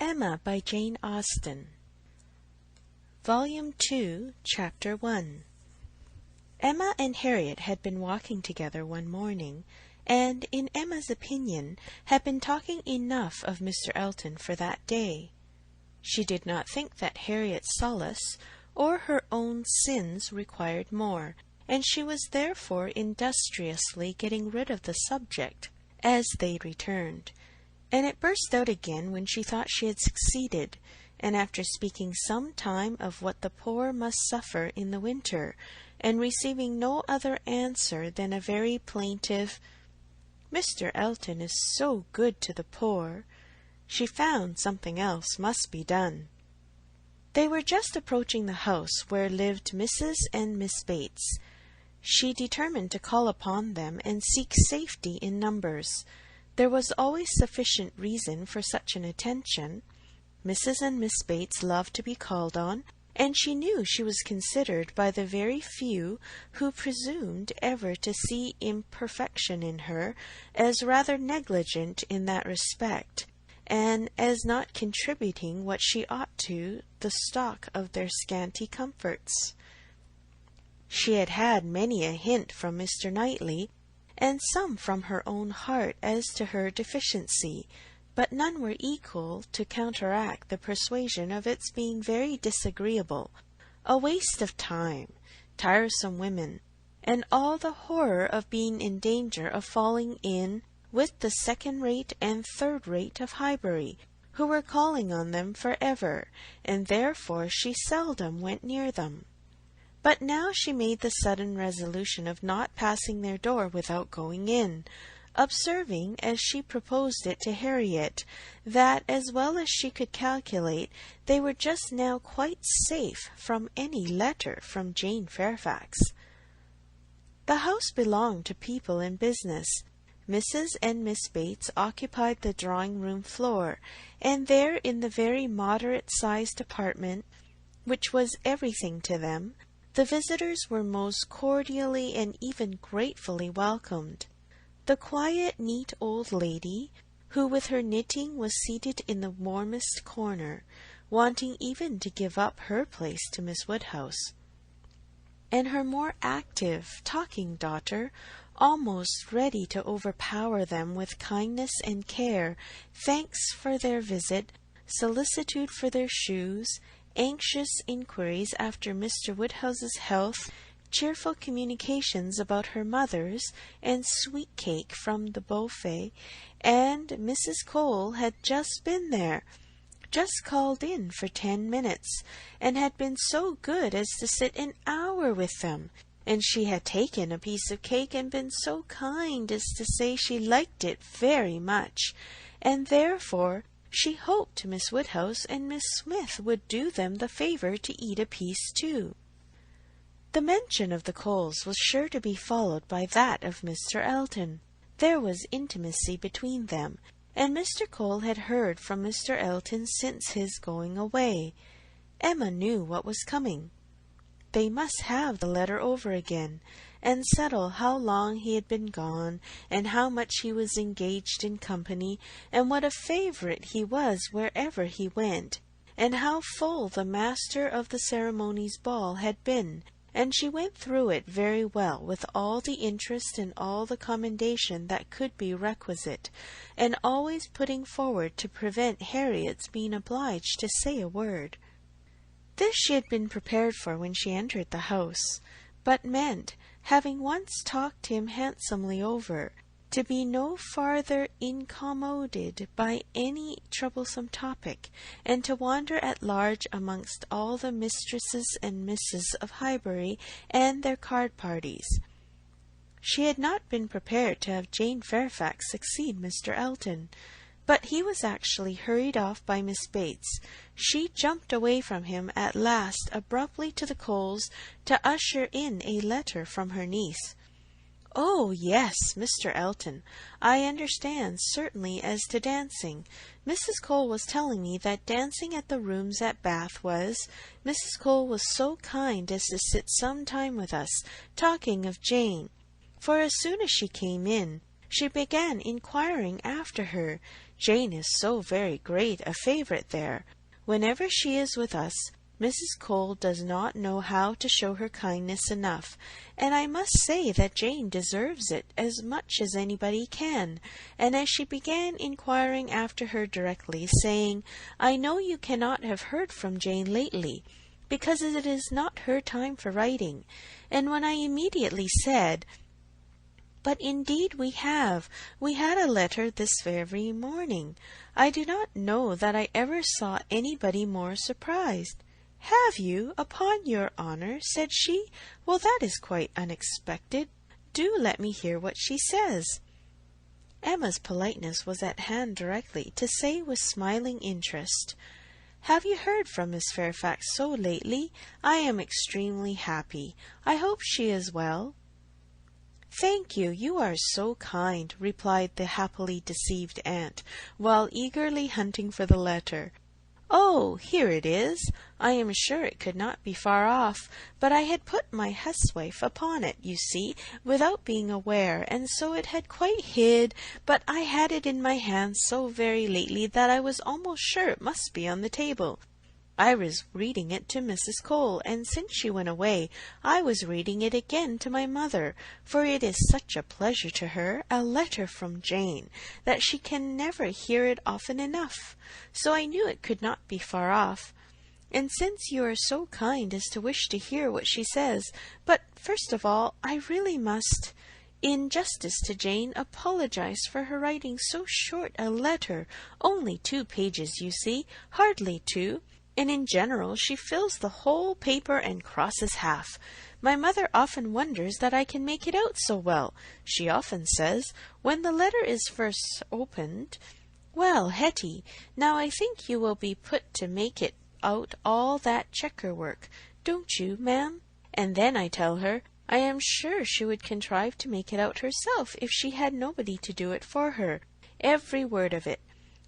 Emma by Jane Austen. Volume 2, Chapter 1. Emma and Harriet had been walking together one morning, and, in Emma's opinion, had been talking enough of Mr. Elton for that day. She did not think that Harriet's solace or her own sins required more, and she was therefore industriously getting rid of the subject as they returned, and it burst out again when she thought she had succeeded, and after speaking some time of what the poor must suffer in the winter, and receiving no other answer than a very plaintive, "Mr. Elton is so good to the poor," she found something else must be done. They were just approaching the house where lived Mrs. and Miss Bates. She determined to call upon them and seek safety in numbers. There was always sufficient reason for such an attention. Mrs. and Miss Bates loved to be called on, and she knew she was considered by the very few who presumed ever to see imperfection in her as rather negligent in that respect, and as not contributing what she ought to the stock of their scanty comforts. She had had many a hint from Mr. Knightley, and some from her own heart as to her deficiency, but none were equal to counteract the persuasion of its being very disagreeable, a waste of time, tiresome women, and all the horror of being in danger of falling in with the second-rate and third-rate of Highbury, who were calling on them for ever, and therefore she seldom went near them. But now she made the sudden resolution of not passing their door without going in, observing, as she proposed it to Harriet, that, as well as she could calculate, they were just now quite safe from any letter from Jane Fairfax. The house belonged to people in business. Mrs. and Miss Bates occupied the drawing-room floor, and there in the very moderate-sized apartment, which was everything to them, the visitors were most cordially and even gratefully welcomed. The quiet, neat old lady, who with her knitting was seated in the warmest corner, wanting even to give up her place to Miss Woodhouse, and her more active, talking daughter, almost ready to overpower them with kindness and care, thanks for their visit, solicitude for their shoes, anxious inquiries after Mr. Woodhouse's health, cheerful communications about her mother's, and sweet cake from the buffet, and Mrs. Cole had just been there, just called in for 10 minutes, and had been so good as to sit an hour with them, and she had taken a piece of cake and been so kind as to say she liked it very much, and therefore she hoped Miss Woodhouse and Miss Smith would do them the favour to eat a piece too. The mention of the Coles was sure to be followed by that of Mr. Elton. There was intimacy between them, and Mr. Cole had heard from Mr. Elton since his going away. Emma knew what was coming. They must have the letter over again, and settle how long he had been gone, and how much he was engaged in company, and what a favourite he was wherever he went, and how full the master of the ceremonies ball had been, and she went through it very well, with all the interest and all the commendation that could be requisite, and always putting forward to prevent Harriet's being obliged to say a word. This she had been prepared for when she entered the house, but meant, having once talked him handsomely over, to be no farther incommoded by any troublesome topic, and to wander at large amongst all the mistresses and misses of Highbury and their card-parties. She had not been prepared to have Jane Fairfax succeed Mr. Elton, but he was actually hurried off by Miss Bates. She jumped away from him at last abruptly to the Coles to usher in a letter from her niece. "Oh, yes, Mr. Elton, I understand certainly as to dancing. Mrs. Cole was telling me that dancing at the rooms at Bath was. Mrs. Cole was so kind as to sit some time with us, talking of Jane, for as soon as she came in, she began inquiring after her. Jane is so very great a favourite there. Whenever she is with us, Mrs. Cole does not know how to show her kindness enough, and I must say that Jane deserves it as much as anybody can. And as she began inquiring after her directly, saying, I know you cannot have heard from Jane lately, because it is not her time for writing. And when I immediately said, But indeed we have. We had a letter this very morning. I do not know that I ever saw anybody more surprised. Have you, upon your honour? Said she. Well, that is quite unexpected. Do let me hear what she says. Emma's politeness was at hand directly to say with smiling interest, Have you heard from Miss Fairfax so lately? I am extremely happy. I hope she is well. Thank you, you are so kind, replied the happily deceived aunt, while eagerly hunting for the letter. Oh, here it is. I am sure it could not be far off, but I had put my huswife upon it, you see, without being aware, and so it had quite hid, but I had it in my hand so very lately that I was almost sure it must be on the table. I was reading it to Mrs. Cole, and since she went away, I was reading it again to my mother, for it is such a pleasure to her, a letter from Jane, that she can never hear it often enough. So I knew it could not be far off. And since you are so kind as to wish to hear what she says, but first of all, I really must, in justice to Jane, apologize for her writing so short a letter, only 2 pages, you see, hardly 2. And in general she fills the whole paper and crosses half. My mother often wonders that I can make it out so well. She often says, when the letter is first opened, Well, Hetty, now I think you will be put to make it out all that checker work, don't you, ma'am? And then I tell her, I am sure she would contrive to make it out herself if she had nobody to do it for her, every word of it.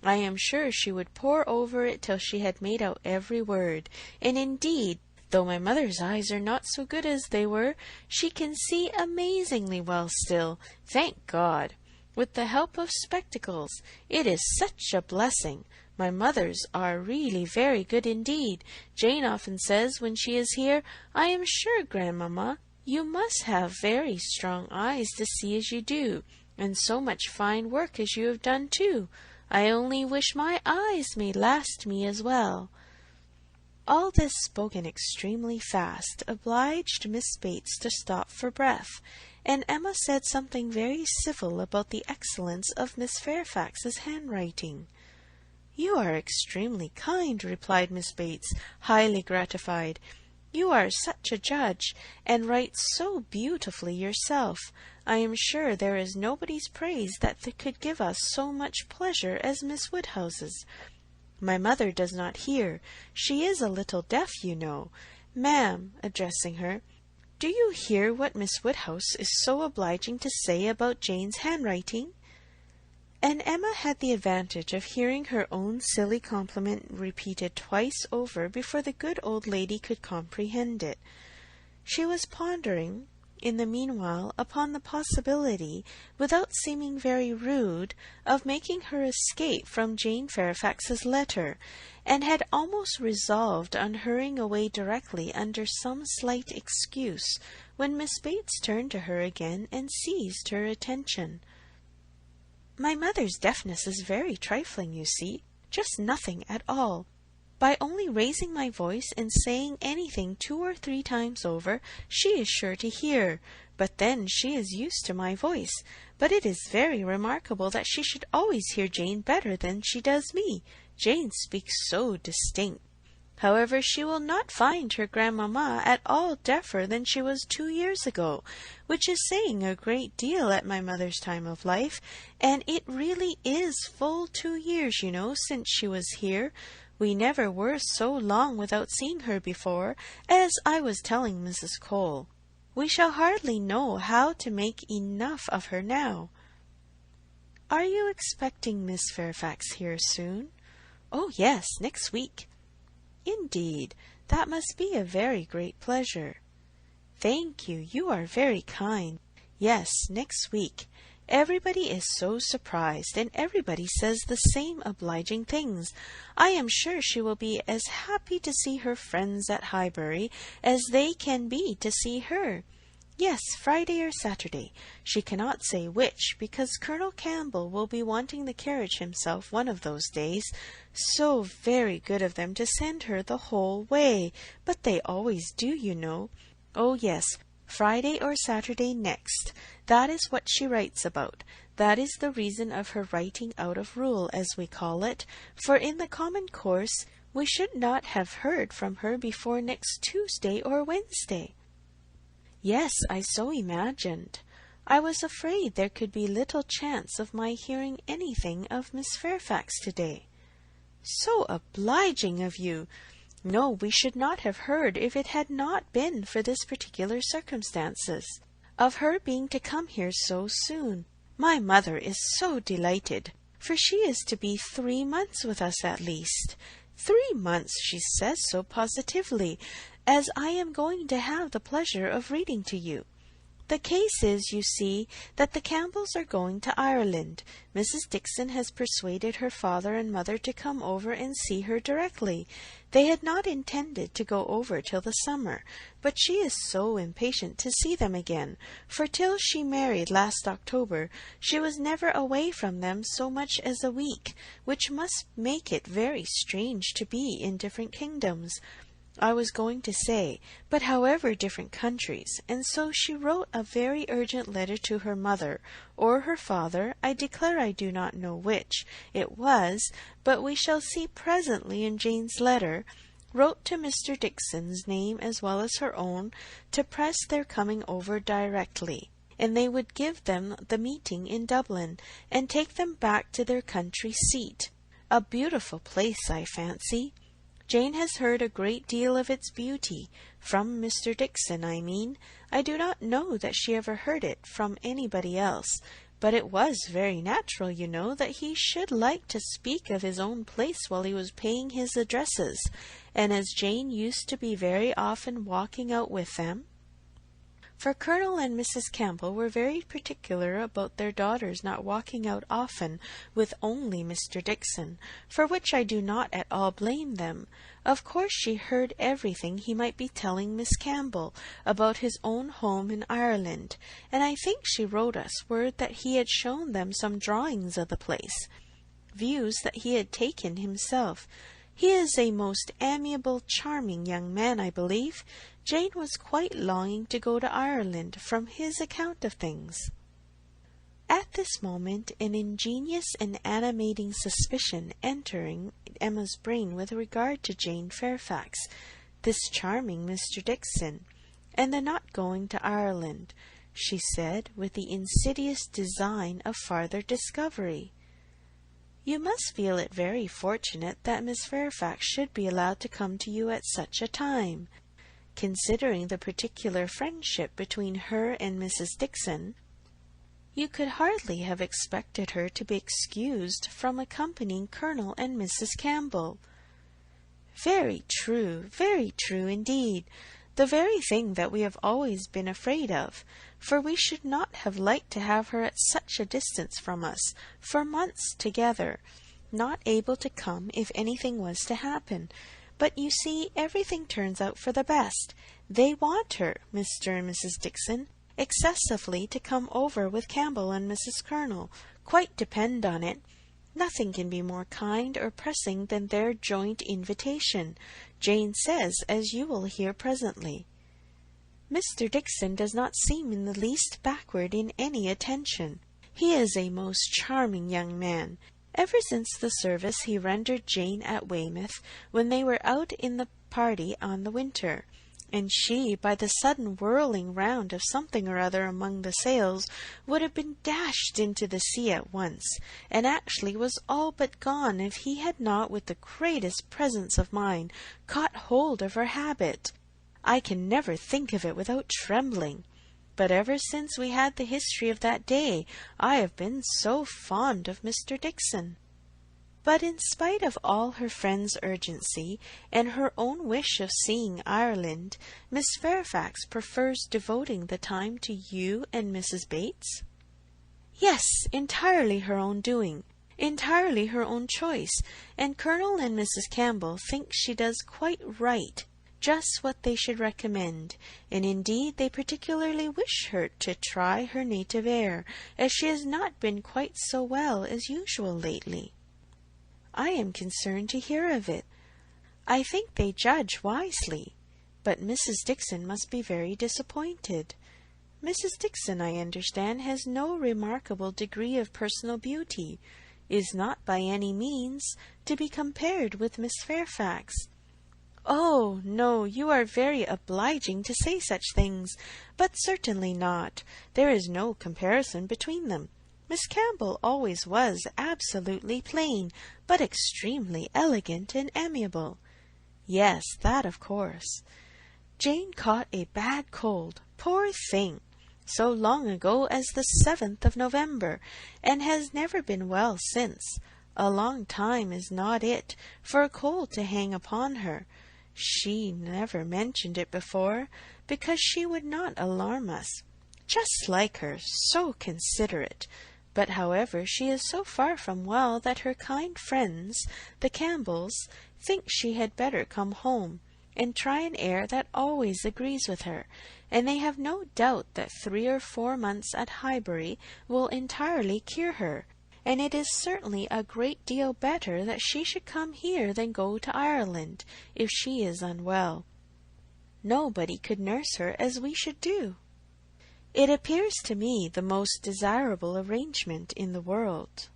I am sure she would pore over it till she had made out every word, and indeed, though my mother's eyes are not so good as they were, she can see amazingly well still, thank God, with the help of spectacles. It is such a blessing. My mother's are really very good indeed. Jane often says when she is here, I am sure, grandmamma, you must have very strong eyes to see as you do, and so much fine work as you have done too. I only wish my eyes may last me as well. All this spoken extremely fast obliged Miss Bates to stop for breath, and Emma said something very civil about the excellence of Miss Fairfax's handwriting. You are extremely kind, replied Miss Bates, highly gratified. You are such a judge, and write so beautifully yourself. I am sure there is nobody's praise that could give us so much pleasure as Miss Woodhouse's. My mother does not hear. She is a little deaf, you know. Ma'am, addressing her, do you hear what Miss Woodhouse is so obliging to say about Jane's handwriting? And Emma had the advantage of hearing her own silly compliment repeated twice over before the good old lady could comprehend it. She was pondering, in the meanwhile, upon the possibility, without seeming very rude, of making her escape from Jane Fairfax's letter, and had almost resolved on hurrying away directly under some slight excuse, when Miss Bates turned to her again and seized her attention. My mother's deafness is very trifling, you see, just nothing at all. By only raising my voice and saying anything 2 or 3 times over, she is sure to hear, but then she is used to my voice. But it is very remarkable that she should always hear Jane better than she does me. Jane speaks so distinct. However, she will not find her grandmamma at all deafer than she was 2 years ago, which is saying a great deal at my mother's time of life, and it really is full 2 years, you know, since she was here. We never were so long without seeing her before, as I was telling Mrs. Cole. We shall hardly know how to make enough of her now. Are you expecting Miss Fairfax here soon? Oh, yes, next week. Indeed, that must be a very great pleasure. Thank you, you are very kind. Yes, next week. Everybody is so surprised, and everybody says the same obliging things. I am sure she will be as happy to see her friends at Highbury as they can be to see her. Yes, Friday or Saturday. She cannot say which, because Colonel Campbell will be wanting the carriage himself one of those days. So very good of them to send her the whole way. But they always do, you know. Oh, yes, Friday or Saturday next. That is what she writes about. That is the reason of her writing out of rule, as we call it, for in the common course we should not have heard from her before next Tuesday or Wednesday. Yes, I so imagined. I was afraid there could be little chance of my hearing anything of Miss Fairfax today. So obliging of you! No, we should not have heard if it had not been for this particular circumstances, of her being to come here so soon. My mother is so delighted, for she is to be 3 months with us at least. 3 months, she says so positively, as I am going to have the pleasure of reading to you. The case is, you see, that the Campbells are going to Ireland. Mrs. Dixon has persuaded her father and mother to come over and see her directly. They had not intended to go over till the summer, but she is so impatient to see them again, for till she married last October she was never away from them so much as a week, which must make it very strange to be in different kingdoms. I was going to say, but however different countries, and so she wrote a very urgent letter to her mother, or her father, I declare I do not know which it was, but we shall see presently in Jane's letter, wrote to Mr. Dixon's name as well as her own, to press their coming over directly, and they would give them the meeting in Dublin, and take them back to their country seat. A beautiful place, I fancy. Jane has heard a great deal of its beauty, from Mr. Dixon, I mean. I do not know that she ever heard it from anybody else, but it was very natural, you know, that he should like to speak of his own place while he was paying his addresses, and as Jane used to be very often walking out with them, for Colonel and Mrs. Campbell were very particular about their daughters not walking out often with only Mr. Dixon, for which I do not at all blame them. Of course she heard everything he might be telling Miss Campbell about his own home in Ireland, and I think she wrote us word that he had shown them some drawings of the place, views that he had taken himself. He is a most amiable, charming young man, I believe. Jane was quite longing to go to Ireland from his account of things. At this moment an ingenious and animating suspicion entering Emma's brain with regard to Jane Fairfax, this charming Mr. Dixon, and the not going to Ireland, she said, with the insidious design of farther discovery. You must feel it very fortunate that Miss Fairfax should be allowed to come to you at such a time. Considering the particular friendship between her and Mrs. Dixon, you could hardly have expected her to be excused from accompanying Colonel and Mrs. Campbell. Very true indeed. The very thing that we have always been afraid of, for we should not have liked to have her at such a distance from us, for months together, not able to come if anything was to happen. But you see, everything turns out for the best. They want her, Mr. and Mrs. Dixon, excessively to come over with Campbell and Mrs. Colonel. Quite depend on it. Nothing can be more kind or pressing than their joint invitation, Jane says, as you will hear presently. Mr. Dixon does not seem in the least backward in any attention. He is a most charming young man. Ever since the service he rendered Jane at Weymouth, when they were out in the party on the winter, and she, by the sudden whirling round of something or other among the sails, would have been dashed into the sea at once, and actually was all but gone if he had not, with the greatest presence of mind, caught hold of her habit. I can never think of it without trembling. But ever since we had the history of that day, I have been so fond of Mr. Dixon. But in spite of all her friend's urgency, and her own wish of seeing Ireland, Miss Fairfax prefers devoting the time to you and Mrs. Bates? Yes, entirely her own doing, entirely her own choice, and Colonel and Mrs. Campbell think she does quite right, just what they should recommend, and indeed they particularly wish her to try her native air, as she has not been quite so well as usual lately. I am concerned to hear of it. I think they judge wisely, but Mrs. Dixon must be very disappointed. Mrs. Dixon, I understand, has no remarkable degree of personal beauty, is not by any means to be compared with Miss Fairfax. Oh, no, you are very obliging to say such things, but certainly not. There is no comparison between them. Miss Campbell always was absolutely plain, but extremely elegant and amiable. Yes, that of course. Jane caught a bad cold, poor thing, so long ago as the 7th of November, and has never been well since. A long time is not it for a cold to hang upon her. She never mentioned it before, because she would not alarm us. Just like her, so considerate. But however, she is so far from well that her kind friends, the Campbells, think she had better come home, and try an air that always agrees with her, and they have no doubt that 3 or 4 months at Highbury will entirely cure her, and it is certainly a great deal better that she should come here than go to Ireland, if she is unwell. Nobody could nurse her as we should do. It appears to me the most desirable arrangement in the world.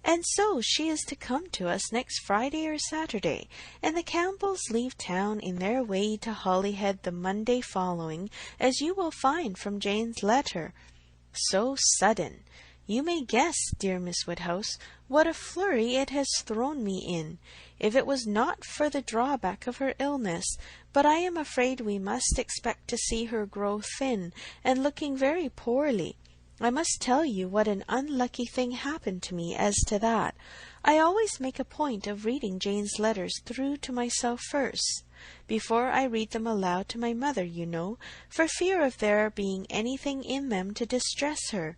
And so she is to come to us next Friday or Saturday, and the Campbells leave town in their way to Holyhead the Monday following, as you will find from Jane's letter. So sudden! You may guess, dear Miss Woodhouse, what a flurry it has thrown me in, if it was not for the drawback of her illness, but I am afraid we must expect to see her grow thin, and looking very poorly. I must tell you what an unlucky thing happened to me as to that. I always make a point of reading Jane's letters through to myself first, before I read them aloud to my mother, you know, for fear of there being anything in them to distress her.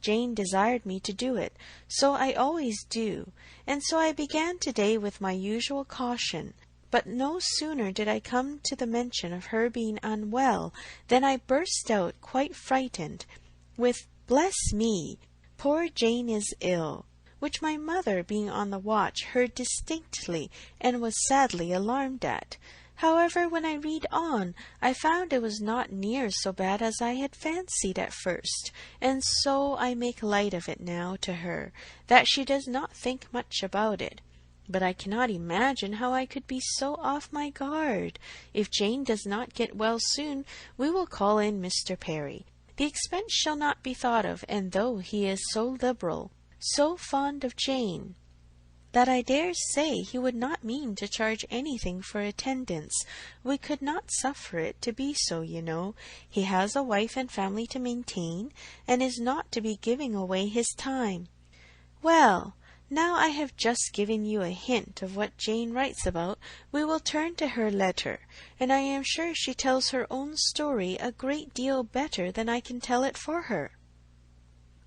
Jane desired me to do it, so I always do, and so I began to-day with my usual caution. But no sooner did I come to the mention of her being unwell than I burst out, quite frightened, with "Bless me, poor Jane is ill," which my mother, being on the watch, heard distinctly, and was sadly alarmed at. However, when I read on, I found it was not near so bad as I had fancied at first, and so I make light of it now to her, that she does not think much about it. But I cannot imagine how I could be so off my guard. If Jane does not get well soon, we will call in Mr. Perry. The expense shall not be thought of, and though he is so liberal, so fond of Jane, that I dare say he would not mean to charge anything for attendance, we could not suffer it to be so, you know. He has a wife and family to maintain, and is not to be giving away his time. Well, now I have just given you a hint of what Jane writes about, we will turn to her letter, and I am sure she tells her own story a great deal better than I can tell it for her.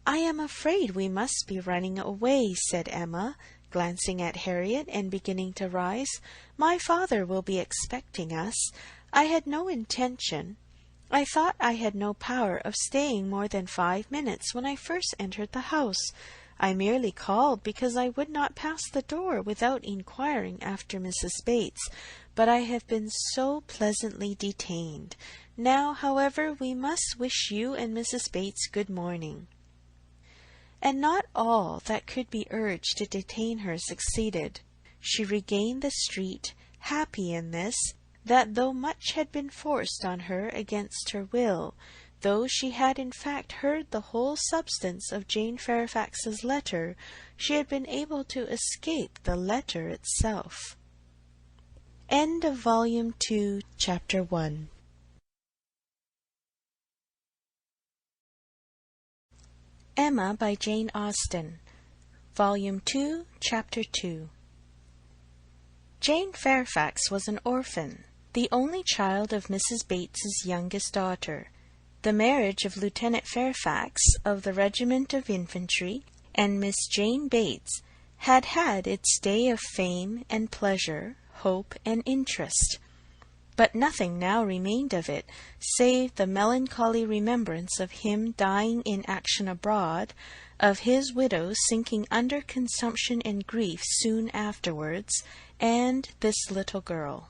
"I am afraid we must be running away," said Emma, glancing at Harriet and beginning to rise. "My father will be expecting us. I had no intention. I thought I had no power of staying more than 5 minutes when I first entered the house. I merely called because I would not pass the door without inquiring after Mrs. Bates, but I have been so pleasantly detained. Now, however, we must wish you and Mrs. Bates good morning." And not all that could be urged to detain her succeeded. She regained the street, happy in this, that though much had been forced on her against her will, though she had in fact heard the whole substance of Jane Fairfax's letter, she had been able to escape the letter itself. End of Volume 2, Chapter 1. Emma by Jane Austen, Volume 2, Chapter 2. Jane Fairfax was an orphan, the only child of Mrs. Bates's youngest daughter. The marriage of Lieutenant Fairfax of the Regiment of Infantry and Miss Jane Bates had had its day of fame and pleasure, hope and interest. But nothing now remained of it, save the melancholy remembrance of him dying in action abroad, of his widow sinking under consumption and grief soon afterwards, and this little girl.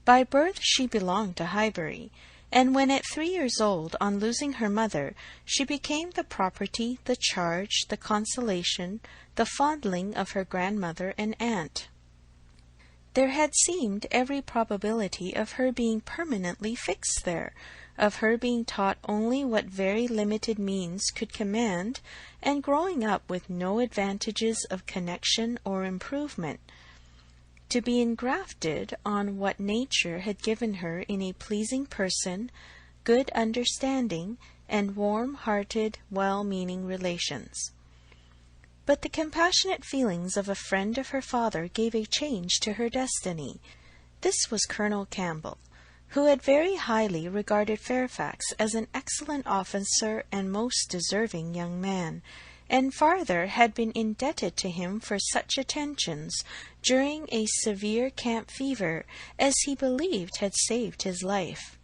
By birth she belonged to Highbury, and when at 3 years old, on losing her mother, she became the property, the charge, the consolation, the fondling of her grandmother and aunt. There had seemed every probability of her being permanently fixed there, of her being taught only what very limited means could command, and growing up with no advantages of connection or improvement, to be engrafted on what nature had given her in a pleasing person, good understanding, and warm-hearted, well-meaning relations. But the compassionate feelings of a friend of her father gave a change to her destiny. This was Colonel Campbell, who had very highly regarded Fairfax as an excellent officer and most deserving young man, and farther had been indebted to him for such attentions during a severe camp fever as he believed had saved his life.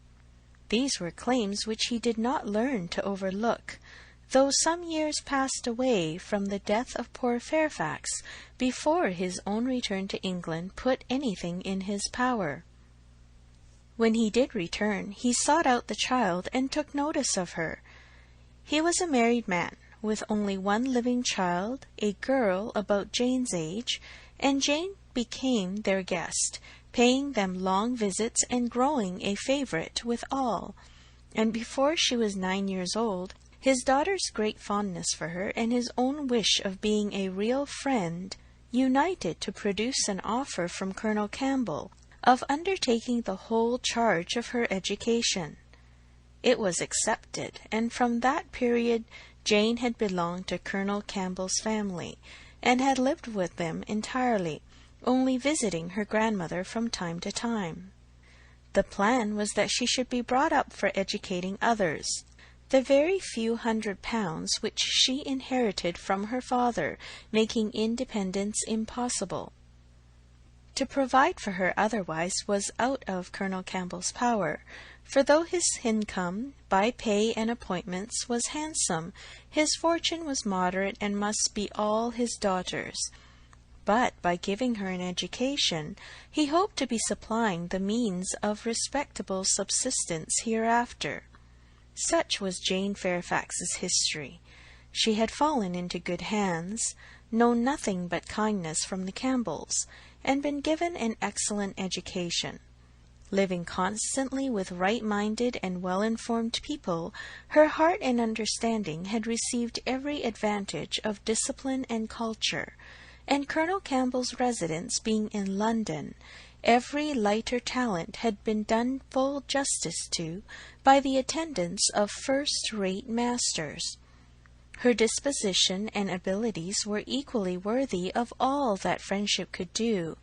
These were claims which he did not learn to overlook, though some years passed away from the death of poor Fairfax before his own return to England put anything in his power. When he did return, he sought out the child and took notice of her. He was a married man, with only one living child, a girl about Jane's age, and Jane became their guest, paying them long visits and growing a favourite with all. And before she was 9 years old, his daughter's great fondness for her and his own wish of being a real friend united to produce an offer from Colonel Campbell of undertaking the whole charge of her education. It was accepted, and from that period Jane had belonged to Colonel Campbell's family, and had lived with them entirely, only visiting her grandmother from time to time. The plan was that she should be brought up for educating others. The very few £100 which she inherited from her father making independence impossible. To provide for her otherwise was out of Colonel Campbell's power, for though his income, by pay and appointments, was handsome, his fortune was moderate and must be all his daughter's. But by giving her an education, he hoped to be supplying the means of respectable subsistence hereafter. Such was Jane Fairfax's history. She had fallen into good hands, known nothing but kindness from the Campbells, and been given an excellent education. Living constantly with right-minded and well-informed people, her heart and understanding had received every advantage of discipline and culture, and Colonel Campbell's residence being in London, every lighter talent had been done full justice to by the attendance of first-rate masters. Her disposition and abilities were equally worthy of all that friendship could do,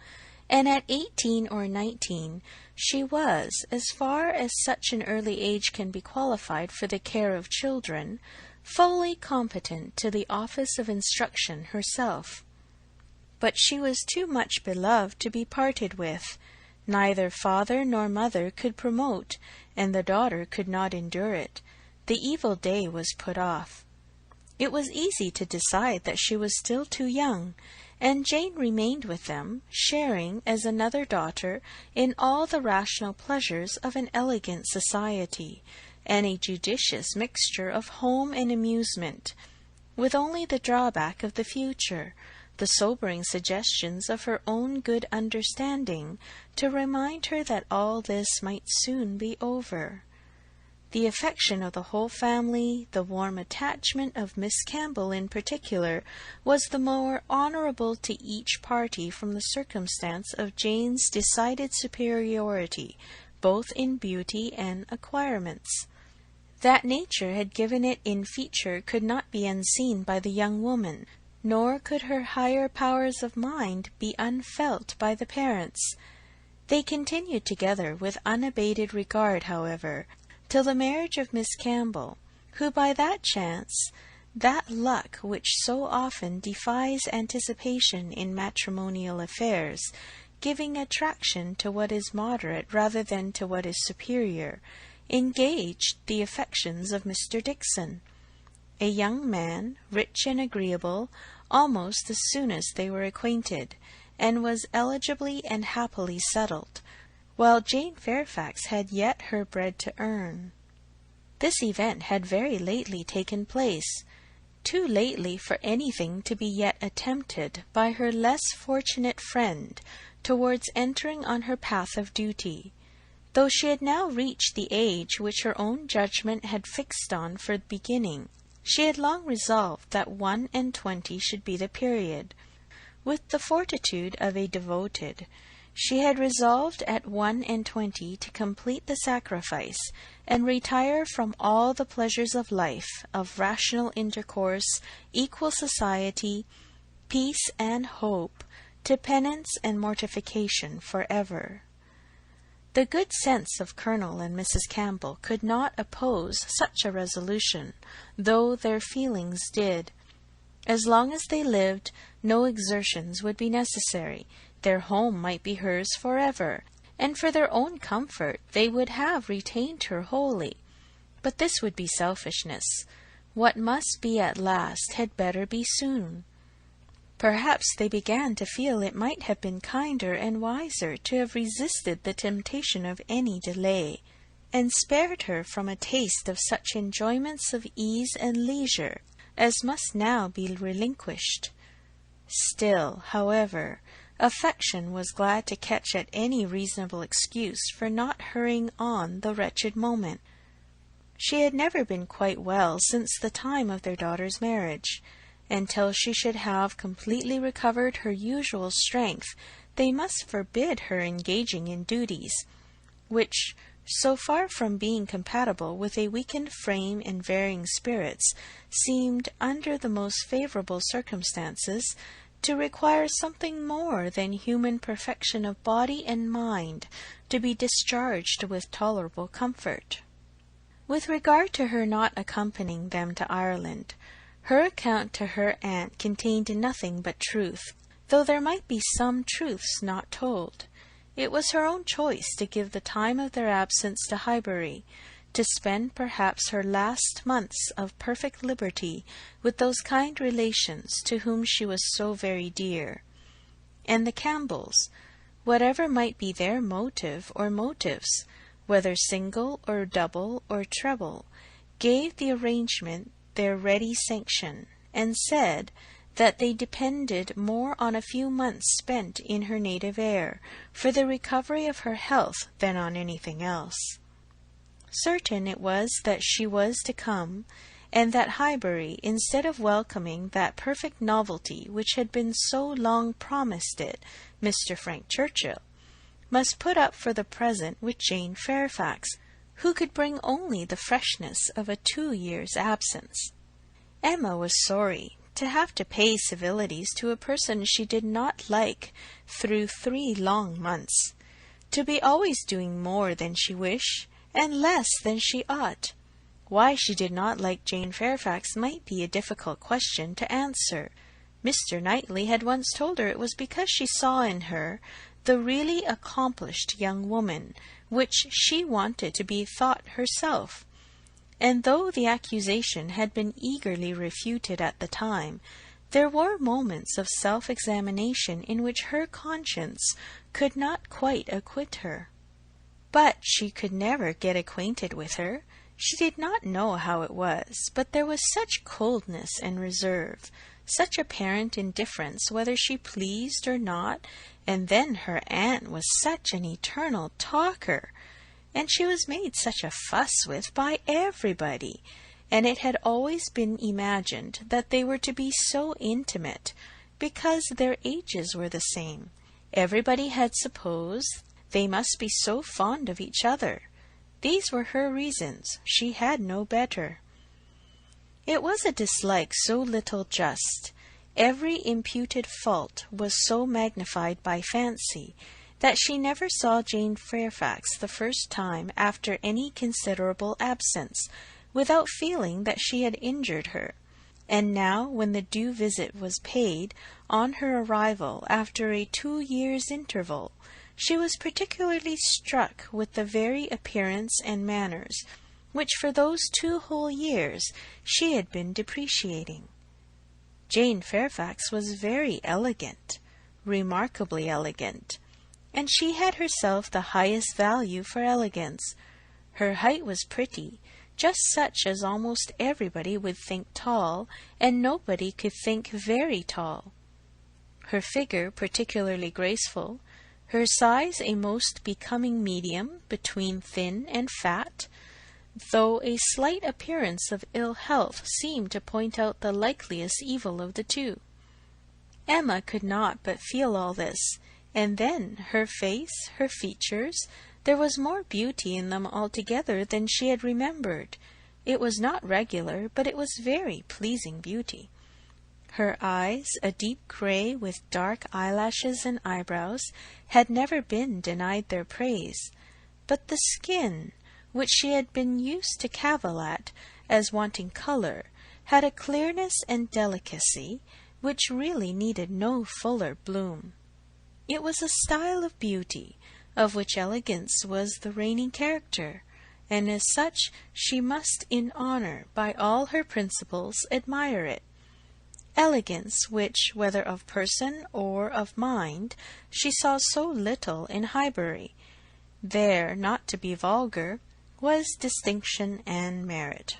and at 18 or 19 she was, as far as such an early age can be qualified for the care of children, fully competent to the office of instruction herself. But she was too much beloved to be parted with. Neither father nor mother could promote, and the daughter could not endure it. The evil day was put off. It was easy to decide that she was still too young, and Jane remained with them, sharing, as another daughter, in all the rational pleasures of an elegant society, and a judicious mixture of home and amusement, with only the drawback of the future, the sobering suggestions of her own good understanding, to remind her that all this might soon be over. The affection of the whole family, the warm attachment of Miss Campbell in particular, was the more honourable to each party from the circumstance of Jane's decided superiority, both in beauty and acquirements. That nature had given it in feature could not be unseen by the young woman, nor could her higher powers of mind be unfelt by the parents. They continued together with unabated regard, however, till the marriage of Miss Campbell, who by that chance, that luck which so often defies anticipation in matrimonial affairs, giving attraction to what is moderate rather than to what is superior, engaged the affections of Mr. Dickson, a young man, rich and agreeable, almost as soon as they were acquainted, and was eligibly and happily settled, while Jane Fairfax had yet her bread to earn. This event had very lately taken place, too lately for anything to be yet attempted by her less fortunate friend towards entering on her path of duty, though she had now reached the age which her own judgment had fixed on for beginning. She had long resolved that 21 should be the period. With the fortitude of a devoted, she had resolved at 21 to complete the sacrifice, and retire from all the pleasures of life, of rational intercourse, equal society, peace and hope, to penance and mortification for ever. The good sense of Colonel and Mrs. Campbell could not oppose such a resolution, though their feelings did. As long as they lived, no exertions would be necessary. Their home might be hers forever, and for their own comfort they would have retained her wholly. But this would be selfishness. What must be at last had better be soon. Perhaps they began to feel it might have been kinder and wiser to have resisted the temptation of any delay, and spared her from a taste of such enjoyments of ease and leisure as must now be relinquished. Still, however, affection was glad to catch at any reasonable excuse for not hurrying on the wretched moment. She had never been quite well since the time of their daughter's marriage, and till she should have completely recovered her usual strength, they must forbid her engaging in duties, which, so far from being compatible with a weakened frame and varying spirits, seemed, under the most favourable circumstances, to require something more than human perfection of body and mind to be discharged with tolerable comfort. With regard to her not accompanying them to Ireland, her account to her aunt contained nothing but truth, though there might be some truths not told. It was her own choice to give the time of their absence to Highbury, to spend perhaps her last months of perfect liberty with those kind relations to whom she was so very dear. And the Campbells, whatever might be their motive or motives, whether single or double or treble, gave the arrangement their ready sanction, and said that they depended more on a few months spent in her native air for the recovery of her health than on anything else. Certain it was that she was to come, and that Highbury, instead of welcoming that perfect novelty which had been so long promised it, Mr. Frank Churchill, must put up for the present with Jane Fairfax, who could bring only the freshness of a 2 years' absence. Emma was sorry to have to pay civilities to a person she did not like through 3 long months, to be always doing more than she wished, and less than she ought. Why she did not like Jane Fairfax might be a difficult question to answer. Mr. Knightley had once told her it was because she saw in her the really accomplished young woman which she wanted to be thought herself. And though the accusation had been eagerly refuted at the time, there were moments of self-examination in which her conscience could not quite acquit her. But she could never get acquainted with her. She did not know how it was, but there was such coldness and reserve, such apparent indifference whether she pleased or not, and then her aunt was such an eternal talker, and she was made such a fuss with by everybody, and it had always been imagined that they were to be so intimate, because their ages were the same. Everybody had supposed they must be so fond of each other. These were her reasons. She had no better. It was a dislike so little just, every imputed fault was so magnified by fancy, that she never saw Jane Fairfax the first time after any considerable absence, without feeling that she had injured her. And now, when the due visit was paid, on her arrival after a 2 years' interval, she was particularly struck with the very appearance and manners, which for those 2 whole years she had been depreciating. Jane Fairfax was very elegant, remarkably elegant, and she had herself the highest value for elegance. Her height was pretty, just such as almost everybody would think tall, and nobody could think very tall. Her figure particularly graceful, her size a most becoming medium between thin and fat, though a slight appearance of ill health seemed to point out the likeliest evil of the two. Emma could not but feel all this, and then her face, her features, there was more beauty in them altogether than she had remembered. It was not regular, but it was very pleasing beauty. Her eyes, a deep grey with dark eyelashes and eyebrows, had never been denied their praise, but the skin, which she had been used to cavil at as wanting colour, had a clearness and delicacy which really needed no fuller bloom. It was a style of beauty, of which elegance was the reigning character, and as such she must in honour by all her principles admire it. Elegance which, whether of person or of mind, she saw so little in Highbury. There, not to be vulgar, was distinction and merit.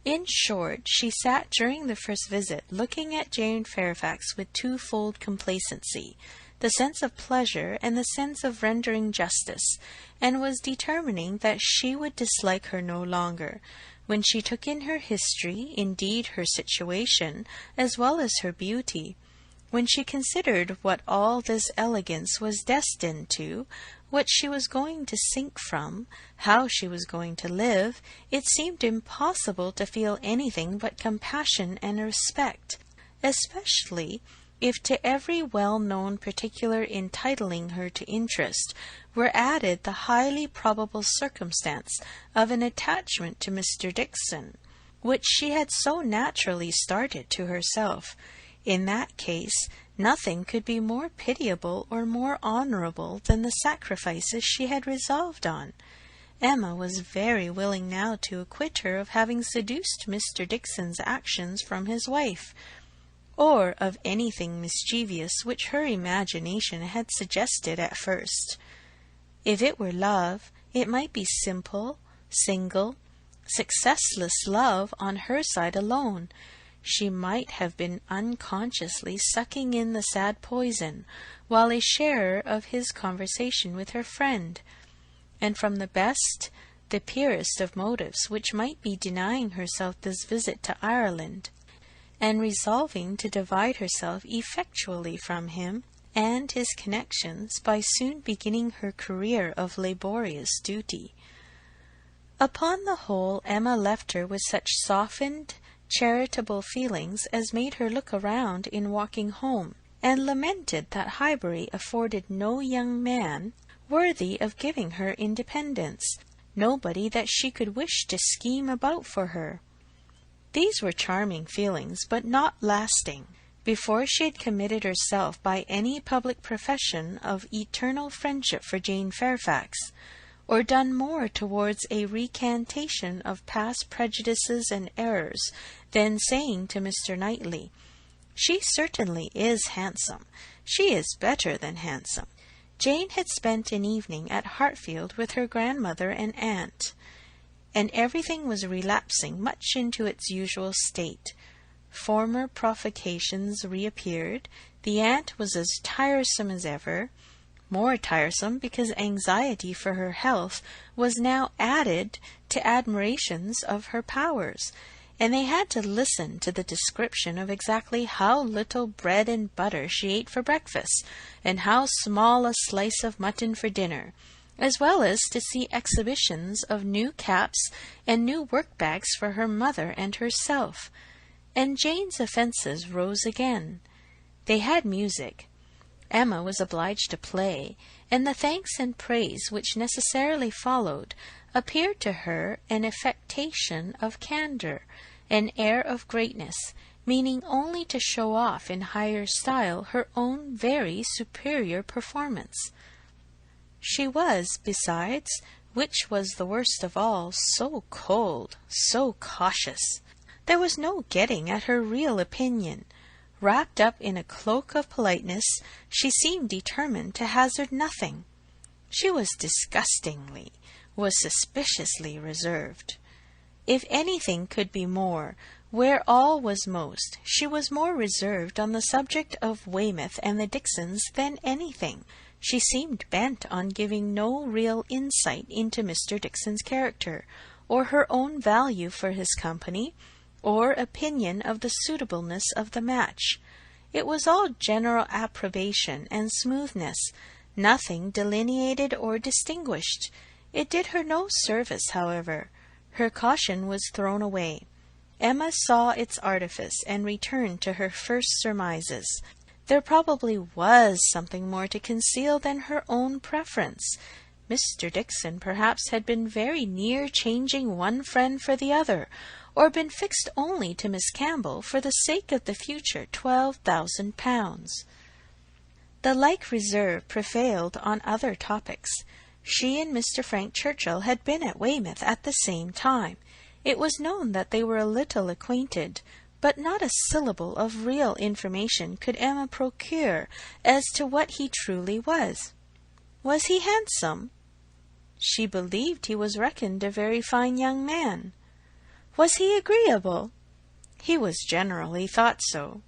In short, she sat during the first visit looking at Jane Fairfax with twofold complacency, the sense of pleasure and the sense of rendering justice, and was determining that she would dislike her no longer, when she took in her history, indeed her situation, as well as her beauty. When she considered what all this elegance was destined to, what she was going to sink from, how she was going to live, it seemed impossible to feel anything but compassion and respect, especially if to every well-known particular entitling her to interest were added the highly probable circumstance of an attachment to Mr. Dickson, which she had so naturally started to herself. In that case, nothing could be more pitiable or more honourable than the sacrifices she had resolved on. Emma was very willing now to acquit her of having seduced Mr. Dickson's actions from his wife, or of anything mischievous which her imagination had suggested at first. If it were love, it might be simple, single, successless love on her side alone. She might have been unconsciously sucking in the sad poison, while a sharer of his conversation with her friend, and from the best, the purest of motives, which might be denying herself this visit to Ireland, and resolving to divide herself effectually from him and his connections by soon beginning her career of laborious duty. Upon the whole, Emma left her with such softened, charitable feelings as made her look around in walking home, and lamented that Highbury afforded no young man worthy of giving her independence, nobody that she could wish to scheme about for her. These were charming feelings, but not lasting. Before she had committed herself by any public profession of eternal friendship for Jane Fairfax, or done more towards a recantation of past prejudices and errors than saying to Mr. Knightley, "She certainly is handsome. She is better than handsome." Jane had spent an evening at Hartfield with her grandmother and aunt, and everything was relapsing much into its usual state. Former provocations reappeared. The aunt was as tiresome as ever, more tiresome because anxiety for her health was now added to admirations of her powers, and they had to listen to the description of exactly how little bread and butter she ate for breakfast, and how small a slice of mutton for dinner, as well as to see exhibitions of new caps and new work-bags for her mother and herself. And Jane's offences rose again. They had music. Emma was obliged to play, and the thanks and praise which necessarily followed appeared to her an affectation of candour, an air of greatness, meaning only to show off in higher style her own very superior performance. She was, besides, which was the worst of all, so cold, so cautious. There was no getting at her real opinion. Wrapped up in a cloak of politeness, she seemed determined to hazard nothing. She was suspiciously reserved. If anything could be more, where all was most, she was more reserved on the subject of Weymouth and the Dixons than anything. She seemed bent on giving no real insight into Mr. Dixon's character, or her own value for his company, or opinion of the suitableness of the match. It was all general approbation and smoothness, nothing delineated or distinguished. It did her no service, however. Her caution was thrown away. Emma saw its artifice, and returned to her first surmises. There probably was something more to conceal than her own preference. Mr. Dixon perhaps had been very near changing one friend for the other, or been fixed only to Miss Campbell for the sake of the future £12,000. The like reserve prevailed on other topics. She and Mr. Frank Churchill had been at Weymouth at the same time. It was known that they were a little acquainted, but not a syllable of real information could Emma procure as to what he truly was. Was he handsome? She believed he was reckoned a very fine young man. Was he agreeable? He was generally thought so.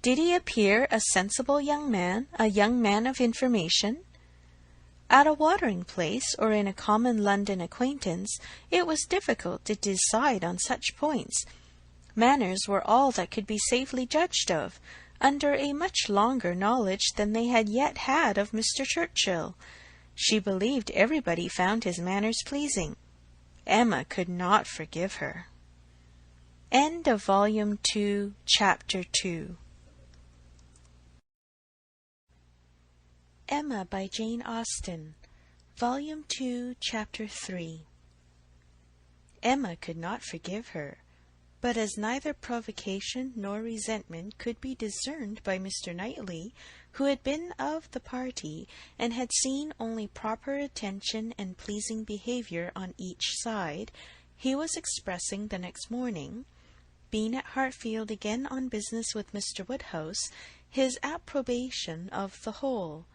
Did he appear a sensible young man, a young man of information? At a watering place, or in a common London acquaintance, it was difficult to decide on such points. Manners were all that could be safely judged of, under a much longer knowledge than they had yet had of Mr. Churchill. She believed everybody found his manners pleasing. Emma could not forgive her. End of Volume 2, Chapter 2. Emma by Jane Austen, Volume 2, Chapter 3. Emma could not forgive her, but as neither provocation nor resentment could be discerned by Mr. Knightley, who had been of the party, and had seen only proper attention and pleasing behaviour on each side, he was expressing the next morning, being at Hartfield again on business with Mr. Woodhouse, his approbation of the whole,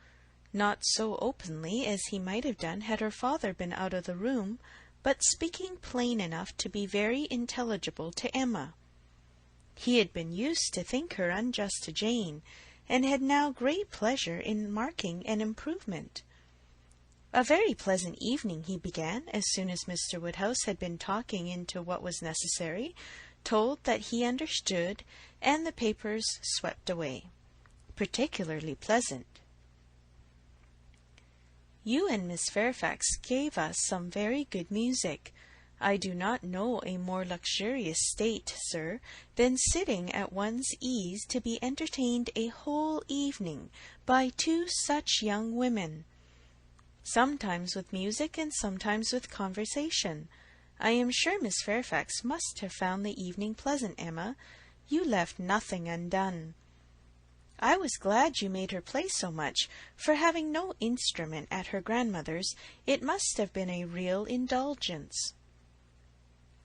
not so openly as he might have done had her father been out of the room, but speaking plain enough to be very intelligible to Emma. He had been used to think her unjust to Jane, and had now great pleasure in marking an improvement. A very pleasant evening, he began, as soon as Mr. Woodhouse had been talking into what was necessary, told that he understood, and the papers swept away. Particularly pleasant. You and Miss Fairfax gave us some very good music. I do not know a more luxurious state, sir, than sitting at one's ease to be entertained a whole evening by two such young women, sometimes with music and sometimes with conversation. I am sure Miss Fairfax must have found the evening pleasant, Emma. You left nothing undone. I was glad you made her play so much, for having no instrument at her grandmother's, it must have been a real indulgence.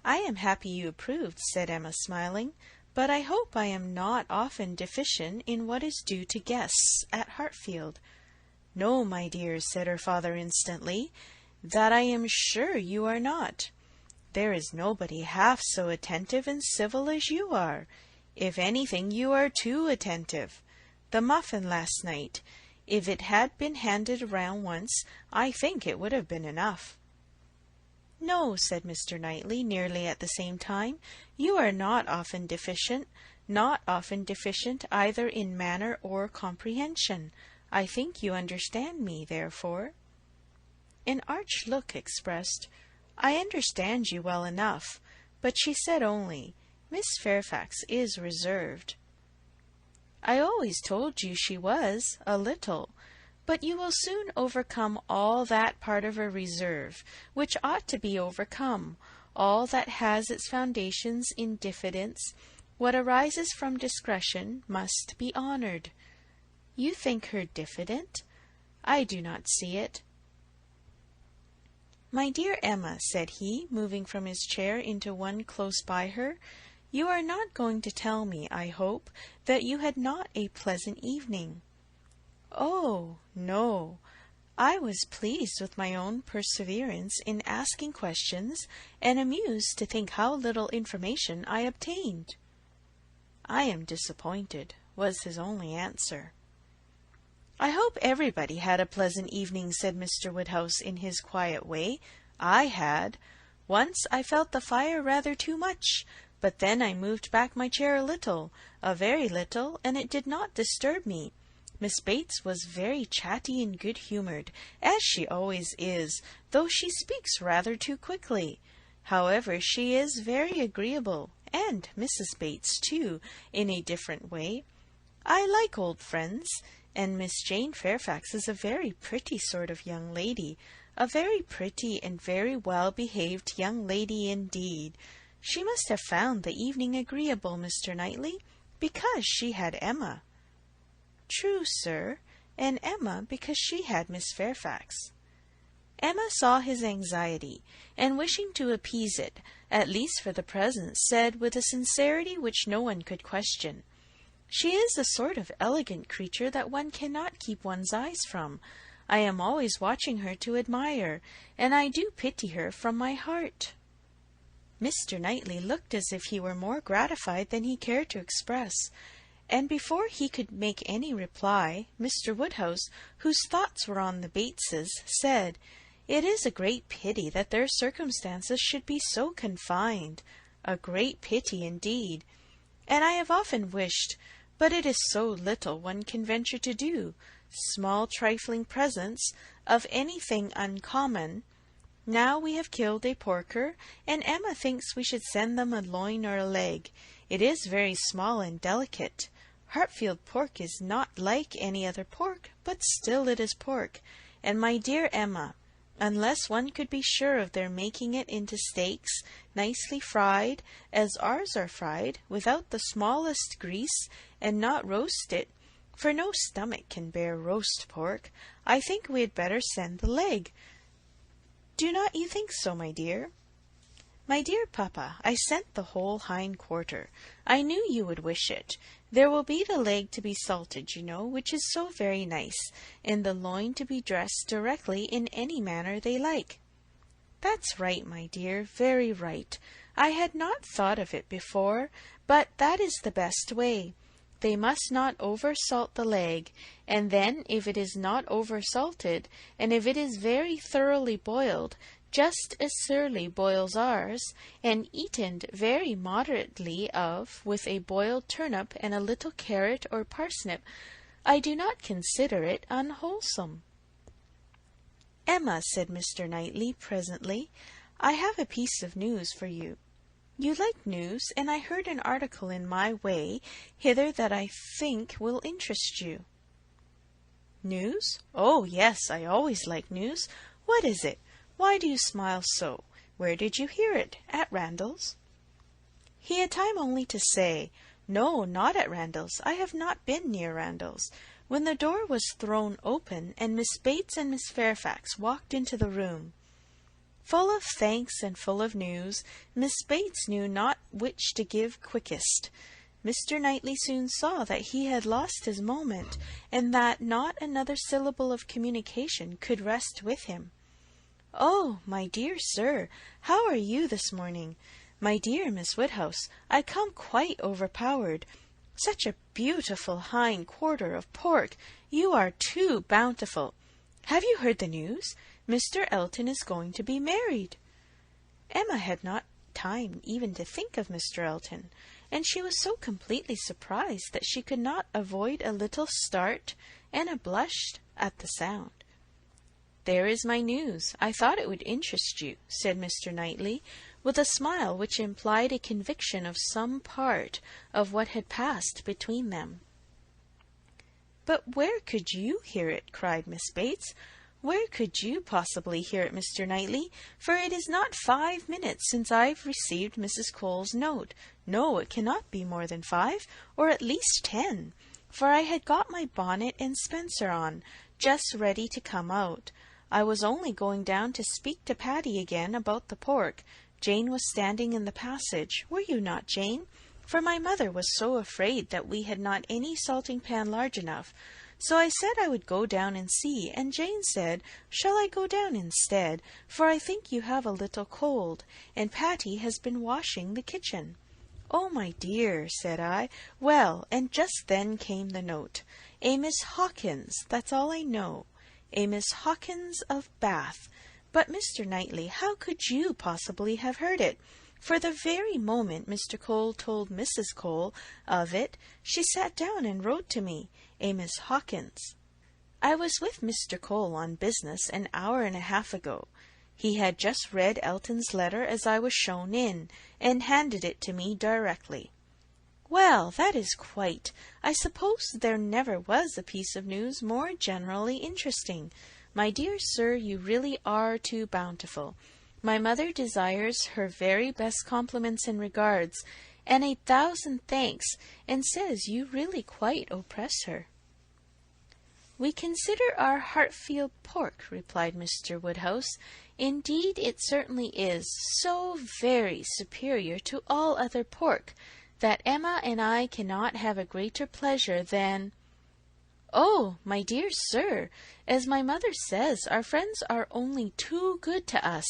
I am happy you approved, said Emma, smiling, but I hope I am not often deficient in what is due to guests at Hartfield. No, my dear, said her father instantly, that I am sure you are not. There is nobody half so attentive and civil as you are. If anything, you are too attentive. The muffin last night, if it had been handed round once, I think it would have been enough. No, said Mr. Knightley, nearly at the same time, you are not often deficient either in manner or comprehension. I think you understand me, therefore. An arch look expressed, I understand you well enough, but she said only, Miss Fairfax is reserved. I always told you she was, a little. But you will soon overcome all that part of her reserve, which ought to be overcome, all that has its foundations in diffidence. What arises from discretion must be honored. You think her diffident? I do not see it. My dear Emma, said he, moving from his chair into one close by her, you are not going to tell me, I hope, that you had not a pleasant evening. Oh, no. I was pleased with my own perseverance in asking questions, and amused to think how little information I obtained. I am disappointed, was his only answer. I hope everybody had a pleasant evening, said Mr. Woodhouse in his quiet way. I had. Once I felt the fire rather too much, but then I moved back my chair a very little, and it did not disturb me. Miss Bates was very chatty and good-humoured, as she always is, though she speaks rather too quickly. However, she is very agreeable, and Mrs. Bates, too, in a different way. I like old friends, and Miss Jane Fairfax is a very pretty sort of young lady, a very pretty and very well-behaved young lady indeed. She must have found the evening agreeable, Mr. Knightley, because she had Emma. True, sir, and Emma because she had Miss Fairfax. Emma saw his anxiety, and wishing to appease it, at least for the present, said with a sincerity which no one could question, She is a sort of elegant creature that one cannot keep one's eyes from. I am always watching her to admire, and I do pity her from my heart. Mr. Knightley looked as if he were more gratified than he cared to express, and before he could make any reply, Mr. Woodhouse, whose thoughts were on the Bateses, said, It is a great pity that their circumstances should be so confined, a great pity indeed, and I have often wished, but it is so little one can venture to do, small trifling presents of anything uncommon. Now we have killed a porker, and Emma thinks we should send them a loin or a leg. It is very small and delicate. Hartfield pork is not like any other pork, but still it is pork. And my dear Emma, unless one could be sure of their making it into steaks, nicely fried, as ours are fried, without the smallest grease, and not roast it, for no stomach can bear roast pork, I think we had better send the leg. Do not you think so, my dear? My dear papa, I sent the whole hind quarter. I knew you would wish it. There will be the leg to be salted, you know, which is so very nice, and the loin to be dressed directly in any manner they like. That's right, my dear, very right. I had not thought of it before, but that is the best way. They must not over-salt the leg, and then if it is not over-salted, and if it is very thoroughly boiled, just as Surly boils ours, and eaten very moderately of, with a boiled turnip and a little carrot or parsnip, I do not consider it unwholesome. Emma, said Mr. Knightley presently, I have a piece of news for you. You like news, and I heard an article in my way hither that I think will interest you. News? Oh, yes, I always like news. What is it? Why do you smile so? Where did you hear it? At Randall's? He had time only to say, No, not at Randall's. I have not been near Randall's, when the door was thrown open, and Miss Bates and Miss Fairfax walked into the room. Full of thanks and full of news, Miss Bates knew not which to give quickest. Mr. Knightley soon saw that he had lost his moment, and that not another syllable of communication could rest with him. Oh, my dear sir, how are you this morning? My dear Miss Woodhouse, I come quite overpowered. Such a beautiful hind quarter of pork! You are too bountiful. Have you heard the news? Mr. Elton is going to be married. Emma had not time even to think of Mr. Elton, and she was so completely surprised that she could not avoid a little start and a blush at the sound. There is my news. I thought it would interest you, said Mr. Knightley, with a smile which implied a conviction of some part of what had passed between them. "But where could you hear it?" cried Miss Bates. "Where could you possibly hear it, Mr. Knightley? For it is not 5 minutes since I've received Mrs. Cole's note. No, it cannot be more than 5, or at least 10, for I had got my bonnet and spencer on, just ready to come out. I was only going down to speak to Patty again about the pork. Jane was standing in the passage. Were you not, Jane? For my mother was so afraid that we had not any salting pan large enough. So I said I would go down and see, and Jane said, 'Shall I go down instead? For I think you have a little cold, and Patty has been washing the kitchen.' 'Oh, my dear,' said I. Well, and just then came the note. A Miss Hawkins, that's all I know. A Miss Hawkins of Bath. But, Mr. Knightley, how could you possibly have heard it? For the very moment Mr. Cole told Mrs. Cole of it, she sat down and wrote to me, a Miss Hawkins. I was with Mr. Cole on business an hour and a half ago. He had just read Elton's letter as I was shown in, and handed it to me directly. Well, that is quite. I suppose there never was a piece of news more generally interesting. My dear sir, you really are too bountiful. My mother desires her very best compliments and regards, and 1,000 thanks, and says you really quite oppress her. We consider our Hartfield pork, replied Mr. Woodhouse. Indeed, it certainly is so very superior to all other pork, that Emma and I cannot have a greater pleasure than— Oh, my dear sir, as my mother says, our friends are only too good to us.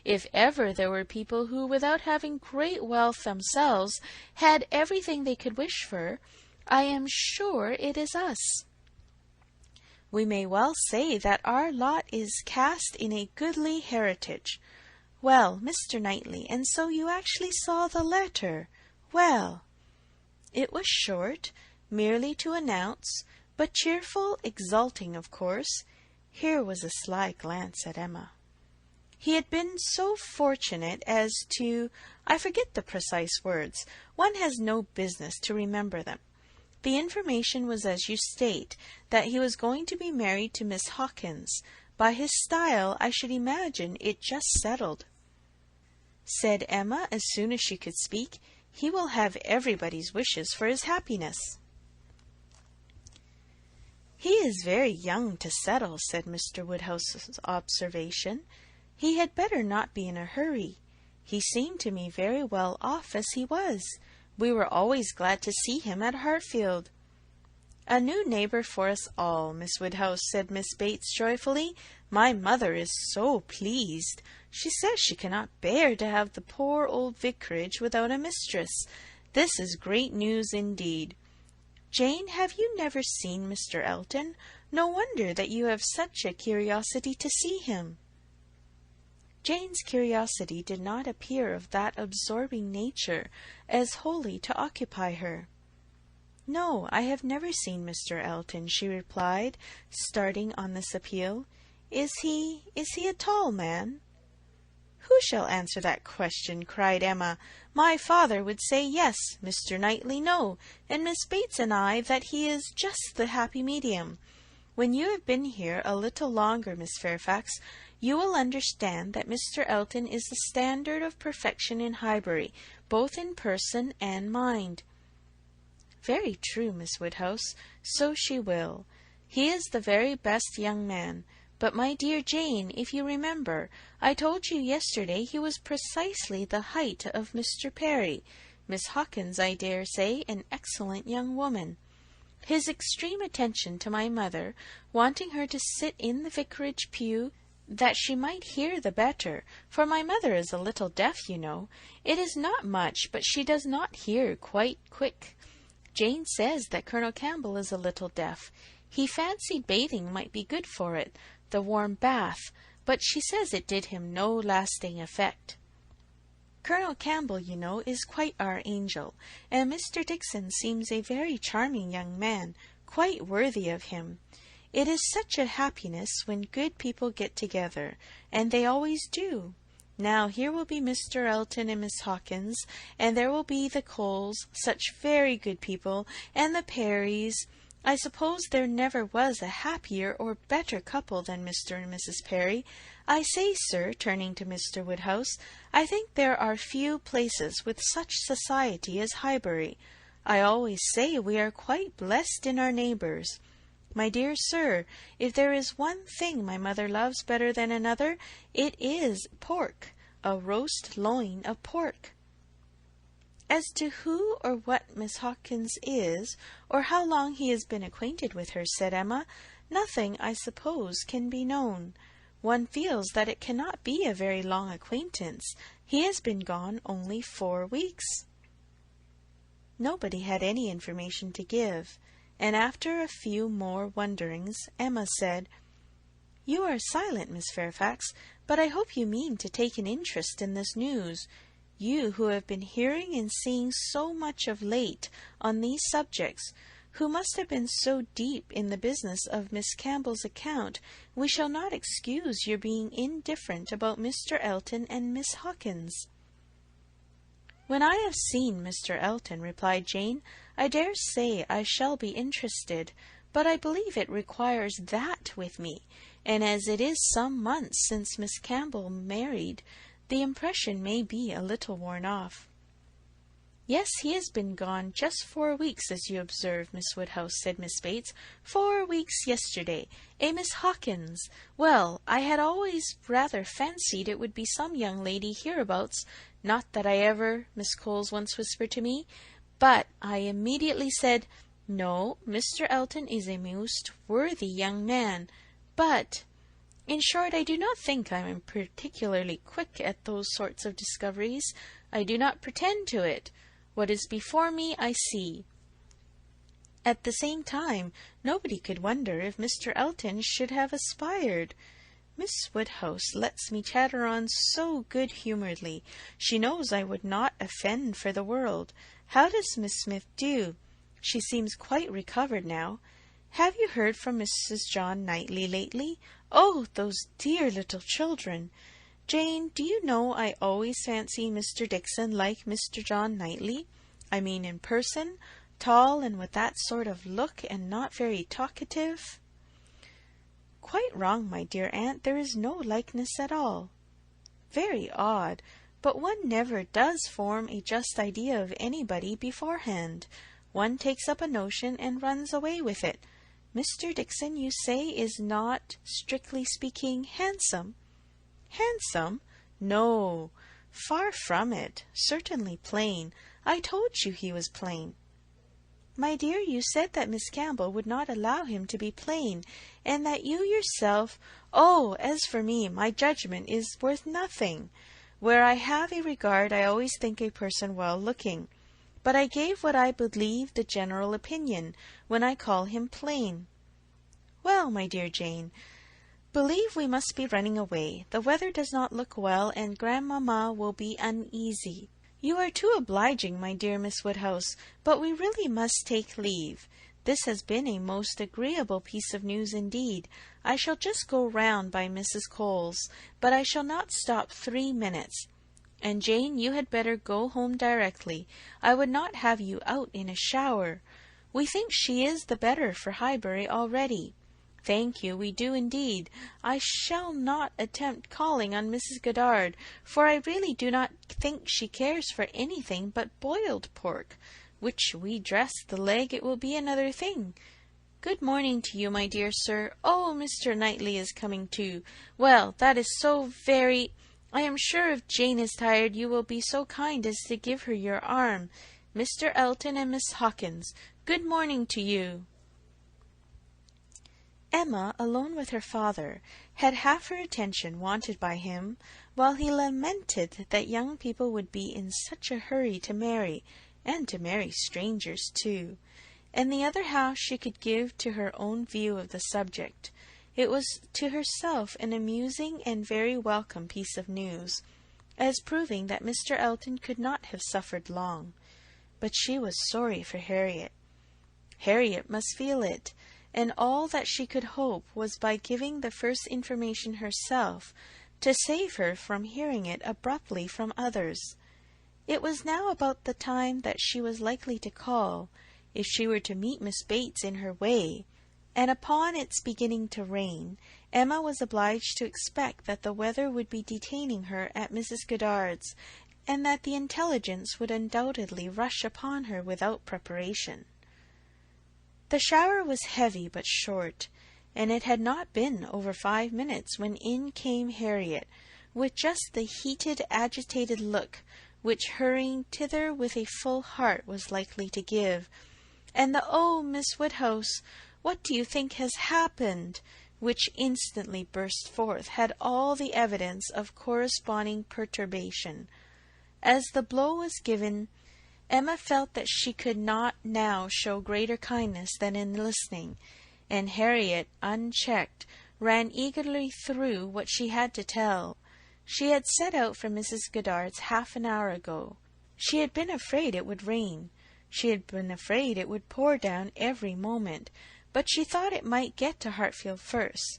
If ever there were people who, without having great wealth themselves, had everything they could wish for, I am sure it is us. We may well say that our lot is cast in a goodly heritage. Well, Mr. Knightley, and so you actually saw the letter. Well, it was short, merely to announce, but cheerful, exulting, of course. Here was a sly glance at Emma. He had been so fortunate as to— I forget the precise words. One has no business to remember them. The information was as you state, that he was going to be married to Miss Hawkins. By his style, I should imagine it just settled. Said Emma, as soon as she could speak, he will have everybody's wishes for his happiness. He is very young to settle, said Mr. Woodhouse's observation. He had better not be in a hurry. He seemed to me very well off as he was. We were always glad to see him at Hartfield. A new neighbour for us all, Miss Woodhouse, said Miss Bates joyfully. My mother is so pleased. She says she cannot bear to have the poor old vicarage without a mistress. This is great news indeed. Jane, have you never seen Mr. Elton? No wonder that you have such a curiosity to see him. Jane's curiosity did not appear of that absorbing nature as wholly to occupy her. No, I have never seen Mr. Elton, she replied, starting on this appeal. Is he a tall man? Who shall answer that question? Cried Emma. My father would say yes, Mr. Knightley no, and Miss Bates and I that he is just the happy medium. When you have been here a little longer, Miss Fairfax, you will understand that Mr. Elton is the standard of perfection in Highbury, both in person and mind. Very true, Miss Woodhouse, so she will. He is the very best young man. But, my dear Jane, if you remember, I told you yesterday he was precisely the height of Mr. Perry. Miss Hawkins, I dare say, an excellent young woman. His extreme attention to my mother, wanting her to sit in the vicarage pew, that she might hear the better, for my mother is a little deaf, you know. It is not much, but she does not hear quite quick. Jane says that Colonel Campbell is a little deaf. He fancied bathing might be good for it, the warm bath, but she says it did him no lasting effect. Colonel Campbell, you know, is quite our angel, and Mr. Dixon seems a very charming young man, quite worthy of him. It is such a happiness when good people get together, and they always do. Now here will be Mr. Elton and Miss Hawkins, and there will be the Coles, such very good people, and the Perrys, I suppose there never was a happier or better couple than Mr. and Mrs. Perry. I say, sir, turning to Mr. Woodhouse, I think there are few places with such society as Highbury. I always say we are quite blessed in our neighbours. My dear sir, if there is one thing my mother loves better than another, it is pork, a roast loin of pork. As to who or what Miss Hawkins is, or how long he has been acquainted with her, said Emma, nothing, I suppose, can be known. One feels that it cannot be a very long acquaintance. He has been gone only 4 weeks. Nobody had any information to give, and after a few more wonderings, Emma said, "You are silent, Miss Fairfax, but I hope you mean to take an interest in this news. You who have been hearing and seeing so much of late on these subjects, who must have been so deep in the business of Miss Campbell's account, we shall not excuse your being indifferent about Mr. Elton and Miss Hawkins." "When I have seen Mr. Elton," replied Jane, "I dare say I shall be interested, but I believe it requires that with me, and as it is some months since Miss Campbell married, the impression may be a little worn off." "Yes, he has been gone just 4 weeks, as you observe, Miss Woodhouse," said Miss Bates. 4 weeks yesterday. A Miss Hawkins! Well, I had always rather fancied it would be some young lady hereabouts, not that I ever, Miss Coles once whispered to me, but I immediately said, no, Mr. Elton is a most worthy young man, but... In short, I do not think I am particularly quick at those sorts of discoveries. I do not pretend to it. What is before me, I see. At the same time, nobody could wonder if Mr. Elton should have aspired. Miss Woodhouse lets me chatter on so good-humouredly. She knows I would not offend for the world. How does Miss Smith do? She seems quite recovered now. Have you heard from Mrs. John Knightley lately? Oh, those dear little children! Jane, do you know I always fancy Mr. Dixon like Mr. John Knightley? I mean in person, tall and with that sort of look, and not very talkative. Quite wrong, my dear aunt. There is no likeness at all. Very odd, but one never does form a just idea of anybody beforehand. One takes up a notion and runs away with it. Mr. Dixon, you say, is not, strictly speaking, handsome. Handsome? No, far from it. Certainly plain. I told you he was plain. My dear, you said that Miss Campbell would not allow him to be plain, and that you yourself— Oh, as for me, my judgment is worth nothing. Where I have a regard, I always think a person well-looking. But I gave what I believe the general opinion, when I call him plain. Well, my dear Jane, believe we must be running away. The weather does not look well, and grandmamma will be uneasy. You are too obliging, my dear Miss Woodhouse, but we really must take leave. This has been a most agreeable piece of news indeed. I shall just go round by Mrs. Coles, but I shall not stop 3 minutes. And Jane, you had better go home directly. I would not have you out in a shower. We think she is the better for Highbury already. Thank you, we do indeed. I shall not attempt calling on Mrs. Goddard, for I really do not think she cares for anything but boiled pork, which we dress the leg, it will be another thing. Good morning to you, my dear sir. Oh, Mr. Knightley is coming too. Well, that is so very... I am sure if Jane is tired, you will be so kind as to give her your arm. Mr. Elton and Miss Hawkins, good morning to you. Emma, alone with her father, had half her attention wanted by him, while he lamented that young people would be in such a hurry to marry, and to marry strangers too, and the other half she could give to her own view of the subject. It was to herself an amusing and very welcome piece of news, as proving that Mr. Elton could not have suffered long. But she was sorry for Harriet. Harriet must feel it, and all that she could hope was by giving the first information herself, to save her from hearing it abruptly from others. It was now about the time that she was likely to call, if she were to meet Miss Bates in her way. And upon its beginning to rain, Emma was obliged to expect that the weather would be detaining her at Mrs. Goddard's, and that the intelligence would undoubtedly rush upon her without preparation. The shower was heavy but short, and it had not been over 5 minutes when in came Harriet, with just the heated, agitated look which hurrying thither with a full heart was likely to give, and the "Oh, Miss Woodhouse, what do you think has happened?" which instantly burst forth, had all the evidence of corresponding perturbation. As the blow was given, Emma felt that she could not now show greater kindness than in listening, and Harriet, unchecked, ran eagerly through what she had to tell. She had set out for Mrs. Goddard's half an hour ago. She had been afraid it would rain. She had been afraid it would pour down every moment, but she thought it might get to Hartfield first.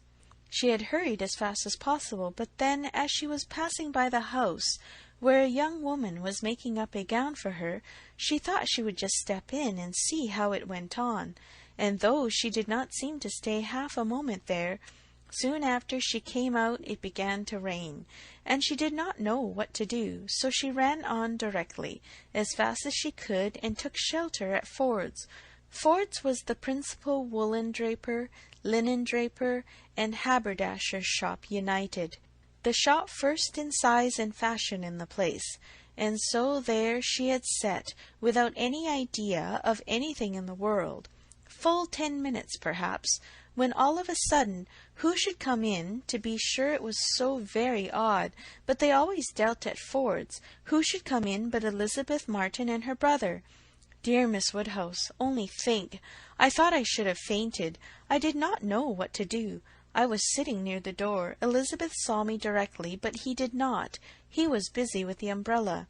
She had hurried as fast as possible, but then, as she was passing by the house where a young woman was making up a gown for her, she thought she would just step in and see how it went on, and though she did not seem to stay half a moment there, soon after she came out it began to rain, and she did not know what to do, so she ran on directly, as fast as she could, and took shelter at Ford's. Ford's was the principal woolen draper, linen draper, and haberdasher's shop united, the shop first in size and fashion in the place, and so there she had sat, without any idea of anything in the world, full 10 minutes perhaps, when all of a sudden, who should come in? To be sure it was so very odd, but they always dealt at Ford's. Who should come in but Elizabeth Martin and her brother? Dear Miss Woodhouse, only think! I thought I should have fainted. I did not know what to do. I was sitting near the door. Elizabeth saw me directly, but he did not. He was busy with the umbrella.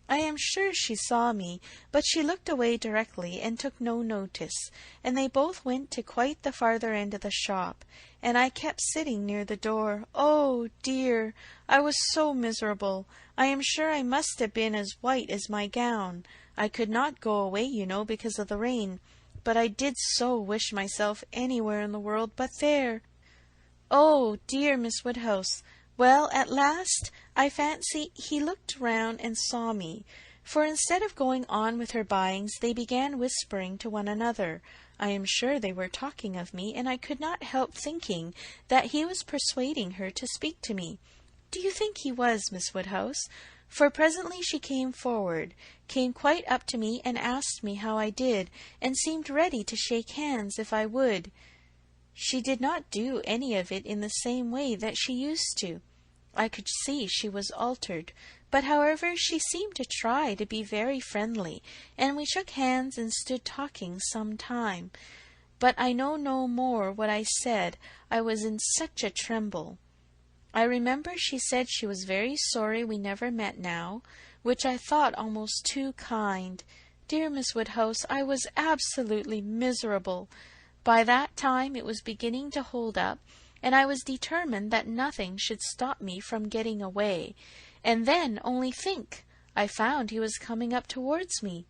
I am sure she saw me, but she looked away directly and took no notice, and they both went to quite the farther end of the shop, and I kept sitting near the door. Oh, dear! I was so miserable. I am sure I must have been as white as my gown. I could not go away, you know, because of the rain, but I did so wish myself anywhere in the world but there. Oh, dear Miss Woodhouse! Well, at last, I fancy, he looked round and saw me, for instead of going on with her buyings, they began whispering to one another. I am sure they were talking of me, and I could not help thinking that he was persuading her to speak to me. Do you think he was, Miss Woodhouse? For presently she came forward, came quite up to me, and asked me how I did, and seemed ready to shake hands if I would. She did not do any of it in the same way that she used to. I could see she was altered, but however she seemed to try to be very friendly, and we shook hands and stood talking some time. But I know no more what I said, I was in such a tremble. I remember she said she was very sorry we never met now, which I thought almost too kind. Dear Miss Woodhouse, I was absolutely miserable. By that time it was beginning to hold up, and I was determined that nothing should stop me from getting away. And then, only think, I found he was coming up towards me,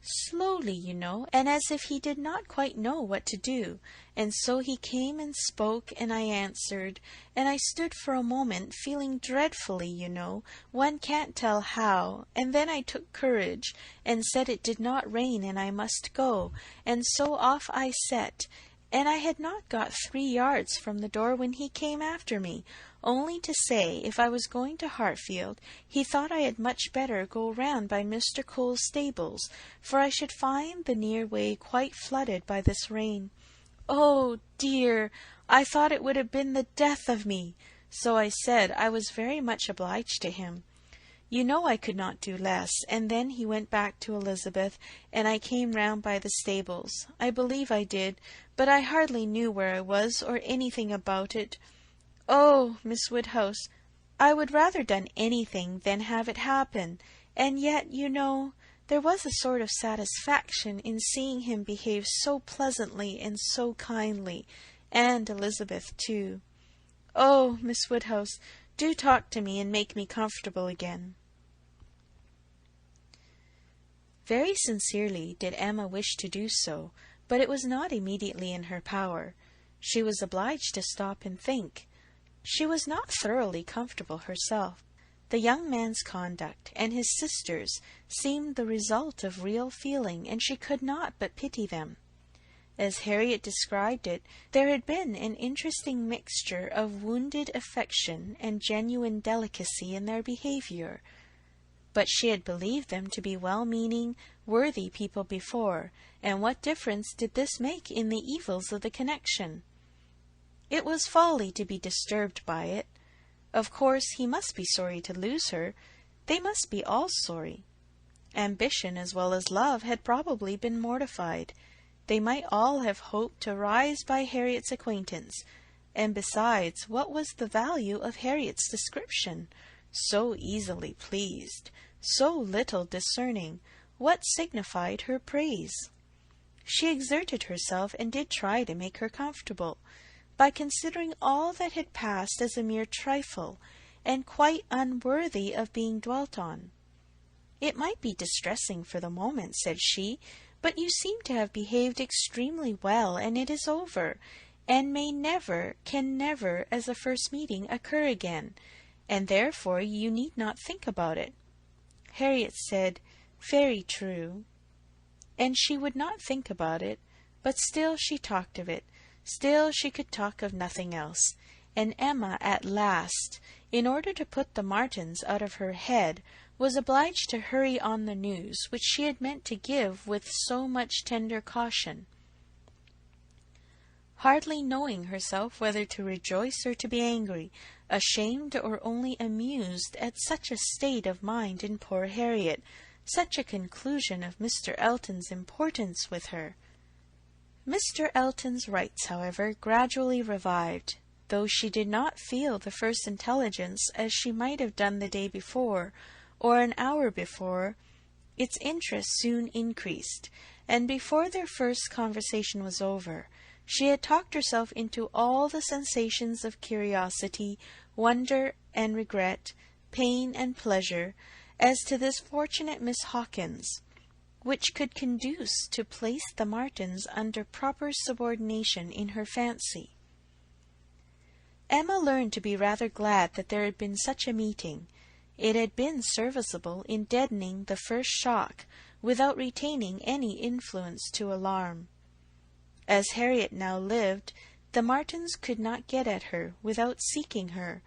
slowly, you know, and as if he did not quite know what to do. And so he came and spoke, and I answered, and I stood for a moment, feeling dreadfully, you know, one can't tell how, and then I took courage, and said it did not rain, and I must go, and so off I set, and I had not got 3 yards from the door when he came after me, only to say if I was going to Hartfield, he thought I had much better go round by Mr. Cole's stables, for I should find the near way quite flooded by this rain. Oh, dear! I thought it would have been the death of me. So I said I was very much obliged to him. You know I could not do less, and then he went back to Elizabeth, and I came round by the stables. I believe I did, but I hardly knew where I was, or anything about it. Oh, Miss Woodhouse, I would rather done anything than have it happen, and yet, you know, there was a sort of satisfaction in seeing him behave so pleasantly and so kindly, and Elizabeth too. Oh, Miss Woodhouse, do talk to me and make me comfortable again. Very sincerely did Emma wish to do so, but it was not immediately in her power. She was obliged to stop and think. She was not thoroughly comfortable herself. The young man's conduct and his sister's seemed the result of real feeling, and she could not but pity them. As Harriet described it, there had been an interesting mixture of wounded affection and genuine delicacy in their behavior. But she had believed them to be well-meaning, worthy people before, and what difference did this make in the evils of the connection? It was folly to be disturbed by it. Of course he must be sorry to lose her. They must be all sorry. Ambition as well as love had probably been mortified. They might all have hoped to rise by Harriet's acquaintance. And besides, what was the value of Harriet's description? So easily pleased, so little discerning, what signified her praise? She exerted herself and did try to make her comfortable, by considering all that had passed as a mere trifle, and quite unworthy of being dwelt on. It might be distressing for the moment, said she, but you seem to have behaved extremely well, and it is over, and may never, can never, as a first meeting, occur again, and therefore you need not think about it. Harriet said, very true. And she would not think about it, but still she talked of it. Still she could talk of nothing else, and Emma at last, in order to put the Martins out of her head, was obliged to hurry on the news, which she had meant to give with so much tender caution. Hardly knowing herself whether to rejoice or to be angry, ashamed or only amused at such a state of mind in poor Harriet, such a conclusion of Mr. Elton's importance with her. Mr. Elton's rights, however, gradually revived, though she did not feel the first intelligence as she might have done the day before, or an hour before. Its interest soon increased, and before their first conversation was over, she had talked herself into all the sensations of curiosity, wonder and regret, pain and pleasure, as to this fortunate Miss Hawkins, which could conduce to place the Martins under proper subordination in her fancy. Emma learned to be rather glad that there had been such a meeting. It had been serviceable in deadening the first shock, without retaining any influence to alarm. As Harriet now lived, the Martins could not get at her without seeking her,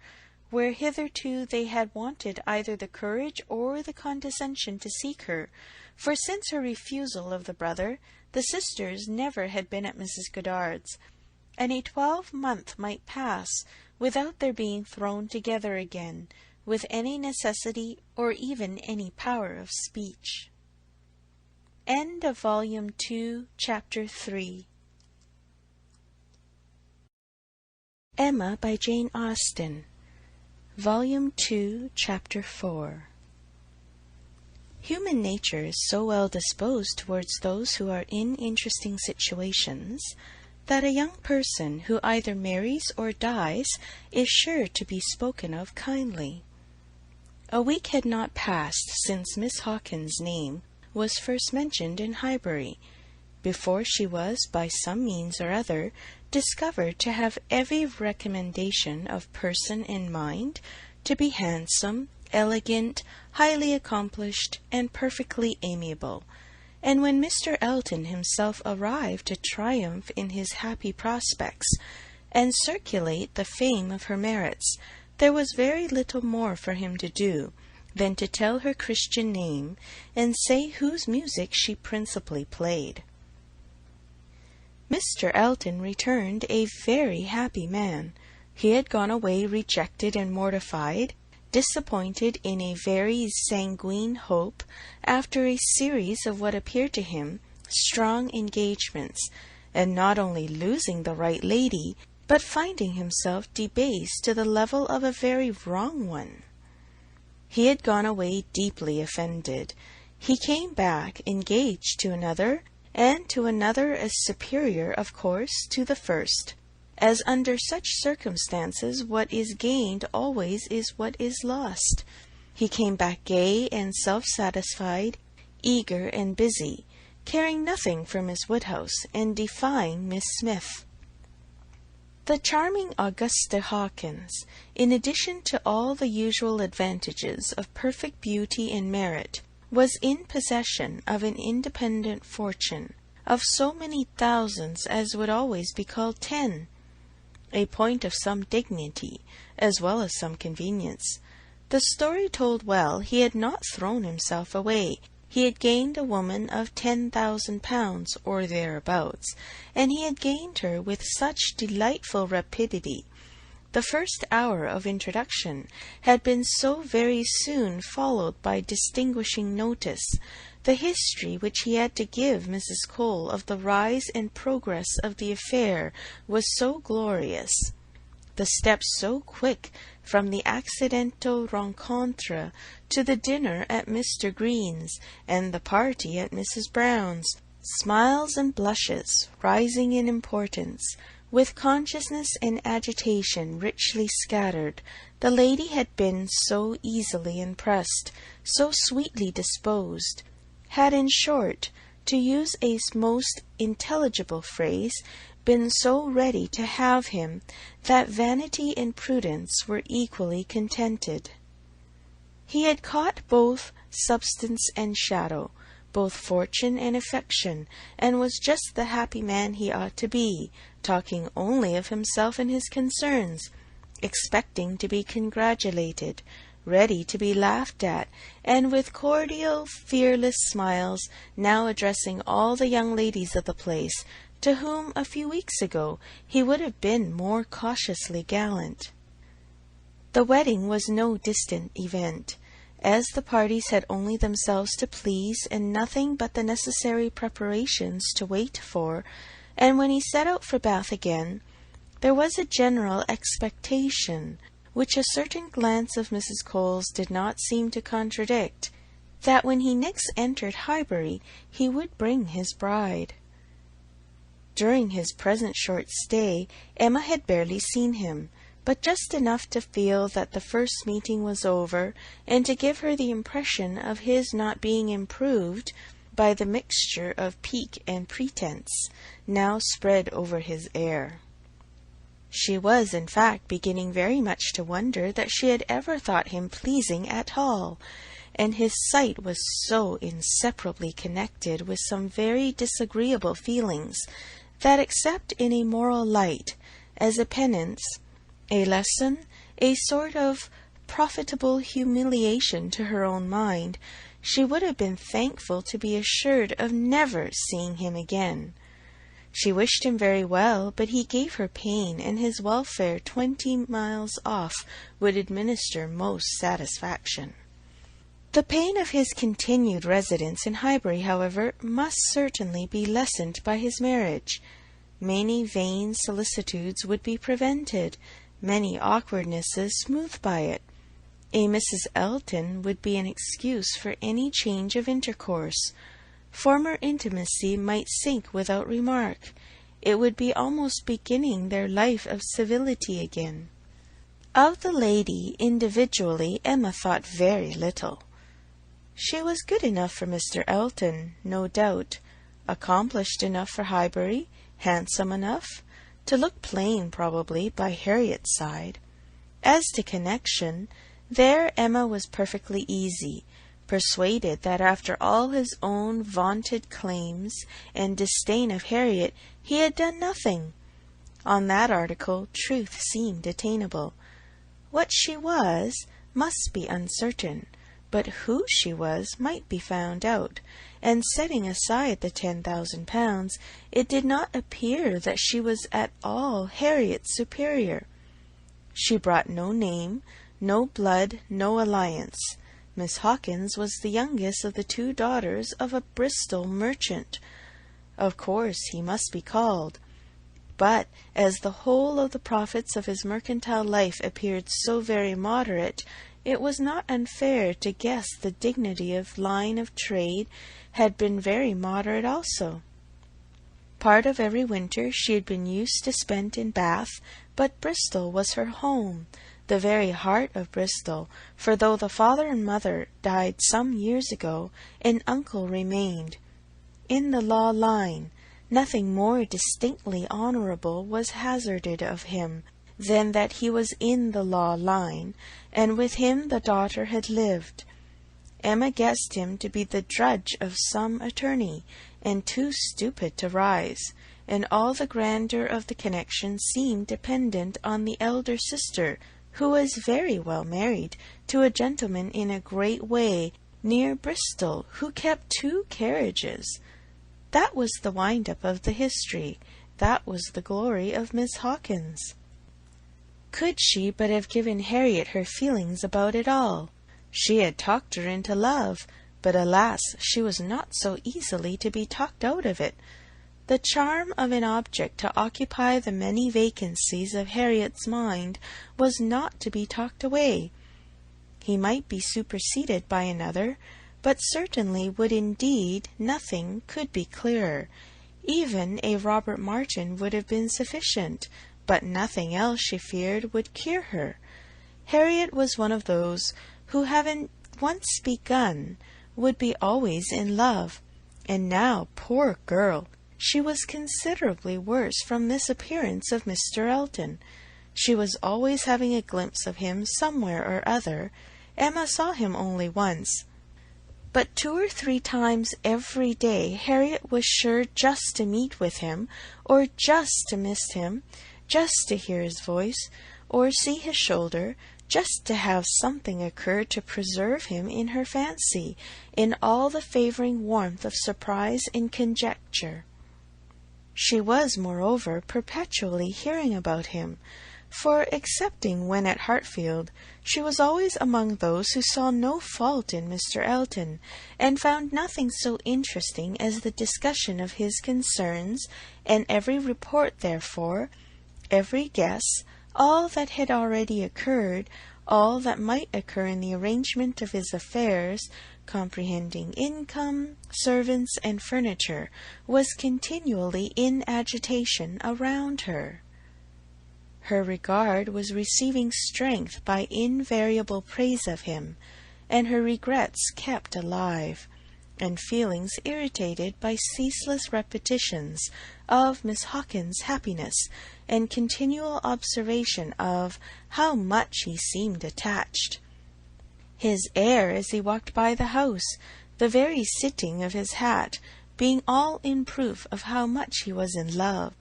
where hitherto they had wanted either the courage or the condescension to seek her, for since her refusal of the brother, the sisters never had been at Mrs. Goddard's, and a 12-month might pass without their being thrown together again, with any necessity or even any power of speech. End of Volume 2, Chapter 3. Emma by Jane Austen, Volume 2, Chapter 4. Human nature is so well disposed towards those who are in interesting situations that a young person who either marries or dies is sure to be spoken of kindly. A week had not passed since Miss Hawkins' name was first mentioned in Highbury, before she was, by some means or other, discovered to have every recommendation of person and mind, to be handsome, elegant, highly accomplished, and perfectly amiable, and when Mr. Elton himself arrived to triumph in his happy prospects, and circulate the fame of her merits, there was very little more for him to do than to tell her Christian name, and say whose music she principally played. Mr. Elton returned a very happy man. He had gone away rejected and mortified, disappointed in a very sanguine hope, after a series of what appeared to him strong engagements, and not only losing the right lady, but finding himself debased to the level of a very wrong one. He had gone away deeply offended. He came back engaged to another, and to another as superior, of course, to the first, as under such circumstances what is gained always is what is lost. He came back gay and self-satisfied, eager and busy, caring nothing for Miss Woodhouse, and defying Miss Smith. The charming Augusta Hawkins, in addition to all the usual advantages of perfect beauty and merit, was in possession of an independent fortune, of so many thousands as would always be called 10, a point of some dignity, as well as some convenience. The story told well, he had not thrown himself away. He had gained a woman of £10,000 or thereabouts, and he had gained her with such delightful rapidity. The first hour of introduction had been so very soon followed by distinguishing notice. The history which he had to give Mrs. Cole of the rise and progress of the affair was so glorious, the steps so quick from the accidental rencontre to the dinner at Mr. Green's and the party at Mrs. Brown's, smiles and blushes rising in importance, with consciousness and agitation richly scattered. The lady had been so easily impressed, so sweetly disposed, had, in short, to use a most intelligible phrase, been so ready to have him, that vanity and prudence were equally contented. He had caught both substance and shadow, both fortune and affection, and was just the happy man he ought to be, talking only of himself and his concerns, expecting to be congratulated, ready to be laughed at, and with cordial, fearless smiles, now addressing all the young ladies of the place, to whom a few weeks ago he would have been more cautiously gallant. The wedding was no distant event, as the parties had only themselves to please, and nothing but the necessary preparations to wait for, and when he set out for Bath again, there was a general expectation, which a certain glance of Mrs. Cole's did not seem to contradict, that when he next entered Highbury he would bring his bride. During his present short stay, Emma had barely seen him, but just enough to feel that the first meeting was over, and to give her the impression of his not being improved by the mixture of pique and pretence now spread over his air. She was, in fact, beginning very much to wonder that she had ever thought him pleasing at all, and his sight was so inseparably connected with some very disagreeable feelings, that except in a moral light, as a penance, a lesson, a sort of profitable humiliation to her own mind, she would have been thankful to be assured of never seeing him again. She wished him very well, but he gave her pain, and his welfare 20 miles off would administer most satisfaction. The pain of his continued residence in Highbury, however, must certainly be lessened by his marriage. Many vain solicitudes would be prevented, many awkwardnesses smoothed by it. A Mrs. Elton would be an excuse for any change of intercourse. Former intimacy might sink without remark. It would be almost beginning their life of civility again. Of the lady individually Emma thought very little. She was good enough for Mr. Elton, no doubt, accomplished enough for Highbury, handsome enough, to look plain probably by Harriet's side. As to connection, there Emma was perfectly easy, persuaded that after all his own vaunted claims and disdain of Harriet, he had done nothing. On that article truth seemed attainable. What she was must be uncertain, but who she was might be found out, and setting aside the £10,000, it did not appear that she was at all Harriet's superior. She brought no name, no blood, no alliance. Miss Hawkins was the youngest of the 2 daughters of a Bristol merchant. Of course he must be called, but as the whole of the profits of his mercantile life appeared so very moderate, it was not unfair to guess the dignity of line of trade had been very moderate also. Part of every winter she had been used to spend in Bath, but Bristol was her home. the very heart of Bristol, for though the father and mother died some years ago, an uncle remained. In the law line, nothing more distinctly honourable was hazarded of him than that he was in the law line, and with him the daughter had lived. Emma guessed him to be the drudge of some attorney, and too stupid to rise, and all the grandeur of the connection seemed dependent on the elder sister, who was very well married to a gentleman in a great way near Bristol, who kept 2 carriages. That was the wind-up of the history. That was the glory of Miss Hawkins. Could she but have given Harriet her feelings about it all! She had talked her into love, but alas, she was not so easily to be talked out of it. The charm of an object to occupy the many vacancies of Harriet's mind was not to be talked away. He might be superseded by another, but certainly would indeed nothing could be clearer. Even a Robert Martin would have been sufficient, but nothing else, she feared, would cure her. Harriet was one of those who, having once begun, would be always in love, and now, poor girl, she was considerably worse from this appearance of Mr. Elton. She was always having a glimpse of him somewhere or other. Emma saw him only once, but 2 or 3 times every day Harriet was sure just to meet with him, or just to miss him, just to hear his voice, or see his shoulder, just to have something occur to preserve him in her fancy, in all the favouring warmth of surprise and conjecture. She was, moreover, perpetually hearing about him, for, excepting when at Hartfield, she was always among those who saw no fault in Mr. Elton, and found nothing so interesting as the discussion of his concerns, and every report, therefore, every guess, all that had already occurred, all that might occur in the arrangement of his affairs, comprehending income, servants, and furniture, was continually in agitation around her. Her regard was receiving strength by invariable praise of him, and her regrets kept alive, and feelings irritated by ceaseless repetitions of Miss Hawkins's happiness, and continual observation of how much he seemed attached. His air as he walked by the house, the very sitting of his hat, being all in proof of how much he was in love.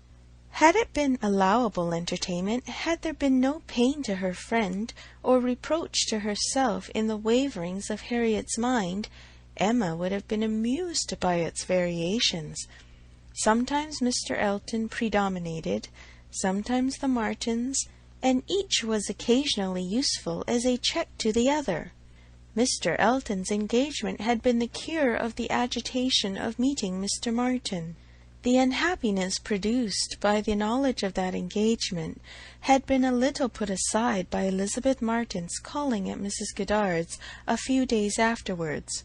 Had it been allowable entertainment, had there been no pain to her friend, or reproach to herself in the waverings of Harriet's mind, Emma would have been amused by its variations. Sometimes Mr. Elton predominated, sometimes the Martins, and each was occasionally useful as a check to the other. Mr. Elton's engagement had been the cure of the agitation of meeting Mr. Martin. The unhappiness produced by the knowledge of that engagement had been a little put aside by Elizabeth Martin's calling at Mrs. Goddard's a few days afterwards.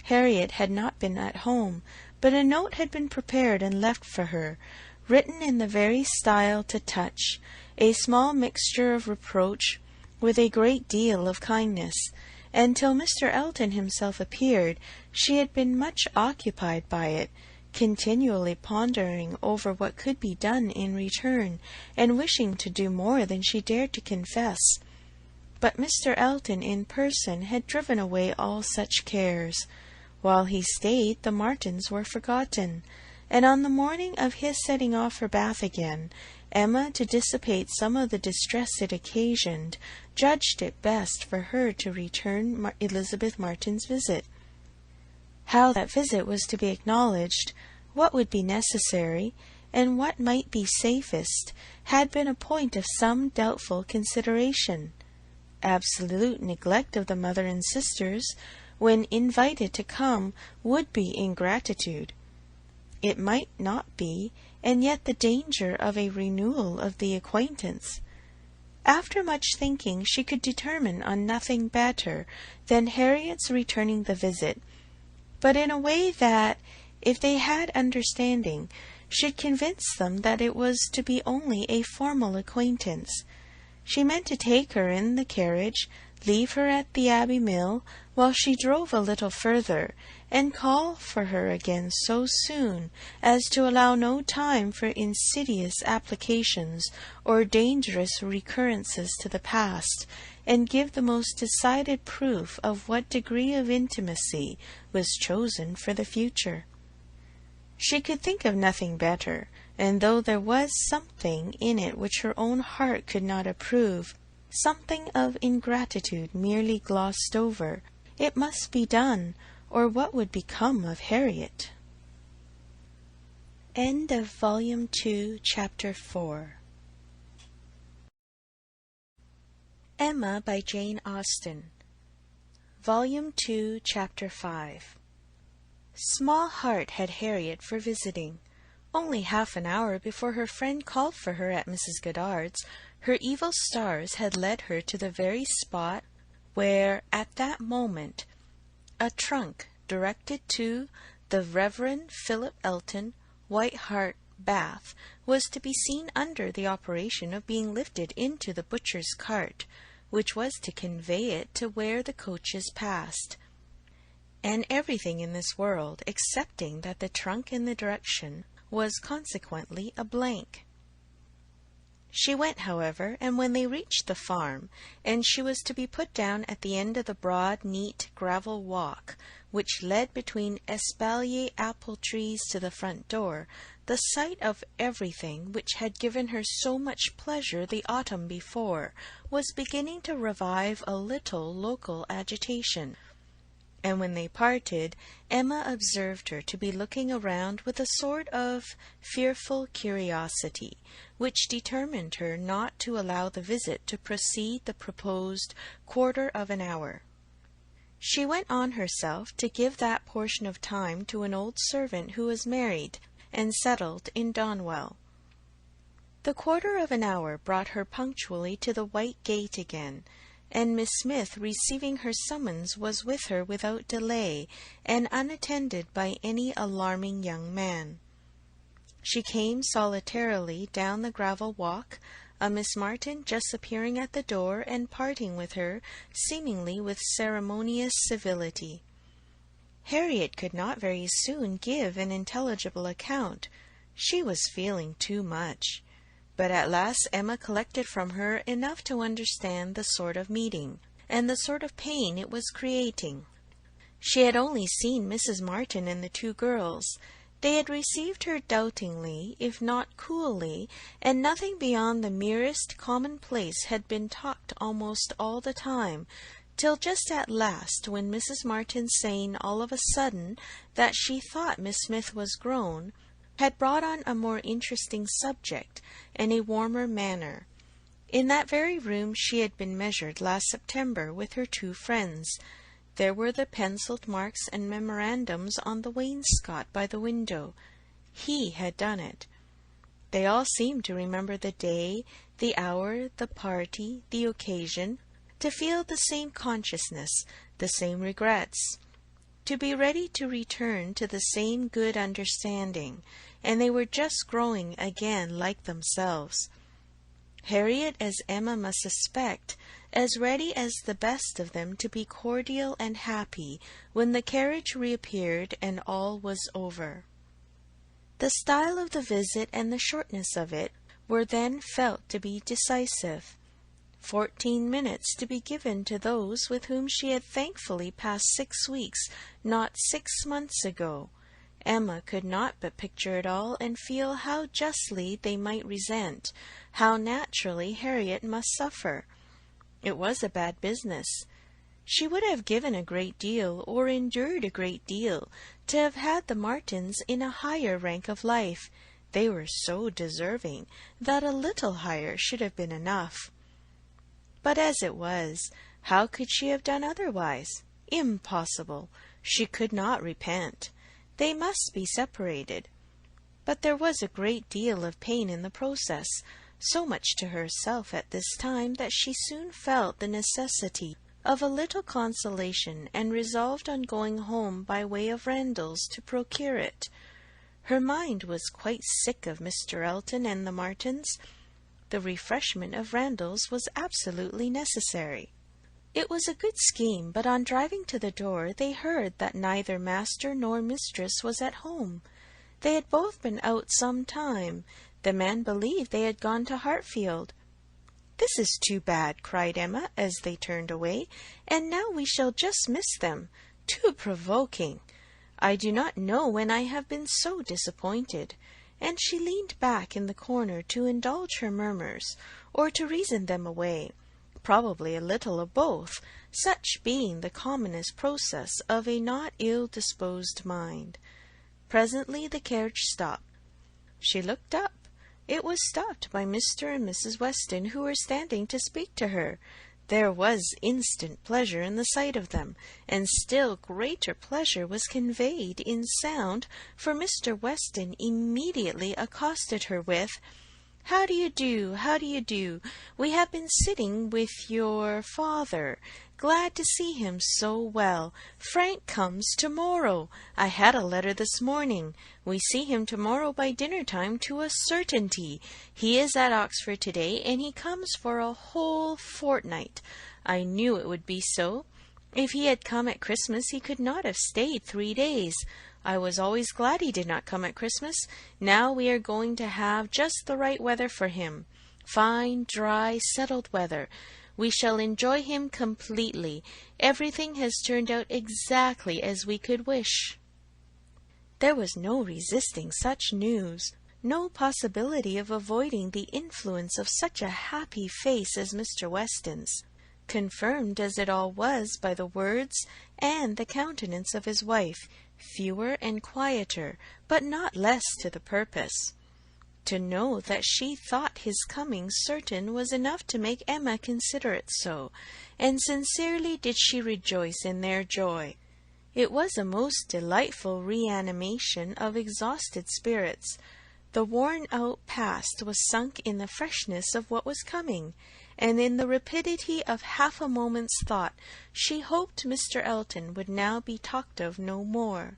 Harriet had not been at home, but a note had been prepared and left for her, written in the very style to touch, a small mixture of reproach with a great deal of kindness, and till Mr. Elton himself appeared, she had been much occupied by it, continually pondering over what could be done in return, and wishing to do more than she dared to confess. But Mr. Elton in person had driven away all such cares. While he stayed, the Martins were forgotten, and on the morning of his setting off for Bath again, Emma, to dissipate some of the distress it occasioned, judged it best for her to return Elizabeth Martin's visit. How that visit was to be acknowledged, what would be necessary, and what might be safest, had been a point of some doubtful consideration. Absolute neglect of the mother and sisters, when invited to come, would be ingratitude. It might not be, and yet the danger of a renewal of the acquaintance. After much thinking, she could determine on nothing better than Harriet's returning the visit, but in a way that, if they had understanding, should convince them that it was to be only a formal acquaintance. She meant to take her in the carriage, leave her at the Abbey Mill while she drove a little further, and call for her again so soon as to allow no time for insidious applications or dangerous recurrences to the past, and give the most decided proof of what degree of intimacy was chosen for the future. She could think of nothing better, and though there was something in it which her own heart could not approve, something of ingratitude merely glossed over, it must be done, or what would become of Harriet? End of Volume 2, Chapter 4. Emma by Jane Austen. Volume 2, Chapter 5. Small heart had Harriet for visiting. Only half an hour before her friend called for her at Mrs. Goddard's, her evil stars had led her to the very spot where, at that moment, a trunk directed to the Reverend Philip Elton, White Hart, Bath, was to be seen under the operation of being lifted into the butcher's cart, which was to convey it to where the coaches passed. And everything in this world, excepting that the trunk in the direction, was consequently a blank. She went, however, and when they reached the farm, and she was to be put down at the end of the broad, neat gravel walk, which led between espalier apple trees to the front door, the sight of everything which had given her so much pleasure the autumn before was beginning to revive a little local agitation. And when they parted, Emma observed her to be looking around with a sort of fearful curiosity, which determined her not to allow the visit to proceed the proposed quarter of an hour. She went on herself to give that portion of time to an old servant who was married and settled in Donwell. The quarter of an hour brought her punctually to the white gate again, and Miss Smith, receiving her summons, was with her without delay, and unattended by any alarming young man. She came solitarily down the gravel walk, a Miss Martin just appearing at the door and parting with her, seemingly with ceremonious civility. Harriet could not very soon give an intelligible account. She was feeling too much. But at last Emma collected from her enough to understand the sort of meeting, and the sort of pain it was creating. She had only seen Mrs. Martin and the two girls. They had received her doubtingly, if not coolly, and nothing beyond the merest commonplace had been talked almost all the time, till just at last, when Mrs. Martin, saying all of a sudden that she thought Miss Smith was grown, had brought on a more interesting subject and a warmer manner. In that very room she had been measured last September with her two friends. There were the pencilled marks and memorandums on the wainscot by the window. He had done it. They all seemed to remember the day, the hour, the party, the occasion, to feel the same consciousness, the same regrets, to be ready to return to the same good understanding, and they were just growing again like themselves. Harriet, as Emma must suspect, as ready as the best of them to be cordial and happy when the carriage reappeared and all was over. The style of the visit and the shortness of it were then felt to be decisive. 14 minutes to be given to those with whom she had thankfully passed 6 weeks, not 6 months ago. Emma could not but picture it all, and feel how justly they might resent, how naturally Harriet must suffer. It was a bad business. She would have given a great deal, or endured a great deal, to have had the Martins in a higher rank of life. They were so deserving that a little higher should have been enough. But as it was, how could she have done otherwise? Impossible. She could not repent. They must be separated. But there was a great deal of pain in the process, so much to herself at this time that she soon felt the necessity of a little consolation, and resolved on going home by way of Randalls to procure it. Her mind was quite sick of Mr. Elton and the Martins. The refreshment of Randalls was absolutely necessary. It was a good scheme, but on driving to the door they heard that neither master nor mistress was at home. They had both been out some time. The man believed they had gone to Hartfield. "This is too bad," cried Emma, as they turned away, "and now we shall just miss them. Too provoking! I do not know when I have been so disappointed." And she leaned back in the corner to indulge her murmurs, or to reason them away, probably a little of both, such being the commonest process of a not ill-disposed mind. Presently the carriage stopped. She looked up. It was stopped by Mr. and Mrs. Weston, who were standing to speak to her. There was instant pleasure in the sight of them, and still greater pleasure was conveyed in sound, for Mr. Weston immediately accosted her with, "How do you do? How do you do? We have been sitting with your father. Glad to see him so well. Frank comes tomorrow. I had a letter this morning. We see him tomorrow by dinner-time to a certainty. He is at Oxford today, and he comes for a whole fortnight. I knew it would be so. If he had come at Christmas, he could not have stayed 3 days. I was always glad he did not come at Christmas. Now we are going to have just the right weather for him. Fine, dry, settled weather. We shall enjoy him completely. Everything has turned out exactly as we could wish." There was no resisting such news, no possibility of avoiding the influence of such a happy face as Mr. Weston's, confirmed as it all was by the words and the countenance of his wife, fewer and quieter, but not less to the purpose. To know that she thought his coming certain was enough to make Emma consider it so, and sincerely did she rejoice in their joy. It was a most delightful reanimation of exhausted spirits. The worn-out past was sunk in the freshness of what was coming, and in the rapidity of half a moment's thought she hoped Mr. Elton would now be talked of no more.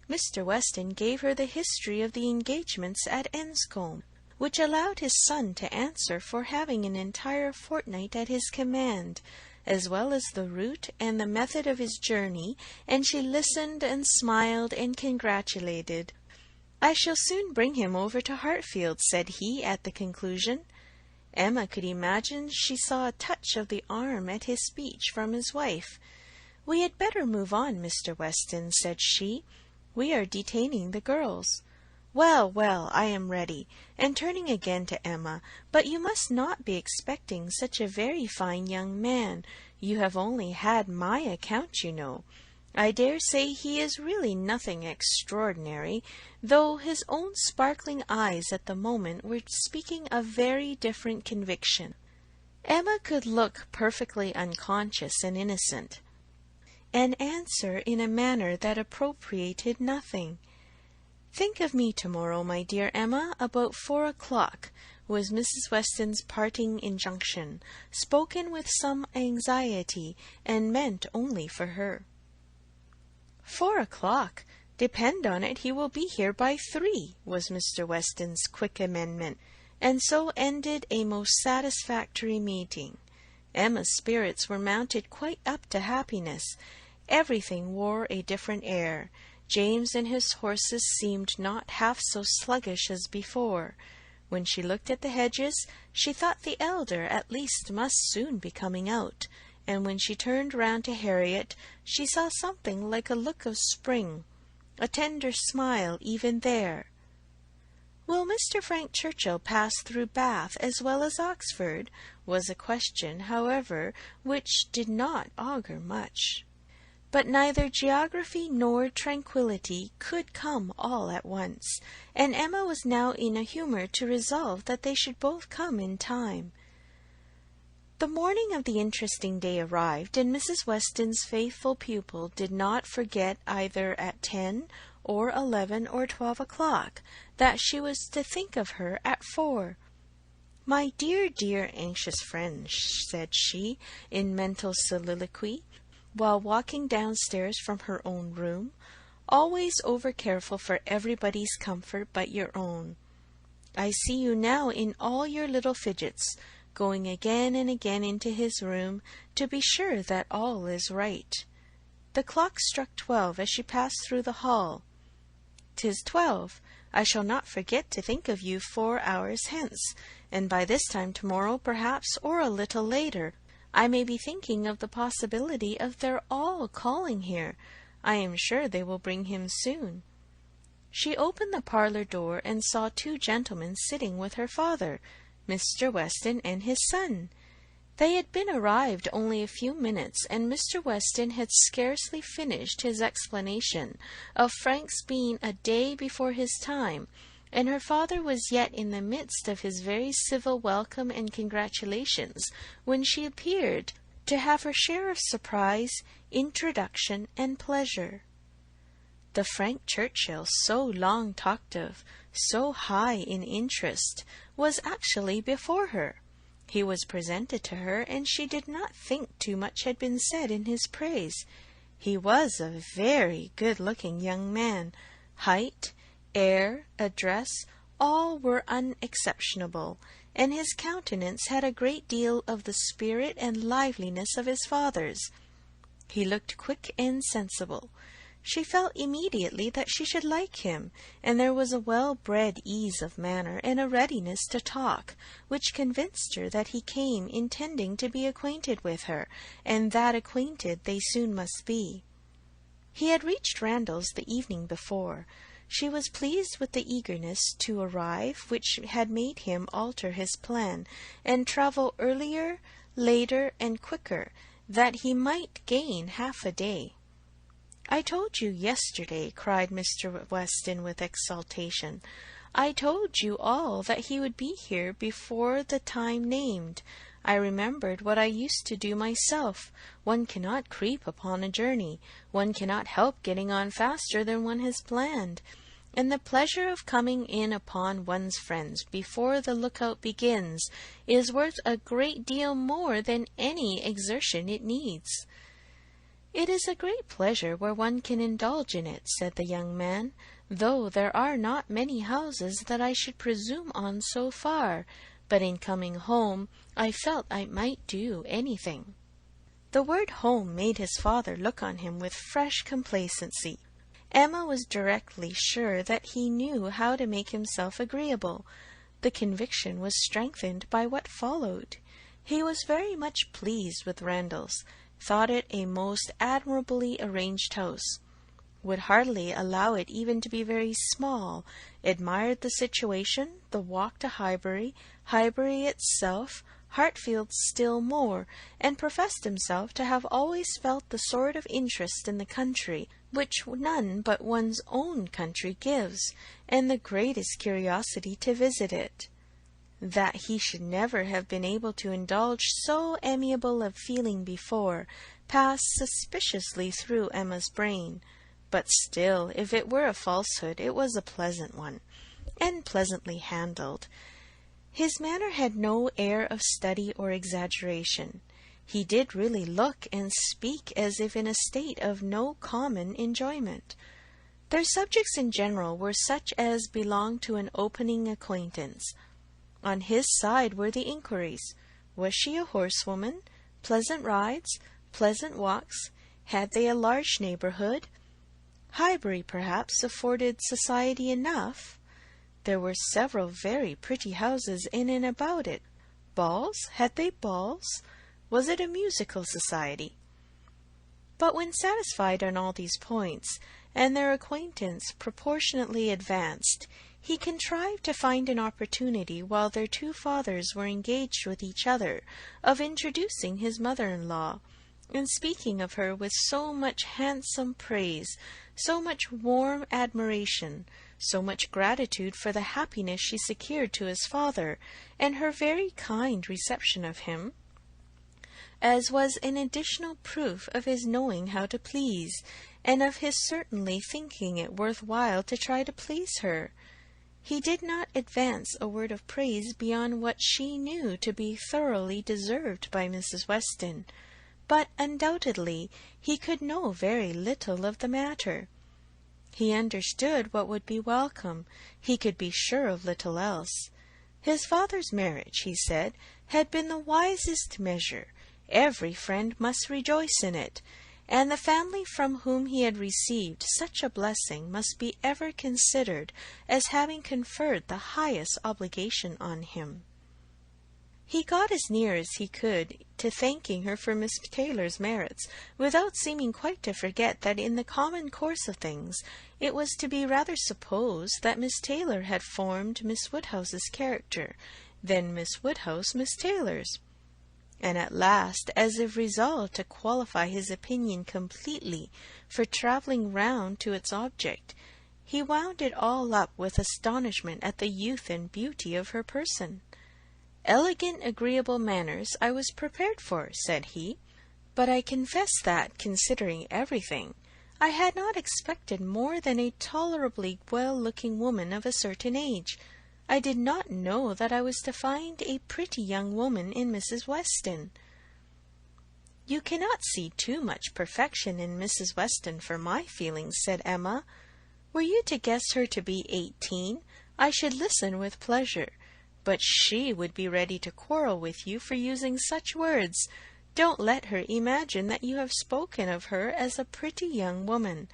Mr. Weston gave her the history of the engagements at Enscombe, which allowed his son to answer for having an entire fortnight at his command, as well as the route and the method of his journey, and she listened and smiled and congratulated. "I shall soon bring him over to Hartfield," said he at the conclusion. Emma could imagine she saw a touch of the arm at his speech from his wife. "We had better move on, Mr. Weston," said she. "We are detaining the girls." "Well, well, I am ready." And turning again to Emma, "But you must not be expecting such a very fine young man. You have only had my account, you know. I dare say he is really nothing extraordinary, though his own sparkling eyes at the moment were speaking a very different conviction." Emma could look perfectly unconscious and innocent, and answer in a manner that appropriated nothing. "Think of me tomorrow, my dear Emma, about 4 o'clock," was Mrs. Weston's parting injunction, spoken with some anxiety, and meant only for her. 4 o'clock! Depend on it he will be here by 3, was Mr. Weston's quick amendment, and so ended a most satisfactory meeting. Emma's spirits were mounted quite up to happiness. Everything wore a different air. James and his horses seemed not half so sluggish as before. When she looked at the hedges, she thought the elder at least must soon be coming out, and when she turned round to Harriet, she saw something like a look of spring, a tender smile even there. "Will Mr. Frank Churchill pass through Bath as well as Oxford?" was a question, however, which did not augur much. But neither geography nor tranquillity could come all at once, and Emma was now in a humour to resolve that they should both come in time. The morning of the interesting day arrived, and Mrs. Weston's faithful pupil did not forget either at 10 or 11 or 12 o'clock that she was to think of her at 4. "My dear, dear, anxious friend," said she, in mental soliloquy, while walking downstairs from her own room, "always over-careful for everybody's comfort but your own. I see you now in all your little fidgets, going again and again into his room to be sure that all is right. The clock struck 12 as she passed through the hall. "'Tis 12. I shall not forget to think of you 4 hours hence, and by this time tomorrow, perhaps, or a little later, I may be thinking of the possibility of their all calling here. I am sure they will bring him soon." She opened the parlor door and saw 2 gentlemen sitting with her father, Mr. Weston and his son. They had been arrived only a few minutes, and Mr. Weston had scarcely finished his explanation of Frank's being a day before his time, and her father was yet in the midst of his very civil welcome and congratulations when she appeared, to have her share of surprise, introduction, and pleasure. The Frank Churchill, so long talked of, so high in interest, was actually before her. He was presented to her, and she did not think too much had been said in his praise. He was a very good-looking young man. Height, air, address, all were unexceptionable, and his countenance had a great deal of the spirit and liveliness of his father's. He looked quick and sensible. She felt immediately that she should like him, and there was a well-bred ease of manner and a readiness to talk, which convinced her that he came intending to be acquainted with her, and that acquainted they soon must be. He had reached Randalls the evening before. She was pleased with the eagerness to arrive which had made him alter his plan, and travel earlier, later, and quicker, that he might gain half a day. "I told you yesterday," cried Mr. Weston with exultation, "I told you all that he would be here before the time named. I remembered what I used to do myself. One cannot creep upon a journey. One cannot help getting on faster than one has planned. And the pleasure of coming in upon one's friends before the lookout begins is worth a great deal more than any exertion it needs." "It is a great pleasure where one can indulge in it," said the young man, "though there are not many houses that I should presume on so far, but in coming home I felt I might do anything." The word home made his father look on him with fresh complacency. Emma was directly sure that he knew how to make himself agreeable. The conviction was strengthened by what followed. He was very much pleased with Randalls, thought it a most admirably arranged house, would hardly allow it even to be very small, admired the situation, the walk to Highbury, Highbury itself, Hartfield still more, and professed himself to have always felt the sort of interest in the country which none but one's own country gives, and the greatest curiosity to visit it. That he should never have been able to indulge so amiable a feeling before passed suspiciously through Emma's brain, but still, if it were a falsehood, it was a pleasant one, and pleasantly handled. His manner had no air of study or exaggeration. He did really look and speak as if in a state of no common enjoyment. Their subjects in general were such as belong to an opening acquaintance. On his side were the inquiries. Was she a horsewoman? Pleasant rides? Pleasant walks? Had they a large neighbourhood? Highbury, perhaps, afforded society enough. There were several very pretty houses in and about it. Balls? Had they balls? Was it a musical society? But when satisfied on all these points, and their acquaintance proportionately advanced, he contrived to find an opportunity, while their 2 fathers were engaged with each other, of introducing his mother-in-law, and speaking of her with so much handsome praise, so much warm admiration, so much gratitude for the happiness she secured to his father, and her very kind reception of him, as was an additional proof of his knowing how to please, and of his certainly thinking it worth while to try to please her. He did not advance a word of praise beyond what she knew to be thoroughly deserved by Mrs. Weston, but undoubtedly he could know very little of the matter. He understood what would be welcome. He could be sure of little else. His father's marriage, he said, had been the wisest measure. Every friend must rejoice in it, and the family from whom he had received such a blessing must be ever considered as having conferred the highest obligation on him. He got as near as he could to thanking her for Miss Taylor's merits, without seeming quite to forget that in the common course of things it was to be rather supposed that Miss Taylor had formed Miss Woodhouse's character, than Miss Woodhouse Miss Taylor's. And at last, as if resolved to qualify his opinion completely for travelling round to its object, he wound it all up with astonishment at the youth and beauty of her person. "Elegant, agreeable manners I was prepared for," said he, "but I confess that, considering everything, I had not expected more than a tolerably well-looking woman of a certain age. I did not know that I was to find a pretty young woman in Mrs. Weston." "You cannot see too much perfection in Mrs. Weston for my feelings," said Emma. "Were you to guess her to be 18, I should listen with pleasure. But she would be ready to quarrel with you for using such words. Don't let her imagine that you have spoken of her as a pretty young woman."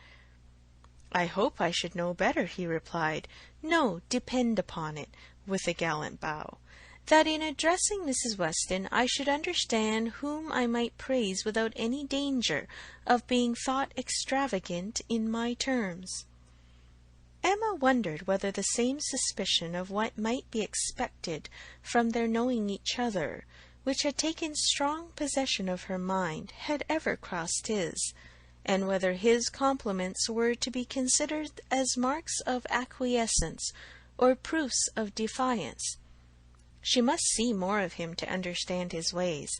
"I hope I should know better," he replied. "No, depend upon it," with a gallant bow, "that in addressing Mrs. Weston I should understand whom I might praise without any danger of being thought extravagant in my terms." Emma wondered whether the same suspicion of what might be expected from their knowing each other, which had taken strong possession of her mind, had ever crossed his, and whether his compliments were to be considered as marks of acquiescence or proofs of defiance. She must see more of him to understand his ways.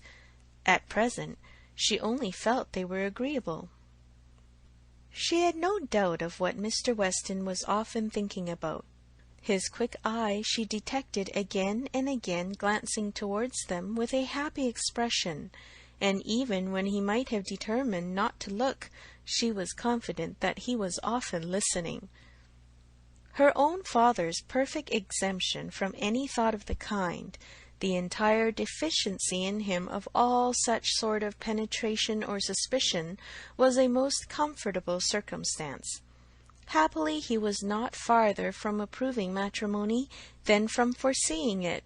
At present she only felt they were agreeable. She had no doubt of what Mr. Weston was often thinking about. His quick eye she detected again and again glancing towards them with a happy expression, and even when he might have determined not to look, she was confident that he was often listening. Her own father's perfect exemption from any thought of the kind, the entire deficiency in him of all such sort of penetration or suspicion, was a most comfortable circumstance. Happily he was not farther from approving matrimony than from foreseeing it.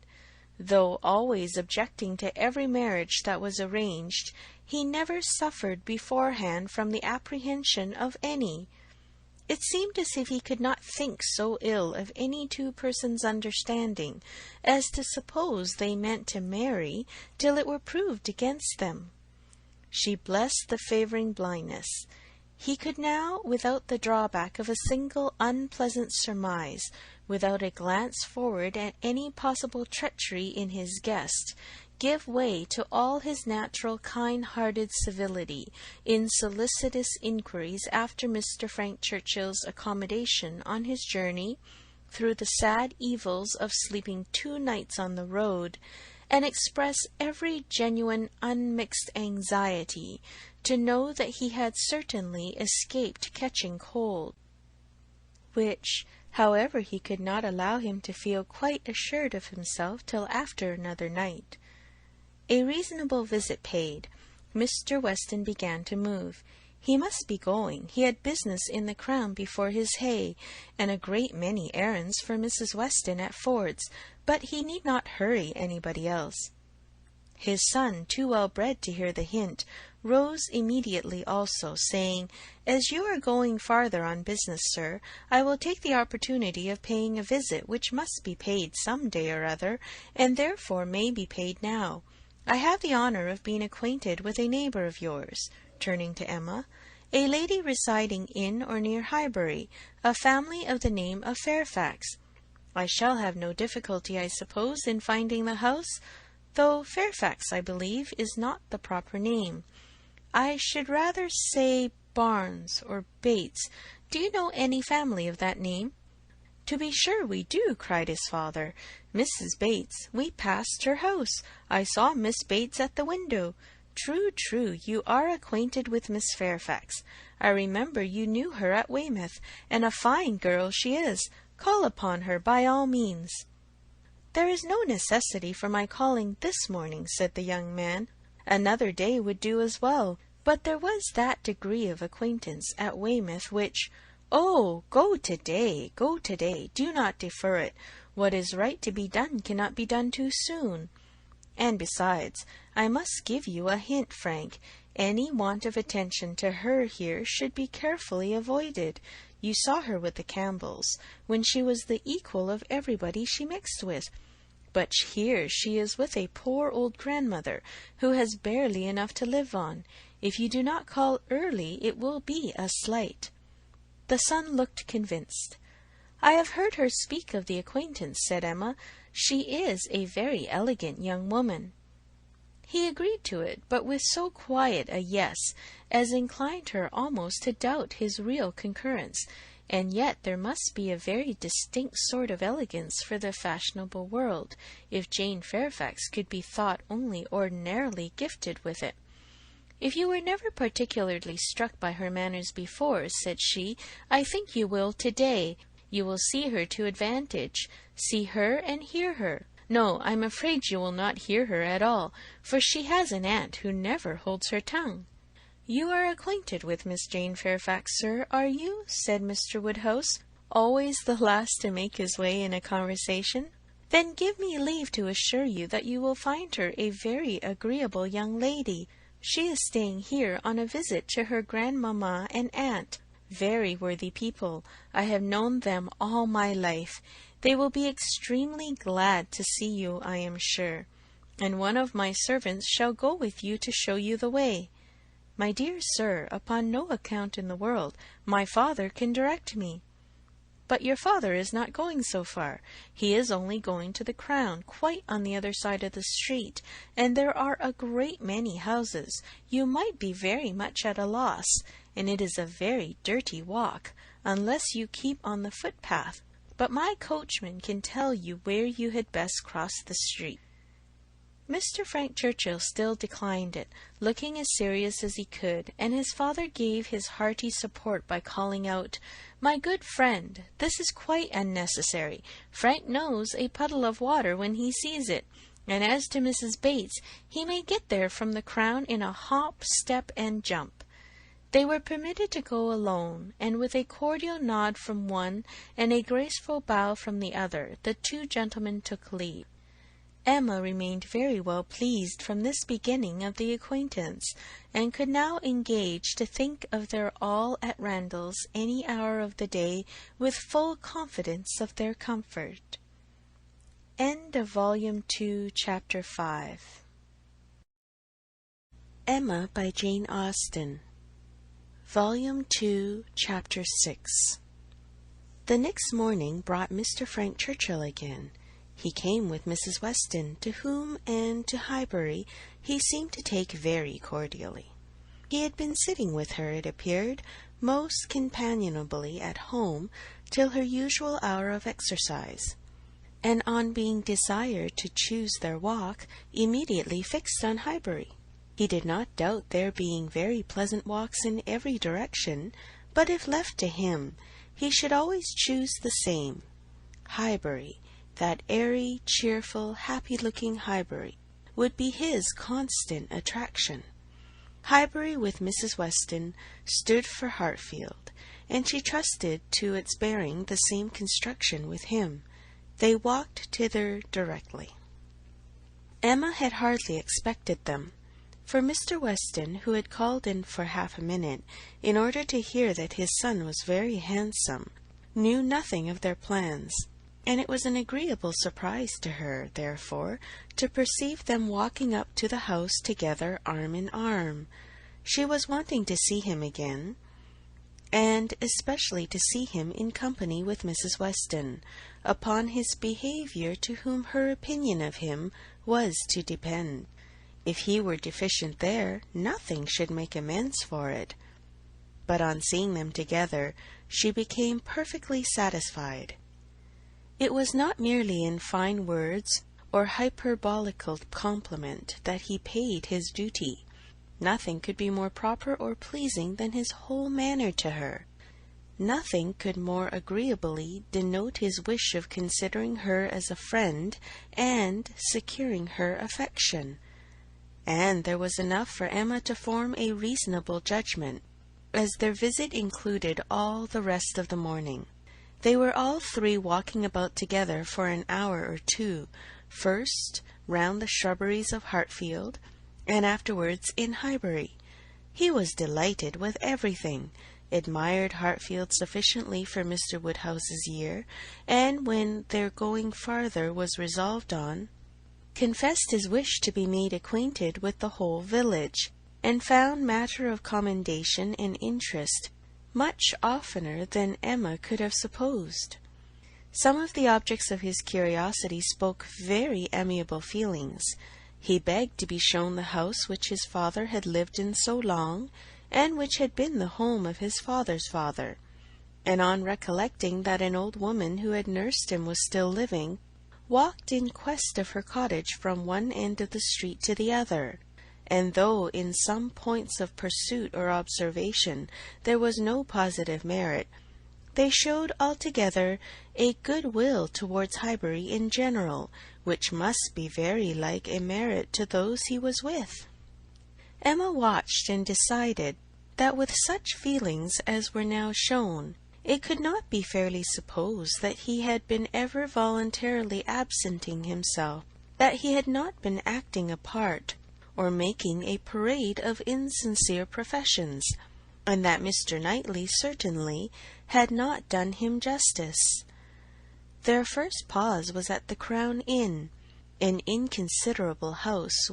Though always objecting to every marriage that was arranged, he never suffered beforehand from the apprehension of any. It seemed as if he could not think so ill of any two persons' understanding as to suppose they meant to marry till it were proved against them. She blessed the favouring blindness. He could now, without the drawback of a single unpleasant surmise, without a glance forward at any possible treachery in his guest, give way to all his natural kind-hearted civility in solicitous inquiries after Mr. Frank Churchill's accommodation on his journey through the sad evils of sleeping 2 nights on the road, and express every genuine unmixed anxiety to know that he had certainly escaped catching cold, which, however, he could not allow him to feel quite assured of himself till after another night. A reasonable visit paid, Mr. Weston began to move. He must be going. He had business in the Crown before his hay, and a great many errands for Mrs. Weston at Ford's, but he need not hurry anybody else. His son, too well bred to hear the hint, rose immediately also, saying, "As you are going farther on business, sir, I will take the opportunity of paying a visit which must be paid some day or other, and therefore may be paid now. I have the honour of being acquainted with a neighbour of yours," turning to Emma, "a lady residing in or near Highbury, a family of the name of Fairfax. I shall have no difficulty, I suppose, in finding the house, though Fairfax, I believe, is not the proper name. I should rather say Barnes or Bates. Do you know any family of that name?" "To be sure we do," cried his father. "Mrs. Bates. We passed her house. I saw Miss Bates at the window. True, true, you are acquainted with Miss Fairfax. I remember you knew her at Weymouth, and a fine girl she is. Call upon her by all means." "There is no necessity for my calling this morning," said the young man. "Another day would do as well. But there was that degree of acquaintance at Weymouth which—" "Oh, go to-day, go to-day. Do not defer it. What is right to be done cannot be done too soon. And besides, I must give you a hint, Frank. Any want of attention to her here should be carefully avoided. You saw her with the Campbells, when she was the equal of everybody she mixed with. But here she is with a poor old grandmother, who has barely enough to live on. If you do not call early, it will be a slight." The son looked convinced. "I have heard her speak of the acquaintance," said Emma. "She is a very elegant young woman." He agreed to it, but with so quiet a yes as inclined her almost to doubt his real concurrence. And yet there must be a very distinct sort of elegance for the fashionable world, if Jane Fairfax could be thought only ordinarily gifted with it. "If you were never particularly struck by her manners before," said she, "I think you will to-day. You will see her to advantage. See her and hear her. No, I'm afraid you will not hear her at all, for she has an aunt who never holds her tongue." "You are acquainted with Miss Jane Fairfax, sir, are you?" said Mr. Woodhouse, always the last to make his way in a conversation. "Then give me leave to assure you that you will find her a very agreeable young lady. She is staying here on a visit to her grandmamma and aunt. Very worthy people. I have known them all my life. They will be extremely glad to see you, I am sure. And one of my servants shall go with you to show you the way." "My dear sir, upon no account in the world. My father can direct me." "But your father is not going so far. He is only going to the Crown, quite on the other side of the street, and there are a great many houses. You might be very much at a loss, and it is a very dirty walk, unless you keep on the footpath. But my coachman can tell you where you had best cross the street." Mr. Frank Churchill still declined it, looking as serious as he could, and his father gave his hearty support by calling out, "My good friend, this is quite unnecessary. Frank knows a puddle of water when he sees it, and as to Mrs. Bates, he may get there from the Crown in a hop, step, and jump." They were permitted to go alone, and with a cordial nod from one and a graceful bow from the other, the two gentlemen took leave. Emma remained very well pleased from this beginning of the acquaintance, and could now engage to think of their all at Randalls any hour of the day with full confidence of their comfort. End of Volume 2, Chapter 5. Emma by Jane Austen. Volume 2, Chapter 6. The next morning brought Mr. Frank Churchill again. He came with Mrs. Weston, to whom and to Highbury he seemed to take very cordially. He had been sitting with her, it appeared, most companionably at home till her usual hour of exercise, and on being desired to choose their walk, immediately fixed on Highbury. He did not doubt there being very pleasant walks in every direction, but if left to him, he should always choose the same. Highbury, that airy, cheerful, happy-looking Highbury, would be his constant attraction. Highbury with Mrs. Weston stood for Hartfield, and she trusted to its bearing the same construction with him. They walked thither directly. Emma had hardly expected them, for Mr. Weston, who had called in for half a minute in order to hear that his son was very handsome, knew nothing of their plans, and it was an agreeable surprise to her, therefore, to perceive them walking up to the house together arm in arm. She was wanting to see him again, and especially to see him in company with Mrs. Weston, upon his behaviour, to whom her opinion of him was to depend. If he were deficient there, nothing should make amends for it. But on seeing them together, she became perfectly satisfied. It was not merely in fine words or hyperbolical compliment that he paid his duty. Nothing could be more proper or pleasing than his whole manner to her. Nothing could more agreeably denote his wish of considering her as a friend and securing her affection. And there was enough for Emma to form a reasonable judgment, as their visit included all the rest of the morning. They were all three walking about together for an hour or two, first round the shrubberies of Hartfield, and afterwards in Highbury. He was delighted with everything, admired Hartfield sufficiently for Mr. Woodhouse's year, and when their going farther was resolved on, confessed his wish to be made acquainted with the whole village, and found matter of commendation and interest much oftener than Emma could have supposed. Some of the objects of his curiosity spoke very amiable feelings. He begged to be shown the house which his father had lived in so long, and which had been the home of his father's father, and on recollecting that an old woman who had nursed him was still living, walked in quest of her cottage from one end of the street to the other, and though in some points of pursuit or observation there was no positive merit, they showed altogether a good will towards Highbury in general, which must be very like a merit to those he was with. Emma watched and decided that with such feelings as were now shown, it could not be fairly supposed that he had been ever voluntarily absenting himself, that he had not been acting a part, or making a parade of insincere professions, and that Mr. Knightley certainly had not done him justice. Their first pause was at the Crown Inn, an inconsiderable house,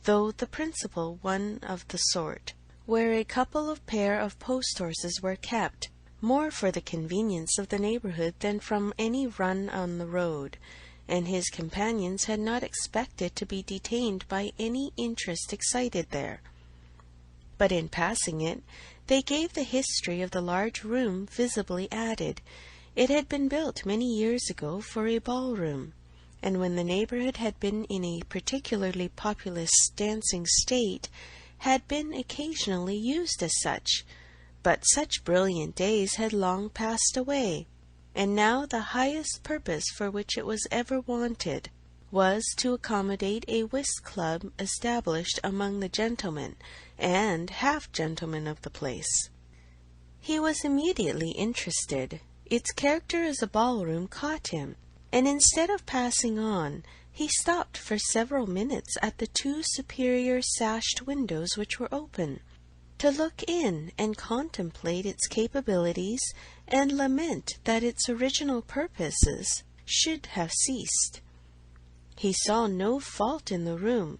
though the principal one of the sort, where a couple of pair of post-horses were kept, more for the convenience of the neighbourhood than from any run on the road, and his companions had not expected to be detained by any interest excited there. But in passing it, they gave the history of the large room visibly added. It had been built many years ago for a ballroom, and when the neighbourhood had been in a particularly populous dancing state, had been occasionally used as such, but such brilliant days had long passed away, and now the highest purpose for which it was ever wanted was to accommodate a whist club established among the gentlemen and half-gentlemen of the place. He was immediately interested. Its character as a ballroom caught him, and instead of passing on, he stopped for several minutes at the two superior sashed windows which were open, to look in and contemplate its capabilities and lament that its original purposes should have ceased. He saw no fault in the room.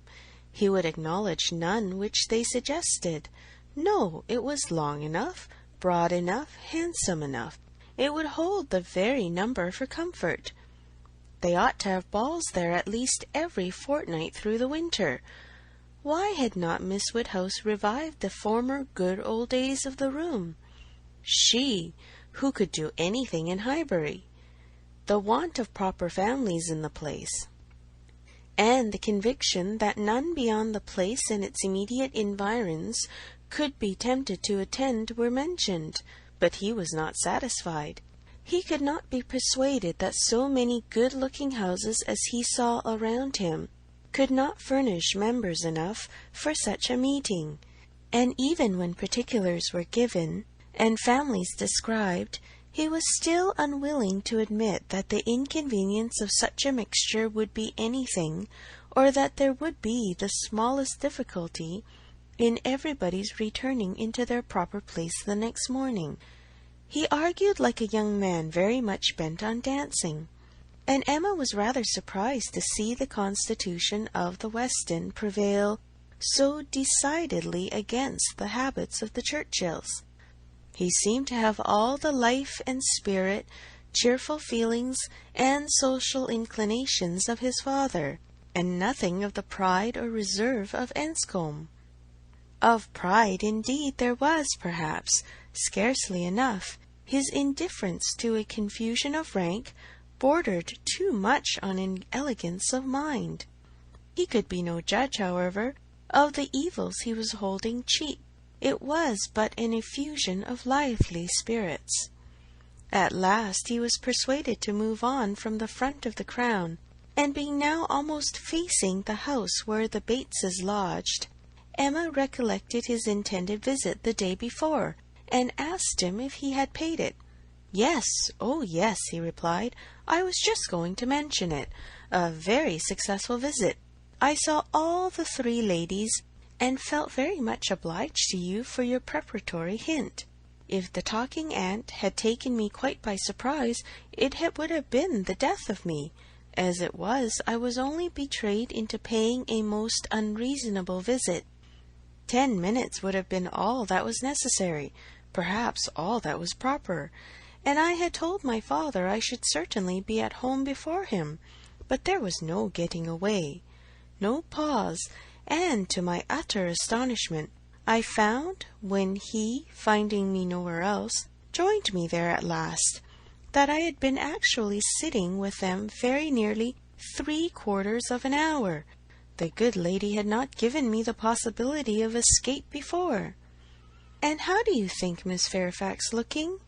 He would acknowledge none which they suggested. No, it was long enough, broad enough, handsome enough. It would hold the very number for comfort. They ought to have balls there at least every fortnight through the winter. Why had not Miss Woodhouse revived the former good old days of the room? She, who could do anything in Highbury. The want of proper families in the place, and the conviction that none beyond the place and its immediate environs could be tempted to attend were mentioned, but he was not satisfied. He could not be persuaded that so many good-looking houses as he saw around him could not furnish members enough for such a meeting, and even when particulars were given and families described, he was still unwilling to admit that the inconvenience of such a mixture would be anything, or that there would be the smallest difficulty in everybody's returning into their proper place the next morning. He argued like a young man very much bent on dancing, and Emma was rather surprised to see the constitution of the Weston prevail so decidedly against the habits of the Churchills. He seemed to have all the life and spirit, cheerful feelings, and social inclinations of his father, and nothing of the pride or reserve of Enscombe. Of pride, indeed, there was, perhaps, scarcely enough. His indifference to a confusion of rank bordered too much on inelegance of mind. He could be no judge, however, of the evils he was holding cheap. It was but an effusion of lively spirits. At last he was persuaded to move on from the front of the Crown, and being now almost facing the house where the Bateses lodged, Emma recollected his intended visit the day before, and asked him if he had paid it. "Yes, oh yes," he replied. "I was just going to mention it. A very successful visit. I saw all the three ladies, and felt very much obliged to you for your preparatory hint. If the talking ant had taken me quite by surprise, would have been the death of me. As it was, I was only betrayed into paying a most unreasonable visit. 10 minutes would have been all that was necessary, perhaps all that was proper, and I had told my father I should certainly be at home before him, but there was no getting away, no pause, and to my utter astonishment, I found, when he, finding me nowhere else, joined me there at last, that I had been actually sitting with them very nearly 3/4 of an hour. The good lady had not given me the possibility of escape before. And how do you think Miss Fairfax looking?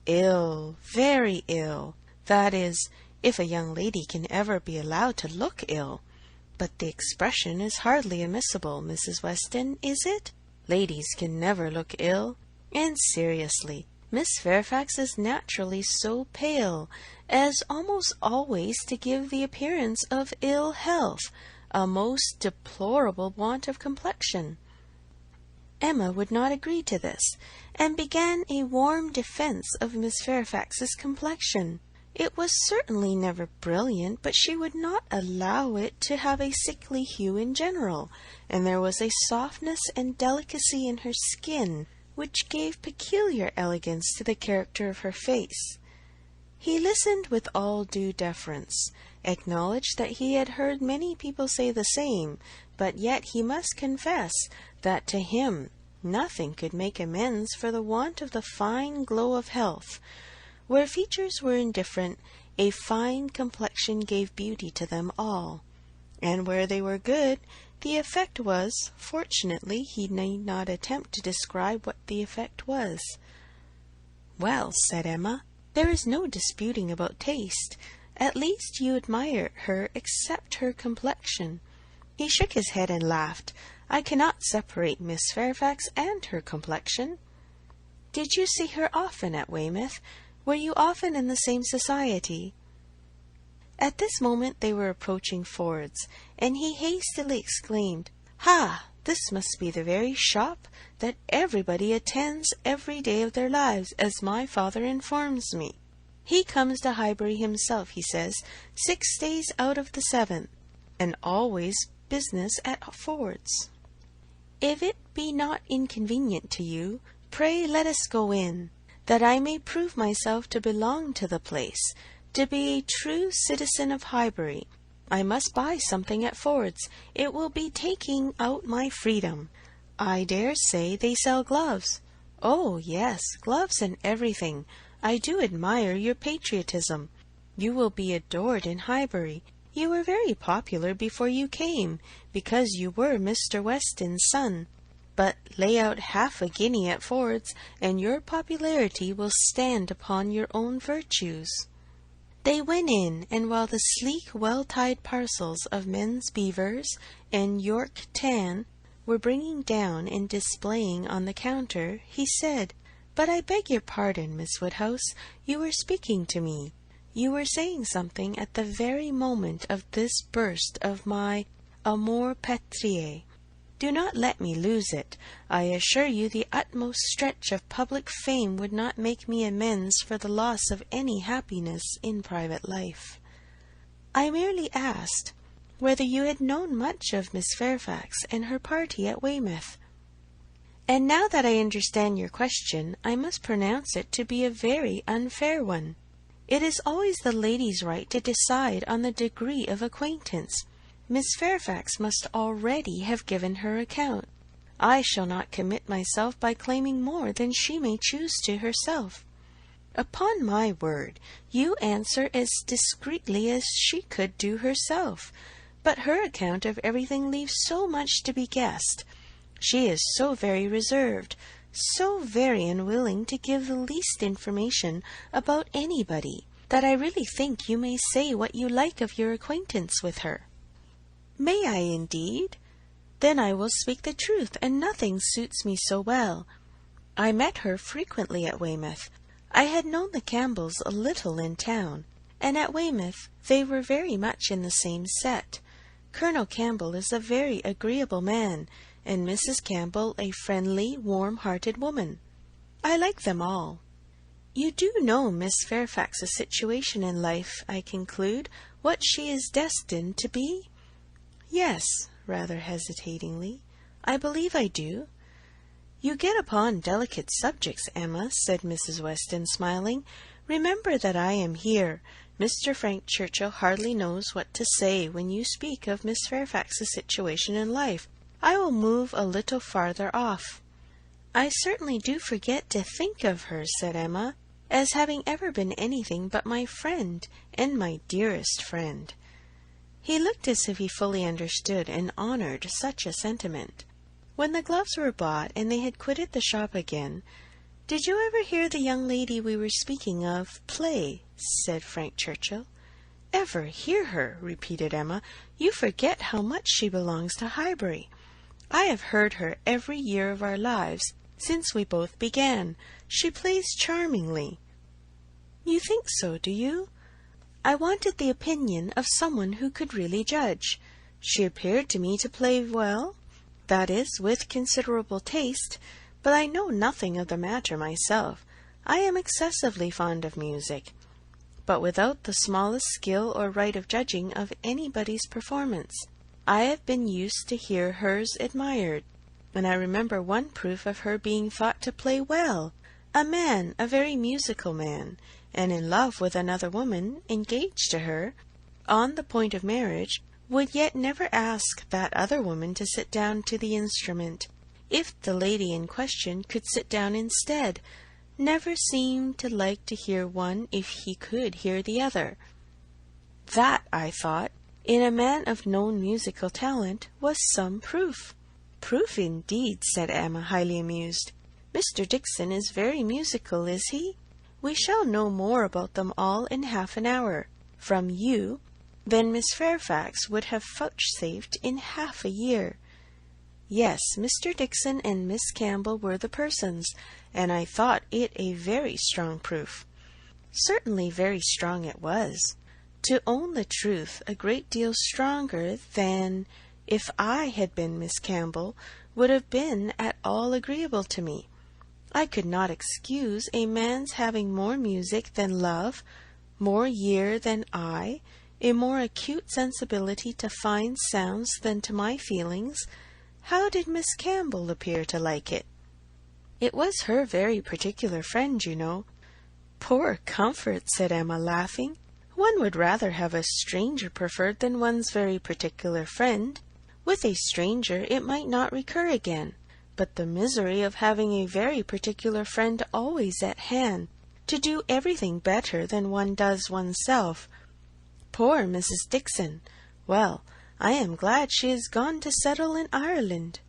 Ill, very ill. That is, if a young lady can ever be allowed to look ill. But the expression is hardly admissible, Mrs. Weston, is it? Ladies can never look ill. And seriously, Miss Fairfax is naturally so pale as almost always to give the appearance of ill health, a most deplorable want of complexion." Emma would not agree to this, and began a warm defence of Miss Fairfax's complexion. It was certainly never brilliant, but she would not allow it to have a sickly hue in general, and there was a softness and delicacy in her skin which gave peculiar elegance to the character of her face. He listened with all due deference, acknowledged that he had heard many people say the same, but yet he must confess that to him nothing could make amends for the want of the fine glow of health. Where features were indifferent, a fine complexion gave beauty to them all, and where they were good, the effect was, fortunately he need not attempt to describe what the effect was. "Well," said Emma, "there is no disputing about taste. At least you admire her except her complexion." He shook his head and laughed. "I cannot separate Miss Fairfax and her complexion." "Did you see her often at Weymouth? Were you often in the same society?" At this moment they were approaching Ford's, and he hastily exclaimed, "Ha! This must be the very shop that everybody attends every day of their lives, as my father informs me. He comes to Highbury himself, he says, 6 days out of the 7, and always business at Ford's. If it be not inconvenient to you, pray let us go in, that I may prove myself to belong to the place, to be a true citizen of Highbury. I must buy something at Ford's. It will be taking out my freedom. I dare say they sell gloves." "Oh, yes, gloves and everything. I do admire your patriotism. You will be adored in Highbury. You were very popular before you came, because you were Mr. Weston's son. But lay out half a guinea at Ford's, and your popularity will stand upon your own virtues." They went in, and while the sleek, well-tied parcels of men's beavers and York tan were bringing down and displaying on the counter, he said, "But I beg your pardon, Miss Woodhouse, you were speaking to me. You were saying something at the very moment of this burst of my amour patriae. Do not let me lose it. I assure you the utmost stretch of public fame would not make me amends for the loss of any happiness in private life. I merely asked whether you had known much of Miss Fairfax and her party at Weymouth. And now that I understand your question, I must pronounce it to be a very unfair one. It is always the lady's right to decide on the degree of acquaintance. Miss Fairfax must already have given her account. I shall not commit myself by claiming more than she may choose to herself. Upon my word, you answer as discreetly as she could do herself. but her account of everything leaves so much to be guessed. She is so very reserved, so very unwilling to give the least information about anybody, that I really think you may say what you like of your acquaintance with her." "May I indeed? Then I will speak the truth, and nothing suits me so well. I met her frequently at Weymouth. I had known the Campbells a little in town, and at Weymouth they were very much in the same set. Colonel Campbell is a very agreeable man, and Mrs. Campbell a friendly, warm-hearted woman. I like them all. You do know Miss Fairfax's situation in life, I conclude, what she is destined to be?" "Yes," rather hesitatingly, "I believe I do." "You get upon delicate subjects, Emma," said Mrs. Weston, smiling. "Remember that I am here. Mr. Frank Churchill hardly knows what to say when you speak of Miss Fairfax's situation in life. I will move a little farther off." "I certainly do forget to think of her," said Emma, "as having ever been anything but my friend, and my dearest friend." He looked as if he fully understood and honoured such a sentiment. When the gloves were bought and they had quitted the shop again, "Did you ever hear the young lady we were speaking of play?" said Frank Churchill. "Ever hear her?" repeated Emma. "You forget how much she belongs to Highbury. I have heard her every year of our lives since we both began. She plays charmingly." "You think so, do you?" "I wanted the opinion of someone who could really judge. She appeared to me to play well, that is, with considerable taste, but I know nothing of the matter myself. I am excessively fond of music, but without the smallest skill or right of judging of anybody's performance. I have been used to hear hers admired, and I remember one proof of her being thought to play well. A man, a very musical man, and in love with another woman, engaged to her, on the point of marriage, would yet never ask that other woman to sit down to the instrument, if the lady in question could sit down instead, never seemed to like to hear one if he could hear the other. That, I thought, in a man of known musical talent, was some proof." "Proof indeed," said Emma, highly amused. "Mr. Dixon is very musical, is he? We shall know more about them all in half an hour, from you, than Miss Fairfax would have vouchsafed in half a year." Yes, Mr. Dixon and Miss Campbell were the persons, and I thought it a very strong proof. Certainly very strong it was. To own the truth, a great deal stronger than, if I had been Miss Campbell, would have been at all agreeable to me. I could not excuse a man's having more music than love, more ear than eye, a more acute sensibility to fine sounds than to my feelings. How did Miss Campbell appear to like it? It was her very particular friend, you know. "Poor comfort," said Emma, laughing. "One would rather have a stranger preferred than one's very particular friend. With a stranger it might not recur again, but the misery of having a very particular friend always at hand, to do everything better than one does oneself. Poor Mrs. Dixon! Well, I am glad she is gone to settle in Ireland."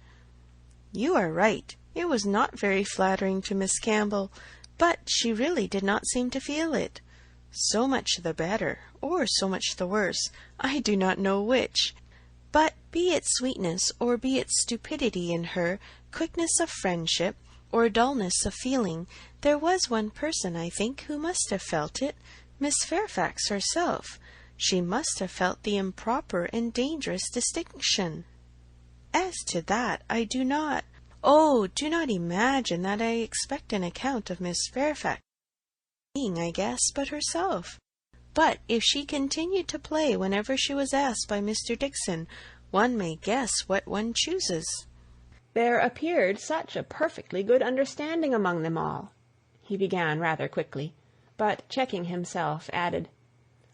"You are right. It was not very flattering to Miss Campbell, but she really did not seem to feel it. So much the better, or so much the worse, I do not know which. But be it sweetness or be it stupidity in her, quickness of friendship, or dullness of feeling, there was one person, I think, who must have felt it, Miss Fairfax herself. She must have felt the improper and dangerous distinction. As to that, I do not— Oh, do not imagine that I expect an account of Miss Fairfax being, I guess, but herself. But if she continued to play whenever she was asked by Mr. Dixon, one may guess what one chooses." There appeared such a perfectly good understanding among them all. He began rather quickly, but checking himself, added,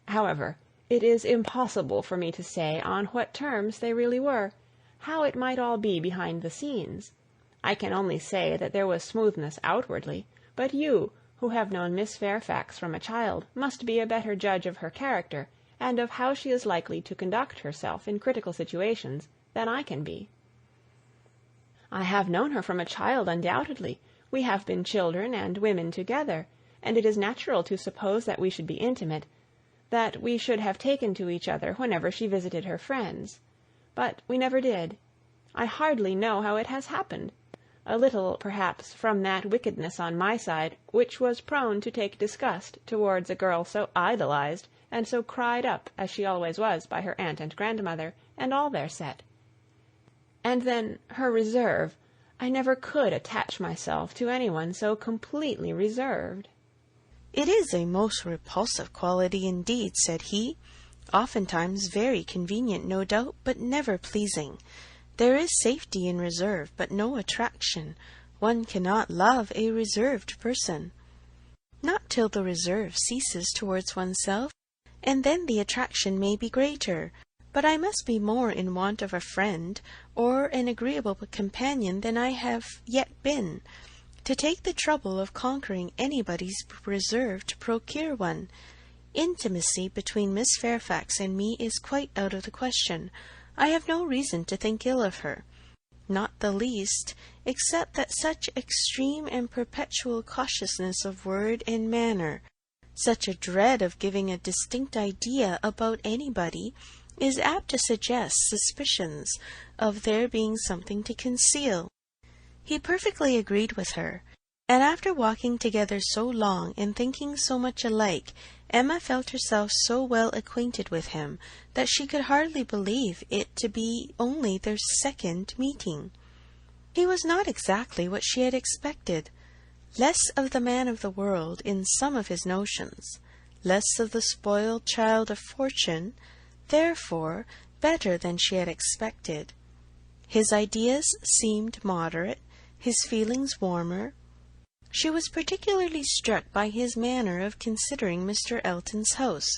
"However, it is impossible for me to say on what terms they really were, how it might all be behind the scenes. I can only say that there was smoothness outwardly, but you, who have known Miss Fairfax from a child, must be a better judge of her character, and of how she is likely to conduct herself in critical situations, than I can be. I have known her from a child, undoubtedly. We have been children and women together, and it is natural to suppose that we should be intimate, that we should have taken to each other whenever she visited her friends. But we never did. I hardly know how it has happened. A little, perhaps, from that wickedness on my side, which was prone to take disgust towards a girl so idolized and so cried up as she always was by her aunt and grandmother, and all their set. And then her reserve. I never could attach myself to anyone so completely reserved. "It is a most repulsive quality indeed," said he. "Oftentimes very convenient, no doubt, but never pleasing. There is safety in reserve, but no attraction. One cannot love a reserved person. Not till the reserve ceases towards oneself, and then the attraction may be greater. But I must be more in want of a friend or an agreeable companion than I have yet been, to take the trouble of conquering anybody's reserve to procure one. Intimacy between Miss Fairfax and me is quite out of the question. I have no reason to think ill of her, not the least, except that such extreme and perpetual cautiousness of word and manner, such a dread of giving a distinct idea about anybody, is apt to suggest suspicions of there being something to conceal." He perfectly agreed with her, and after walking together so long and thinking so much alike, Emma felt herself so well acquainted with him that she could hardly believe it to be only their second meeting. He was not exactly what she had expected. Less of the man of the world in some of his notions, less of the spoiled child of fortune, therefore better than she had expected. His ideas seemed moderate, his feelings warmer. She was particularly struck by his manner of considering Mr. Elton's house,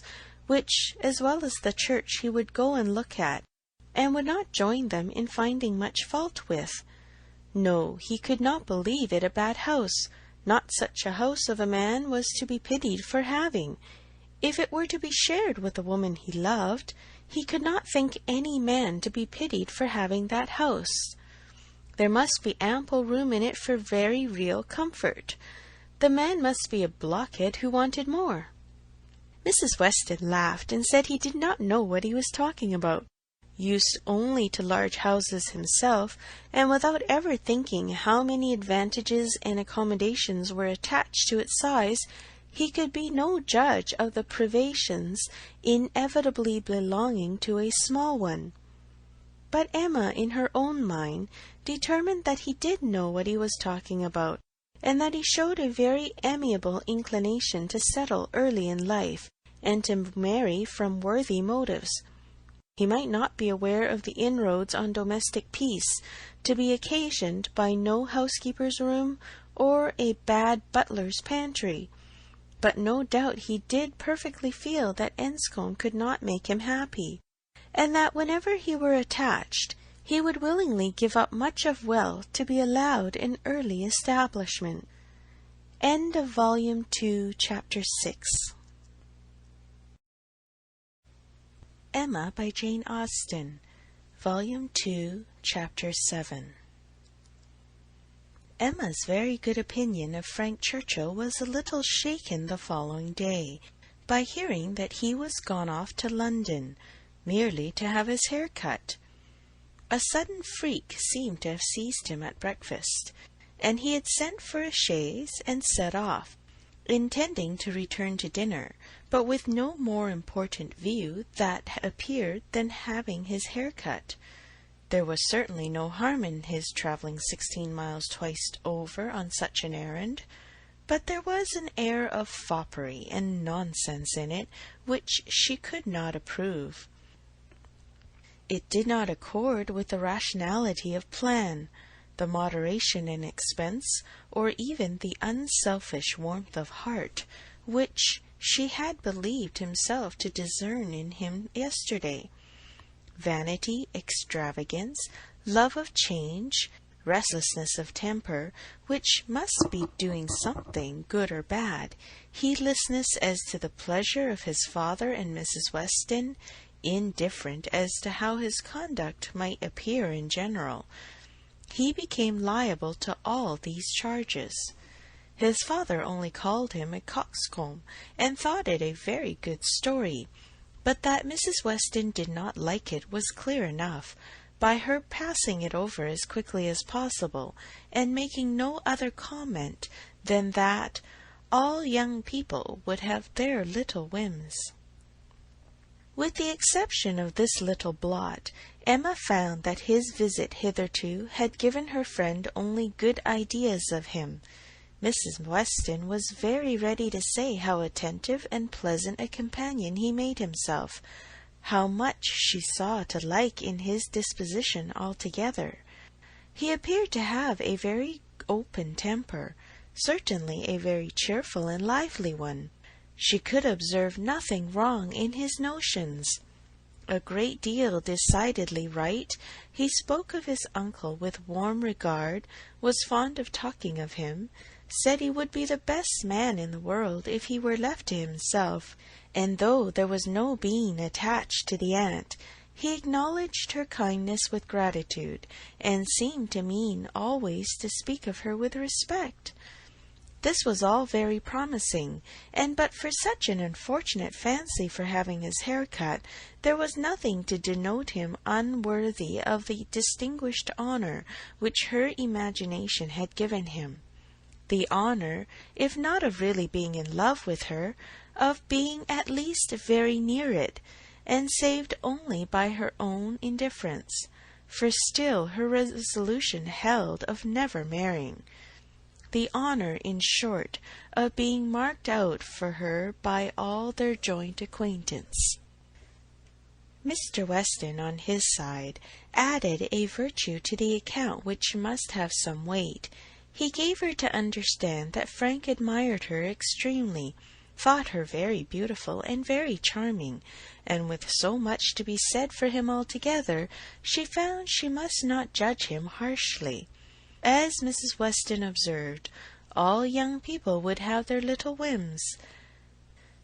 which, as well as the church, he would go and look at, and would not join them in finding much fault with. No, he could not believe it a bad house. Not such a house of a man was to be pitied for having. If it were to be shared with the woman he loved, he could not think any man to be pitied for having that house. There must be ample room in it for very real comfort. The man must be a blockhead who wanted more. Mrs. Weston laughed and said he did not know what he was talking about. Used only to large houses himself, and without ever thinking how many advantages and accommodations were attached to its size, he could be no judge of the privations inevitably belonging to a small one. But Emma, in her own mind, determined that he did know what he was talking about, and that he showed a very amiable inclination to settle early in life, and to marry from worthy motives. He might not be aware of the inroads on domestic peace, to be occasioned by no housekeeper's room or a bad butler's pantry, but no doubt he did perfectly feel that Enscombe could not make him happy, and that whenever he were attached, he would willingly give up much of wealth to be allowed an early establishment. End of Volume 2, Chapter 6. Emma by Jane Austen, Volume 2, Chapter 7. Emma's very good opinion of Frank Churchill was a little shaken the following day, by hearing that he was gone off to London, merely to have his hair cut. A sudden freak seemed to have seized him at breakfast, and he had sent for a chaise and set off, intending to return to dinner, but with no more important view that appeared than having his hair cut. There was certainly no harm in his travelling 16 miles twice over on such an errand, but there was an air of foppery and nonsense in it which she could not approve. It did not accord with the rationality of plan, the moderation in expense, or even the unselfish warmth of heart, which she had believed himself to discern in him yesterday. Vanity, extravagance, love of change, restlessness of temper, which must be doing something, good or bad, heedlessness as to the pleasure of his father and Mrs. Weston, indifferent as to how his conduct might appear in general, he became liable to all these charges. His father only called him a coxcomb, and thought it a very good story, but that Mrs. Weston did not like it was clear enough, by her passing it over as quickly as possible, and making no other comment than that all young people would have their little whims. With the exception of this little blot, Emma found that his visit hitherto had given her friend only good ideas of him. Mrs. Weston was very ready to say how attentive and pleasant a companion he made himself, how much she saw to like in his disposition altogether. He appeared to have a very open temper, certainly a very cheerful and lively one. She could observe nothing wrong in his notions. A great deal decidedly right. He spoke of his uncle with warm regard, was fond of talking of him, said he would be the best man in the world if he were left to himself, and though there was no being attached to the aunt, he acknowledged her kindness with gratitude, and seemed to mean always to speak of her with respect. This was all very promising, and but for such an unfortunate fancy for having his hair cut, there was nothing to denote him unworthy of the distinguished honour which her imagination had given him. The honour, if not of really being in love with her, of being at least very near it, and saved only by her own indifference, for still her resolution held of never marrying. The honour, in short, of being marked out for her by all their joint acquaintance. Mr. Weston, on his side, added a virtue to the account which must have some weight. He gave her to understand that Frank admired her extremely, thought her very beautiful and very charming, and with so much to be said for him altogether, she found she must not judge him harshly. As Mrs. Weston observed, all young people would have their little whims.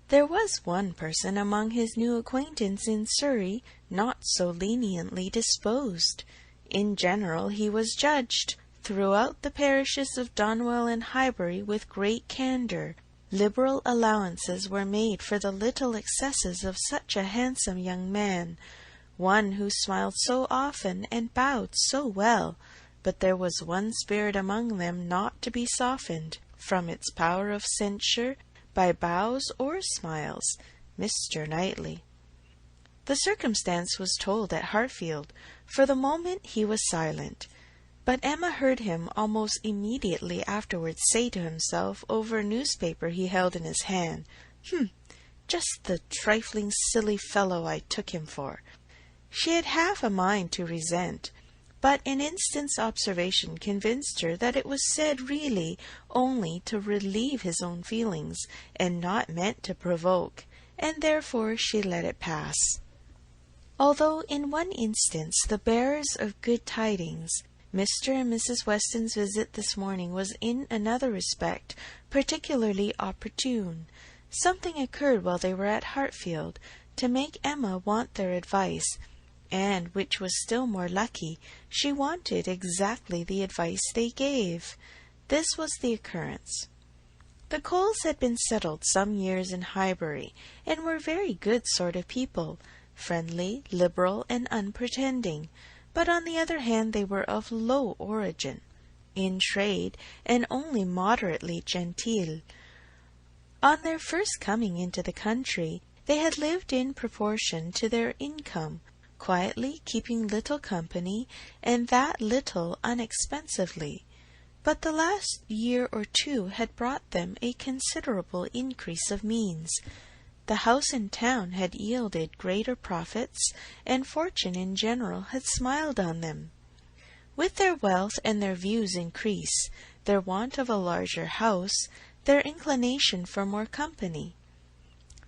There was one person among his new acquaintance in Surrey not so leniently disposed. In general he was judged throughout the parishes of Donwell and Highbury with great candour. Liberal allowances were made for the little excesses of such a handsome young man, one who smiled so often and bowed so well, but there was one spirit among them not to be softened from its power of censure by bows or smiles, Mr. Knightley. The circumstance was told at Hartfield. For the moment he was silent, but Emma heard him almost immediately afterwards say to himself over a newspaper he held in his hand, just the trifling silly fellow I took him for. She had half a mind to resent, but an instant's observation convinced her that it was said really only to relieve his own feelings, and not meant to provoke, and therefore she let it pass. Although in one instance the bearers of good tidings, Mr. and Mrs. Weston's visit this morning was in another respect particularly opportune. Something occurred while they were at Hartfield to make Emma want their advice, and, which was still more lucky, she wanted exactly the advice they gave. This was the occurrence. The Coles had been settled some years in Highbury, and were very good sort of people, friendly, liberal, and unpretending, but on the other hand they were of low origin, in trade, and only moderately genteel. On their first coming into the country, they had lived in proportion to their income, quietly keeping little company, and that little unexpensively. But the last year or two had brought them a considerable increase of means. The house in town had yielded greater profits, and fortune in general had smiled on them. With their wealth and their views increase, their want of a larger house, their inclination for more company.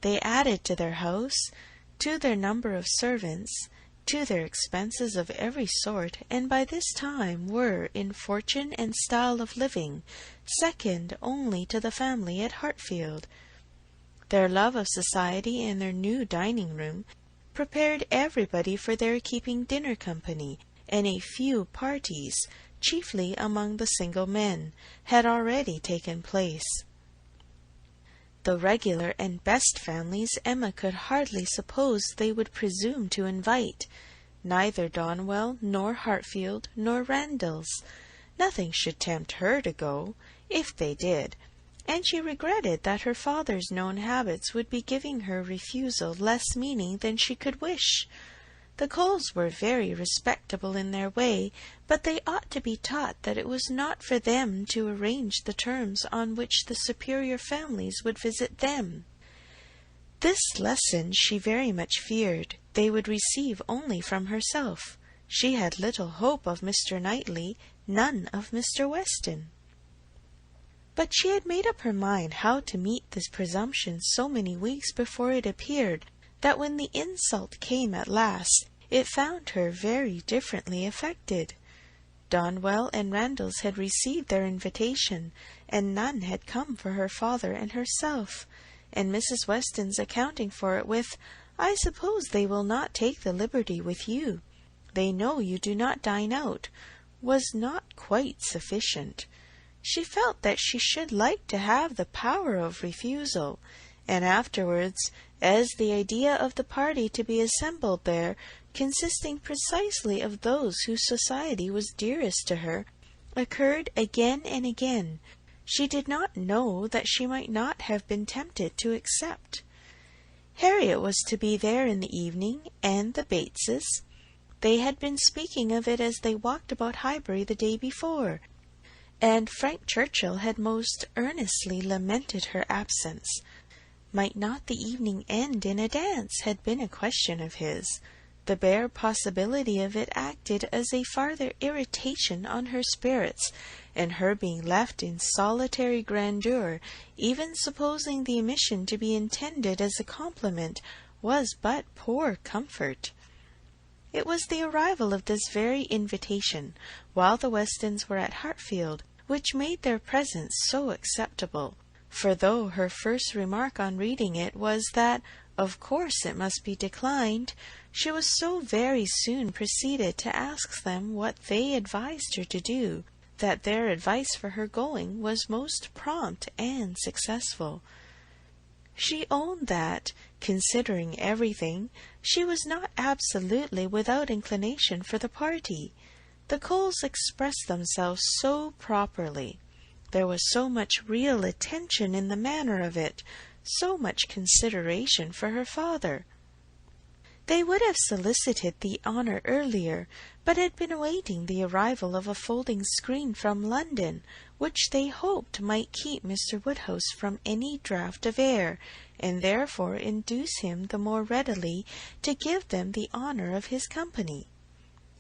They added to their house, to their number of servants, to their expenses of every sort, and by this time were, in fortune and style of living, second only to the family at Hartfield. Their love of society and their new dining-room prepared everybody for their keeping dinner company, and a few parties, chiefly among the single men, had already taken place. The regular and best families Emma could hardly suppose they would presume to invite, neither Donwell, nor Hartfield, nor Randalls. Nothing should tempt her to go, if they did, and she regretted that her father's known habits would be giving her refusal less meaning than she could wish. The Coles were very respectable in their way, but they ought to be taught that it was not for them to arrange the terms on which the superior families would visit them. This lesson she very much feared they would receive only from herself. She had little hope of Mr. Knightley, none of Mr. Weston. But she had made up her mind how to meet this presumption so many weeks before it appeared, that when the insult came at last, it found her very differently affected. Donwell and Randalls had received their invitation, and none had come for her father and herself, and Mrs. Weston's accounting for it with, "I suppose they will not take the liberty with you. They know you do not dine out," was not quite sufficient. She felt that she should like to have the power of refusal, and afterwards, as the idea of the party to be assembled there, consisting precisely of those whose society was dearest to her, occurred again and again, she did not know that she might not have been tempted to accept. Harriet was to be there in the evening, and the Bateses. They had been speaking of it as they walked about Highbury the day before, and Frank Churchill had most earnestly lamented her absence. Might not the evening end in a dance had been a question of his. The bare possibility of it acted as a farther irritation on her spirits, and her being left in solitary grandeur, even supposing the omission to be intended as a compliment, was but poor comfort. It was the arrival of this very invitation, while the Westons were at Hartfield, which made their presence so acceptable. For though her first remark on reading it was that, of course, it must be declined, she was so very soon proceeded to ask them what they advised her to do, that their advice for her going was most prompt and successful. She owned that, considering everything, she was not absolutely without inclination for the party. The Coles expressed themselves so properly. There was so much real attention in the manner of it, so much consideration for her father. They would have solicited the honour earlier, but had been awaiting the arrival of a folding screen from London, which they hoped might keep Mr. Woodhouse from any draught of air, and therefore induce him the more readily to give them the honour of his company.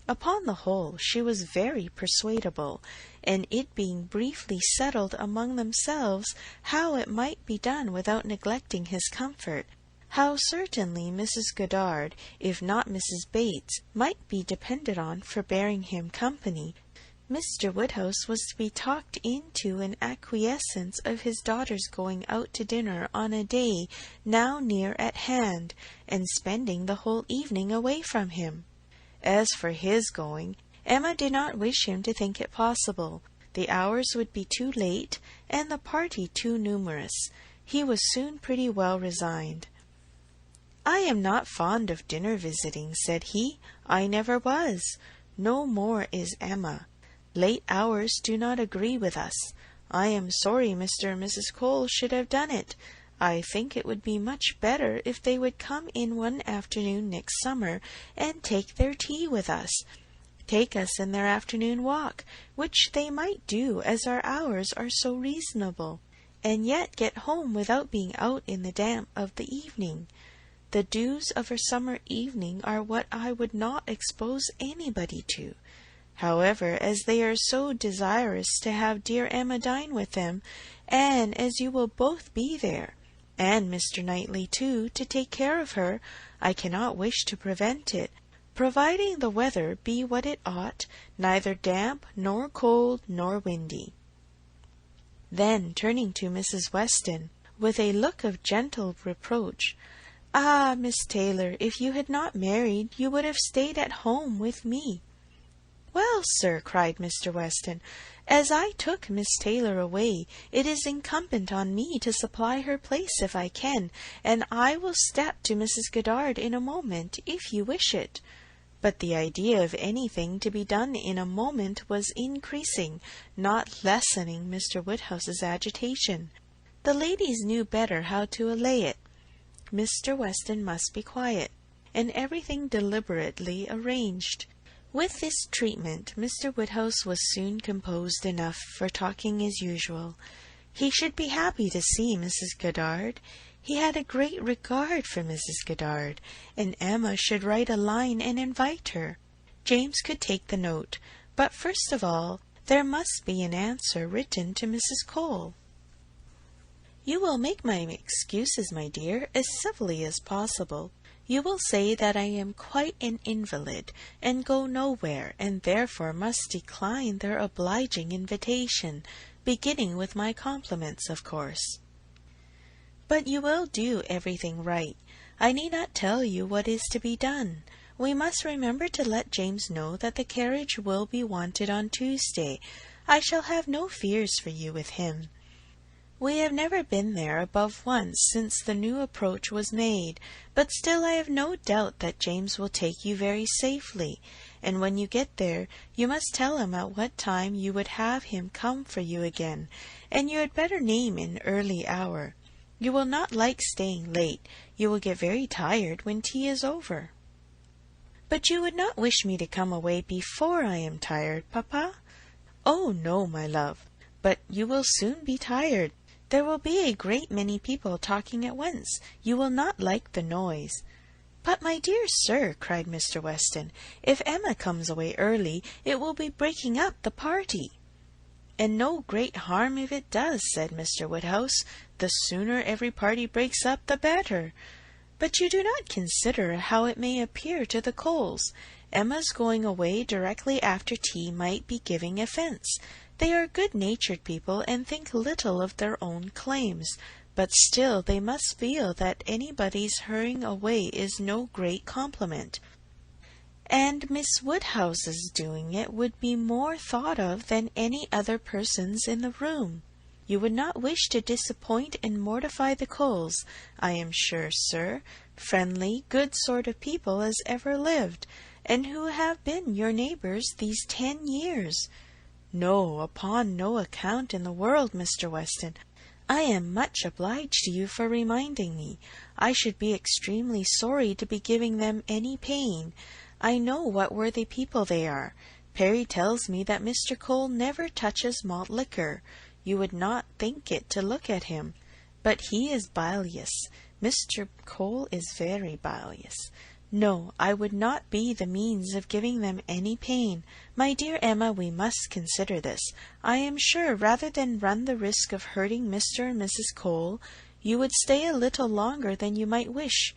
Upon the whole, she was very persuadable, and it being briefly settled among themselves how it might be done without neglecting his comfort, how certainly Mrs. Goddard, if not Mrs. Bates, might be depended on for bearing him company, Mr. Woodhouse was to be talked into an acquiescence of his daughter's going out to dinner on a day now near at hand, and spending the whole evening away from him. As for his going, Emma did not wish him to think it possible. The hours would be too late, and the party too numerous. He was soon pretty well resigned. "I am not fond of dinner visiting," said he. "I never was. No more is Emma. Late hours do not agree with us. I am sorry Mr. and Mrs. Cole should have done it. I think it would be much better if they would come in one afternoon next summer and take their tea with us, take us in their afternoon walk, which they might do as our hours are so reasonable, and yet get home without being out in the damp of the evening. The dews of a summer evening are what I would not expose anybody to. However, as they are so desirous to have dear Emma dine with them, and as you will both be there, and Mr. Knightley too, to take care of her, I cannot wish to prevent it. providing the weather be what it ought, neither damp, nor cold, nor windy. Then, turning to Mrs. Weston, with a look of gentle reproach, "Ah, Miss Taylor, if you had not married, you would have stayed at home with me." "Well, sir," cried Mr. Weston, "as I took Miss Taylor away, it is incumbent on me to supply her place if I can, and I will step to Mrs. Goddard in a moment, if you wish it." But the idea of anything to be done in a moment was increasing, not lessening Mr. Woodhouse's agitation. The ladies knew better how to allay it. Mr. Weston must be quiet, and everything deliberately arranged. With this treatment, Mr. Woodhouse was soon composed enough for talking as usual. He should be happy to see Mrs. Goddard. He had a great regard for Mrs. Goddard, and Emma should write a line and invite her. James could take the note, but first of all there must be an answer written to Mrs. Cole. "You will make my excuses, my dear, as civilly as possible. You will say that I am quite an invalid, and go nowhere, and therefore must decline their obliging invitation, beginning with my compliments, of course. But you will do everything right. I need not tell you what is to be done. We must remember to let James know that the carriage will be wanted on Tuesday. I shall have no fears for you with him. We have never been there above once since the new approach was made, but still I have no doubt that James will take you very safely, and when you get there you must tell him at what time you would have him come for you again, and you had better name an early hour. You will not like staying late. You will get very tired when tea is over." "But you would not wish me to come away before I am tired, papa?" "Oh, no, my love. But you will soon be tired. There will be a great many people talking at once. You will not like the noise." "But, my dear sir," cried Mr. Weston, "if Emma comes away early, it will be breaking up the party." "And no great harm if it does," said Mr. Woodhouse. "The sooner every party breaks up, the better. But you do not consider how it may appear to the Coles. Emma's going away directly after tea might be giving offence. They are good-natured people, and think little of their own claims, but still they must feel that anybody's hurrying away is no great compliment. And Miss Woodhouse's doing it would be more thought of than any other person's in the room. You would not wish to disappoint and mortify the Coles, I am sure, sir, friendly, good sort of people as ever lived, and who have been your neighbours these 10 years. No, upon no account in the world, Mr. Weston. I am much obliged to you for reminding me. I should be extremely sorry to be giving them any pain. I know what worthy people they are. Perry tells me that Mr. Cole never touches malt liquor. You would not think it to look at him. But he is bilious. Mr. Cole is very bilious. No, I would not be the means of giving them any pain. My dear Emma, we must consider this. I am sure, rather than run the risk of hurting Mr. and Mrs. Cole, you would stay a little longer than you might wish.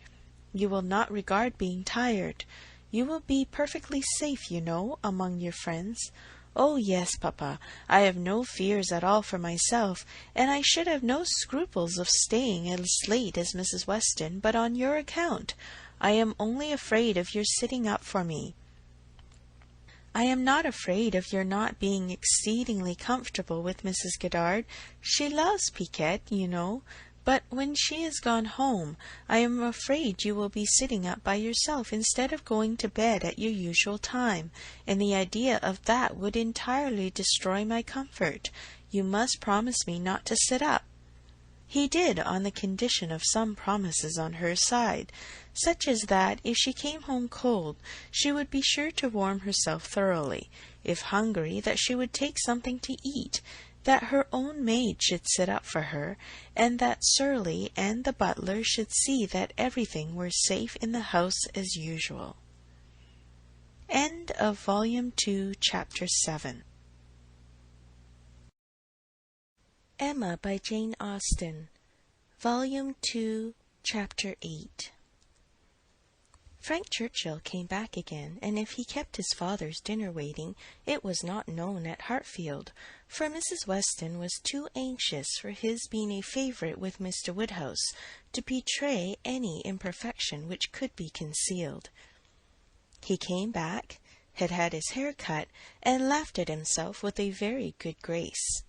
You will not regard being tired. You will be perfectly safe, you know, among your friends. Oh, yes, papa, I have no fears at all for myself, and I should have no scruples of staying as late as Mrs. Weston, but on your account. I am only afraid of your sitting up for me. I am not afraid of your not being exceedingly comfortable with Mrs. Goddard. She loves piquet, you know, but when she is gone home, I am afraid you will be sitting up by yourself instead of going to bed at your usual time, and the idea of that would entirely destroy my comfort. You must promise me not to sit up." He did, on the condition of some promises on her side, such as that if she came home cold, she would be sure to warm herself thoroughly; if hungry, that she would take something to eat; that her own maid should sit up for her, and that Surly and the butler should see that everything were safe in the house as usual. End of Volume 2, Chapter 7. Emma by Jane Austen, Volume 2, Chapter 8. Frank Churchill came back again, and if he kept his father's dinner waiting, it was not known at Hartfield, for Mrs. Weston was too anxious for his being a favourite with Mr. Woodhouse to betray any imperfection which could be concealed. He came back, had had his hair cut, and laughed at himself with a very good grace,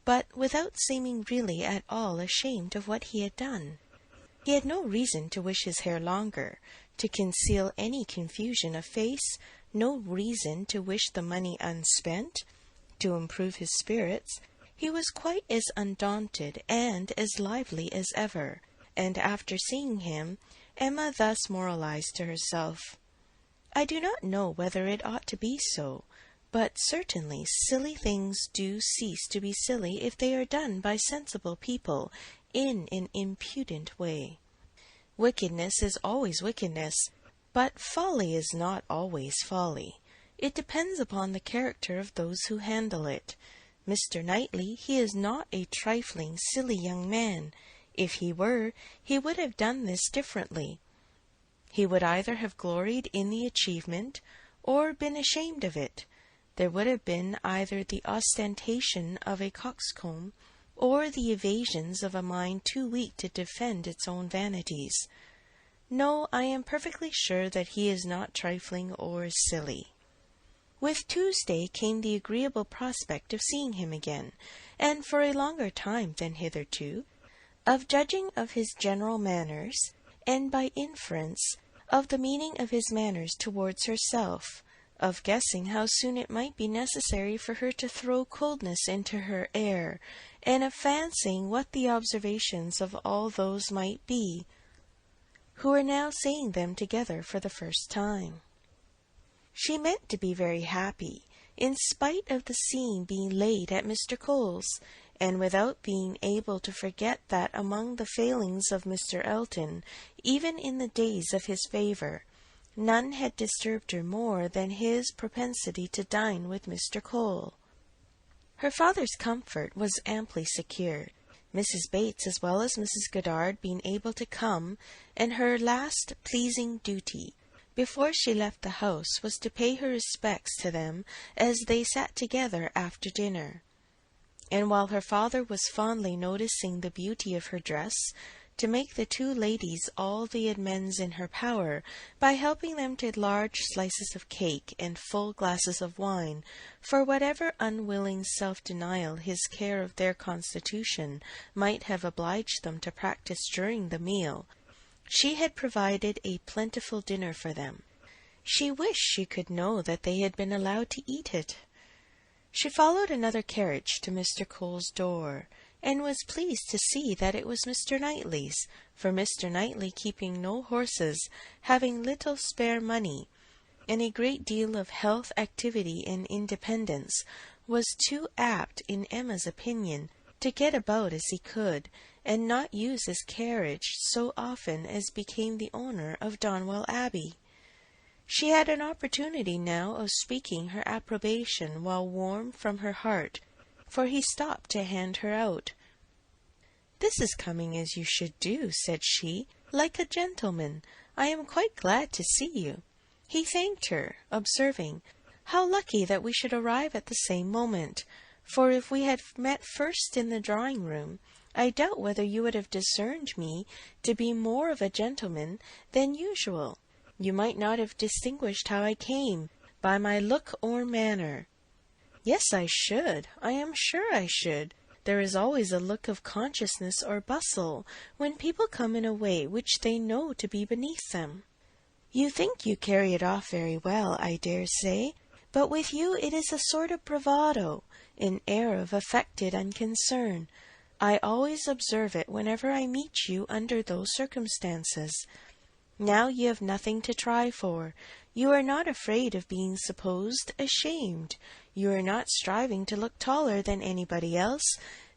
but without seeming really at all ashamed of what he had done. He had no reason to wish his hair longer, to conceal any confusion of face, no reason to wish the money unspent, to improve his spirits. He was quite as undaunted and as lively as ever, and after seeing him, Emma thus moralized to herself, "I do not know whether it ought to be so, but certainly silly things do cease to be silly if they are done by sensible people in an impudent way. Wickedness is always wickedness, but folly is not always folly. It depends upon the character of those who handle it. Mr. Knightley, he is not a trifling, silly young man. If he were, he would have done this differently. He would either have gloried in the achievement, or been ashamed of it. There would have been either the ostentation of a coxcomb, or the evasions of a mind too weak to defend its own vanities. No, I am perfectly sure that he is not trifling or silly." With Tuesday came the agreeable prospect of seeing him again, and for a longer time than hitherto, of judging of his general manners, and by inference of the meaning of his manners towards herself, of guessing how soon it might be necessary for her to throw coldness into her air, and of fancying what the observations of all those might be who were now seeing them together for the first time. She meant to be very happy, in spite of the scene being laid at Mr. Cole's, and without being able to forget that among the failings of Mr. Elton, even in the days of his favour, none had disturbed her more than his propensity to dine with Mr. Cole. Her father's comfort was amply secured, Mrs. Bates as well as Mrs. Goddard being able to come, and her last pleasing duty before she left the house was to pay her respects to them as they sat together after dinner. And while her father was fondly noticing the beauty of her dress, to make the two ladies all the amends in her power by helping them to large slices of cake and full glasses of wine, for whatever unwilling self-denial his care of their constitution might have obliged them to practice during the meal, she had provided a plentiful dinner for them. She wished she could know that they had been allowed to eat it. She followed another carriage to Mr. Cole's door, and was pleased to see that it was Mr. Knightley's, for Mr. Knightley, keeping no horses, having little spare money, and a great deal of health, activity, and independence, was too apt, in Emma's opinion, to get about as he could, and not use his carriage so often as became the owner of Donwell Abbey. She had an opportunity now of speaking her approbation while warm from her heart, for he stopped to hand her out. "This is coming as you should do," said she, "like a gentleman. I am quite glad to see you." He thanked her, observing, "How lucky that we should arrive at the same moment, for if we had met first in the drawing-room, I doubt whether you would have discerned me to be more of a gentleman than usual. You might not have distinguished how I came, by my look or manner." "Yes, I should. I am sure I should. There is always a look of consciousness or bustle when people come in a way which they know to be beneath them. You think you carry it off very well, I dare say, but with you it is a sort of bravado, an air of affected unconcern. I always observe it whenever I meet you under those circumstances. Now you have nothing to try for. You are not afraid of being supposed ashamed. You are not striving to look taller than anybody else.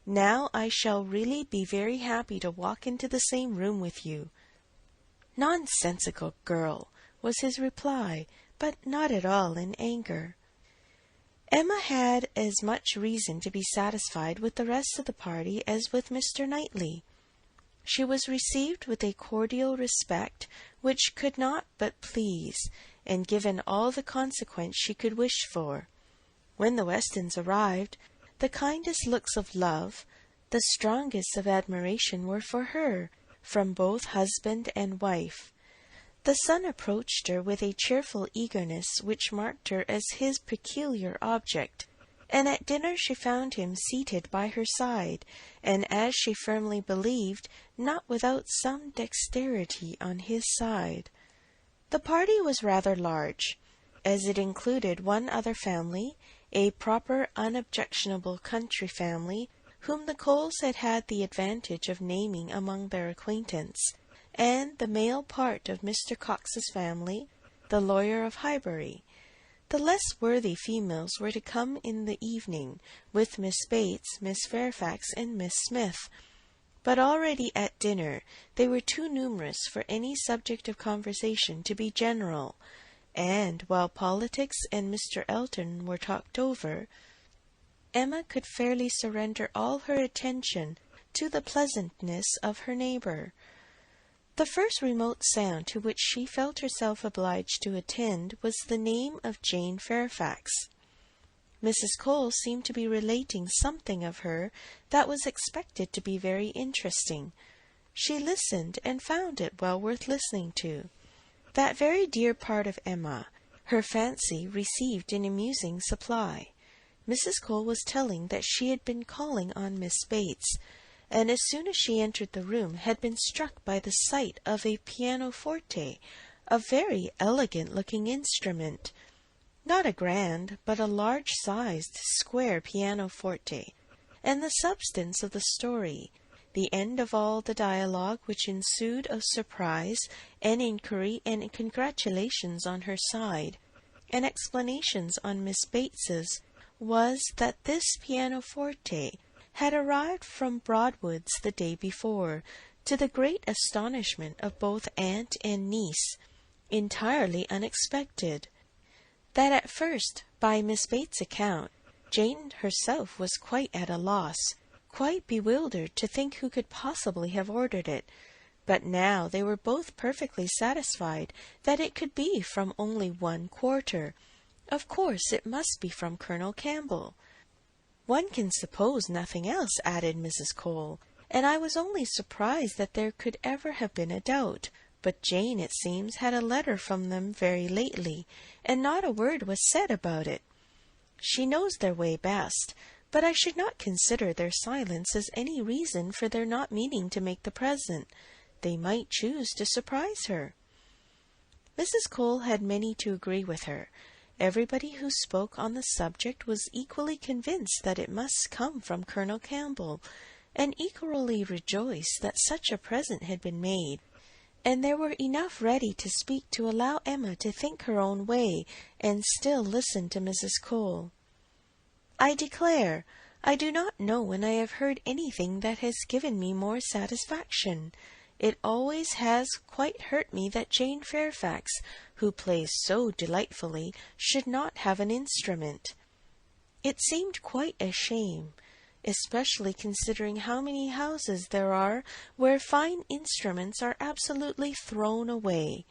Now I shall really be very happy to walk into the same room with you." "Nonsensical girl," was his reply, but not at all in anger. Emma had as much reason to be satisfied with the rest of the party as with Mr. Knightley. She was received with a cordial respect which could not but please, and given all the consequence she could wish for. When the Westons arrived, the kindest looks of love, the strongest of admiration were for her, from both husband and wife. The son approached her with a cheerful eagerness which marked her as his peculiar object, and at dinner she found him seated by her side, and, as she firmly believed, not without some dexterity on his side. The party was rather large, as it included one other family, a proper unobjectionable country family, whom the Coles had had the advantage of naming among their acquaintance, and the male part of Mr. Cox's family, the lawyer of Highbury. The less worthy females were to come in the evening, with Miss Bates, Miss Fairfax, and Miss Smith, but already at dinner they were too numerous for any subject of conversation to be general, and while politics and Mr. Elton were talked over, Emma could fairly surrender all her attention to the pleasantness of her neighbour. The first remote sound to which she felt herself obliged to attend was the name of Jane Fairfax. Mrs. Cole seemed to be relating something of her that was expected to be very interesting. She listened, and found it well worth listening to. That very dear part of Emma, her fancy received an amusing supply. Mrs. Cole was telling that she had been calling on Miss Bates, and as soon as she entered the room had been struck by the sight of a pianoforte, a very elegant-looking instrument. Not a grand, but a large-sized, square pianoforte, and the substance of the story, the end of all the dialogue which ensued of surprise and inquiry and congratulations on her side, and explanations on Miss Bates's, was that this pianoforte had arrived from Broadwood's the day before, to the great astonishment of both aunt and niece, entirely unexpected. That at first, by Miss Bates' account, Jane herself was quite at a loss, quite bewildered to think who could possibly have ordered it, but now they were both perfectly satisfied that it could be from only one quarter. Of course it must be from Colonel Campbell. One can suppose nothing else, added Mrs. Cole, and I was only surprised that there could ever have been a doubt. But Jane, it seems, had a letter from them very lately, and not a word was said about it. She knows their way best, but I should not consider their silence as any reason for their not meaning to make the present. They might choose to surprise her. Mrs. Cole had many to agree with her. Everybody who spoke on the subject was equally convinced that it must come from Colonel Campbell, and equally rejoiced that such a present had been made, and there were enough ready to speak to allow Emma to think her own way, and still listen to Mrs. Cole. I declare, I do not know when I have heard anything that has given me more satisfaction. It always has quite hurt me that Jane Fairfax, who plays so delightfully, should not have an instrument. It seemed quite a shame, especially considering how many houses there are where fine instruments are absolutely thrown away.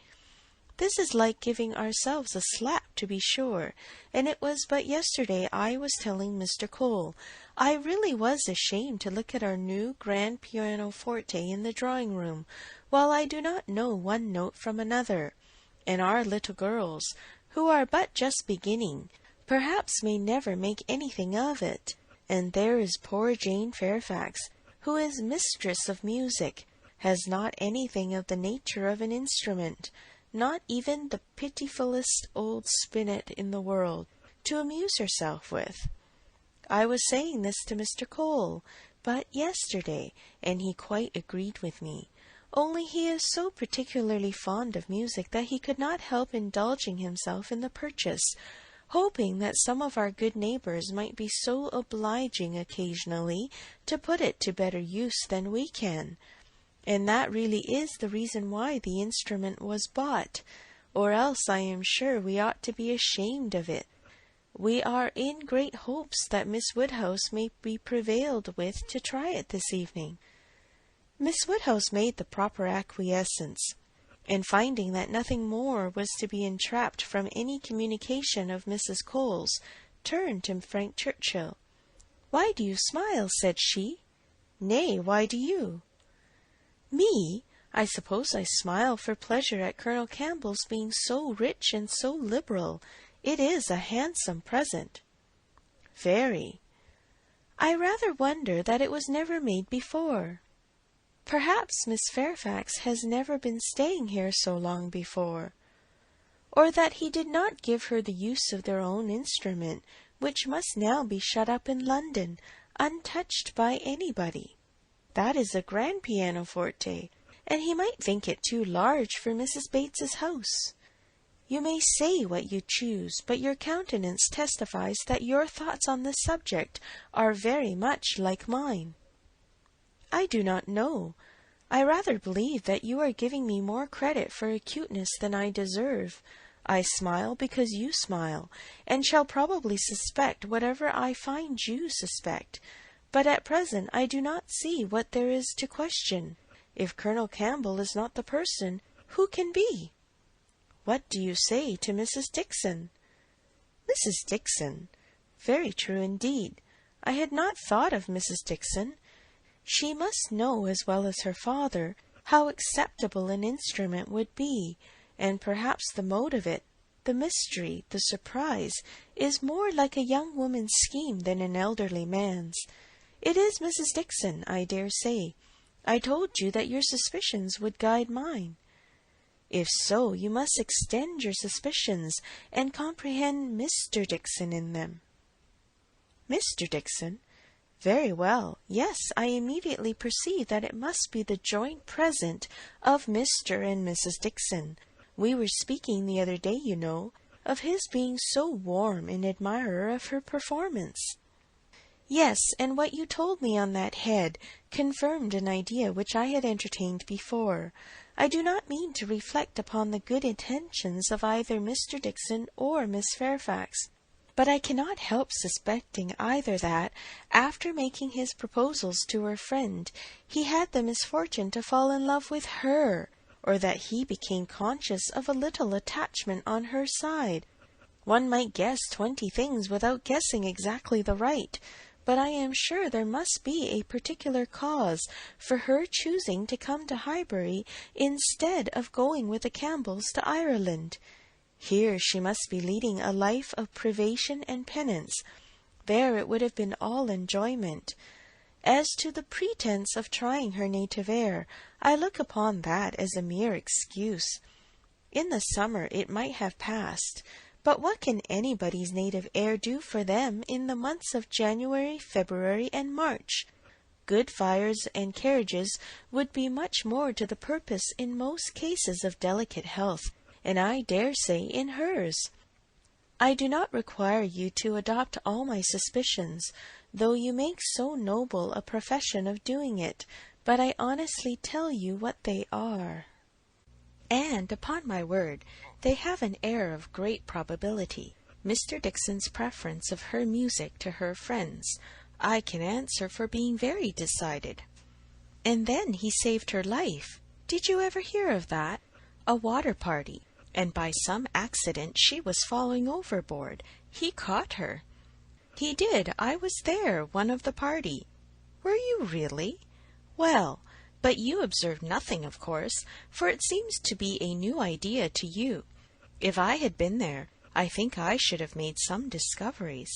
This is like giving ourselves a slap, to be sure, and it was but yesterday I was telling Mr. Cole, I really was ashamed to look at our new grand pianoforte in the drawing-room, while I do not know one note from another, and our little girls, who are but just beginning, perhaps may never make anything of it, and there is poor Jane Fairfax, who is mistress of music, has not anything of the nature of an instrument, not even the pitifullest old spinet in the world, to amuse herself with. I was saying this to Mr. Cole but yesterday, and he quite agreed with me, only he is so particularly fond of music that he could not help indulging himself in the purchase, hoping that some of our good neighbours might be so obliging occasionally to put it to better use than we can. And that really is the reason why the instrument was bought, or else I am sure we ought to be ashamed of it. We are in great hopes that Miss Woodhouse may be prevailed with to try it this evening. Miss Woodhouse made the proper acquiescence, and finding that nothing more was to be entrapped from any communication of Mrs. Cole's, turned to Frank Churchill. "Why do you smile?" said she. "Nay, why do you?" "Me? I suppose I smile for pleasure at Colonel Campbell's being so rich and so liberal. It is a handsome present." "Very." "I rather wonder that it was never made before." "Perhaps Miss Fairfax has never been staying here so long before." "Or that he did not give her the use of their own instrument, which must now be shut up in London, untouched by anybody. That is a grand pianoforte, and he might think it too large for Mrs. Bates's house. You may say what you choose, but your countenance testifies that your thoughts on this subject are very much like mine." "I do not know. I rather believe that you are giving me more credit for acuteness than I deserve. I smile because you smile, and shall probably suspect whatever I find you suspect. But at present I do not see what there is to question. If Colonel Campbell is not the person, who can be?" "What do you say to Mrs. Dixon?" "Mrs. Dixon? Very true indeed. I had not thought of Mrs. Dixon. She must know as well as her father how acceptable an instrument would be, and perhaps the mode of it, the mystery, the surprise, is more like a young woman's scheme than an elderly man's. It is Mrs. Dixon, I dare say. I told you that your suspicions would guide mine." "If so, you must extend your suspicions, and comprehend Mr. Dixon in them." "Mr. Dixon? Very well. Yes, I immediately perceive that it must be the joint present of Mr. and Mrs. Dixon. We were speaking the other day, you know, of his being so warm an admirer of her performance." "Yes, and what you told me on that head confirmed an idea which I had entertained before. I do not mean to reflect upon the good intentions of either Mr. Dixon or Miss Fairfax, but I cannot help suspecting either that, after making his proposals to her friend, he had the misfortune to fall in love with her, or that he became conscious of a little attachment on her side. One might guess 20 things without guessing exactly the right, but I am sure there must be a particular cause for her choosing to come to Highbury instead of going with the Campbells to Ireland. Here she must be leading a life of privation and penance. There it would have been all enjoyment. As to the pretence of trying her native air, I look upon that as a mere excuse. In the summer it might have passed, but what can anybody's native air do for them in the months of January, February, and March? Good fires and carriages would be much more to the purpose in most cases of delicate health, and I dare say in hers. I do not require you to adopt all my suspicions, though you make so noble a profession of doing it, but I honestly tell you what they are. And, upon my word, they have an air of great probability. Mr. Dixon's preference of her music to her friends, I can answer for being very decided. And then he saved her life. Did you ever hear of that? A water party, and by some accident she was falling overboard. He caught her. He did. I was there, one of the party. Were you really? Well, but you observed nothing, of course, for it seems to be a new idea to you. If I had been there, I think I should have made some discoveries.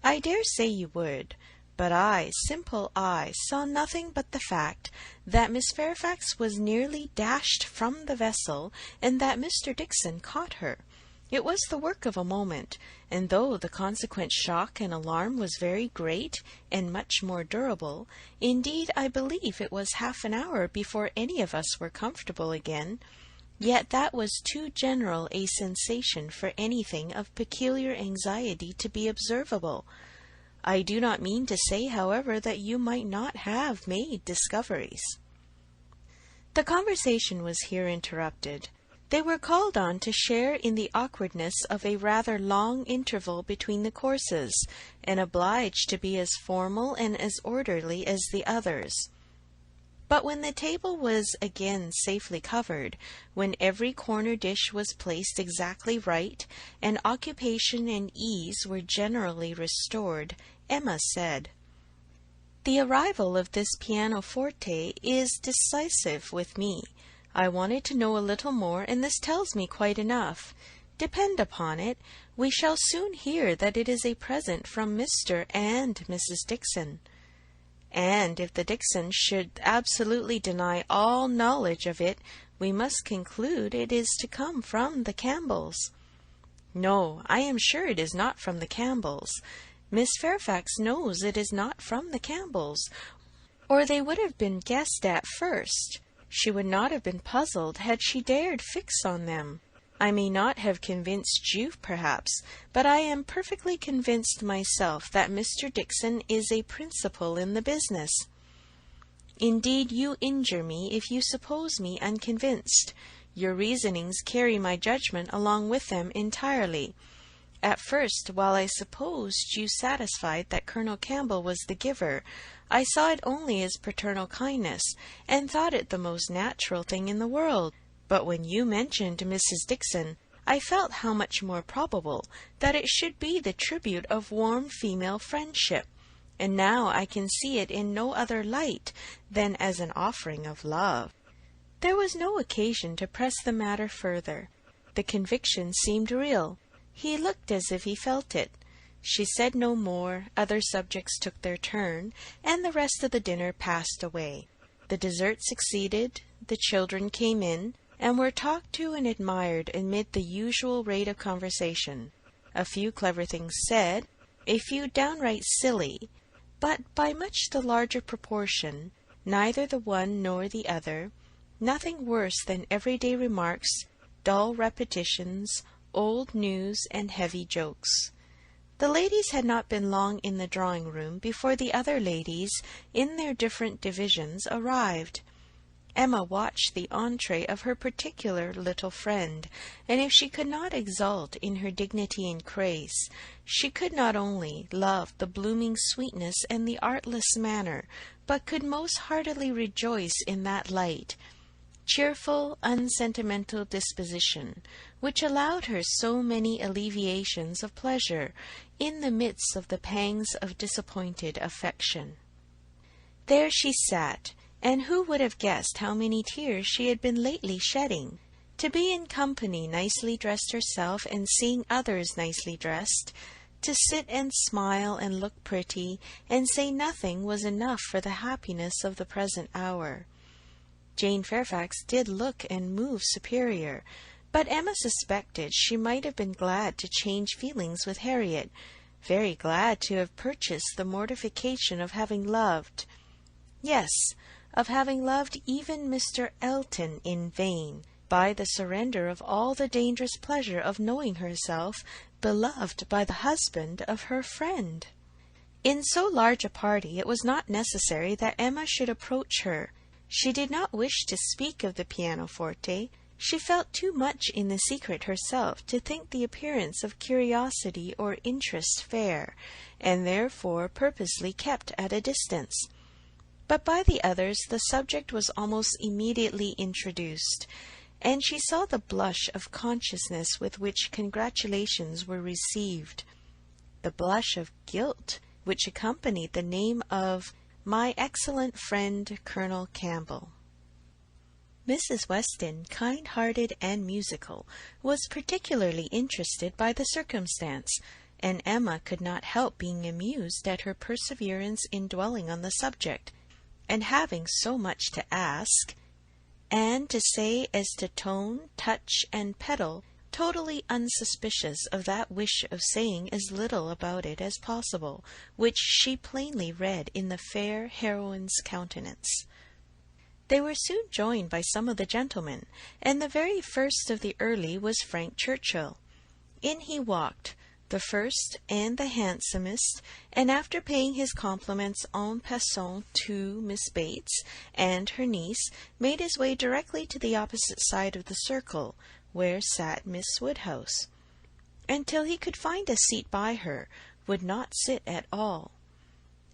I dare say you would, but I, simple I, saw nothing but the fact that Miss Fairfax was nearly dashed from the vessel, and that Mr. Dixon caught her. It was the work of a moment, and though the consequent shock and alarm was very great and much more durable, indeed I believe it was half an hour before any of us were comfortable again, yet that was too general a sensation for anything of peculiar anxiety to be observable. I do not mean to say, however, that you might not have made discoveries. The conversation was here interrupted. They were called on to share in the awkwardness of a rather long interval between the courses, and obliged to be as formal and as orderly as the others. But when the table was again safely covered, when every corner dish was placed exactly right, and occupation and ease were generally restored, Emma said, "The arrival of this pianoforte is decisive with me. I wanted to know a little more, and this tells me quite enough. Depend upon it, we shall soon hear that it is a present from Mr. and Mrs. Dickson. And if the Dicksons should absolutely deny all knowledge of it, we must conclude it is to come from the Campbells." "No, I am sure it is not from the Campbells. Miss Fairfax knows it is not from the Campbells, or they would have been guessed at first. She would not have been puzzled had she dared fix on them. I may not have convinced you, perhaps, but I am perfectly convinced myself that Mr. Dickson is a principal in the business." "Indeed, you injure me if you suppose me unconvinced. Your reasonings carry my judgment along with them entirely. At first, while I supposed you satisfied that Colonel Campbell was the giver, I saw it only as paternal kindness, and thought it the most natural thing in the world. But when you mentioned Mrs. Dickson, I felt how much more probable that it should be the tribute of warm female friendship, and now I can see it in no other light than as an offering of love." There was no occasion to press the matter further. The conviction seemed real. He looked as if he felt it. She said no more, other subjects took their turn, and the rest of the dinner passed away. The dessert succeeded, the children came in, and were talked to and admired amid the usual rate of conversation. A few clever things said, a few downright silly, but by much the larger proportion, neither the one nor the other, nothing worse than everyday remarks, dull repetitions, old news, and heavy jokes. The ladies had not been long in the drawing-room before the other ladies, in their different divisions, arrived. Emma watched the entrée of her particular little friend, and if she could not exult in her dignity and grace, she could not only love the blooming sweetness and the artless manner, but could most heartily rejoice in that light, cheerful, unsentimental disposition, which allowed her so many alleviations of pleasure in the midst of the pangs of disappointed affection. There she sat, and who would have guessed how many tears she had been lately shedding? To be in company nicely dressed herself, and seeing others nicely dressed, to sit and smile and look pretty, and say nothing, was enough for the happiness of the present hour. Jane Fairfax did look and move superior, but Emma suspected she might have been glad to change feelings with Harriet, very glad to have purchased the mortification of having loved, yes, of having loved even Mr. Elton in vain, by the surrender of all the dangerous pleasure of knowing herself beloved by the husband of her friend. In so large a party it was not necessary that Emma should approach her. She did not wish to speak of the pianoforte. She felt too much in the secret herself to think the appearance of curiosity or interest fair, and therefore purposely kept at a distance. But by the others the subject was almost immediately introduced, and she saw the blush of consciousness with which congratulations were received, the blush of guilt which accompanied the name of "my excellent friend Colonel Campbell." Mrs. Weston, kind-hearted and musical, was particularly interested by the circumstance, and Emma could not help being amused at her perseverance in dwelling on the subject, and having so much to ask, and to say as to tone, touch, and pedal, totally unsuspicious of that wish of saying as little about it as possible, which she plainly read in the fair heroine's countenance. They were soon joined by some of the gentlemen, and the very first of the early was Frank Churchill. In he walked, the first and the handsomest, and after paying his compliments en passant to Miss Bates and her niece, made his way directly to the opposite side of the circle, where sat Miss Woodhouse, and till he could find a seat by her, would not sit at all.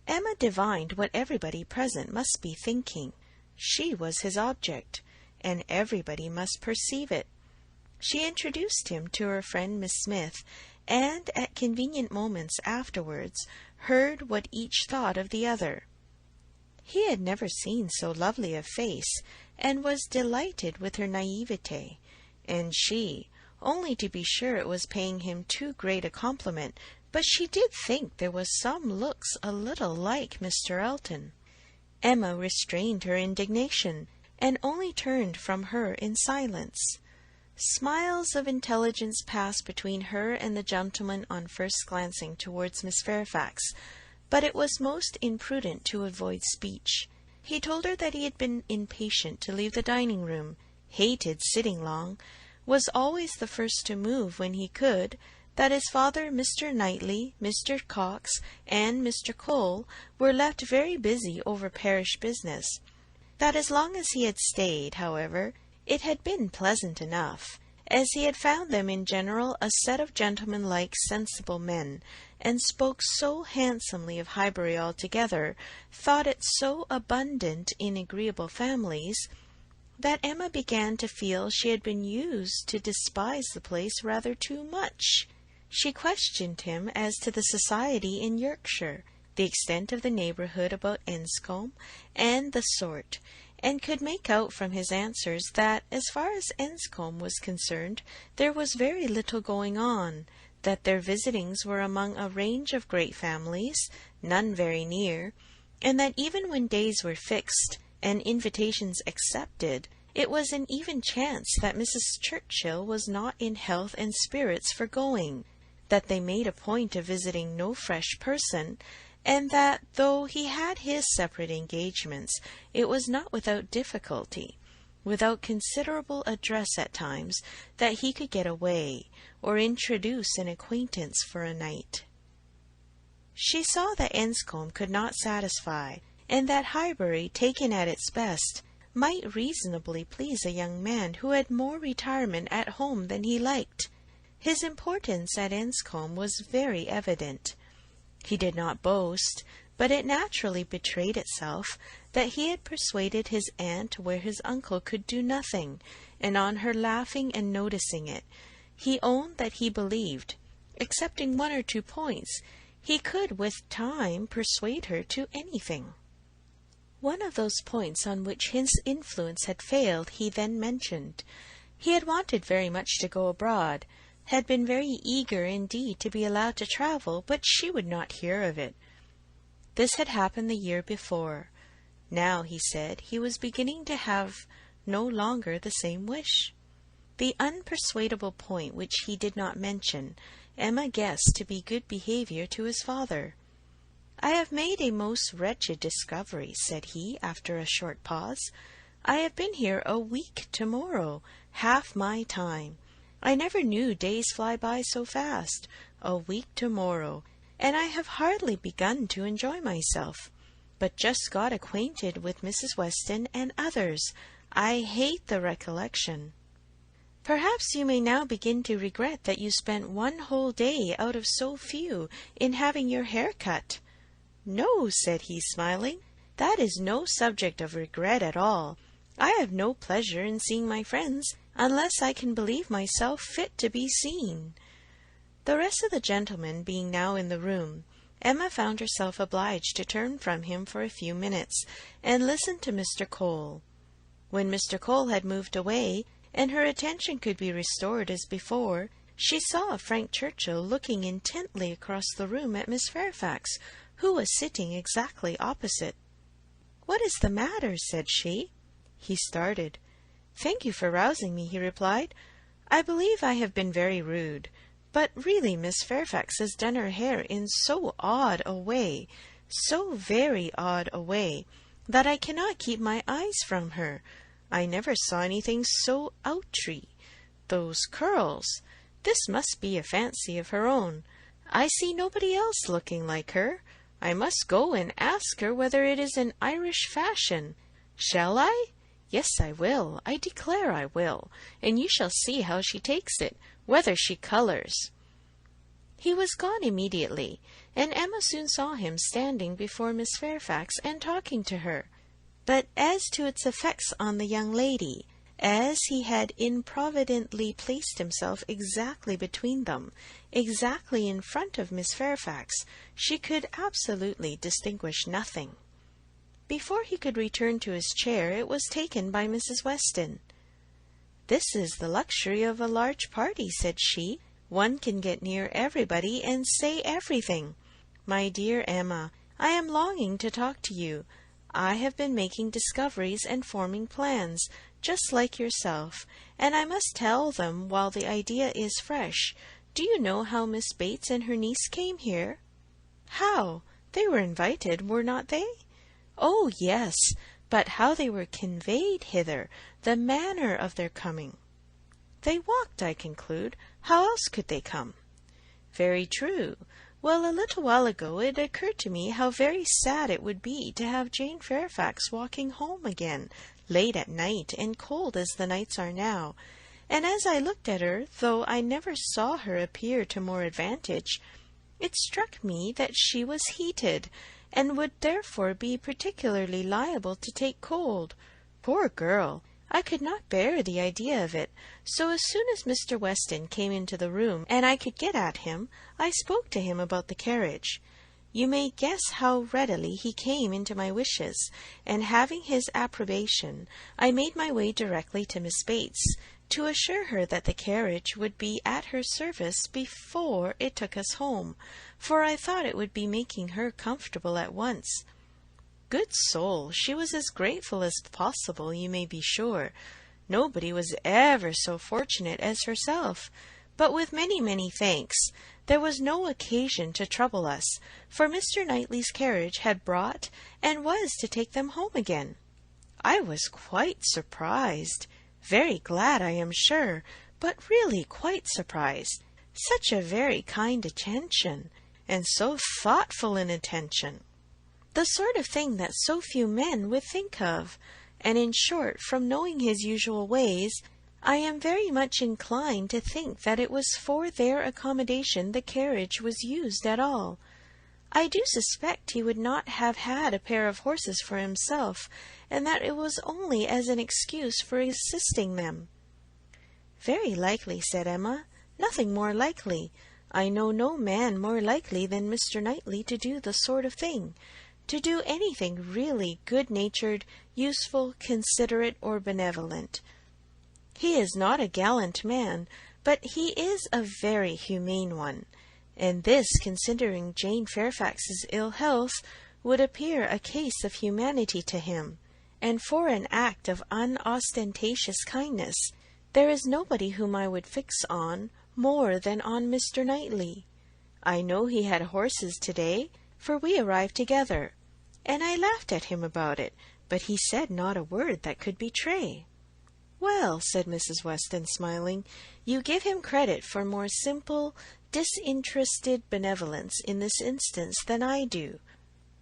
Emma divined what everybody present must be thinking. She was his object, and everybody must perceive it. She introduced him to her friend Miss Smith, and at convenient moments afterwards heard what each thought of the other. He had never seen so lovely a face, and was delighted with her naivete, and she, only to be sure it was paying him too great a compliment, but she did think there was some looks a little like Mr. Elton. Emma restrained her indignation, and only turned from her in silence. Smiles of intelligence passed between her and the gentleman on first glancing towards Miss Fairfax, but it was most imprudent to avoid speech. He told her that he had been impatient to leave the dining-room, hated sitting long, was always the first to move when he could, that his father, Mr. Knightley, Mr. Cox, and Mr. Cole were left very busy over parish business, that as long as he had stayed, however, it had been pleasant enough, as he had found them in general a set of gentlemanlike sensible men, and spoke so handsomely of Highbury altogether, thought it so abundant in agreeable families, that Emma began to feel she had been used to despise the place rather too much. She questioned him as to the society in Yorkshire, the extent of the neighbourhood about Enscombe, and the sort, and could make out from his answers that, as far as Enscombe was concerned, there was very little going on, that their visitings were among a range of great families, none very near, and that even when days were fixed, and invitations accepted, it was an even chance that Mrs. Churchill was not in health and spirits for going, that they made a point of visiting no fresh person, and that, though he had his separate engagements, it was not without difficulty, without considerable address at times, that he could get away, or introduce an acquaintance for a night. She saw that Enscombe could not satisfy, and that Highbury, taken at its best, might reasonably please a young man who had more retirement at home than he liked. His importance at Enscombe was very evident. He did not boast, but it naturally betrayed itself that he had persuaded his aunt where his uncle could do nothing, and on her laughing and noticing it, he owned that he believed, excepting 1 or 2 points, he could with time persuade her to anything. One of those points on which his influence had failed he then mentioned. He had wanted very much to go abroad, had been very eager indeed to be allowed to travel, but she would not hear of it. This had happened the year before. Now, he said, he was beginning to have no longer the same wish. The unpersuadable point which he did not mention, Emma guessed to be good behaviour to his father. "I have made a most wretched discovery," said he, after a short pause. "I have been here a week to-morrow, half my time. I never knew days fly by so fast. A week to-morrow, and I have hardly begun to enjoy myself, but just got acquainted with Mrs. Weston and others. I hate the recollection." "Perhaps you may now begin to regret that you spent 1 whole day out of so few in having your hair cut." "No," said he, smiling, "that is no subject of regret at all. I have no pleasure in seeing my friends, unless I can believe myself fit to be seen." The rest of the gentlemen being now in the room, Emma found herself obliged to turn from him for a few minutes, and listen to Mr. Cole. When Mr. Cole had moved away, and her attention could be restored as before, she saw Frank Churchill looking intently across the room at Miss Fairfax, who was sitting exactly opposite. "What is the matter?" said she. He started. "Thank you for rousing me," he replied. "I believe I have been very rude, but really Miss Fairfax has done her hair in so odd a way, so very odd a way, that I cannot keep my eyes from her. I never saw anything so outré. Those curls! This must be a fancy of her own. I see nobody else looking like her. I must go and ask her whether it is an Irish fashion. Shall I? Yes, I will. I declare I will, and you shall see how she takes it, whether she colours." He was gone immediately, and Emma soon saw him standing before Miss Fairfax and talking to her. but as to its effects on the young lady, as he had improvidently placed himself exactly between them, exactly in front of Miss Fairfax, she could absolutely distinguish nothing. Before he could return to his chair, it was taken by Mrs. Weston. "This is the luxury of a large party," said she. "One can get near everybody and say everything. My dear Emma, I am longing to talk to you. I have been making discoveries and forming plans, just like yourself, and I must tell them while the idea is fresh. Do you know how Miss Bates and her niece came here?" "How? They were invited, were not they?" "Oh, yes, but how they were conveyed hither, the manner of their coming." "They walked, I conclude. How else could they come?" "Very true. Well, a little while ago it occurred to me how very sad it would be to have Jane Fairfax walking home again, late at night, and cold as the nights are now, and as I looked at her, though I never saw her appear to more advantage, it struck me that she was heated, and would therefore be particularly liable to take cold. Poor girl! I could not bear the idea of it, so as soon as Mr. Weston came into the room, and I could get at him, I spoke to him about the carriage. You may guess how readily he came into my wishes, and having his approbation, I made my way directly to Miss Bates, to assure her that the carriage would be at her service before it took us home, for I thought it would be making her comfortable at once. Good soul, she was as grateful as possible, you may be sure. Nobody was ever so fortunate as herself, but with many, many thanks, there was no occasion to trouble us, for Mr. Knightley's carriage had brought and was to take them home again. I was quite surprised, very glad, I am sure, but really quite surprised. Such a very kind attention, and so thoughtful an attention. The sort of thing that so few men would think of, and in short, from knowing his usual ways, I am very much inclined to think that it was for their accommodation the carriage was used at all. I do suspect he would not have had a pair of horses for himself, and that it was only as an excuse for assisting them." "Very likely," said Emma. "Nothing more likely. I know no man more likely than Mr. Knightley to do the sort of thing, to do anything really good-natured, useful, considerate, or benevolent. He is not a gallant man, but he is a very humane one, and this, considering Jane Fairfax's ill health, would appear a case of humanity to him, and for an act of unostentatious kindness, there is nobody whom I would fix on more than on Mr. Knightley. I know he had horses to-day, for we arrived together, and I laughed at him about it, but he said not a word that could betray." "Well," said Mrs. Weston, smiling, "you give him credit for more simple, disinterested benevolence in this instance than I do,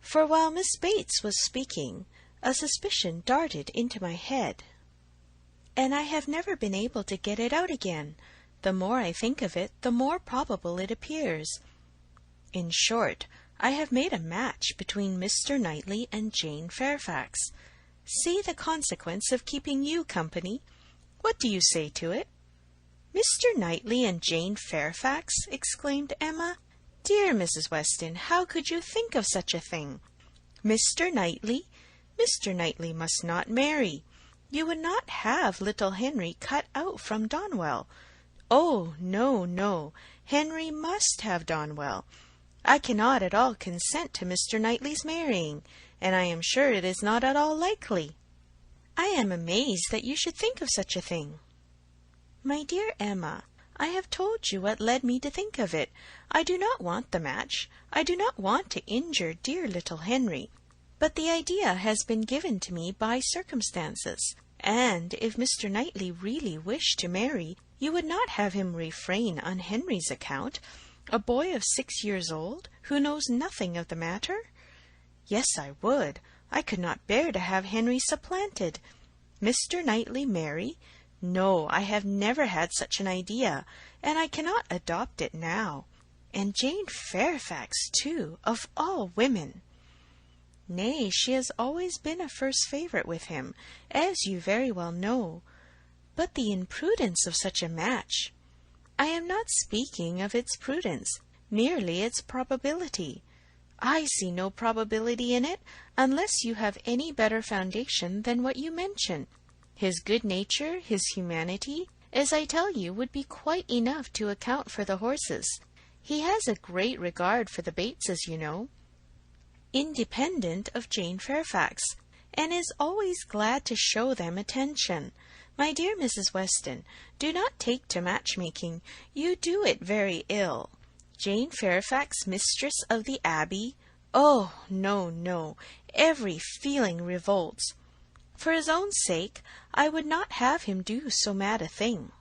for while Miss Bates was speaking, a suspicion darted into my head, and I have never been able to get it out again. The more I think of it, the more probable it appears. In short, I have made a match between Mr. Knightley and Jane Fairfax. See the consequence of keeping you company. What do you say to it?" "Mr. Knightley and Jane Fairfax!" exclaimed Emma. "Dear Mrs. Weston, how could you think of such a thing? Mr. Knightley! Mr. Knightley must not marry. You would not have little Henry cut out from Donwell. Oh, no, no, Henry must have Donwell. I cannot at all consent to Mr. Knightley's marrying, and I am sure it is not at all likely. I am amazed that you should think of such a thing." "My dear Emma, I have told you what led me to think of it. I do not want the match. I do not want to injure dear little Henry, but the idea has been given to me by circumstances, and if Mr. Knightley really wished to marry, you would not have him refrain on Henry's account, a boy of 6 years old, who knows nothing of the matter? Yes, I would. I could not bear to have Henry supplanted. Mr. Knightley marry? No, I have never had such an idea, and I cannot adopt it now. And Jane Fairfax, too, of all women!" Nay, she has always been a first favourite with him, as you very well know. But the imprudence of such a match! I am not speaking of its prudence, merely its probability. I see no probability in it, unless you have any better foundation than what you mention. His good nature, his humanity, as I tell you, would be quite enough to account for the horses. He has a great regard for the Bateses, you know, independent of Jane Fairfax, and is always glad to show them attention. My dear Mrs. Weston, do not take to matchmaking. You do it very ill. Jane Fairfax, mistress of the Abbey? Oh, no, no. Every feeling revolts. For his own sake, I would not have him do so mad a thing.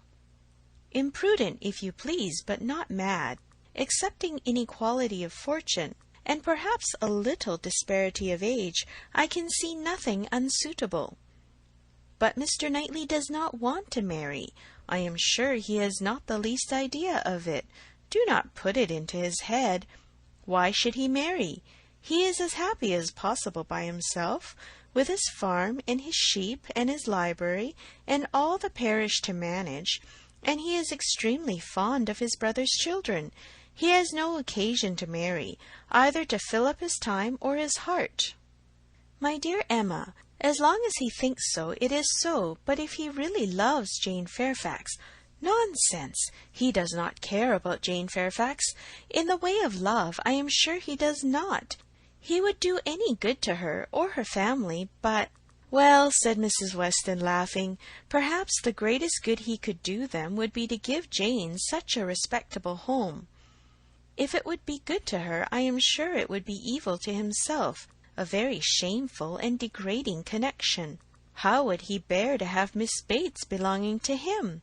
Imprudent, if you please, but not mad. Excepting inequality of fortune, and perhaps a little disparity of age, I can see nothing unsuitable. But Mr. Knightley does not want to marry. I am sure he has not the least idea of it. Do not put it into his head. Why should he marry? He is as happy as possible by himself, with his farm and his sheep and his library and all the parish to manage, and he is extremely fond of his brother's children. He has no occasion to marry, either to fill up his time or his heart. My dear Emma, as long as he thinks so, it is so, but if he really loves Jane Fairfax— Nonsense! He does not care about Jane Fairfax. In the way of love, I am sure he does not. He would do any good to her or her family, but— Well, said Mrs. Weston, laughing, perhaps the greatest good he could do them would be to give Jane such a respectable home. If it would be good to her, I am sure it would be evil to himself, a very shameful and degrading connection. How would he bear to have Miss Bates belonging to him?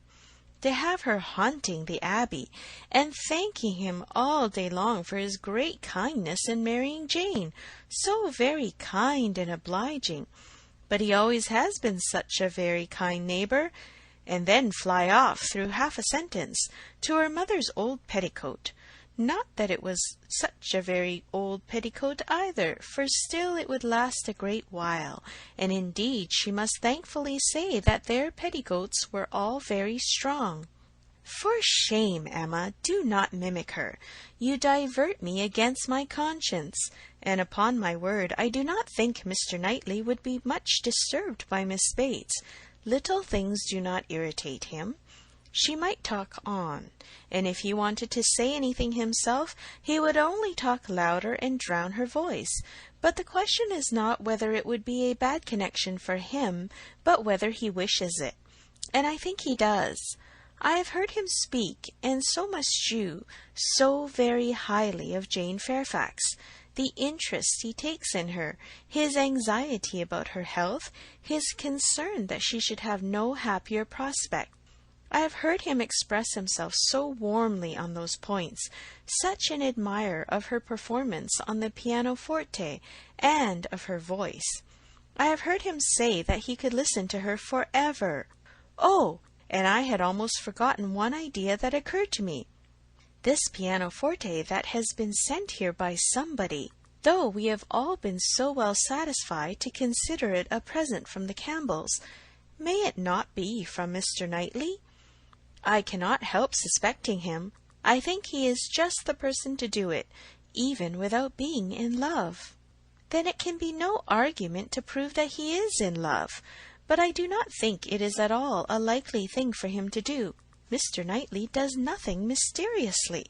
To have her haunting the Abbey, and thanking him all day long for his great kindness in marrying Jane, so very kind and obliging, but he always has been such a very kind neighbour, and then fly off through half a sentence to her mother's old petticoat. Not that it was such a very old petticoat either, for still it would last a great while, and indeed she must thankfully say that their petticoats were all very strong. For shame, Emma, do not mimic her. You divert me against my conscience, and upon my word I do not think Mr. Knightley would be much disturbed by Miss Bates. Little things do not irritate him. She might talk on, and if he wanted to say anything himself, he would only talk louder and drown her voice. But the question is not whether it would be a bad connection for him, but whether he wishes it. And I think he does. I have heard him speak, and so must you, so very highly of Jane Fairfax. The interest he takes in her, his anxiety about her health, his concern that she should have no happier prospect. I have heard him express himself so warmly on those points, such an admirer of her performance on the pianoforte and of her voice. I have heard him say that he could listen to her forever. Oh, and I had almost forgotten one idea that occurred to me. This pianoforte that has been sent here by somebody, though we have all been so well satisfied to consider it a present from the Campbells, may it not be from Mr. Knightley? I cannot help suspecting him. I think he is just the person to do it, even without being in love. Then it can be no argument to prove that he is in love, but I do not think it is at all a likely thing for him to do. Mr. Knightley does nothing mysteriously.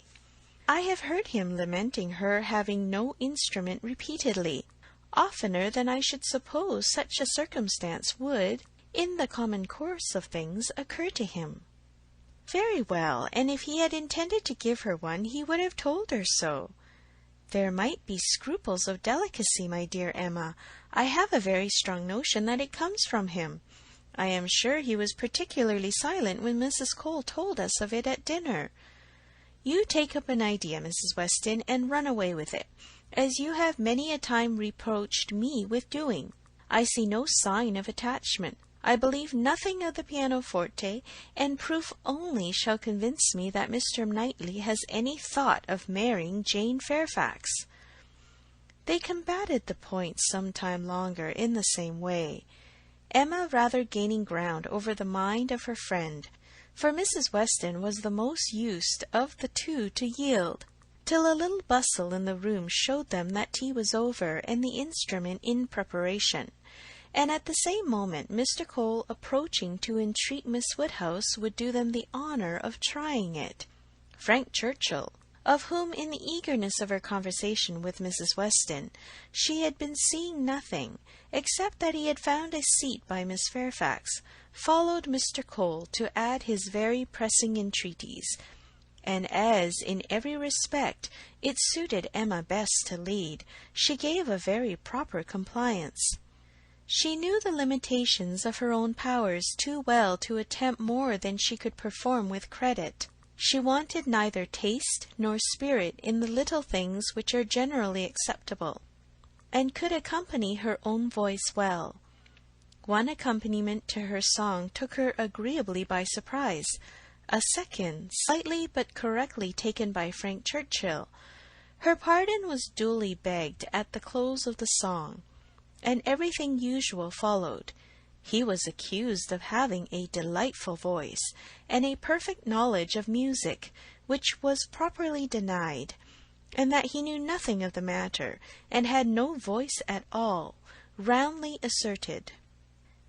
I have heard him lamenting her having no instrument repeatedly, oftener than I should suppose such a circumstance would, in the common course of things, occur to him. Very well, and if he had intended to give her one, he would have told her so. There might be scruples of delicacy, my dear Emma. I have a very strong notion that it comes from him. I am sure he was particularly silent when Mrs. Cole told us of it at dinner. You take up an idea, Mrs. Weston, and run away with it, as you have many a time reproached me with doing. I see no sign of attachment. I believe nothing of the pianoforte, and proof only shall convince me that Mr. Knightley has any thought of marrying Jane Fairfax. They combated the point some time longer in the same way, Emma rather gaining ground over the mind of her friend, for Mrs. Weston was the most used of the two to yield, till a little bustle in the room showed them that tea was over and the instrument in preparation, and at the same moment Mr. Cole approaching to entreat Miss Woodhouse would do them the honour of trying it. Frank Churchill, of whom in the eagerness of her conversation with Mrs. Weston she had been seeing nothing, except that he had found a seat by Miss Fairfax, followed Mr. Cole to add his very pressing entreaties, and as in every respect it suited Emma best to lead, she gave a very proper compliance. She knew the limitations of her own powers too well to attempt more than she could perform with credit. She wanted neither taste nor spirit in the little things which are generally acceptable, and could accompany her own voice well. One accompaniment to her song took her agreeably by surprise, a second slightly but correctly taken by Frank Churchill. Her pardon was duly begged at the close of the song, and everything usual followed. He was accused of having a delightful voice, and a perfect knowledge of music, which was properly denied, and that he knew nothing of the matter, and had no voice at all, roundly asserted.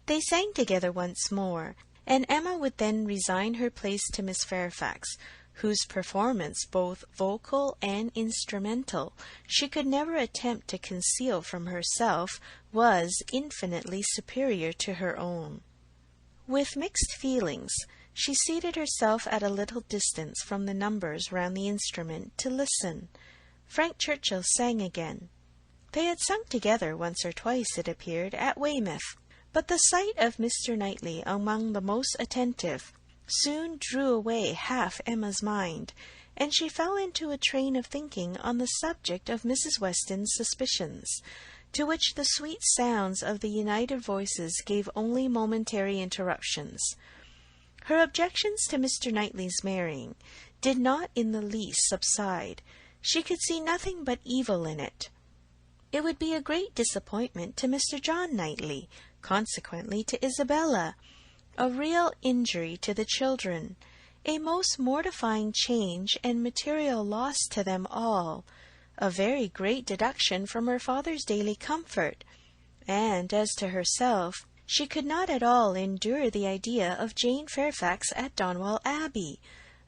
They sang together once more, and Emma would then resign her place to Miss Fairfax, whose performance, both vocal and instrumental, she could never attempt to conceal from herself, was infinitely superior to her own. With mixed feelings, she seated herself at a little distance from the numbers round the instrument to listen. Frank Churchill sang again. They had sung together once or twice, it appeared, at Weymouth, but the sight of Mr. Knightley among the most attentive soon drew away half Emma's mind, and she fell into a train of thinking on the subject of Mrs. Weston's suspicions, to which the sweet sounds of the united voices gave only momentary interruptions. Her objections to Mr. Knightley's marrying did not in the least subside. She could see nothing but evil in it. It would be a great disappointment to Mr. John Knightley, consequently to Isabella, a real injury to the children, a most mortifying change and material loss to them all, a very great deduction from her father's daily comfort, and as to herself, she could not at all endure the idea of Jane Fairfax at Donwell Abbey,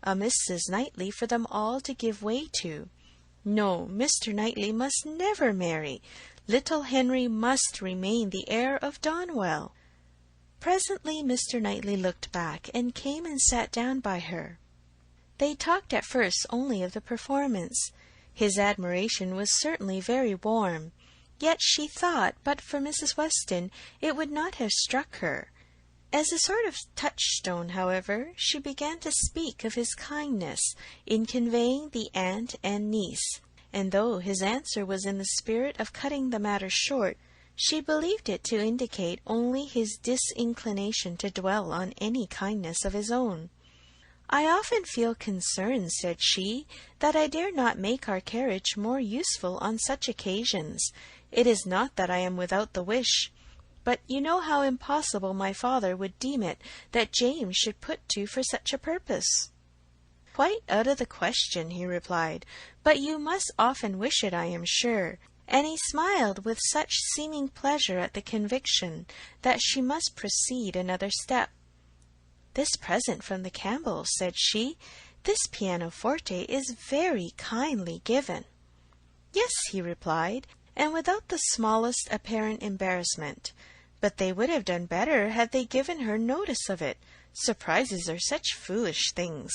a Mrs. Knightley for them all to give way to. No, Mr. Knightley must never marry. Little Henry must remain the heir of Donwell. Presently Mr. Knightley looked back, and came and sat down by her. They talked at first only of the performance. His admiration was certainly very warm, yet she thought, but for Mrs. Weston, it would not have struck her. As a sort of touchstone, however, she began to speak of his kindness in conveying the aunt and niece, and though his answer was in the spirit of cutting the matter short, she believed it to indicate only his disinclination to dwell on any kindness of his own. "I often feel concerned," said she, "that I dare not make our carriage more useful on such occasions. It is not that I am without the wish, but you know how impossible my father would deem it that James should put to for such a purpose." "Quite out of the question," he replied, "but you must often wish it, I am sure." And he smiled with such seeming pleasure at the conviction that she must proceed another step. "This present from the Campbells," said she, "this pianoforte is very kindly given." "Yes," he replied, and without the smallest apparent embarrassment, "but they would have done better had they given her notice of it. Surprises are such foolish things.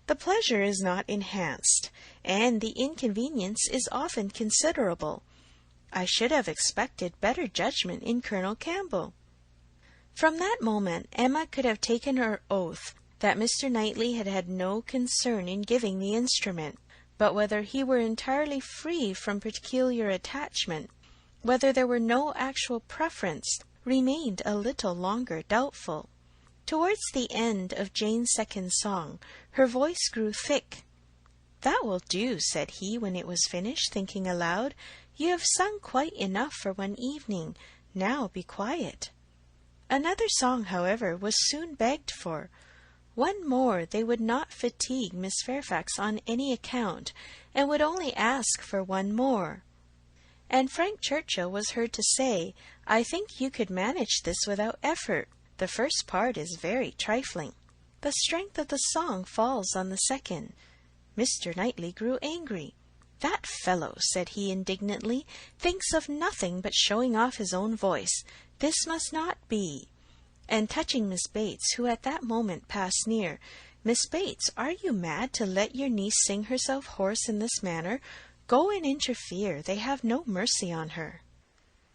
The pleasure is not enhanced, and the inconvenience is often considerable. I should have expected better judgment in Colonel Campbell." From that moment Emma could have taken her oath that Mr. Knightley had had no concern in giving the instrument, but whether he were entirely free from peculiar attachment, whether there were no actual preference, remained a little longer doubtful. Towards the end of Jane's second song, her voice grew thick. "That will do," said he, when it was finished, thinking aloud. You have sung quite enough for one evening. Now be quiet." Another song, however, was soon begged for. One more they would not fatigue Miss Fairfax on any account, and would only ask for one more. And Frank Churchill was heard to say, "I think you could manage this without effort. The first part is very trifling. The strength of the song falls on the second." Mr. Knightley grew angry. "That fellow," said he indignantly, "thinks of nothing but showing off his own voice. This must not be." And touching Miss Bates, who at that moment passed near, "Miss Bates, are you mad to let your niece sing herself hoarse in this manner? Go and interfere. They have no mercy on her."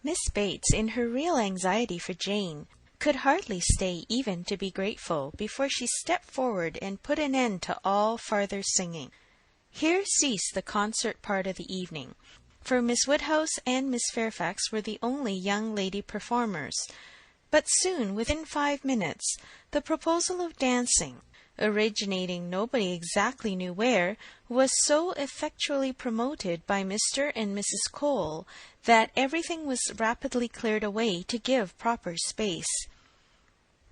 Miss Bates, in her real anxiety for Jane, could hardly stay even to be grateful before she stepped forward and put an end to all farther singing. Here ceased the concert part of the evening, for Miss Woodhouse and Miss Fairfax were the only young lady performers. But soon, within 5 minutes, the proposal of dancing, originating nobody exactly knew where, was so effectually promoted by Mr. and Mrs. Cole that everything was rapidly cleared away to give proper space.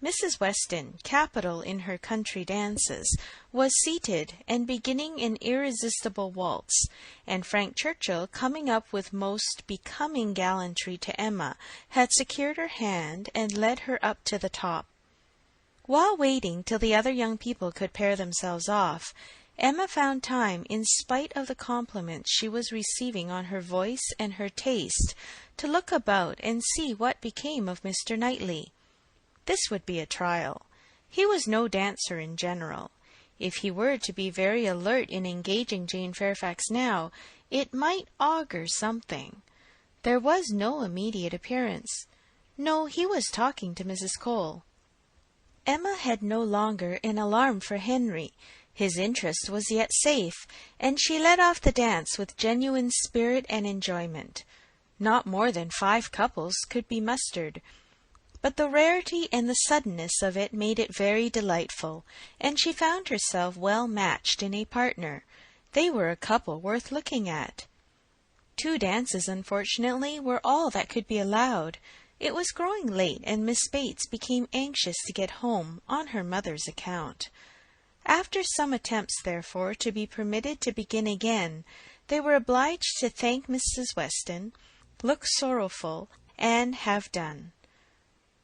Mrs. Weston, capital in her country dances, was seated and beginning an irresistible waltz, and Frank Churchill, coming up with most becoming gallantry to Emma, had secured her hand and led her up to the top. While waiting till the other young people could pair themselves off, Emma found time, in spite of the compliments she was receiving on her voice and her taste, to look about and see what became of Mr. Knightley. This would be a trial. He was no dancer in general. If he were to be very alert in engaging Jane Fairfax now, it might augur something. There was no immediate appearance. No, he was talking to Mrs. Cole. Emma had no longer an alarm for Henry. His interest was yet safe, and she led off the dance with genuine spirit and enjoyment. Not more than 5 couples could be mustered, but the rarity and the suddenness of it made it very delightful, and she found herself well matched in a partner. They were a couple worth looking at. 2 dances, unfortunately, were all that could be allowed. It was growing late, and Miss Bates became anxious to get home on her mother's account. After some attempts, therefore, to be permitted to begin again, they were obliged to thank Mrs. Weston, look sorrowful, and have done.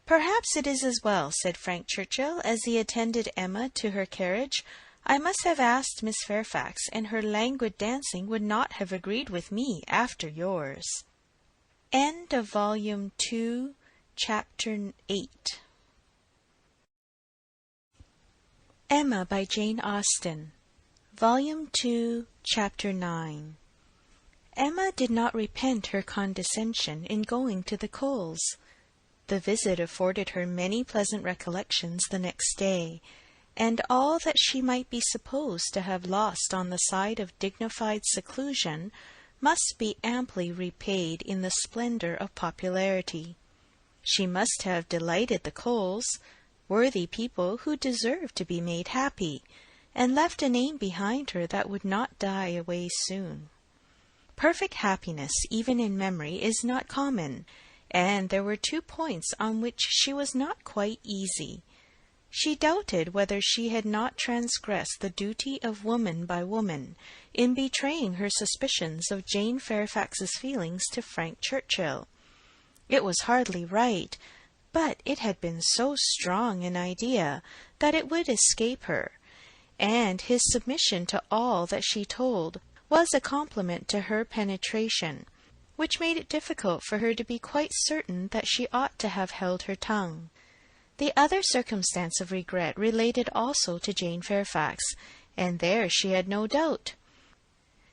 "Perhaps it is as well," said Frank Churchill, as he attended Emma to her carriage. "I must have asked Miss Fairfax, and her languid dancing would not have agreed with me after yours." End of Volume 2, Chapter 8. Emma by Jane Austen. Volume 2, Chapter 9. Emma did not repent her condescension in going to the Coles. The visit afforded her many pleasant recollections the next day, and all that she might be supposed to have lost on the side of dignified seclusion must be amply repaid in the splendor of popularity. She must have delighted the Coles, worthy people who deserved to be made happy, and left a name behind her that would not die away soon. Perfect happiness, even in memory, is not common, and there were 2 points on which she was not quite easy. She doubted whether she had not transgressed the duty of woman by woman in betraying her suspicions of Jane Fairfax's feelings to Frank Churchill. It was hardly right, but it had been so strong an idea that it would escape her, and his submission to all that she told was a compliment to her penetration, which made it difficult for her to be quite certain that she ought to have held her tongue. The other circumstance of regret related also to Jane Fairfax, and there she had no doubt.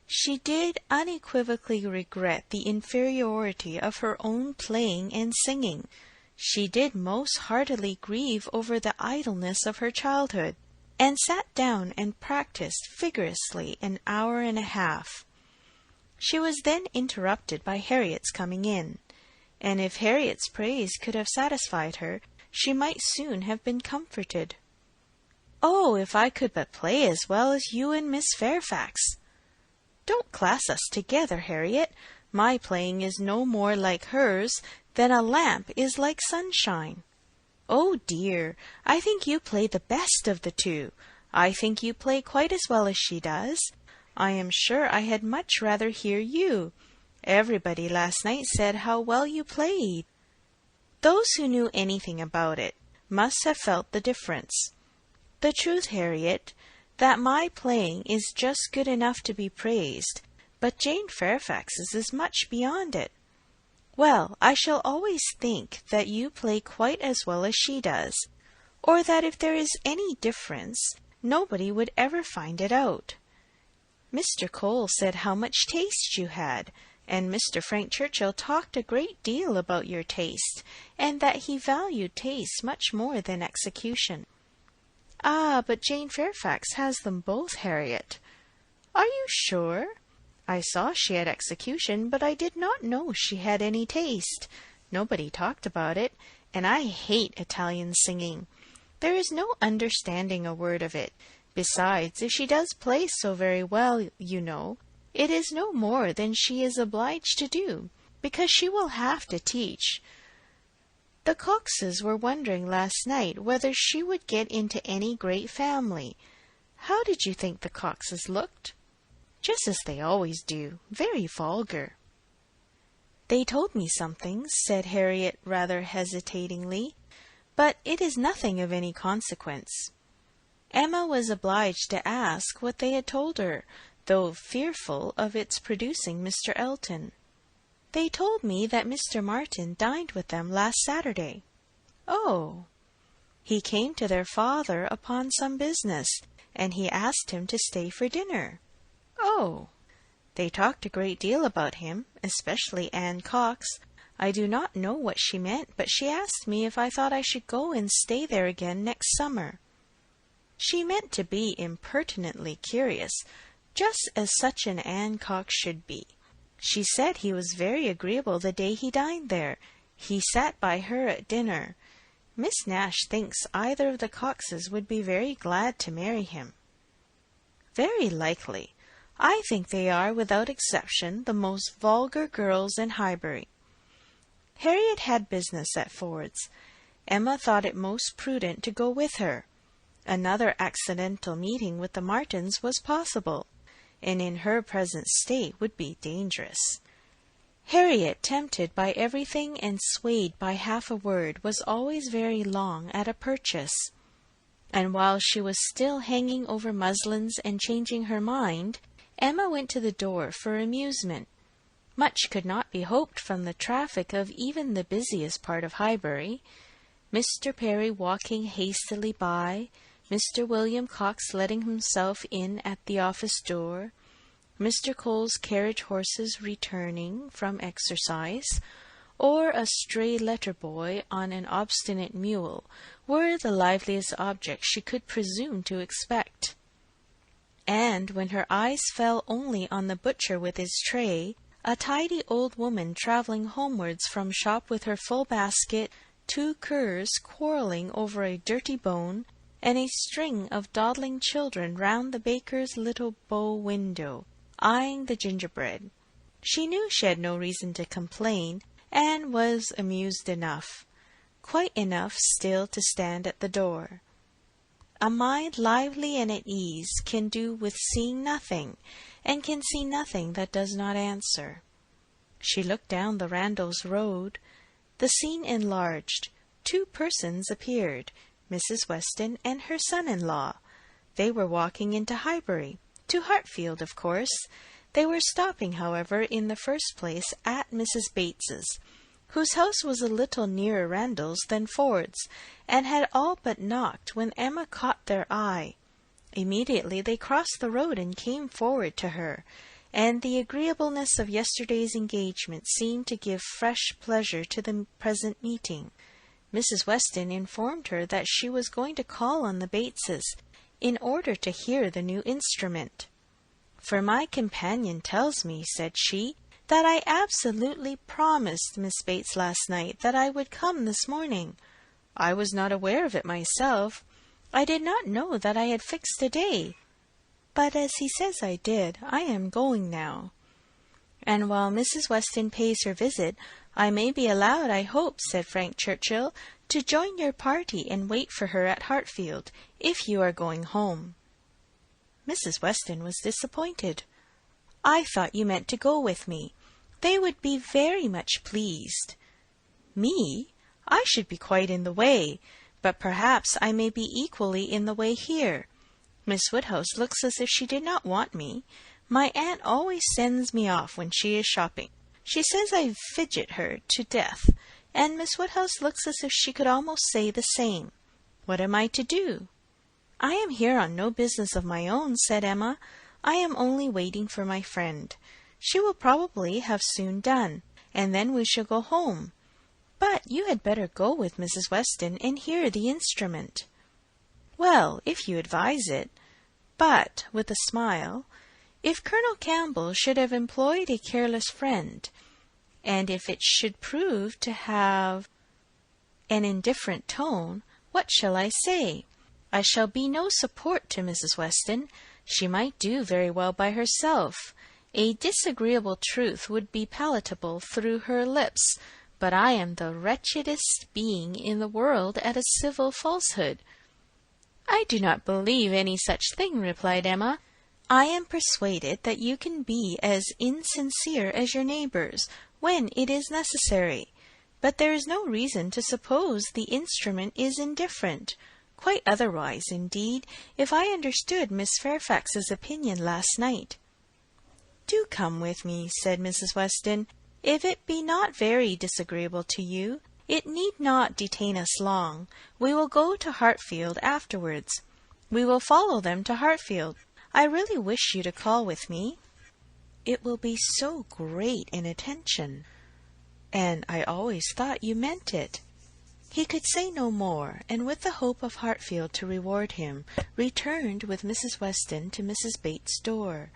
She did unequivocally regret the inferiority of her own playing and singing. She did most heartily grieve over the idleness of her childhood, and sat down and practised vigorously an hour and a half. She was then interrupted by Harriet's coming in, and if Harriet's praise could have satisfied her, she might soon have been comforted. "Oh, if I could but play as well as you and Miss Fairfax!" "Don't class us together, Harriet. My playing is no more like hers than a lamp is like sunshine. Oh dear, I think you play the best of the two. I think you play quite as well as she does. I am sure I had much rather hear you. Everybody last night said how well you played." Those who knew anything about it must have felt the difference. The truth, Harriet, that my playing is just good enough to be praised, but Jane Fairfax's is much beyond it. Well, I shall always think that you play quite as well as she does, or that if there is any difference, nobody would ever find it out. Mr. Cole said how much taste you had, and Mr. Frank Churchill talked a great deal about your taste, and that he valued taste much more than execution. Ah, but Jane Fairfax has them both, Harriet. Are you sure? I saw she had execution, but I did not know she had any taste. Nobody talked about it, and I hate Italian singing. There is no understanding a word of it. Besides, if she does play so very well, you know, it is no more than she is obliged to do, because she will have to teach. The Coxes were wondering last night whether she would get into any great family. How did you think the Coxes looked? Just as they always do, very vulgar. They told me something, said Harriet rather hesitatingly, but it is nothing of any consequence. Emma was obliged to ask what they had told her, though fearful of its producing Mr. Elton. They told me that Mr. Martin dined with them last Saturday. Oh! He came to their father upon some business, and he asked him to stay for dinner. Oh! They talked a great deal about him, especially Anne Cox. I do not know what she meant, but she asked me if I thought I should go and stay there again next summer. She meant to be impertinently curious, just as such an Anne Cox should be. She said he was very agreeable the day he dined there. He sat by her at dinner. Miss Nash thinks either of the Coxes would be very glad to marry him. Very likely. I think they are, without exception, the most vulgar girls in Highbury. Harriet had business at Ford's. Emma thought it most prudent to go with her. Another accidental meeting with the Martins was possible, and in her present state would be dangerous. Harriet, tempted by everything and swayed by half a word, was always very long at a purchase. And while she was still hanging over muslins and changing her mind, Emma went to the door for amusement. Much could not be hoped from the traffic of even the busiest part of Highbury. Mr. Perry walking hastily by, Mr. William Cox letting himself in at the office door, Mr. Cole's carriage horses returning from exercise, or a stray letter-boy on an obstinate mule, were the liveliest objects she could presume to expect. And when her eyes fell only on the butcher with his tray, a tidy old woman travelling homewards from shop with her full basket, 2 curs quarrelling over a dirty bone, and a string of dawdling children round the baker's little bow window, eyeing the gingerbread. She knew she had no reason to complain, and was amused enough, quite enough still to stand at the door. A mind lively and at ease can do with seeing nothing, and can see nothing that does not answer. She looked down the Randalls Road. The scene enlarged. 2 persons appeared, Mrs. Weston and her son-in-law. They were walking into Highbury, to Hartfield, of course. They were stopping, however, in the first place at Mrs. Bates's, whose house was a little nearer Randalls than Ford's, and had all but knocked when Emma caught their eye. Immediately they crossed the road and came forward to her, and the agreeableness of yesterday's engagement seemed to give fresh pleasure to the present meeting. Mrs. Weston informed her that she was going to call on the Bateses, in order to hear the new instrument. "For my companion tells me," said she, "that I absolutely promised Miss Bates last night that I would come this morning. I was not aware of it myself. I did not know that I had fixed a day. But as he says I did, I am going now." "And while Mrs. Weston pays her visit, I may be allowed, I hope," said Frank Churchill, "to join your party and wait for her at Hartfield, if you are going home." Mrs. Weston was disappointed. "I thought you meant to go with me. They would be very much pleased." "Me? I should be quite in the way, but perhaps I may be equally in the way here. Miss Woodhouse looks as if she did not want me. My aunt always sends me off when she is shopping. She says I fidget her to death, and Miss Woodhouse looks as if she could almost say the same. What am I to do?" "I am here on no business of my own," said Emma. "I am only waiting for my friend. She will probably have soon done, and then we shall go home. But you had better go with Mrs. Weston and hear the instrument." "Well, if you advise it. But," with a smile, "if Colonel Campbell should have employed a careless friend, and if it should prove to have an indifferent tone, what shall I say? I shall be no support to Mrs. Weston. She might do very well by herself. A disagreeable truth would be palatable through her lips, but I am the wretchedest being in the world at a civil falsehood." "I do not believe any such thing," replied Emma. "I am persuaded that you can be as insincere as your neighbours when it is necessary. But there is no reason to suppose the instrument is indifferent. Quite otherwise, indeed, if I understood Miss Fairfax's opinion last night." "Do come with me," said Mrs. Weston. "If it be not very disagreeable to you, it need not detain us long. We will go to Hartfield afterwards. We will follow them to Hartfield. I really wish you to call with me. It will be so great an attention. And I always thought you meant it." He could say no more, and with the hope of Hartfield to reward him, returned with Mrs. Weston to Mrs. Bates's door.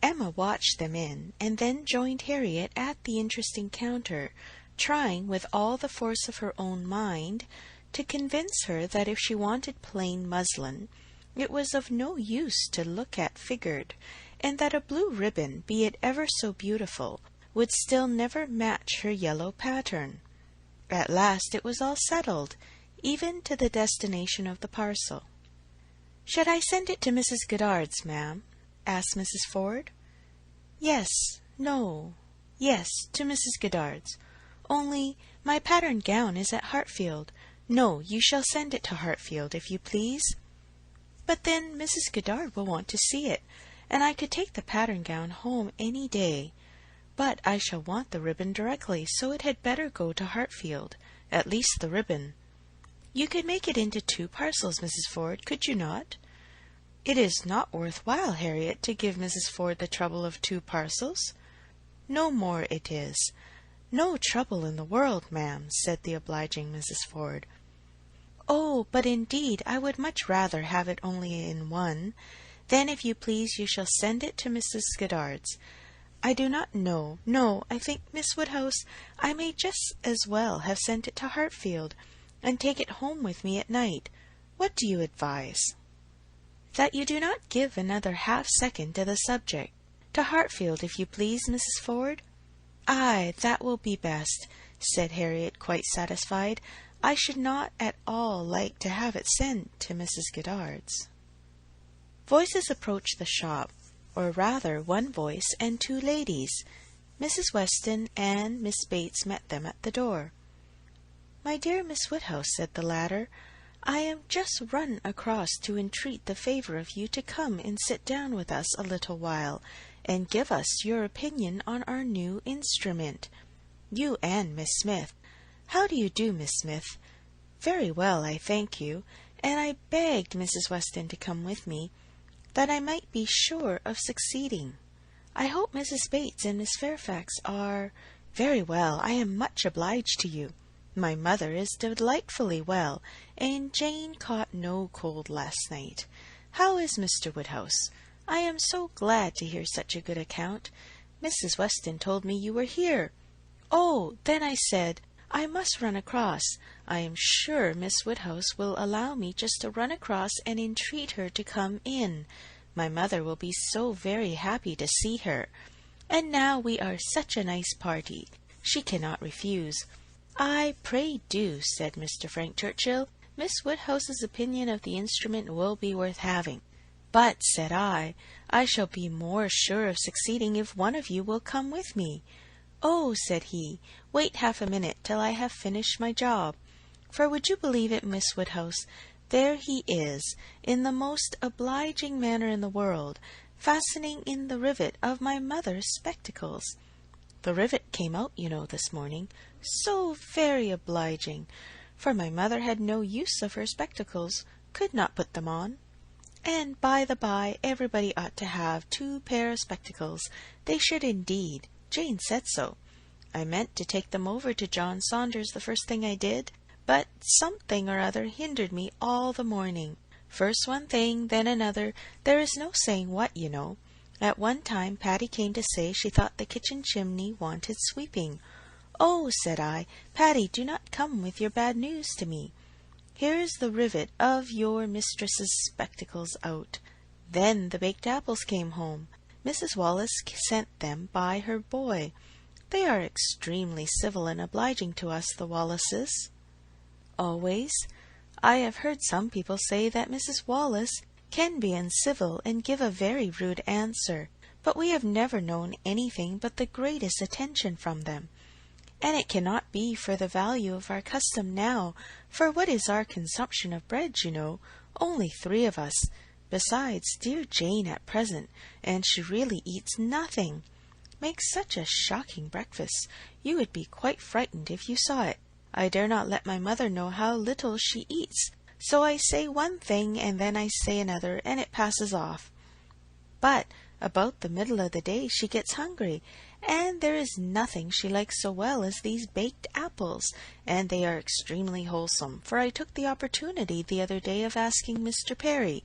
Emma watched them in, and then joined Harriet at the interesting counter, trying with all the force of her own mind to convince her that if she wanted plain muslin, it was of no use to look at figured, and that a blue ribbon, be it ever so beautiful, would still never match her yellow pattern. At last it was all settled, even to the destination of the parcel. "Should I send it to Mrs. Goddard's, ma'am?" asked Mrs. Ford. "Yes, no, yes, to Mrs. Goddard's. Only my pattern gown is at Hartfield. No, you shall send it to Hartfield, if you please." "But then Mrs. Goddard will want to see it, and I could take the pattern gown home any day. But I shall want the ribbon directly, so it had better go to Hartfield, at least the ribbon. You could make it into 2 parcels, Mrs. Ford, could you not?" "It is not worth while, Harriet, to give Mrs. Ford the trouble of 2 parcels." "No more it is. No trouble in the world, ma'am," said the obliging Mrs. Ford. "Oh, but indeed I would much rather have it only in 1. Then, if you please, you shall send it to Mrs. Goddard's. I do not know. No, I think, Miss Woodhouse, I may just as well have sent it to Hartfield, and take it home with me at night. What do you advise?" "That you do not give another half-second to the subject. To Hartfield, if you please, Mrs. Ford." "Ay, that will be best," said Harriet, quite satisfied. "I should not at all like to have it sent to Mrs. Goddard's." Voices approached the shop, or rather 1 voice and 2 ladies. Mrs. Weston and Miss Bates met them at the door. "My dear Miss Woodhouse," said the latter, "I am just run across to entreat the favour of you to come and sit down with us a little while, and give us your opinion on our new instrument. You and Miss Smith. How do you do, Miss Smith?" "Very well, I thank you, and I begged Mrs. Weston to come with me, that I might be sure of succeeding. I hope Mrs. Bates and Miss Fairfax are—" "Very well. I am much obliged to you. My mother is delightfully well, and Jane caught no cold last night. How is Mr. Woodhouse? I am so glad to hear such a good account. Mrs. Weston told me you were here. Oh, then I said, I must run across. I am sure Miss Woodhouse will allow me just to run across and entreat her to come in. My mother will be so very happy to see her. And now we are such a nice party. She cannot refuse. "Ay, pray do," said Mr. Frank Churchill. "Miss Woodhouse's opinion of the instrument will be worth having." "But," said I shall be more sure of succeeding if one of you will come with me." "Oh," said he, "wait half a minute till I have finished my job." For would you believe it, Miss Woodhouse, there he is, in the most obliging manner in the world, fastening in the rivet of my mother's spectacles. The rivet came out, you know, this morning. So very obliging, for my mother had no use of her spectacles, could not put them on. And by the by, everybody ought to have 2 pair of spectacles. They should indeed. Jane said so. I meant to take them over to John Saunders the first thing I did, but something or other hindered me all the morning. First one thing, then another. There is no saying what, you know. At one time Patty came to say she thought the kitchen chimney wanted sweeping. "Oh," said I, "Patty, do not come with your bad news to me. Here is the rivet of your mistress's spectacles out." Then the baked apples came home. Mrs. Wallace sent them by her boy. They are extremely civil and obliging to us, the Wallaces. Always. I have heard some people say that Mrs. Wallace can be uncivil and give a very rude answer, but we have never known anything but the greatest attention from them. And it cannot be for the value of our custom now, for what is our consumption of bread, you know? Only 3 of us. Besides, dear Jane at present, and she really eats nothing. Makes such a shocking breakfast. You would be quite frightened if you saw it. I dare not let my mother know how little she eats, so I say one thing and then I say another, and it passes off. But about the middle of the day she gets hungry, and there is nothing she likes so well as these baked apples, and they are extremely wholesome, for I took the opportunity the other day of asking Mr. Perry.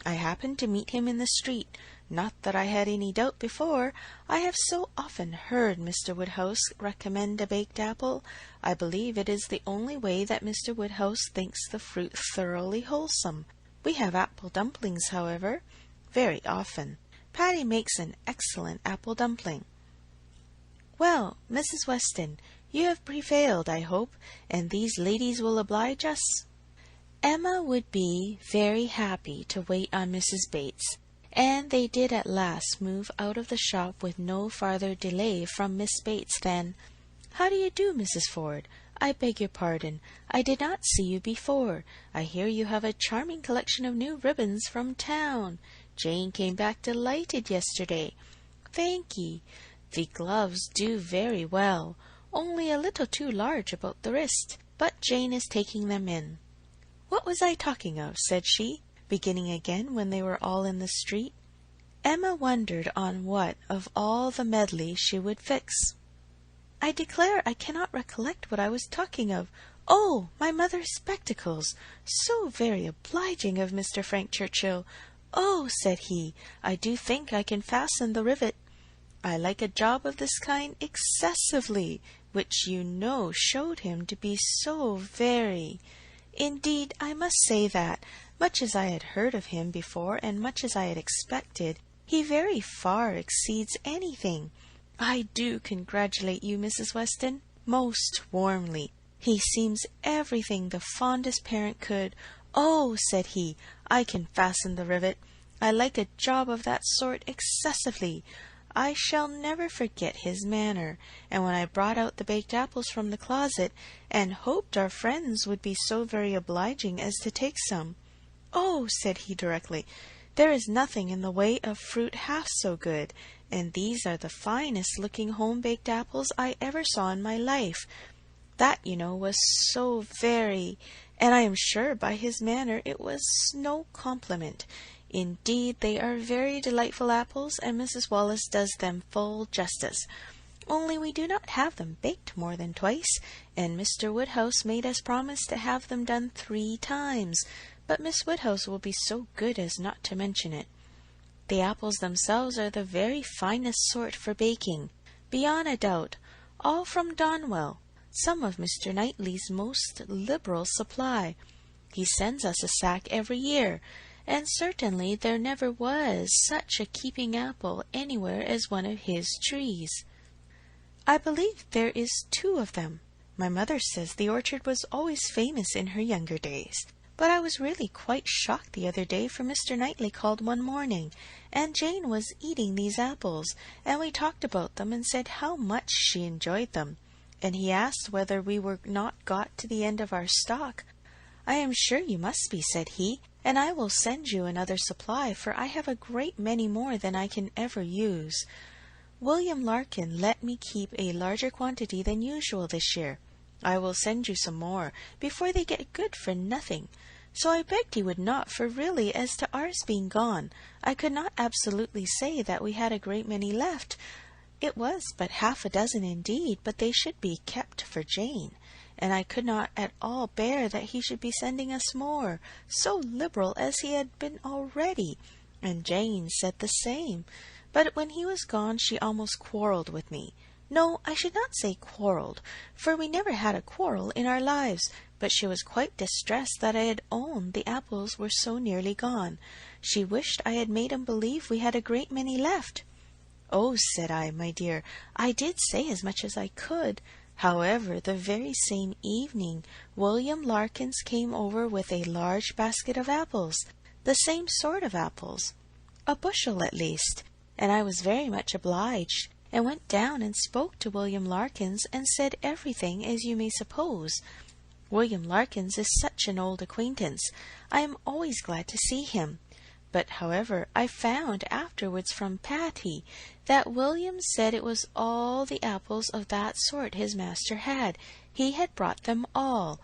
I happened to meet him in the street. Not that I had any doubt before. I have so often heard Mr. Woodhouse recommend a baked apple. I believe it is the only way that Mr. Woodhouse thinks the fruit thoroughly wholesome. We have apple dumplings, however, very often. Patty makes an excellent apple dumpling. Well, Mrs. Weston, you have prevailed, I hope, and these ladies will oblige us. Emma would be very happy to wait on Mrs. Bates, and they did at last move out of the shop with no farther delay from Miss Bates than, "How do you do, Mrs. Ford? I beg your pardon. I did not see you before. I hear you have a charming collection of new ribbons from town. Jane came back delighted yesterday. Thank ye. The gloves do very well, only a little too large about the wrist, but Jane is taking them in. What was I talking of?" said she, beginning again when they were all in the street. Emma wondered on what of all the medley she would fix. "I declare I cannot recollect what I was talking of. Oh, my mother's spectacles! So very obliging of Mr. Frank Churchill. Oh," said he, "I do think I can fasten the rivet. I like a job of this kind excessively, which you know showed him to be so very. Indeed, I must say that, much as I had heard of him before and much as I had expected, he very far exceeds anything. I do congratulate you, Mrs. Weston, most warmly. He seems everything the fondest parent could. Oh," said he, "I can fasten the rivet. I like a job of that sort excessively. I shall never forget his manner, and when I brought out the baked apples from the closet, and hoped our friends would be so very obliging as to take some. Oh," said he directly, "there is nothing in the way of fruit half so good, and these are the finest looking home-baked apples I ever saw in my life. That, you know, was so very, and I am sure by his manner it was no compliment. Indeed, they are very delightful apples, and Mrs. Wallace does them full justice. Only we do not have them baked more than twice, and Mr. Woodhouse made us promise to have them done 3 times, but Miss Woodhouse will be so good as not to mention it. The apples themselves are the very finest sort for baking, beyond a doubt, all from Donwell, some of Mr. Knightley's most liberal supply. He sends us a sack every year, and certainly there never was such a keeping apple anywhere as one of his trees. I believe there is 2 of them. My mother says the orchard was always famous in her younger days. But I was really quite shocked the other day, for Mr. Knightley called one morning, and Jane was eating these apples, and we talked about them and said how much she enjoyed them, and he asked whether we were not got to the end of our stock. I am sure you must be, said he, and I will send you another supply, for I have a great many more than I can ever use. William Larkin let me keep a larger quantity than usual this year. I will send you some more, before they get good for nothing. So I begged he would not, for really, as to ours being gone, I could not absolutely say that we had a great many left. It was but 6 indeed, but they should be kept for Jane, and I could not at all bear that he should be sending us more, so liberal as he had been already, and Jane said the same. But when he was gone she almost quarrelled with me. No, I should not say quarrelled, for we never had a quarrel in our lives, but she was quite distressed that I had owned the apples were so nearly gone. She wished I had made him believe we had a great many left. Oh, said I, my dear, I did say as much as I could. However, the very same evening William Larkins came over with a large basket of apples, the same sort of apples, a bushel at least, and I was very much obliged, and went down and spoke to William Larkins, and said everything as you may suppose. William Larkins is such an old acquaintance, I am always glad to see him. But, however, I found afterwards from Patty that William said it was all the apples of that sort his master had. He had brought them all,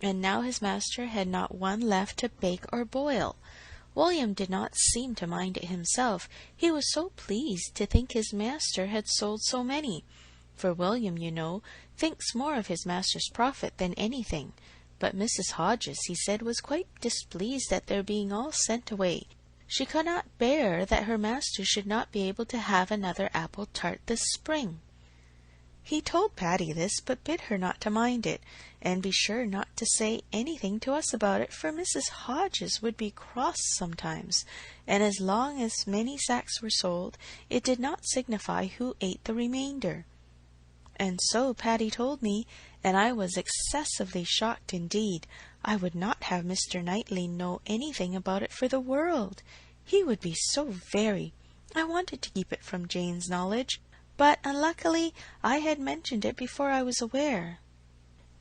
and now his master had not one left to bake or boil. William did not seem to mind it himself, he was so pleased to think his master had sold so many, for William, you know, thinks more of his master's profit than anything. But Mrs. Hodges, he said, was quite displeased at their being all sent away. She could not bear that her master should not be able to have another apple tart this spring. He told Patty this, but bid her not to mind it, and be sure not to say anything to us about it, for Mrs. Hodges would be cross sometimes, and as long as many sacks were sold, it did not signify who ate the remainder. And so Patty told me, and I was excessively shocked indeed. I would not have Mr. Knightley know anything about it for the world. He would be so very. I wanted to keep it from Jane's knowledge, but unluckily I had mentioned it before I was aware.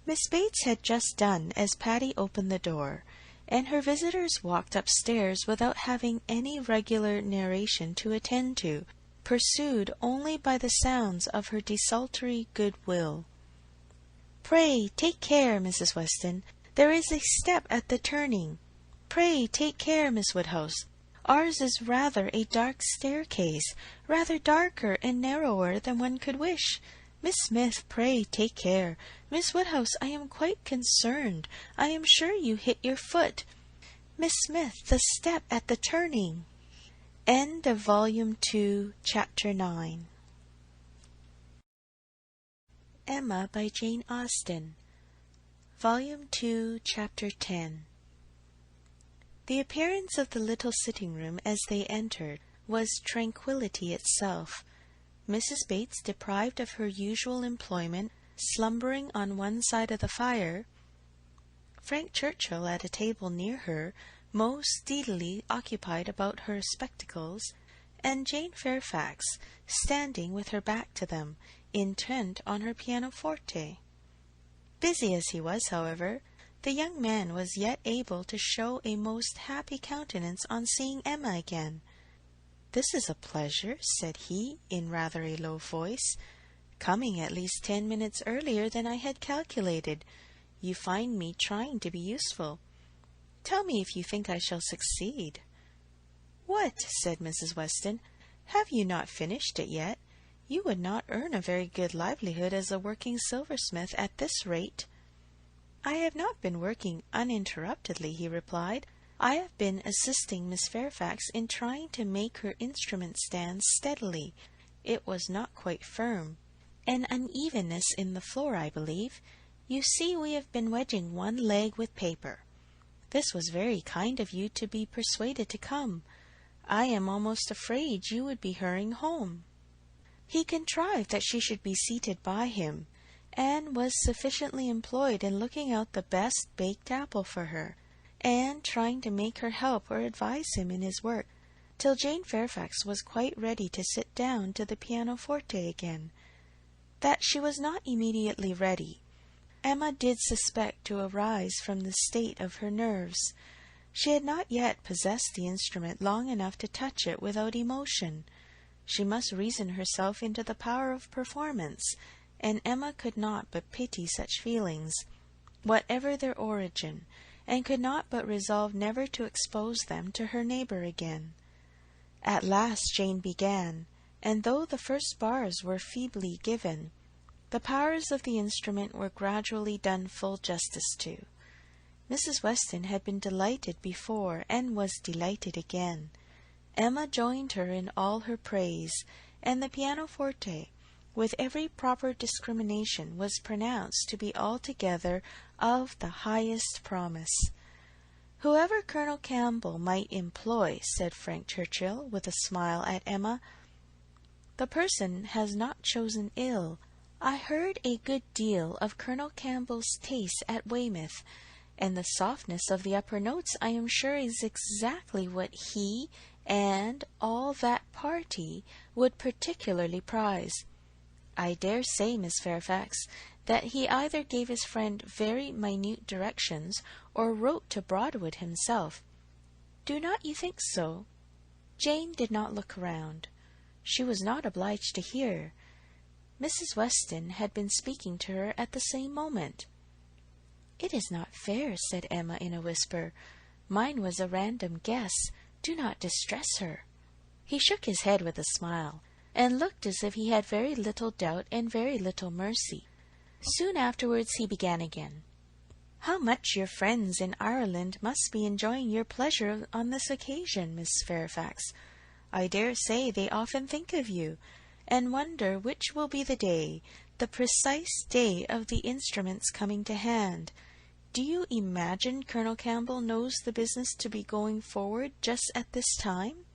Miss Bates had just done as Patty opened the door, and her visitors walked upstairs without having any regular narration to attend to, pursued only by the sounds of her desultory good will. "Pray take care, Mrs. Weston. There is a step at the turning. Pray take care, Miss Woodhouse. Ours is rather a dark staircase, rather darker and narrower than one could wish. Miss Smith, pray take care. Miss Woodhouse, I am quite concerned. I am sure you hit your foot. Miss Smith, the step at the turning." End of Volume 2, Chapter 9. Emma by Jane Austen. Volume 2, Chapter 10. The appearance of the little sitting-room as they entered was tranquillity itself. Mrs. Bates, deprived of her usual employment, slumbering on one side of the fire, Frank Churchill at a table near her, most steadily occupied about her spectacles, and Jane Fairfax standing with her back to them, intent on her pianoforte. Busy as he was, however, the young man was yet able to show a most happy countenance on seeing Emma again. "This is a pleasure," said he, in rather a low voice, "coming at least 10 minutes earlier than I had calculated. You find me trying to be useful. Tell me if you think I shall succeed." "What?" said Mrs. Weston. "Have you not finished it yet? You would not earn a very good livelihood as a working silversmith at this rate." "I have not been working uninterruptedly," he replied. "I have been assisting Miss Fairfax in trying to make her instrument stand steadily. It was not quite firm. An unevenness in the floor, I believe. You see, we have been wedging one leg with paper. This was very kind of you to be persuaded to come. I am almost afraid you would be hurrying home." He contrived that she should be seated by him, and was sufficiently employed in looking out the best baked apple for her, and trying to make her help or advise him in his work, till Jane Fairfax was quite ready to sit down to the pianoforte again. That she was not immediately ready, Emma did suspect to arise from the state of her nerves. She had not yet possessed the instrument long enough to touch it without emotion. She must reason herself into the power of performance, and Emma could not but pity such feelings, whatever their origin, and could not but resolve never to expose them to her neighbour again. At last Jane began, and though the first bars were feebly given, the powers of the instrument were gradually done full justice to. Mrs. Weston had been delighted before, and was delighted again. Emma joined her in all her praise, and the pianoforte, with every proper discrimination, was pronounced to be altogether of the highest promise. "Whoever Colonel Campbell might employ," said Frank Churchill, with a smile at Emma, "the person has not chosen ill. I heard a good deal of Colonel Campbell's taste at Weymouth, and the softness of the upper notes, I am sure, is exactly what he and all that party would particularly prize. I dare say, Miss Fairfax, that he either gave his friend very minute directions, or wrote to Broadwood himself. Do not you think so?" Jane did not look round. She was not obliged to hear. Mrs. Weston had been speaking to her at the same moment. "It is not fair," said Emma in a whisper. "Mine was a random guess. Do not distress her." He shook his head with a smile, and looked as if he had very little doubt and very little mercy. Soon afterwards he began again. "How much your friends in Ireland must be enjoying your pleasure on this occasion, Miss Fairfax. I dare say they often think of you, and wonder which will be the precise day of the instrument's coming to hand. Do you imagine Colonel Campbell knows the business to be going forward just at this time?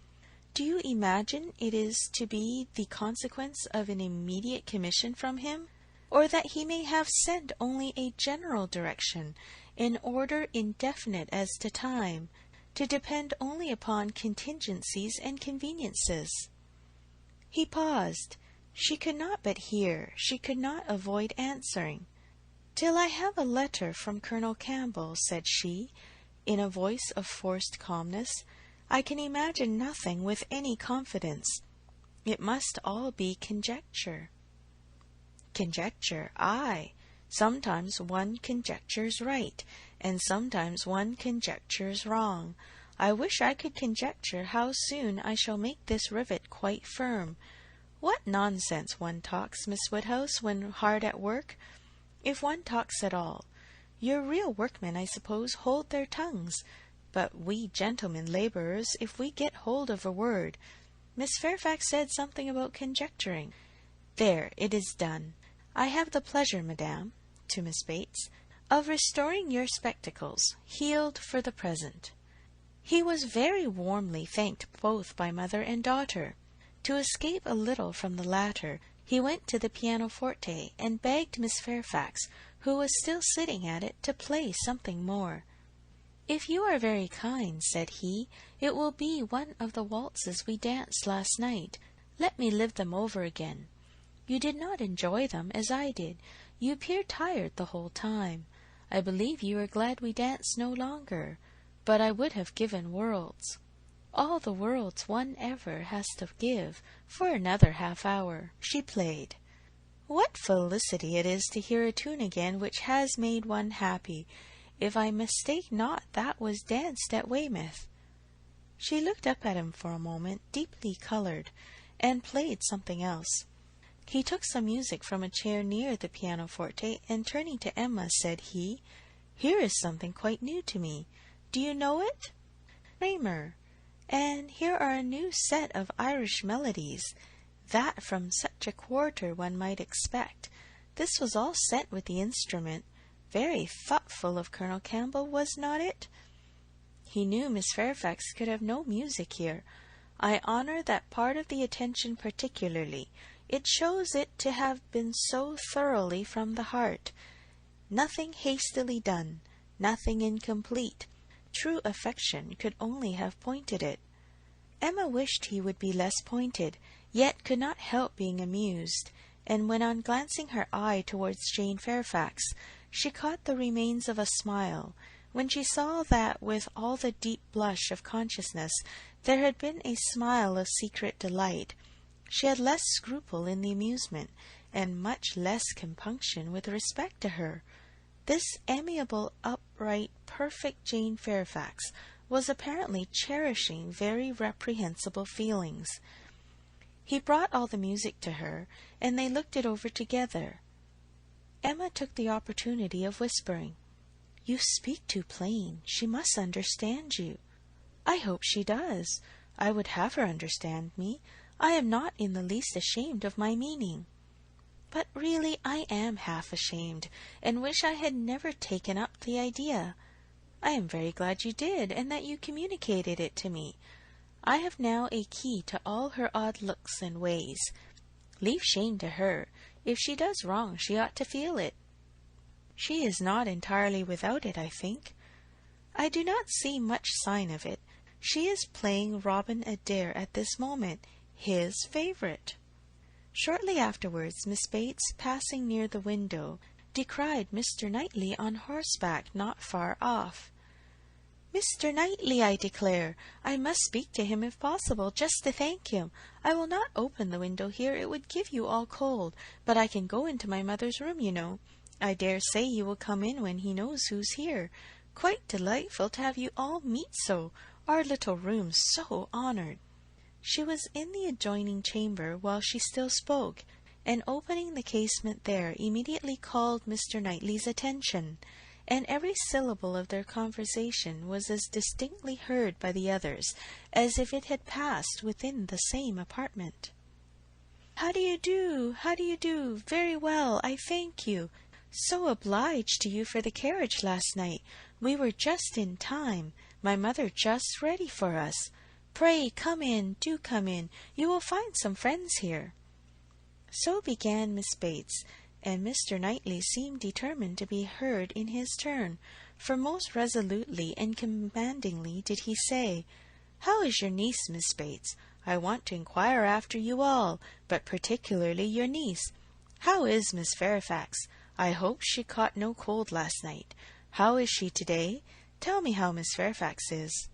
Do you imagine it is to be the consequence of an immediate commission from him, or that he may have sent only a general direction, in order indefinite as to time, to depend only upon contingencies and conveniences?" He paused. She could not but hear. She could not avoid answering. "Till I have a letter from Colonel Campbell," said she, in a voice of forced calmness, "I can imagine nothing with any confidence. It must all be conjecture." "Conjecture, aye. Sometimes one conjectures right, and sometimes one conjectures wrong. I wish I could conjecture how soon I shall make this rivet quite firm. What nonsense one talks, Miss Woodhouse, when hard at work, if one talks at all. Your real workmen, I suppose, hold their tongues, but we gentlemen labourers, if we get hold of a word— Miss Fairfax said something about conjecturing. There, it is done. I have the pleasure, madame," to Miss Bates, "of restoring your spectacles, healed for the present." He was very warmly thanked both by mother and daughter. To escape a little from the latter, he went to the pianoforte and begged Miss Fairfax, who was still sitting at it, to play something more. "If you are very kind," said he, "it will be one of the waltzes we danced last night. Let me live them over again. You did not enjoy them as I did. You appeared tired the whole time. I believe you are glad we dance no longer. But I would have given worlds, all the worlds one ever has to give, for another half-hour." She played. "What felicity it is to hear a tune again which has made one happy! If I mistake not, that was danced at Weymouth." She looked up at him for a moment, deeply coloured, and played something else. He took some music from a chair near the pianoforte, and turning to Emma, said he, "Here is something quite new to me. Do you know it? Kramer. And here are a new set of Irish melodies. That from such a quarter one might expect. This was all sent with the instrument. Very thoughtful of Colonel Campbell, was not it?" He knew Miss Fairfax could have no music here. I honour that part of the attention particularly. It shows it to have been so thoroughly from the heart. Nothing hastily done, nothing incomplete. True affection could only have pointed it. Emma wished he would be less pointed, yet could not help being amused, and when on glancing her eye towards Jane Fairfax, she caught the remains of a smile, when she saw that with all the deep blush of consciousness there had been a smile of secret delight, she had less scruple in the amusement, and much less compunction with respect to her. This amiable, upright, perfect Jane Fairfax was apparently cherishing very reprehensible feelings. He brought all the music to her, and they looked it over together. Emma took the opportunity of whispering, "You speak too plain. She must understand you." "I hope she does. I would have her understand me. I am not in the least ashamed of my meaning." "But really I am half ashamed, and wish I had never taken up the idea. I am very glad you did, and that you communicated it to me. I have now a key to all her odd looks and ways. Leave shame to her. If she does wrong, she ought to feel it. She is not entirely without it, I think. I do not see much sign of it. She is playing Robin Adair at this moment, his favourite." Shortly afterwards, Miss Bates, passing near the window, descried Mr. Knightley on horseback not far off. "Mr. Knightley, I declare! I must speak to him if possible, just to thank him. I will not open the window here, it would give you all cold, but I can go into my mother's room, you know. I dare say he will come in when he knows who's here. Quite delightful to have you all meet so. Our little room's so honoured." She was in the adjoining chamber while she still spoke, and opening the casement there immediately called Mr. Knightley's attention, and every syllable of their conversation was as distinctly heard by the others as if it had passed within the same apartment. "How do you do? How do you do? Very well, I thank you. So obliged to you for the carriage last night. We were just in time. My mother just ready for us. Pray come in, do come in. You will find some friends here." So began Miss Bates, and Mr. Knightley seemed determined to be heard in his turn, for most resolutely and commandingly did he say, "How is your niece, Miss Bates? I want to inquire after you all, but particularly your niece. How is Miss Fairfax? I hope she caught no cold last night. How is she to-day? Tell me how Miss Fairfax is."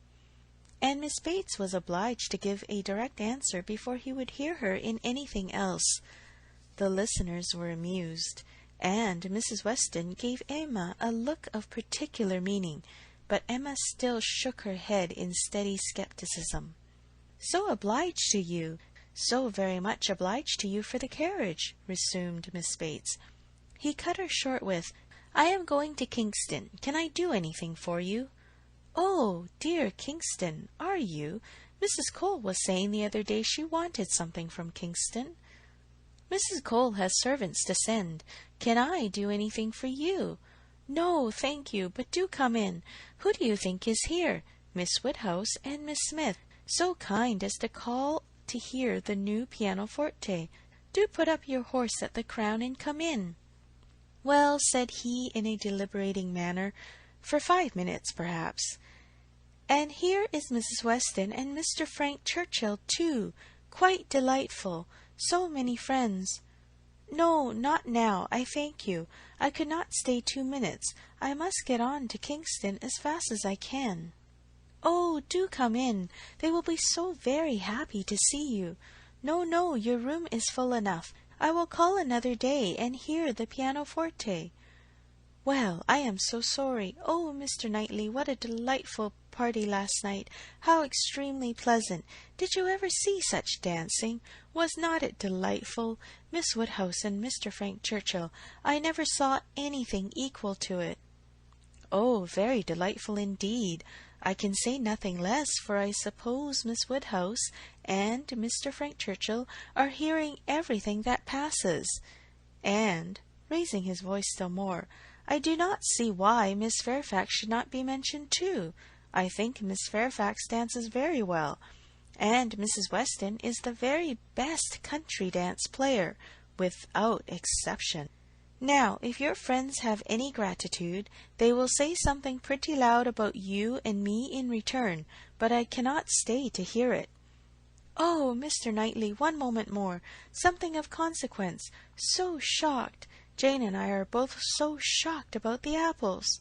And Miss Bates was obliged to give a direct answer before he would hear her in anything else. The listeners were amused, and Mrs. Weston gave Emma a look of particular meaning, but Emma still shook her head in steady scepticism. "So obliged to you, so very much obliged to you for the carriage," resumed Miss Bates. He cut her short with, "I am going to Kingston. Can I do anything for you?" "Oh, dear Kingston, are you? Mrs. Cole was saying the other day she wanted something from Kingston." "Mrs. Cole has servants to send. Can I do anything for you?" "No, thank you, but do come in. Who do you think is here? Miss Woodhouse and Miss Smith, so kind as to call to hear the new pianoforte. Do put up your horse at the Crown and come in." "Well," said he in a deliberating manner, "for 5 minutes, perhaps. And here is Mrs. Weston and Mr. Frank Churchill, too. Quite delightful. So many friends." "No, not now, I thank you. I could not stay 2 minutes. I must get on to Kingston as fast as I can." "Oh, do come in. They will be so very happy to see you. No, no, your room is full enough. I will call another day and hear the pianoforte." "Well, I am so sorry. Oh, Mr. Knightley, what a delightful party last night. How extremely pleasant. Did you ever see such dancing? Was not it delightful? Miss Woodhouse and Mr. Frank Churchill. I never saw anything equal to it." "Oh, very delightful indeed. I can say nothing less, for I suppose Miss Woodhouse and Mr. Frank Churchill are hearing everything that passes. And," raising his voice still more, "I do not see why Miss Fairfax should not be mentioned too. I think Miss Fairfax dances very well, and Mrs. Weston is the very best country dance player, without exception. Now, if your friends have any gratitude, they will say something pretty loud about you and me in return, but I cannot stay to hear it. Oh, Mr. Knightley, one moment more. Something of consequence. So shocked. Jane and I are both so shocked about the apples.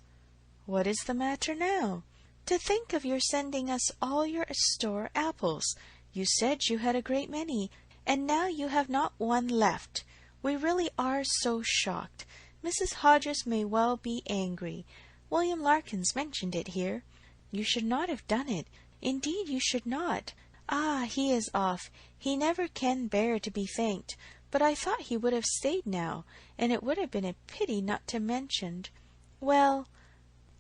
What is the matter now? To think of your sending us all your store apples. You said you had a great many, and now you have not one left. We really are so shocked. Mrs. Hodges may well be angry. William Larkins mentioned it here. You should not have done it. Indeed, you should not. Ah, he is off. He never can bear to be thanked. But I thought he would have stayed now, and it would have been a pity not to mention. Well,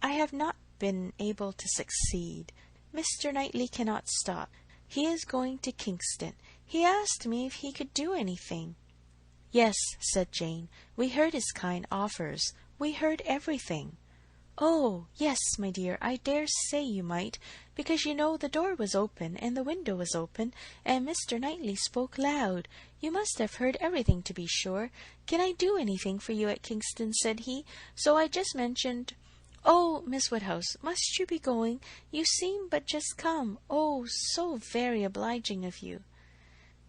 I have not been able to succeed. Mr. Knightley cannot stop. He is going to Kingston. He asked me if he could do anything. Yes, said Jane, we heard his kind offers. We heard everything. Oh, yes, my dear, I dare say you might, because you know the door was open, and the window was open, and Mr. Knightley spoke loud. You must have heard everything, to be sure. Can I do anything for you at Kingston? Said he. So I just mentioned. Oh, Miss Woodhouse, must you be going? You seem but just come. Oh, so very obliging of you.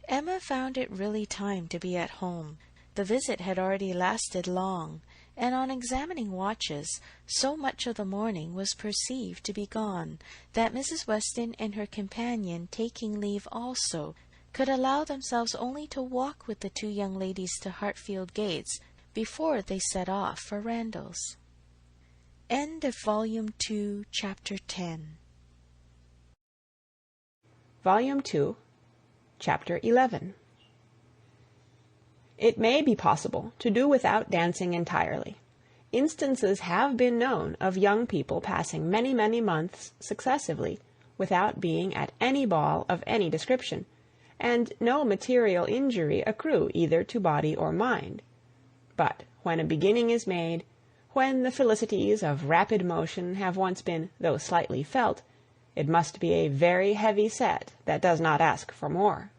Emma found it really time to be at home. The visit had already lasted long, and on examining watches, so much of the morning was perceived to be gone, that Mrs. Weston and her companion, taking leave also, could allow themselves only to walk with the two young ladies to Hartfield gates before they set off for Randalls. End of Volume 2, Chapter 10. Volume 2, Chapter 11. It may be possible to do without dancing entirely. Instances have been known of young people passing many, many months successively without being at any ball of any description, and no material injury accrue either to body or mind. But when a beginning is made, when the felicities of rapid motion have once been, though slightly, felt, it must be a very heavy set that does not ask for more.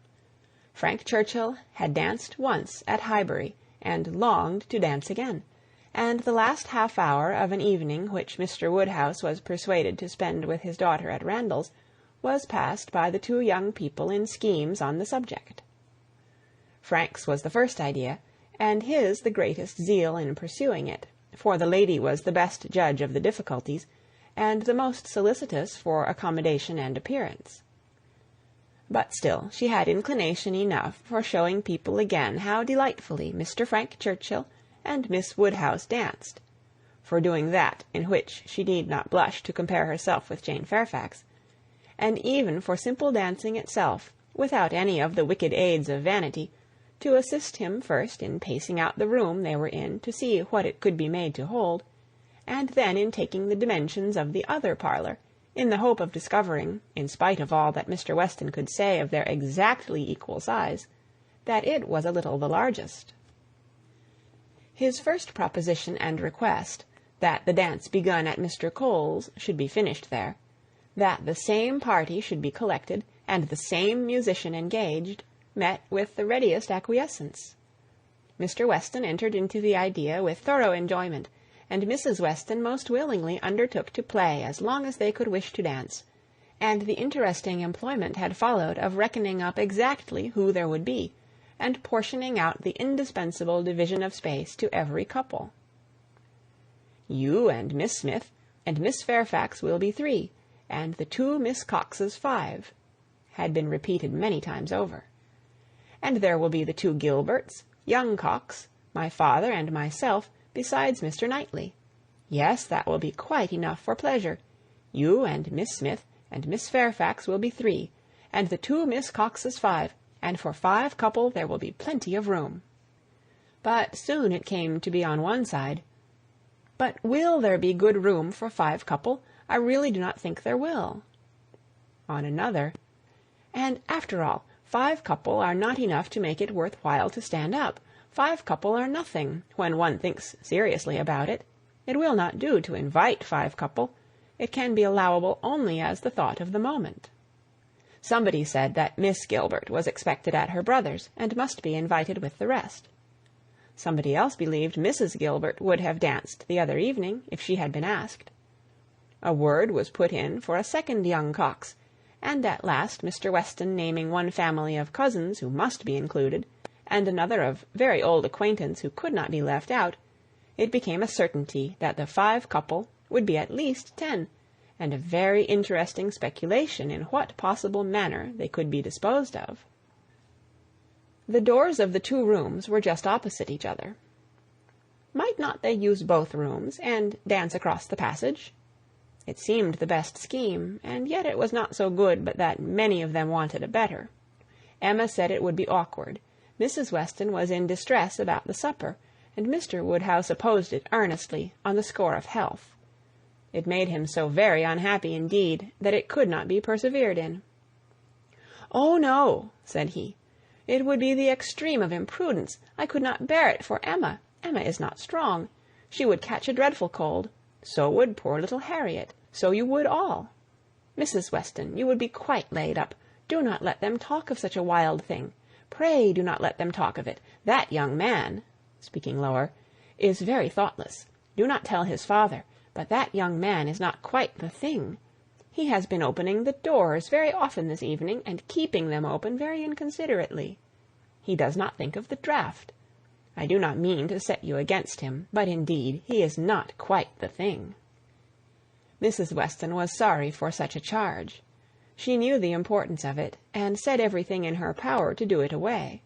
Frank Churchill had danced once at Highbury, and longed to dance again, and the last half-hour of an evening which Mr. Woodhouse was persuaded to spend with his daughter at Randalls was passed by the two young people in schemes on the subject. Frank's was the first idea, and his the greatest zeal in pursuing it, for the lady was the best judge of the difficulties, and the most solicitous for accommodation and appearance. But still she had inclination enough for showing people again how delightfully Mr. Frank Churchill and Miss Woodhouse danced, for doing that in which she need not blush to compare herself with Jane Fairfax, and even for simple dancing itself, without any of the wicked aids of vanity, to assist him first in pacing out the room they were in to see what it could be made to hold, and then in taking the dimensions of the other parlour, in the hope of discovering, in spite of all that Mr. Weston could say of their exactly equal size, that it was a little the largest. His first proposition and request, that the dance begun at Mr. Cole's should be finished there, that the same party should be collected, and the same musician engaged, met with the readiest acquiescence. Mr. Weston entered into the idea with thorough enjoyment, and Mrs. Weston most willingly undertook to play as long as they could wish to dance, and the interesting employment had followed of reckoning up exactly who there would be, and portioning out the indispensable division of space to every couple. You and Miss Smith and Miss Fairfax will be 3, and the 2 Miss Coxes 5, had been repeated many times over. And there will be the 2 Gilberts, young Cox, my father and myself, besides Mr. Knightley. Yes, that will be quite enough for pleasure. You and Miss Smith and Miss Fairfax will be 3, and the 2 Miss Coxes 5, and for 5 couple there will be plenty of room. But soon it came to be on one side. But will there be good room for 5 couple? I really do not think there will. On another. And after all, 5 couple are not enough to make it worth while to stand up. 5 couple are nothing, when one thinks seriously about it. It will not do to invite 5 couple. It can be allowable only as the thought of the moment. Somebody said that Miss Gilbert was expected at her brother's, and must be invited with the rest. Somebody else believed Mrs. Gilbert would have danced the other evening, if she had been asked. A word was put in for a second young Cox, and at last Mr. Weston naming one family of cousins who must be included, and another of very old acquaintance who could not be left out, it became a certainty that the 5 couple would be at least 10, and a very interesting speculation in what possible manner they could be disposed of. The doors of the 2 rooms were just opposite each other. Might not they use both rooms, and dance across the passage? It seemed the best scheme, and yet it was not so good but that many of them wanted a better. Emma said it would be awkward. Mrs. Weston was in distress about the supper, and Mr. Woodhouse opposed it earnestly on the score of health. It made him so very unhappy indeed that it could not be persevered in. "Oh, no," said he. "It would be the extreme of imprudence. I could not bear it for Emma. Emma is not strong. She would catch a dreadful cold. So would poor little Harriet. So you would all. Mrs. Weston, you would be quite laid up. Do not let them talk of such a wild thing. Pray do not let them talk of it. That young man," speaking lower, "is very thoughtless. Do not tell his father, but that young man is not quite the thing. He has been opening the doors very often this evening, and keeping them open very inconsiderately. He does not think of the draught. I do not mean to set you against him, but indeed he is not quite the thing." Mrs. Weston was sorry for such a charge. She knew the importance of it, and said everything in her power to do it away.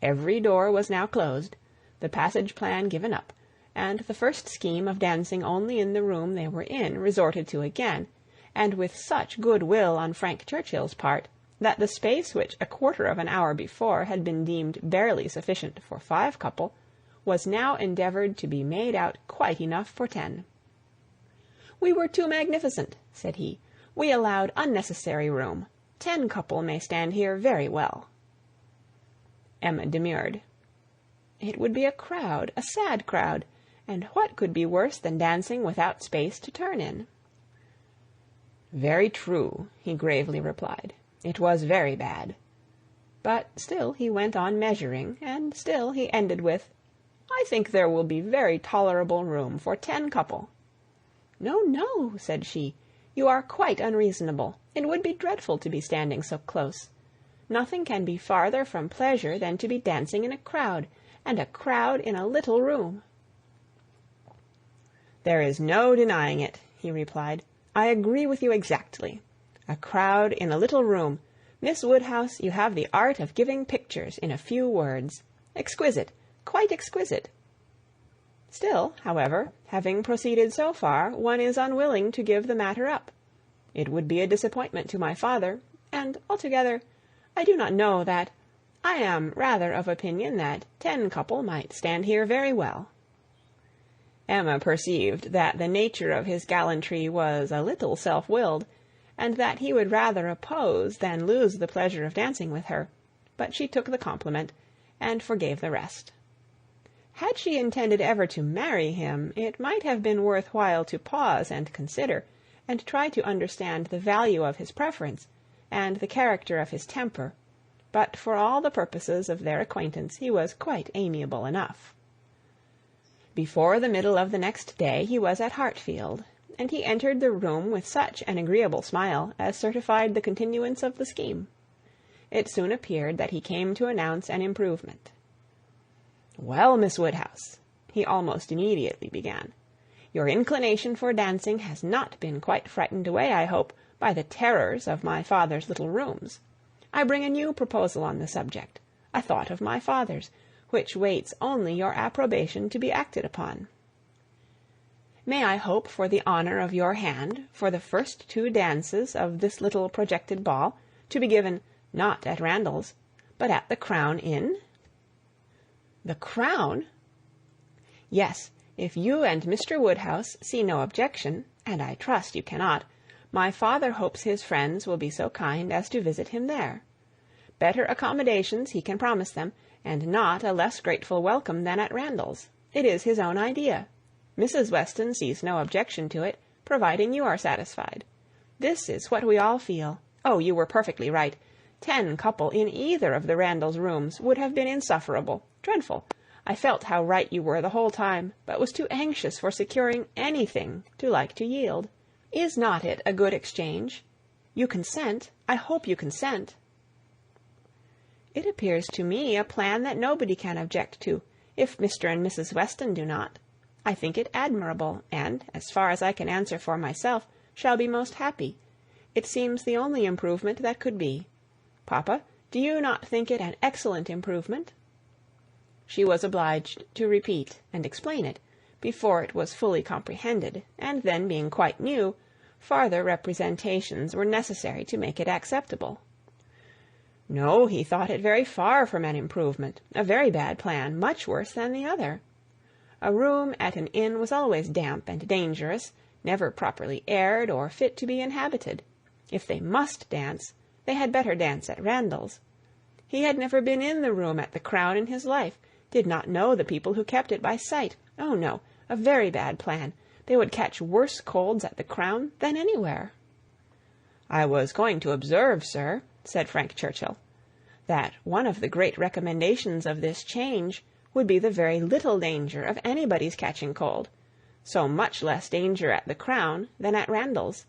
Every door was now closed, the passage plan given up, and the first scheme of dancing only in the room they were in resorted to again, and with such good will on Frank Churchill's part, that the space which a quarter of an hour before had been deemed barely sufficient for 5 couple, was now endeavoured to be made out quite enough for 10. "We were too magnificent," said he. "We allowed unnecessary room. 10 couple may stand here very well." Emma demurred. It would be a crowd, a sad crowd, and what could be worse than dancing without space to turn in? "Very true," he gravely replied. "It was very bad." But still he went on measuring, and still he ended with, "I think there will be very tolerable room for 10 couple." "No, no," said she, "you are quite unreasonable. It would be dreadful to be standing so close. Nothing can be farther from pleasure than to be dancing in a crowd, and a crowd in a little room." "There is no denying it," he replied. "I agree with you exactly. A crowd in a little room. Miss Woodhouse, you have the art of giving pictures in a few words. Exquisite, quite exquisite. Still, however, having proceeded so far, one is unwilling to give the matter up. It would be a disappointment to my father, and altogether, I do not know that. I am rather of opinion that 10 couple might stand here very well." Emma perceived that the nature of his gallantry was a little self-willed, and that he would rather oppose than lose the pleasure of dancing with her, but she took the compliment, and forgave the rest. Had she intended ever to marry him, it might have been worth while to pause and consider, and try to understand the value of his preference, and the character of his temper, but for all the purposes of their acquaintance he was quite amiable enough. Before the middle of the next day he was at Hartfield, and he entered the room with such an agreeable smile as certified the continuance of the scheme. It soon appeared that he came to announce an improvement. "Well, Miss Woodhouse," he almost immediately began, "your inclination for dancing has not been quite frightened away, I hope, by the terrors of my father's little rooms. I bring a new proposal on the subject, a thought of my father's, which waits only your approbation to be acted upon. May I hope for the honour of your hand for the first 2 dances of this little projected ball, to be given, not at Randall's, but at the Crown Inn?" "The Crown?" "Yes, if you and Mr. Woodhouse see no objection, and I trust you cannot, my father hopes his friends will be so kind as to visit him there. Better accommodations he can promise them, and not a less grateful welcome than at Randall's. It is his own idea. Mrs. Weston sees no objection to it, providing you are satisfied. This is what we all feel. Oh, you were perfectly right. 10 couple in either of the Randalls' rooms would have been insufferable, dreadful. I felt how right you were the whole time, but was too anxious for securing anything to like to yield. Is not it a good exchange? You consent? I hope you consent." "It appears to me a plan that nobody can object to, if Mr. and Mrs. Weston do not. I think it admirable, and, as far as I can answer for myself, shall be most happy. It seems the only improvement that could be. Papa, do you not think it an excellent improvement?" She was obliged to repeat and explain it, before it was fully comprehended, and then, being quite new, farther representations were necessary to make it acceptable. No, he thought it very far from an improvement, a very bad plan, much worse than the other. A room at an inn was always damp and dangerous, never properly aired or fit to be inhabited. If they must dance, they had better dance at Randalls. He had never been in the room at the Crown in his life, did not know the people who kept it by sight. Oh, no, a very bad plan. They would catch worse colds at the Crown than anywhere. "I was going to observe, sir," said Frank Churchill, "that one of the great recommendations of this change would be the very little danger of anybody's catching cold. So much less danger at the Crown than at Randalls.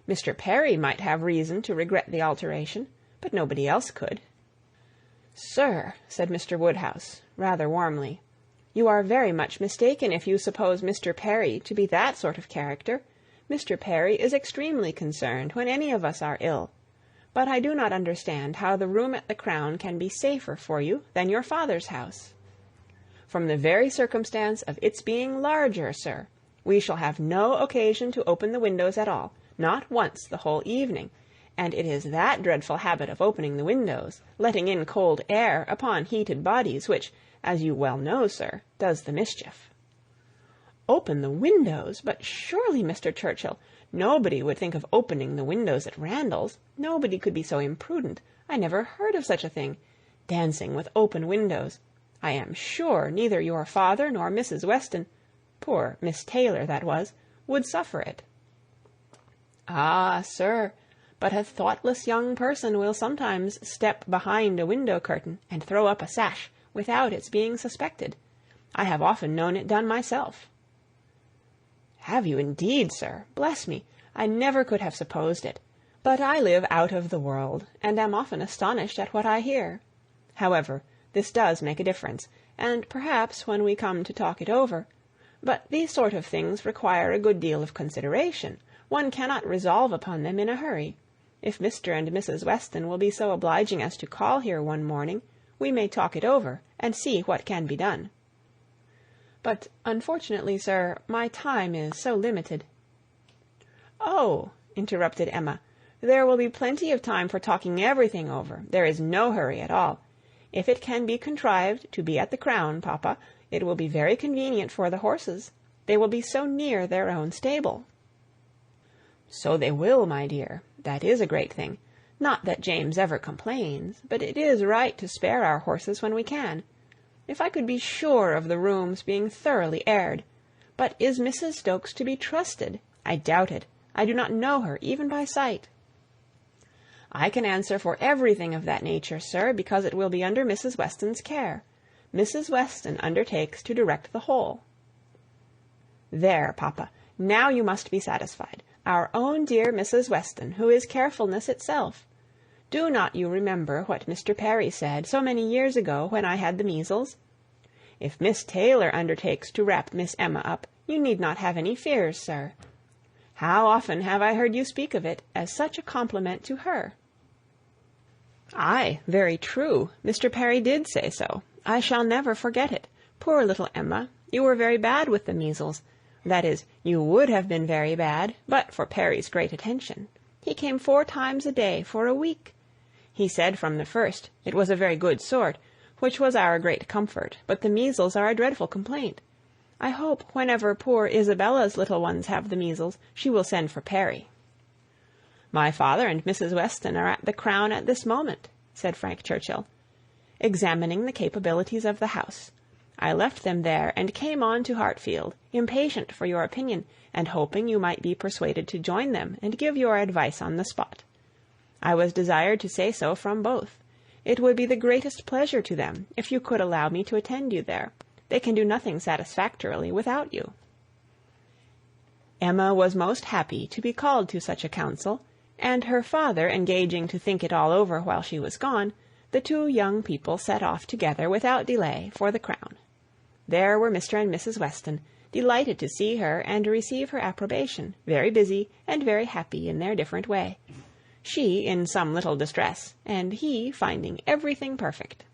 Mr. Perry might have reason to regret the alteration, but nobody else could." "Sir," said Mr. Woodhouse, rather warmly, "you are very much mistaken if you suppose Mr. Perry to be that sort of character. Mr. Perry is extremely concerned when any of us are ill. But I do not understand how the room at the Crown can be safer for you than your father's house. From the very circumstance of its being larger, sir, we shall have no occasion to open the windows at all, not once the whole evening, and it is that dreadful habit of opening the windows, letting in cold air upon heated bodies, which, as you well know, sir, does the mischief." "Open the windows? But surely, Mr. Churchill, nobody would think of opening the windows at Randalls. Nobody could be so imprudent. I never heard of such a thing. Dancing with open windows. I am sure neither your father nor Mrs. Weston, poor Miss Taylor that was, would suffer it." "Ah, sir, but a thoughtless young person will sometimes step behind a window curtain and throw up a sash without its being suspected. I have often known it done myself." "Have you indeed, sir? Bless me, I never could have supposed it. But I live out of the world, and am often astonished at what I hear. However, this does make a difference, and perhaps when we come to talk it over. But these sort of things require a good deal of consideration. One cannot resolve upon them in a hurry. If Mr. and Mrs. Weston will be so obliging as to call here one morning, we may talk it over, and see what can be done." "But, unfortunately, sir, my time is so limited." "Oh," interrupted Emma, "there will be plenty of time for talking everything over. There is no hurry at all. If it can be contrived to be at the Crown, papa, it will be very convenient for the horses. They will be so near their own stable." "So they will, my dear. That is a great thing. Not that James ever complains, but it is right to spare our horses when we can. If I could be sure of the rooms being thoroughly aired. But is Mrs. Stokes to be trusted? I doubt it. I do not know her, even by sight." "I can answer for everything of that nature, sir, because it will be under Mrs. Weston's care. Mrs. Weston undertakes to direct the whole." "There, papa, now you must be satisfied. Our own dear Mrs. Weston, who is carefulness itself. Do not you remember what Mr. Perry said so many years ago when I had the measles? If Miss Taylor undertakes to wrap Miss Emma up, you need not have any fears, sir. How often have I heard you speak of it as such a compliment to her?" "Aye, very true. Mr. Perry did say so. I shall never forget it. Poor little Emma, you were very bad with the measles. That is, you would have been very bad, but for Perry's great attention. He came 4 times a day for a week. He said from the first it was a very good sort, which was our great comfort, but the measles are a dreadful complaint. I hope whenever poor Isabella's little ones have the measles, she will send for Perry." "My father and Mrs. Weston are at the Crown at this moment," said Frank Churchill, "examining the capabilities of the house. I left them there and came on to Hartfield, impatient for your opinion, and hoping you might be persuaded to join them and give your advice on the spot. I was desired to say so from both. It would be the greatest pleasure to them if you could allow me to attend you there. They can do nothing satisfactorily without you." Emma was most happy to be called to such a council, and her father engaging to think it all over while she was gone, the two young people set off together without delay for the Crown. There were Mr. and Mrs. Weston, delighted to see her and receive her approbation, very busy and very happy in their different way. She in some little distress, and he finding everything perfect.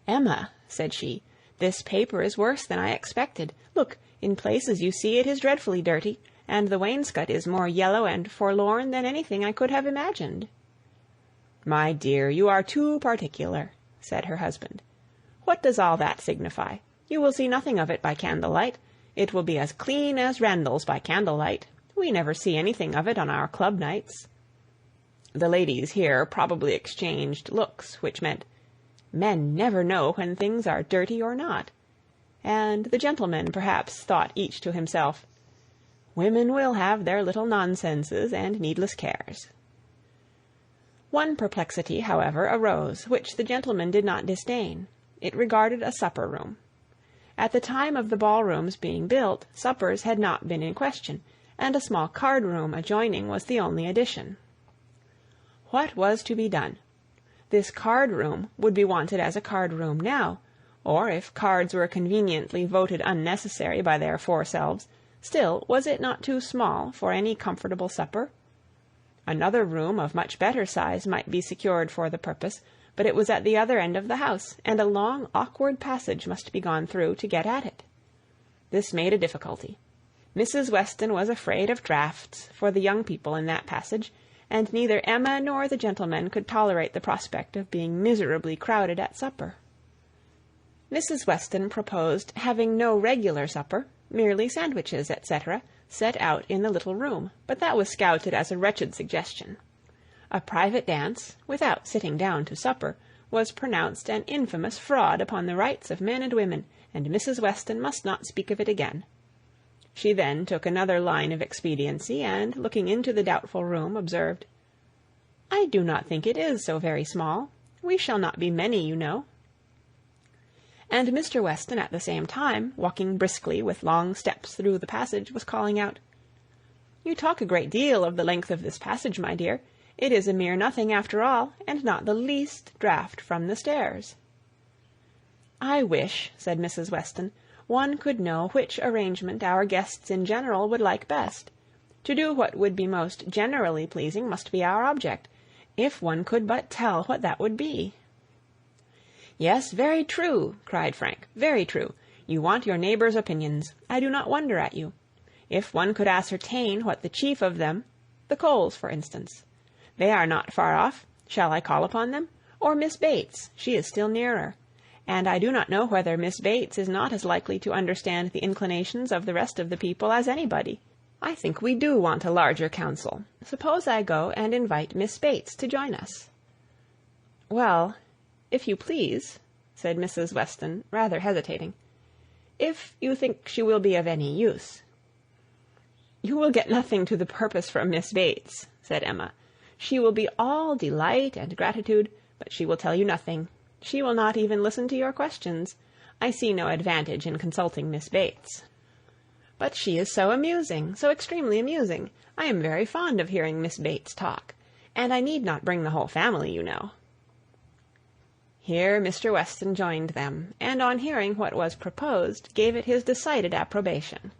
"Emma," said she, "this paper is worse than I expected. Look, in places you see it is dreadfully dirty, and the wainscot is more yellow and forlorn than anything I could have imagined." "My dear, you are too particular," said her husband. "What does all that signify? You will see nothing of it by candlelight. It will be as clean as Randall's by candlelight. We never see anything of it on our club nights." The ladies here probably exchanged looks, which meant, "Men never know when things are dirty or not," and the gentlemen perhaps thought each to himself, "Women will have their little nonsenses and needless cares." One perplexity, however, arose, which the gentlemen did not disdain. It regarded a supper-room. At the time of the ballrooms being built, suppers had not been in question, and a small card-room adjoining was the only addition. What was to be done? This card-room would be wanted as a card-room now, or if cards were conveniently voted unnecessary by their four selves, still was it not too small for any comfortable supper? Another room of much better size might be secured for the purpose, but it was at the other end of the house, and a long, awkward passage must be gone through to get at it. This made a difficulty. Mrs. Weston was afraid of draughts for the young people in that passage, and neither Emma nor the gentlemen could tolerate the prospect of being miserably crowded at supper. Mrs. Weston proposed having no regular supper, merely sandwiches, etc., set out in the little room, but that was scouted as a wretched suggestion. A private dance, without sitting down to supper, was pronounced an infamous fraud upon the rights of men and women, and Mrs. Weston must not speak of it again. She then took another line of expediency, and, looking into the doubtful room, observed, "I do not think it is so very small. We shall not be many, you know." And Mr. Weston, at the same time, walking briskly with long steps through the passage, was calling out, "You talk a great deal of the length of this passage, my dear. It is a mere nothing after all, and not the least draught from the stairs." "I wish," said Mrs. Weston, "one could know which arrangement our guests in general would like best. To do what would be most generally pleasing must be our object. If one could but tell what that would be." "Yes, very true," cried Frank, "very true. You want your neighbours' opinions. I do not wonder at you. If one could ascertain what the chief of them, the Coles, for instance. They are not far off. Shall I call upon them? Or Miss Bates? She is still nearer. And I do not know whether Miss Bates is not as likely to understand the inclinations of the rest of the people as anybody. I think we do want a larger council. Suppose I go and invite Miss Bates to join us?" "Well, if you please," said Mrs. Weston, rather hesitating, "if you think she will be of any use." "You will get nothing to the purpose from Miss Bates," said Emma. "She will be all delight and gratitude, but she will tell you nothing. She will not even listen to your questions. I see no advantage in consulting Miss Bates." "But she is so amusing, so extremely amusing. I am very fond of hearing Miss Bates talk. And I need not bring the whole family, you know." Here Mr. Weston joined them, and on hearing what was proposed, gave it his decided approbation.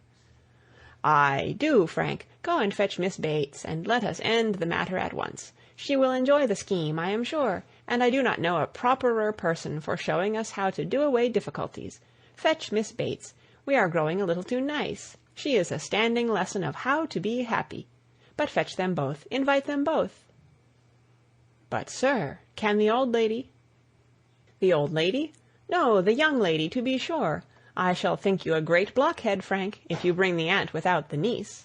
"Aye, do, Frank, go and fetch Miss Bates, and let us end the matter at once. She will enjoy the scheme, I am sure, and I do not know a properer person for showing us how to do away difficulties. Fetch Miss Bates. We are growing a little too nice. She is a standing lesson of how to be happy. But fetch them both. Invite them both." "But, sir, can the old lady—" "The old lady? No, the young lady, to be sure. I shall think you a great blockhead, Frank, if you bring the aunt without the niece."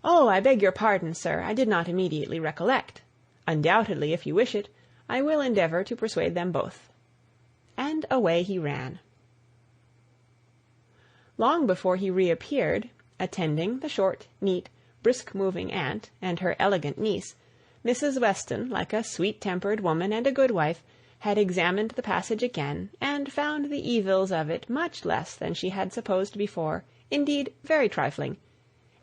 "Oh, I beg your pardon, sir. I did not immediately recollect. Undoubtedly, if you wish it, I will endeavour to persuade them both." And away he ran. Long before he reappeared, attending the short, neat, brisk-moving aunt and her elegant niece, Mrs. Weston, like a sweet-tempered woman and a good wife, had examined the passage again, and found the evils of it much less than she had supposed before, indeed very trifling,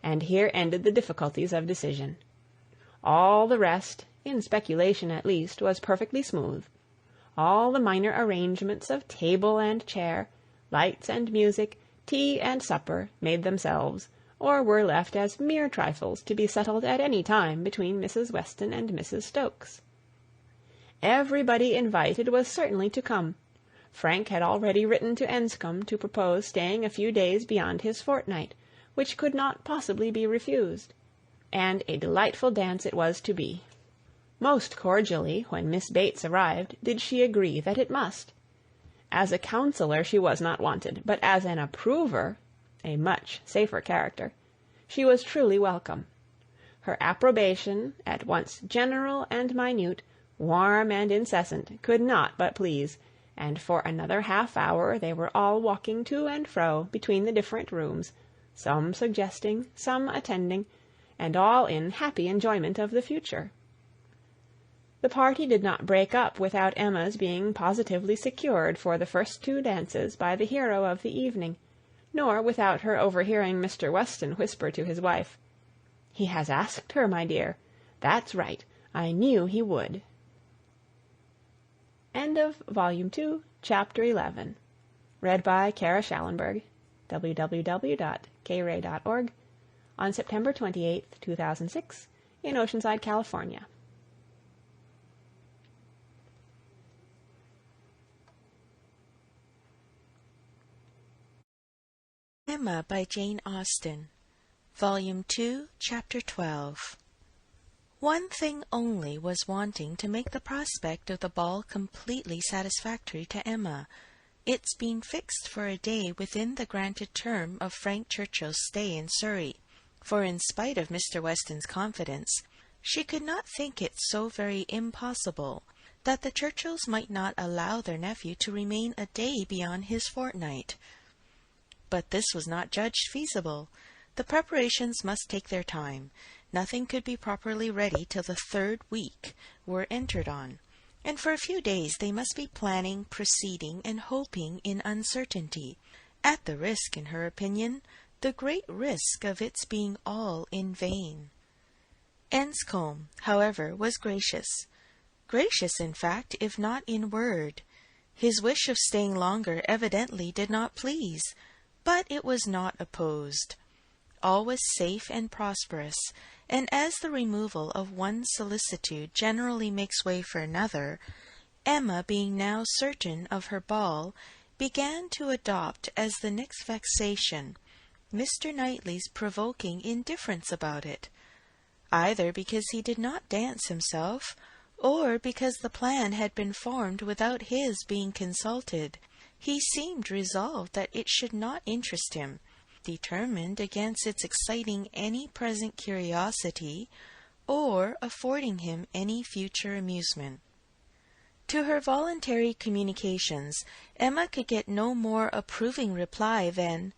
and here ended the difficulties of decision. All the rest, in speculation at least, was perfectly smooth. All the minor arrangements of table and chair, lights and music, tea and supper, made themselves, or were left as mere trifles to be settled at any time between Mrs. Weston and Mrs. Stokes. Everybody invited was certainly to come. Frank had already written to Enscombe to propose staying a few days beyond his fortnight, which could not possibly be refused, and a delightful dance it was to be. Most cordially, when Miss Bates arrived, did she agree that it must. As a counsellor she was not wanted, but as an approver, a much safer character, she was truly welcome. Her approbation, at once general and minute, warm and incessant, could not but please, and for another half-hour they were all walking to and fro between the different rooms, some suggesting, some attending, and all in happy enjoyment of the future. The party did not break up without Emma's being positively secured for the first 2 dances by the hero of the evening, nor without her overhearing Mr. Weston whisper to his wife, "He has asked her, my dear. That's right. I knew he would." End of Volume 2, Chapter 11. Read by Kara Schallenberg, www.kray.org, on September 28, 2006, in Oceanside, California. Emma by Jane Austen, Volume 2, Chapter 12. One thing only was wanting to make the prospect of the ball completely satisfactory to Emma, its being fixed for a day within the granted term of Frank Churchill's stay in Surrey, for in spite of Mr. Weston's confidence, she could not think it so very impossible that the Churchills might not allow their nephew to remain a day beyond his fortnight. But this was not judged feasible. The preparations must take their time. Nothing could be properly ready till the 3rd week were entered on, and for a few days they must be planning, proceeding, and hoping in uncertainty, at the risk, in her opinion, the great risk of its being all in vain. Enscombe, however, was gracious. Gracious, in fact, if not in word. His wish of staying longer evidently did not please, but it was not opposed. All was safe and prosperous, and as the removal of one solicitude generally makes way for another, Emma, being now certain of her ball, began to adopt as the next vexation Mr. Knightley's provoking indifference about it, either because he did not dance himself, or because the plan had been formed without his being consulted. He seemed resolved that it should not interest him, determined against its exciting any present curiosity, or affording him any future amusement. To her voluntary communications, Emma could get no more approving reply than,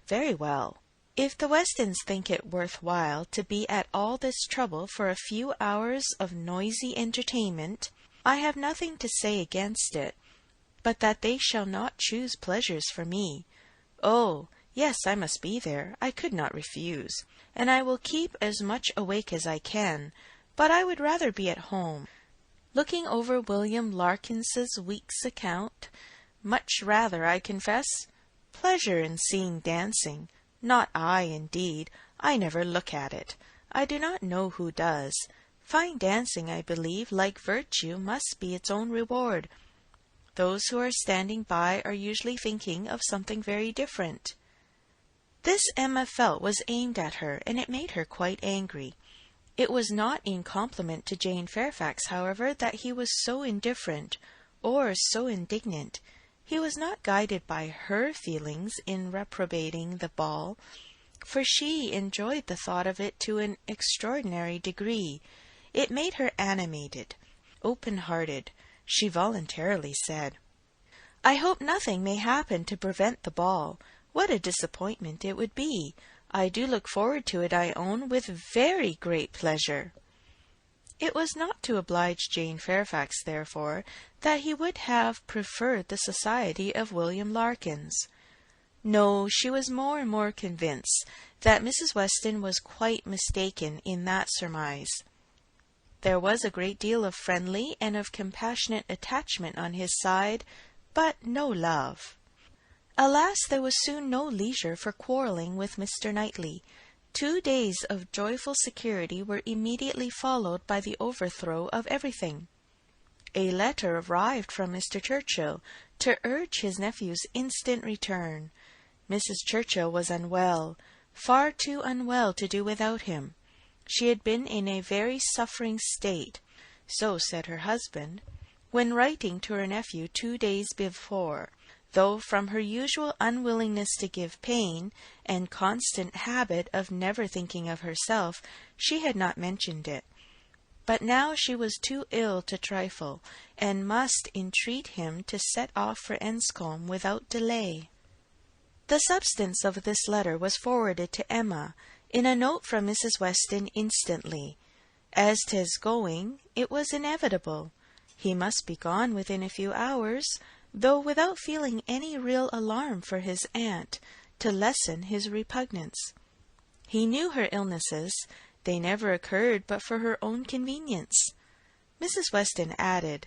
"Very well. If the Westons think it worth while to be at all this trouble for a few hours of noisy entertainment, I have nothing to say against it, but that they shall not choose pleasures for me. Oh, yes, I must be there. I could not refuse, and I will keep as much awake as I can, but I would rather be at home, looking over William Larkins's week's account. Much rather, I confess. Pleasure in seeing dancing. Not I, indeed. I never look at it. I do not know who does. Fine dancing, I believe, like virtue, must be its own reward. Those who are standing by are usually thinking of something very different." This Emma felt was aimed at her, and it made her quite angry. It was not in compliment to Jane Fairfax, however, that he was so indifferent, or so indignant. He was not guided by her feelings in reprobating the ball, for she enjoyed the thought of it to an extraordinary degree. It made her animated, open-hearted. She voluntarily said, "I hope nothing may happen to prevent the ball. What a disappointment it would be! I do look forward to it, I own, with very great pleasure." It was not to oblige Jane Fairfax, therefore, that he would have preferred the society of William Larkins. No, she was more and more convinced that Mrs. Weston was quite mistaken in that surmise. There was a great deal of friendly and of compassionate attachment on his side, but no love. Alas, there was soon no leisure for quarrelling with Mr. Knightley. 2 days of joyful security were immediately followed by the overthrow of everything. A letter arrived from Mr. Churchill to urge his nephew's instant return. Mrs. Churchill was unwell, far too unwell to do without him. She had been in a very suffering state, so said her husband, when writing to her nephew 2 days before, though from her usual unwillingness to give pain, and constant habit of never thinking of herself, she had not mentioned it. But now she was too ill to trifle, and must entreat him to set off for Enscombe without delay. The substance of this letter was forwarded to Emma, in a note from Mrs. Weston instantly. As to his going, it was inevitable. He must be gone within a few hours, though without feeling any real alarm for his aunt, to lessen his repugnance. He knew her illnesses. They never occurred but for her own convenience. Mrs. Weston added,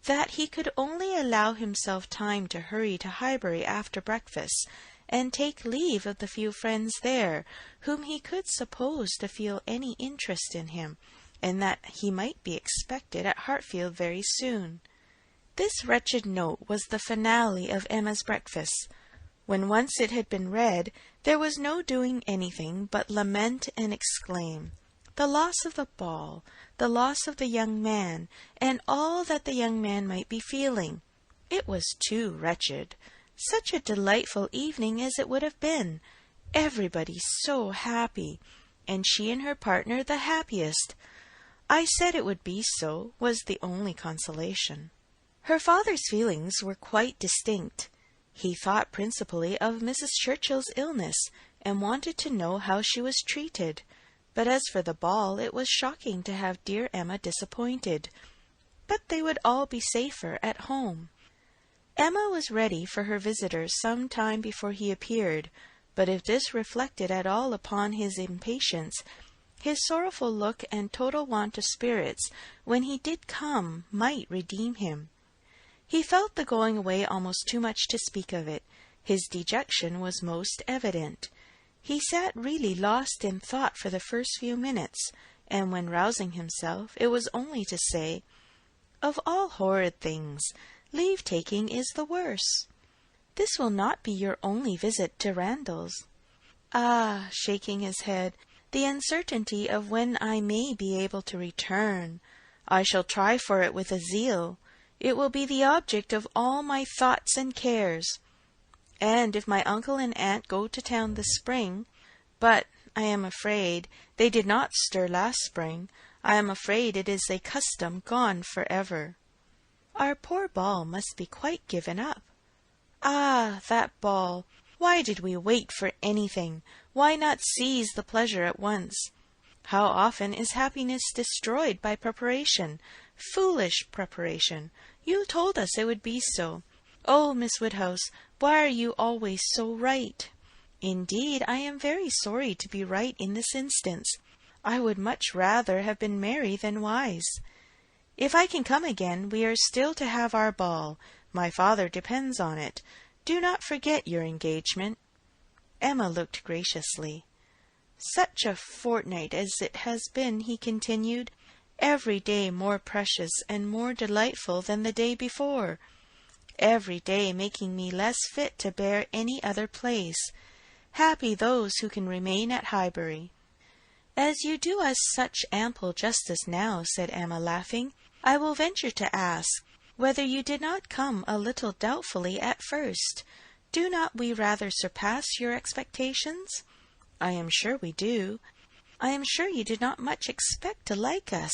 that he could only allow himself time to hurry to Highbury after breakfast, and take leave of the few friends there, whom he could suppose to feel any interest in him, and that he might be expected at Hartfield very soon. This wretched note was the finale of Emma's breakfast. When once it had been read, there was no doing anything but lament and exclaim, the loss of the ball, the loss of the young man, and all that the young man might be feeling. It was too wretched. Such a delightful evening as it would have been. Everybody so happy, and she and her partner the happiest. I said it would be so, was the only consolation. Her father's feelings were quite distinct. He thought principally of Mrs. Churchill's illness, and wanted to know how she was treated. But as for the ball, it was shocking to have dear Emma disappointed. But they would all be safer at home. Emma was ready for her visitor some time before he appeared, but if this reflected at all upon his impatience, his sorrowful look and total want of spirits, when he did come, might redeem him. He felt the going away almost too much to speak of it. His dejection was most evident. He sat really lost in thought for the first few minutes, and when rousing himself, it was only to say, "Of all horrid things, leave-taking is the worst. This will not be your only visit to Randalls." "Ah," shaking his head, "the uncertainty of when I may be able to return. I shall try for it with a zeal. It will be the object of all my thoughts and cares. And if my uncle and aunt go to town this spring, but I am afraid they did not stir last spring, I am afraid it is a custom gone for ever. Our poor ball must be quite given up. Ah, that ball! Why did we wait for anything? Why not seize the pleasure at once? How often is happiness destroyed by preparation, foolish preparation? You told us it would be so. Oh, Miss Woodhouse, why are you always so right? Indeed, I am very sorry to be right in this instance. I would much rather have been merry than wise. If I can come again, we are still to have our ball. My father depends on it. Do not forget your engagement." Emma looked graciously. "Such a fortnight as it has been," he continued, "every day more precious and more delightful than the day before, every day making me less fit to bear any other place. Happy those who can remain at Highbury." "As you do us such ample justice now," said Emma, laughing, "I will venture to ask whether you did not come a little doubtfully at first. Do not we rather surpass your expectations? I am sure we do. I am sure you did not much expect to like us.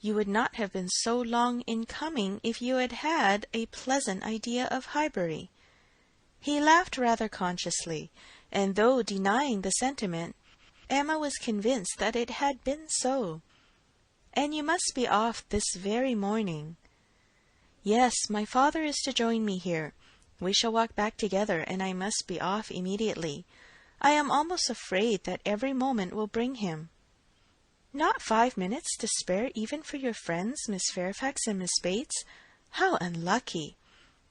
You would not have been so long in coming if you had had a pleasant idea of Highbury." He laughed rather consciously, and though denying the sentiment, Emma was convinced that it had been so. "And you must be off this very morning." "Yes, my father is to join me here. We shall walk back together, and I must be off immediately. I am almost afraid that every moment will bring him." "Not 5 minutes to spare even for your friends, Miss Fairfax and Miss Bates? How unlucky!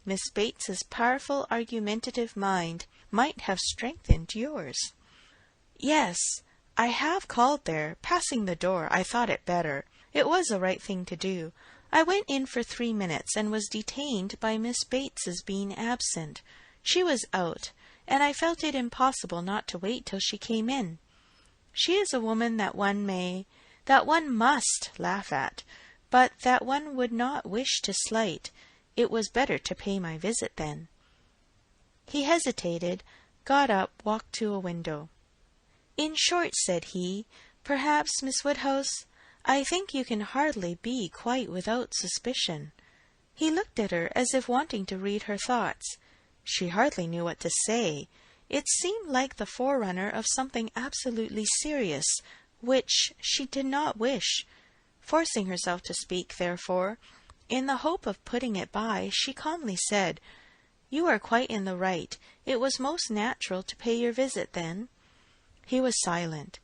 Miss Bates's powerful argumentative mind might have strengthened yours." "Yes, I have called there. Passing the door, I thought it better. It was the right thing to do. I went in for 3 minutes, and was detained by Miss Bates's being absent. She was out, and I felt it impossible not to wait till she came in. She is a woman that one must laugh at, but that one would not wish to slight. It was better to pay my visit then." He hesitated, got up, walked to a window. "In short," said he, "perhaps, Miss Woodhouse, I think you can hardly be quite without suspicion." He looked at her as if wanting to read her thoughts. She hardly knew what to say. It seemed like the forerunner of something absolutely serious, which she did not wish. Forcing herself to speak, therefore, in the hope of putting it by, she calmly said, "You are quite in the right. It was most natural to pay your visit then." He was silent.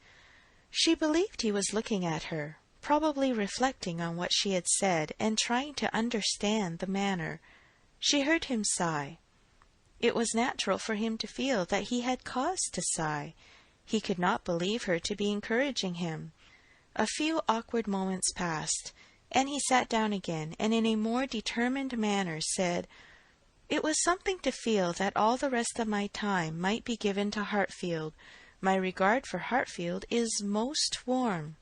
She believed he was looking at her, probably reflecting on what she had said, and trying to understand the manner. She heard him sigh. It was natural for him to feel that he had cause to sigh. He could not believe her to be encouraging him. A few awkward moments passed, and he sat down again, and in a more determined manner said, "It was something to feel that all the rest of my time might be given to Hartfield. My regard for Hartfield is most warm."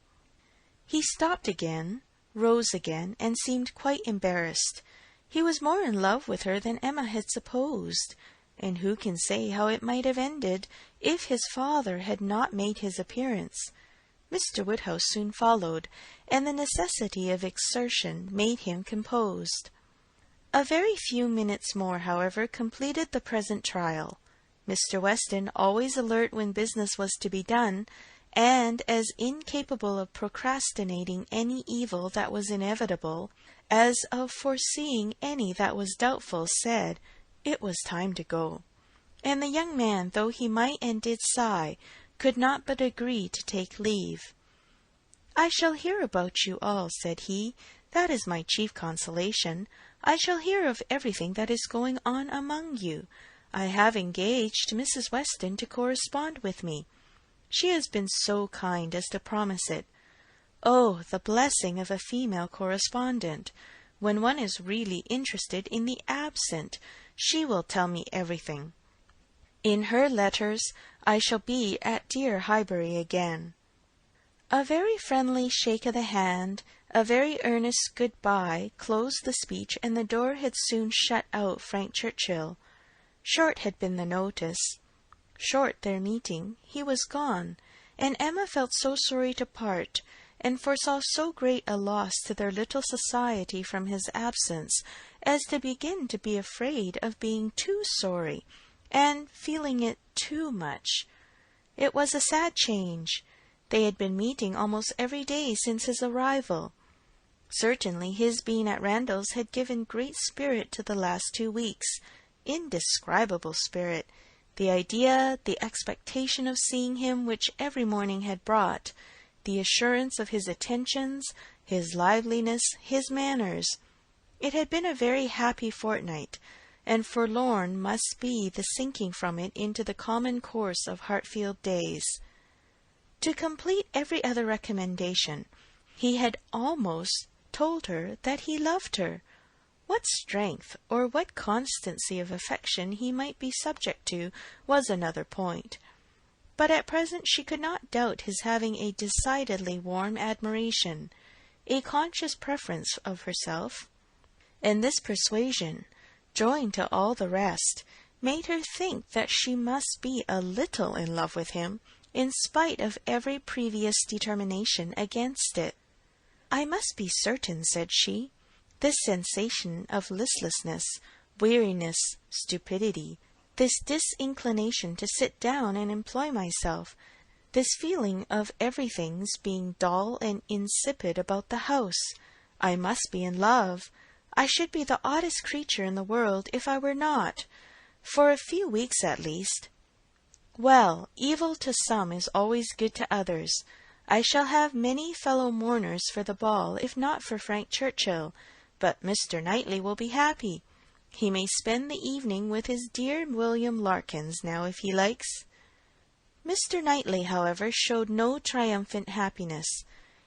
He stopped again, rose again, and seemed quite embarrassed. He was more in love with her than Emma had supposed, and who can say how it might have ended if his father had not made his appearance? Mr. Woodhouse soon followed, and the necessity of exertion made him composed. A very few minutes more, however, completed the present trial. Mr. Weston, always alert when business was to be done, and as incapable of procrastinating any evil that was inevitable, as of foreseeing any that was doubtful, said, it was time to go. And the young man, though he might and did sigh, could not but agree to take leave. "I shall hear about you all," said he. "That is my chief consolation. I shall hear of everything that is going on among you. I have engaged Mrs. Weston to correspond with me. She has been so kind as to promise it. Oh, the blessing of a female correspondent! When one is really interested in the absent, she will tell me everything. In her letters I shall be at dear Highbury again." A very friendly shake of the hand, a very earnest good-bye, closed the speech, and the door had soon shut out Frank Churchill. Short had been the notice, short their meeting. He was gone, and Emma felt so sorry to part, and foresaw so great a loss to their little society from his absence, as to begin to be afraid of being too sorry, and feeling it too much. It was a sad change. They had been meeting almost every day since his arrival. Certainly his being at Randalls had given great spirit to the last 2 weeks, indescribable spirit. The idea, the expectation of seeing him which every morning had brought, the assurance of his attentions, his liveliness, his manners. It had been a very happy fortnight, and forlorn must be the sinking from it into the common course of Hartfield days. To complete every other recommendation, he had almost told her that he loved her. What strength or what constancy of affection he might be subject to was another point. But at present she could not doubt his having a decidedly warm admiration, a conscious preference of herself. And this persuasion, joined to all the rest, made her think that she must be a little in love with him, in spite of every previous determination against it. "I must be certain," said she. "This sensation of listlessness, weariness, stupidity, this disinclination to sit down and employ myself, this feeling of everything's being dull and insipid about the house. I must be in love. I should be the oddest creature in the world if I were not, for a few weeks at least. Well, evil to some is always good to others. I shall have many fellow mourners for the ball, if not for Frank Churchill, but Mr. Knightley will be happy. He may spend the evening with his dear William Larkins now if he likes. Mr. Knightley, however, showed no triumphant happiness.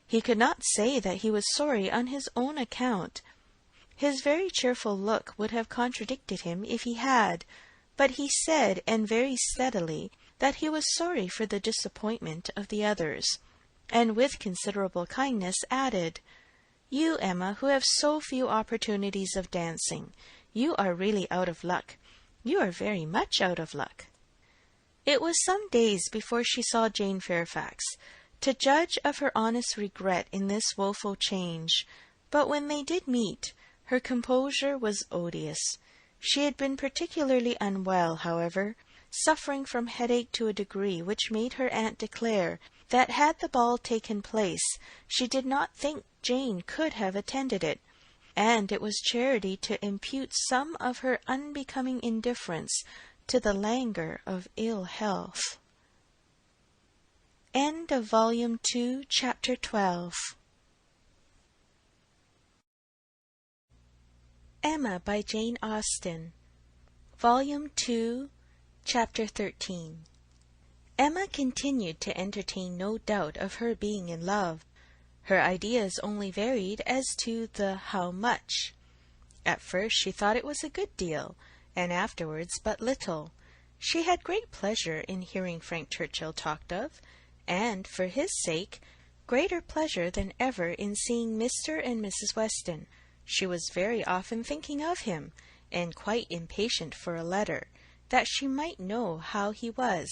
He could not say that he was sorry on his own account. His very cheerful look would have contradicted him if he had, but he said, and very steadily, that he was sorry for the disappointment of the others, and with considerable kindness added, "You, Emma, who have so few opportunities of dancing, you are really out of luck. You are very much out of luck." It was some days before she saw Jane Fairfax, to judge of her honest regret in this woeful change, but when they did meet, her composure was odious. She had been particularly unwell, however, suffering from headache to a degree which made her aunt declare that had the ball taken place, she did not think Jane could have attended it, and it was charity to impute some of her unbecoming indifference to the languor of ill health. End of Volume 2, Chapter 12. Emma by Jane Austen, Volume 2, Chapter 13. Emma continued to entertain no doubt of her being in love. Her ideas only varied as to the how much. At first she thought it was a good deal, and afterwards but little. She had great pleasure in hearing Frank Churchill talked of, and, for his sake, greater pleasure than ever in seeing Mr. and Mrs. Weston. She was very often thinking of him, and quite impatient for a letter, that she might know how he was.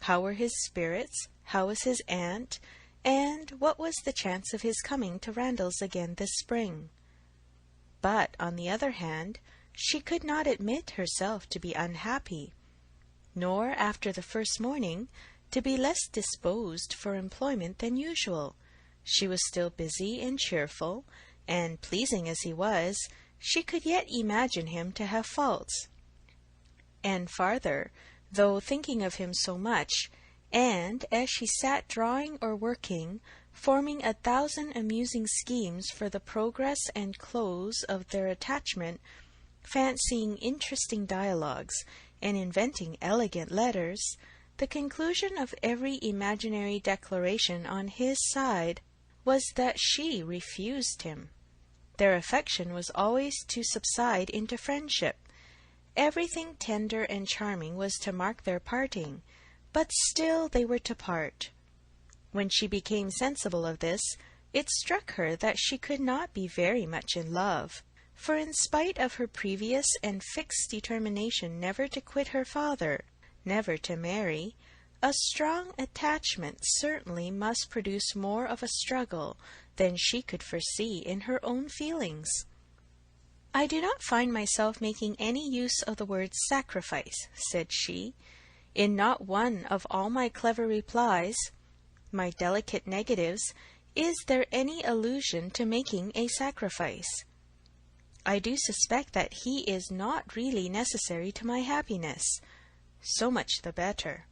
How were his spirits? How was his aunt? And what was the chance of his coming to Randalls again this spring? But, on the other hand, she could not admit herself to be unhappy, nor, after the first morning, to be less disposed for employment than usual. She was still busy and cheerful, and, pleasing as he was, she could yet imagine him to have faults. And farther, though thinking of him so much, and, as she sat drawing or working, forming 1,000 amusing schemes for the progress and close of their attachment, fancying interesting dialogues, and inventing elegant letters, the conclusion of every imaginary declaration on his side was that she refused him. Their affection was always to subside into friendship. Everything tender and charming was to mark their parting, but still they were to part. When she became sensible of this, it struck her that she could not be very much in love, for in spite of her previous and fixed determination never to quit her father, never to marry, a strong attachment certainly must produce more of a struggle than she could foresee in her own feelings. "I do not find myself making any use of the word sacrifice," said she. "In not one of all my clever replies, my delicate negatives, is there any allusion to making a sacrifice. I do suspect that he is not really necessary to my happiness. So much the better.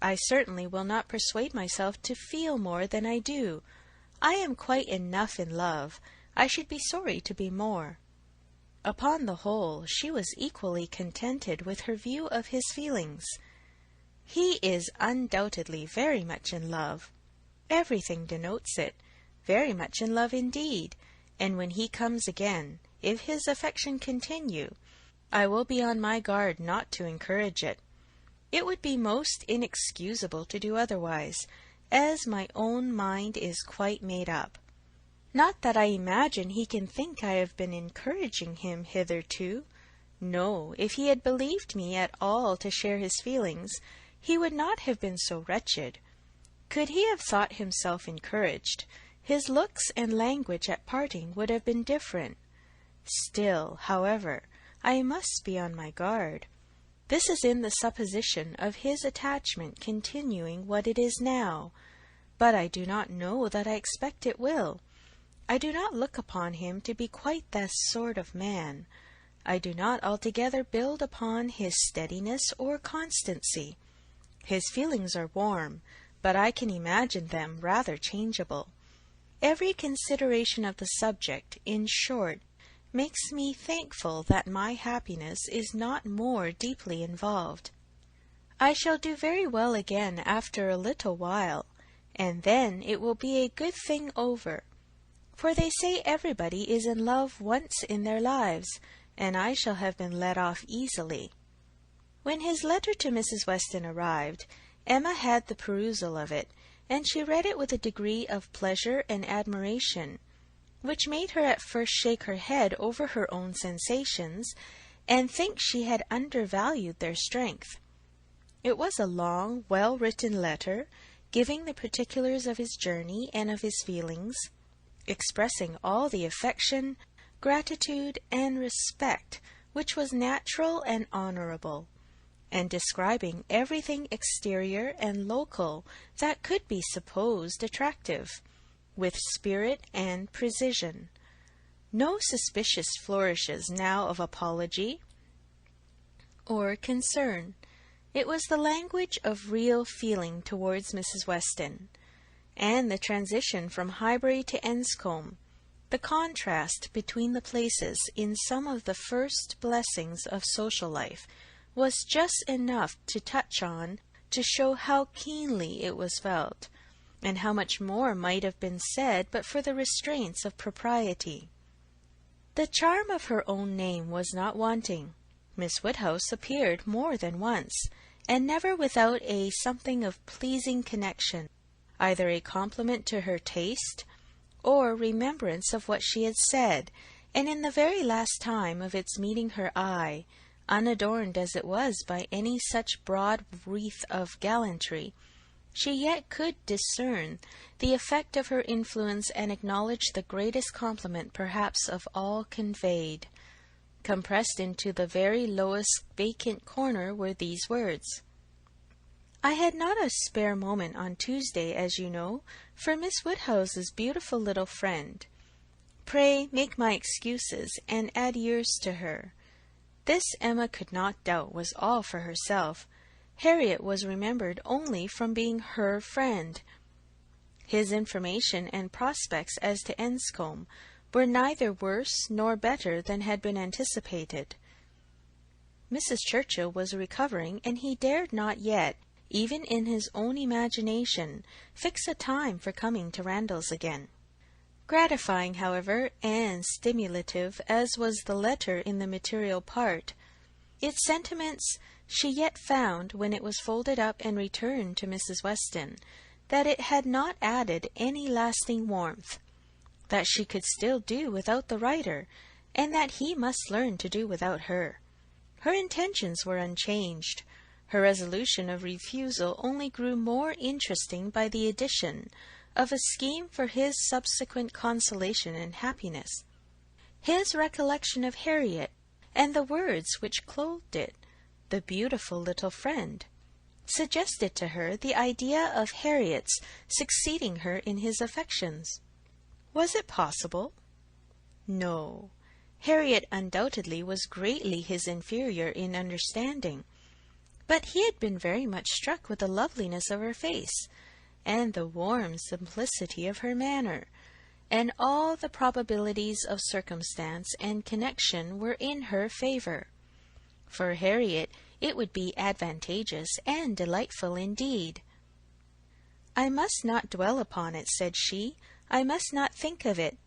I certainly will not persuade myself to feel more than I do. I am quite enough in love. I should be sorry to be more." Upon the whole, she was equally contented with her view of his feelings. He is undoubtedly very much in love. Everything denotes it. Very much in love indeed. And when he comes again, if his affection continue, I will be on my guard not to encourage it. It would be most inexcusable to do otherwise, as my own mind is quite made up. Not that I imagine he can think I have been encouraging him hitherto. No, if he had believed me at all to share his feelings, he would not have been so wretched. Could he have thought himself encouraged, his looks and language at parting would have been different. Still, however, I must be on my guard. This is in the supposition of his attachment continuing what it is now, but I do not know that I expect it will. I do not look upon him to be quite that sort of man. I do not altogether build upon his steadiness or constancy. His feelings are warm, but I can imagine them rather changeable. Every consideration of the subject, in short, makes me thankful that my happiness is not more deeply involved. I shall do very well again after a little while, and then it will be a good thing over. For they say everybody is in love once in their lives, and I shall have been let off easily. When his letter to Mrs. Weston arrived, Emma had the perusal of it, and she read it with a degree of pleasure and admiration, which made her at first shake her head over her own sensations, and think she had undervalued their strength. It was a long, well-written letter, giving the particulars of his journey and of his feelings, expressing all the affection, gratitude, and respect which was natural and honorable, and describing everything exterior and local that could be supposed attractive, with spirit and precision. No suspicious flourishes now of apology or concern. It was the language of real feeling towards Mrs. Weston, and the transition from Highbury to Enscombe, the contrast between the places in some of the first blessings of social life, was just enough to touch on to show how keenly it was felt, and how much more might have been said but for the restraints of propriety. The charm of her own name was not wanting. Miss Woodhouse appeared more than once, and never without a something of pleasing connection, either a compliment to her taste, or remembrance of what she had said, and in the very last time of its meeting her eye, unadorned as it was by any such broad wreath of gallantry, she yet could discern the effect of her influence and acknowledge the greatest compliment perhaps of all conveyed. Compressed into the very lowest vacant corner were these words: "I had not a spare moment on Tuesday, as you know, for Miss Woodhouse's beautiful little friend. Pray make my excuses, and add yours to her." This Emma could not doubt was all for herself. Harriet was remembered only from being her friend. His information and prospects as to Enscombe were neither worse nor better than had been anticipated. Mrs. Churchill was recovering, and he dared not yet, even in his own imagination, fix a time for coming to Randalls again. Gratifying, however, and stimulative as was the letter in the material part, its sentiments she yet found, when it was folded up and returned to Mrs. Weston, that it had not added any lasting warmth, that she could still do without the writer, and that he must learn to do without her. Her intentions were unchanged. Her resolution of refusal only grew more interesting by the addition of a scheme for his subsequent consolation and happiness. His recollection of Harriet, and the words which clothed it, "the beautiful little friend," suggested to her the idea of Harriet's succeeding her in his affections. Was it possible? No. Harriet undoubtedly was greatly his inferior in understanding, but he had been very much struck with the loveliness of her face, and the warm simplicity of her manner, and all the probabilities of circumstance and connection were in her favour. For Harriet it would be advantageous and delightful indeed. "I must not dwell upon it," said she. "I must not think of it.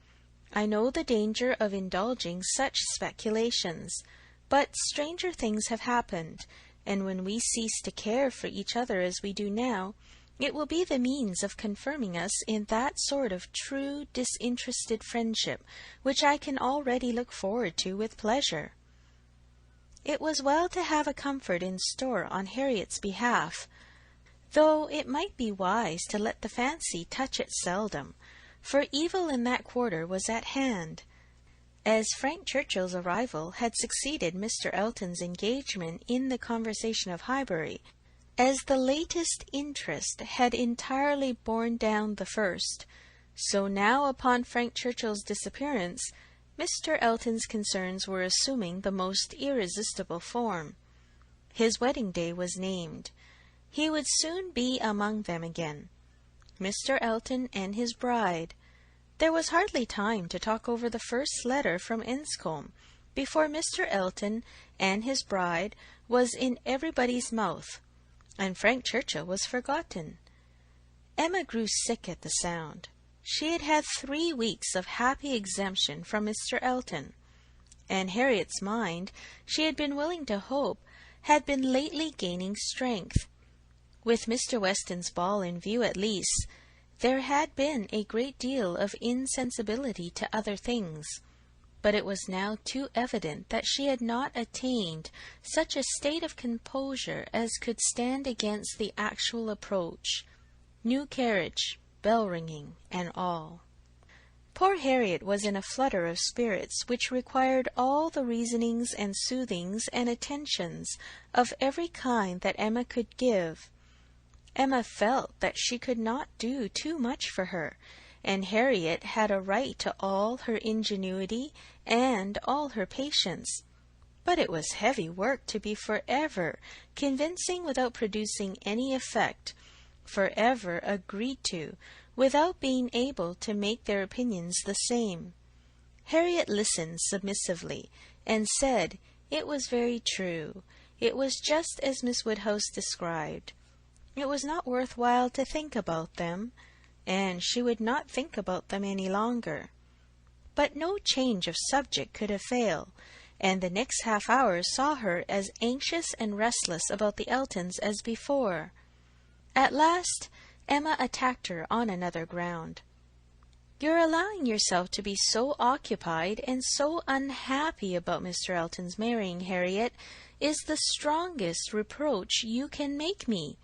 I know the danger of indulging such speculations, but stranger things have happened, and when we cease to care for each other as we do now, it will be the means of confirming us in that sort of true disinterested friendship which I can already look forward to with pleasure." It was well to have a comfort in store on Harriet's behalf, though it might be wise to let the fancy touch it seldom, for evil in that quarter was at hand. as Frank Churchill's arrival had succeeded Mr. Elton's engagement in the conversation of Highbury, as the latest interest had entirely borne down the first, so now upon Frank Churchill's disappearance, Mr. Elton's concerns were assuming the most irresistible form. His wedding day was named. He would soon be among them again. Mr. Elton and his bride. There was hardly time to talk over the first letter from Enscombe before Mr. Elton and his bride was in everybody's mouth, and Frank Churchill was forgotten. Emma grew sick at the sound. She had had 3 weeks of happy exemption from Mr. Elton, and Harriet's mind, she had been willing to hope, had been lately gaining strength. With Mr. Weston's ball in view at least, there had been a great deal of insensibility to other things, but it was now too evident that she had not attained such a state of composure as could stand against the actual approach, new carriage, bell-ringing, and all. Poor Harriet was in a flutter of spirits which required all the reasonings and soothings and attentions of every kind that Emma could give. Emma felt that she could not do too much for her, and Harriet had a right to all her ingenuity and all her patience. But it was heavy work to be forever convincing without producing any effect, forever agreed to, without being able to make their opinions the same. Harriet listened submissively, and said it was very true. It was just as Miss Woodhouse described. It was not worth while to think about them, and she would not think about them any longer. But no change of subject could avail, and the next half-hour saw her as anxious and restless about the Eltons as before. At last Emma attacked her on another ground. "Your allowing yourself to be so occupied and so unhappy about Mr. Elton's marrying Harriet is the strongest reproach you can make me.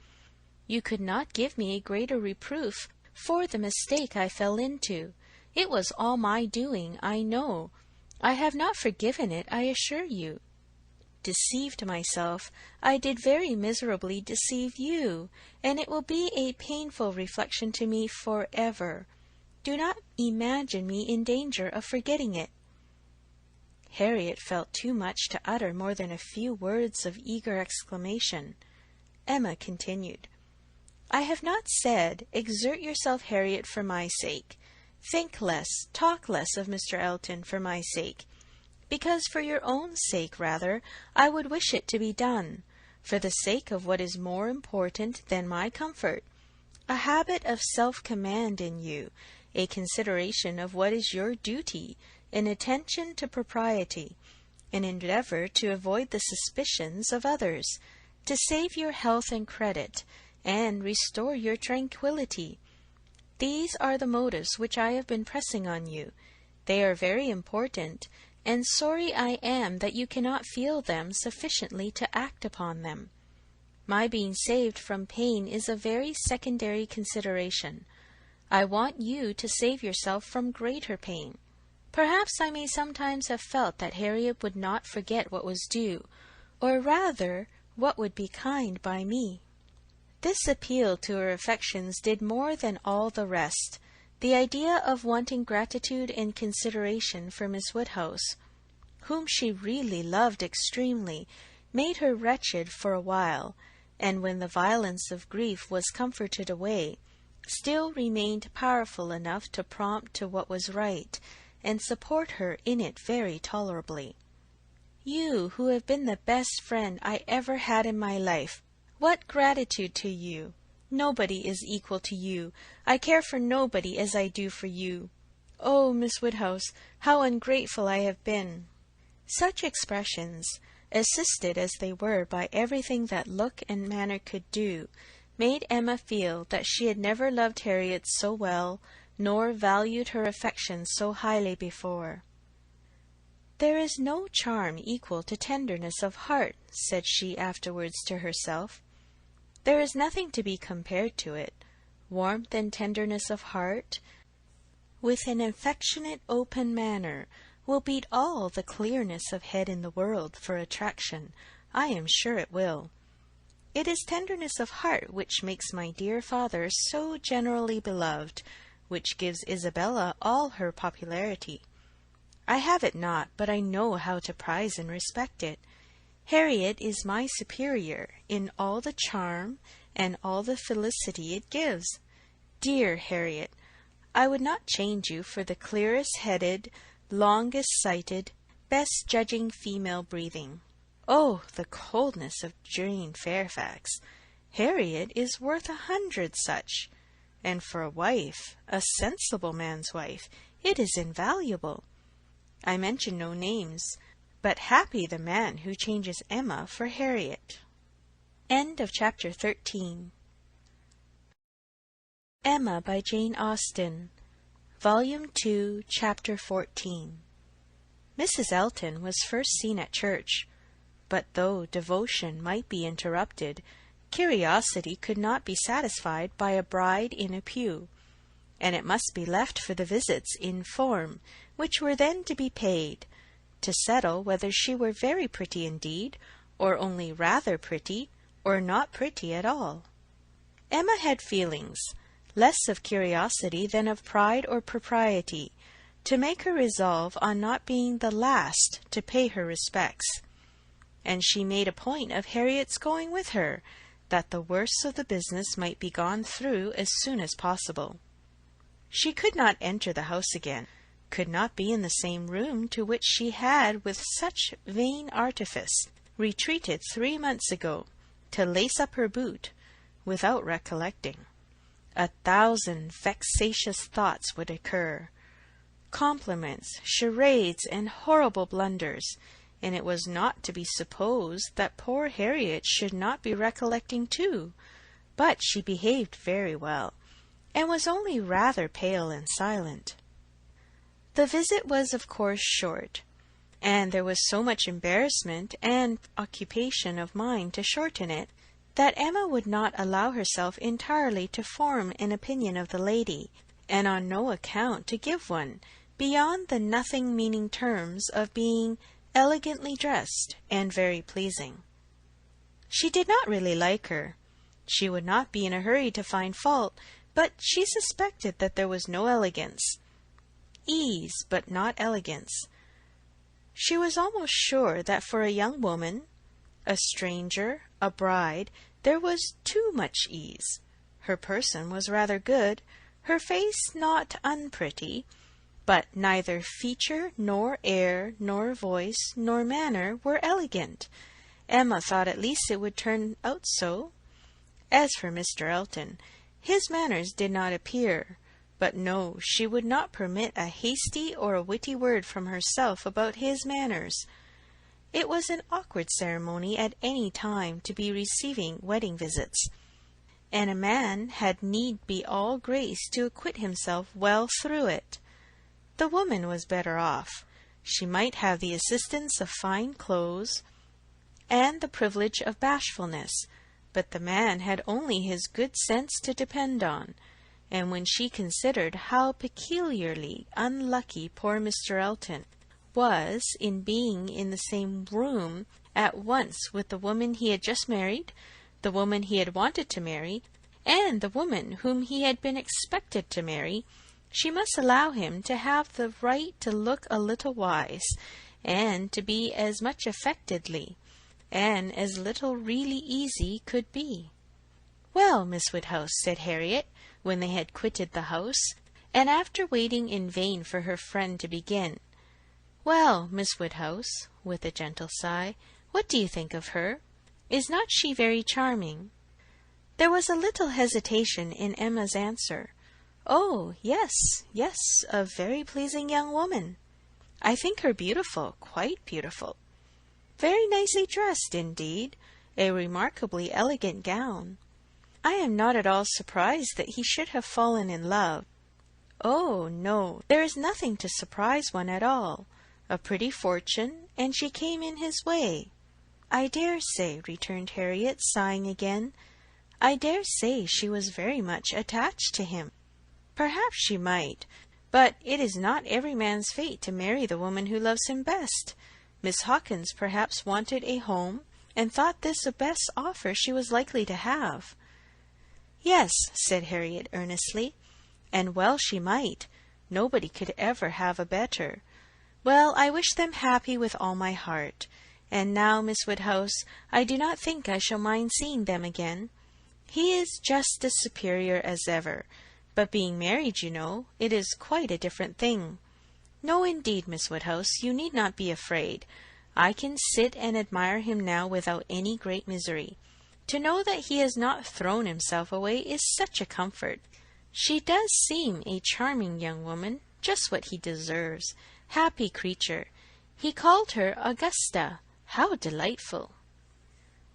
You could not give me a greater reproof for the mistake I fell into. It was all my doing, I know. I have not forgiven it, I assure you. Deceived myself, I did very miserably deceive you, and it will be a painful reflection to me forever. Do not imagine me in danger of forgetting it." Harriet felt too much to utter more than a few words of eager exclamation. Emma continued, "I have not said, exert yourself, Harriet, for my sake. Think less, talk less of Mr. Elton for my sake, because for your own sake, rather, I would wish it to be done, for the sake of what is more important than my comfort, a habit of self-command in you, a consideration of what is your duty, an attention to propriety, an endeavour to avoid the suspicions of others, to save your health and credit, and restore your tranquillity. These are the motives which I have been pressing on you. They are very important, and sorry I am that you cannot feel them sufficiently to act upon them. My being saved from pain is a very secondary consideration. I want you to save yourself from greater pain. Perhaps I may sometimes have felt that Harriet would not forget what was due, or rather what would be kind by me." This appeal to her affections did more than all the rest. The idea of wanting gratitude and consideration for Miss Woodhouse, whom she really loved extremely, made her wretched for a while, and when the violence of grief was comforted away, still remained powerful enough to prompt to what was right, and support her in it very tolerably. "You, who have been the best friend I ever had in my life, what gratitude to you! Nobody is equal to you. I care for nobody as I do for you. Oh, Miss Woodhouse, how ungrateful I have been!" Such expressions, assisted as they were by everything that look and manner could do, made Emma feel that she had never loved Harriet so well, nor valued her affection so highly before. "There is no charm equal to tenderness of heart," said she afterwards to herself. "There is nothing to be compared to it. Warmth and tenderness of heart, with an affectionate open manner, will beat all the clearness of head in the world for attraction. I am sure it will. It is tenderness of heart which makes my dear father so generally beloved, which gives Isabella all her popularity. I have it not, but I know how to prize and respect it. Harriet is my superior in all the charm and all the felicity it gives. Dear Harriet, I would not change you for the clearest-headed, longest-sighted, best-judging female breathing. Oh, the coldness of Jane Fairfax! Harriet is worth 100 such, and for a wife, a sensible man's wife, it is invaluable. I mention no names, but happy the man who changes Emma for Harriet. End of chapter 13. Emma by Jane Austen, Volume 2, Chapter 14. Mrs. Elton was first seen at church, but though devotion might be interrupted, curiosity could not be satisfied by a bride in a pew, and it must be left for the visits in form, which were then to be paid, to settle whether she were very pretty indeed, or only rather pretty, or not pretty at all. Emma had feelings, less of curiosity than of pride or propriety, to make her resolve on not being the last to pay her respects, and she made a point of Harriet's going with her, that the worst of the business might be gone through as soon as possible. She could not enter the house again, could not be in the same room to which she had with such vain artifice retreated 3 months ago, to lace up her boot, without recollecting. 1,000 vexatious thoughts would occur, compliments, charades, and horrible blunders, and it was not to be supposed that poor Harriet should not be recollecting too, but she behaved very well, and was only rather pale and silent. The visit was of course short, and there was so much embarrassment and occupation of mind to shorten it, that Emma would not allow herself entirely to form an opinion of the lady, and on no account to give one, beyond the nothing-meaning terms of being elegantly dressed and very pleasing. She did not really like her. She would not be in a hurry to find fault, but she suspected that there was no elegance. Ease, but not elegance. She was almost sure that for a young woman, a stranger, a bride, there was too much ease. Her person was rather good, her face not unpretty, but neither feature, nor air, nor voice, nor manner were elegant. Emma thought at least it would turn out so. As for Mr. Elton, his manners did not appear, but no, she would not permit a hasty or a witty word from herself about his manners. It was an awkward ceremony at any time to be receiving wedding visits, and a man had need be all grace to acquit himself well through it. The woman was better off. She might have the assistance of fine clothes, and the privilege of bashfulness, but the man had only his good sense to depend on, and when she considered how peculiarly unlucky poor Mr. Elton was in being in the same room at once with the woman he had just married, the woman he had wanted to marry, and the woman whom he had been expected to marry, she must allow him to have the right to look a little wise, and to be as much affectedly, and as little really easy could be. "Well, Miss Woodhouse," said Harriet, when they had quitted the house, and after waiting in vain for her friend to begin. "Well, Miss Woodhouse," with a gentle sigh, "what do you think of her? Is not she very charming?" There was a little hesitation in Emma's answer. "Oh, yes, yes, a very pleasing young woman. I think her beautiful, quite beautiful. Very nicely dressed, indeed, a remarkably elegant gown. I am not at all surprised that he should have fallen in love. Oh, no, there is nothing to surprise one at all. A pretty fortune, and she came in his way." "I dare say," returned Harriet, sighing again, "I dare say she was very much attached to him." "Perhaps she might, But it is not every man's fate to marry the woman who loves him best. Miss Hawkins perhaps wanted a home, and thought this the best offer she was likely to have." "Yes," said Harriet earnestly, "and well she might. Nobody could ever have a better. Well, I wish them happy with all my heart. And now, Miss Woodhouse, I do not think I shall mind seeing them again. He is just as superior as ever, but being married, you know, it is quite a different thing. No, indeed, Miss Woodhouse, you need not be afraid. I can sit and admire him now without any great misery. To know that he has not thrown himself away is such a comfort. She does seem a charming young woman, just what he deserves. Happy creature! He called her Augusta. How delightful!"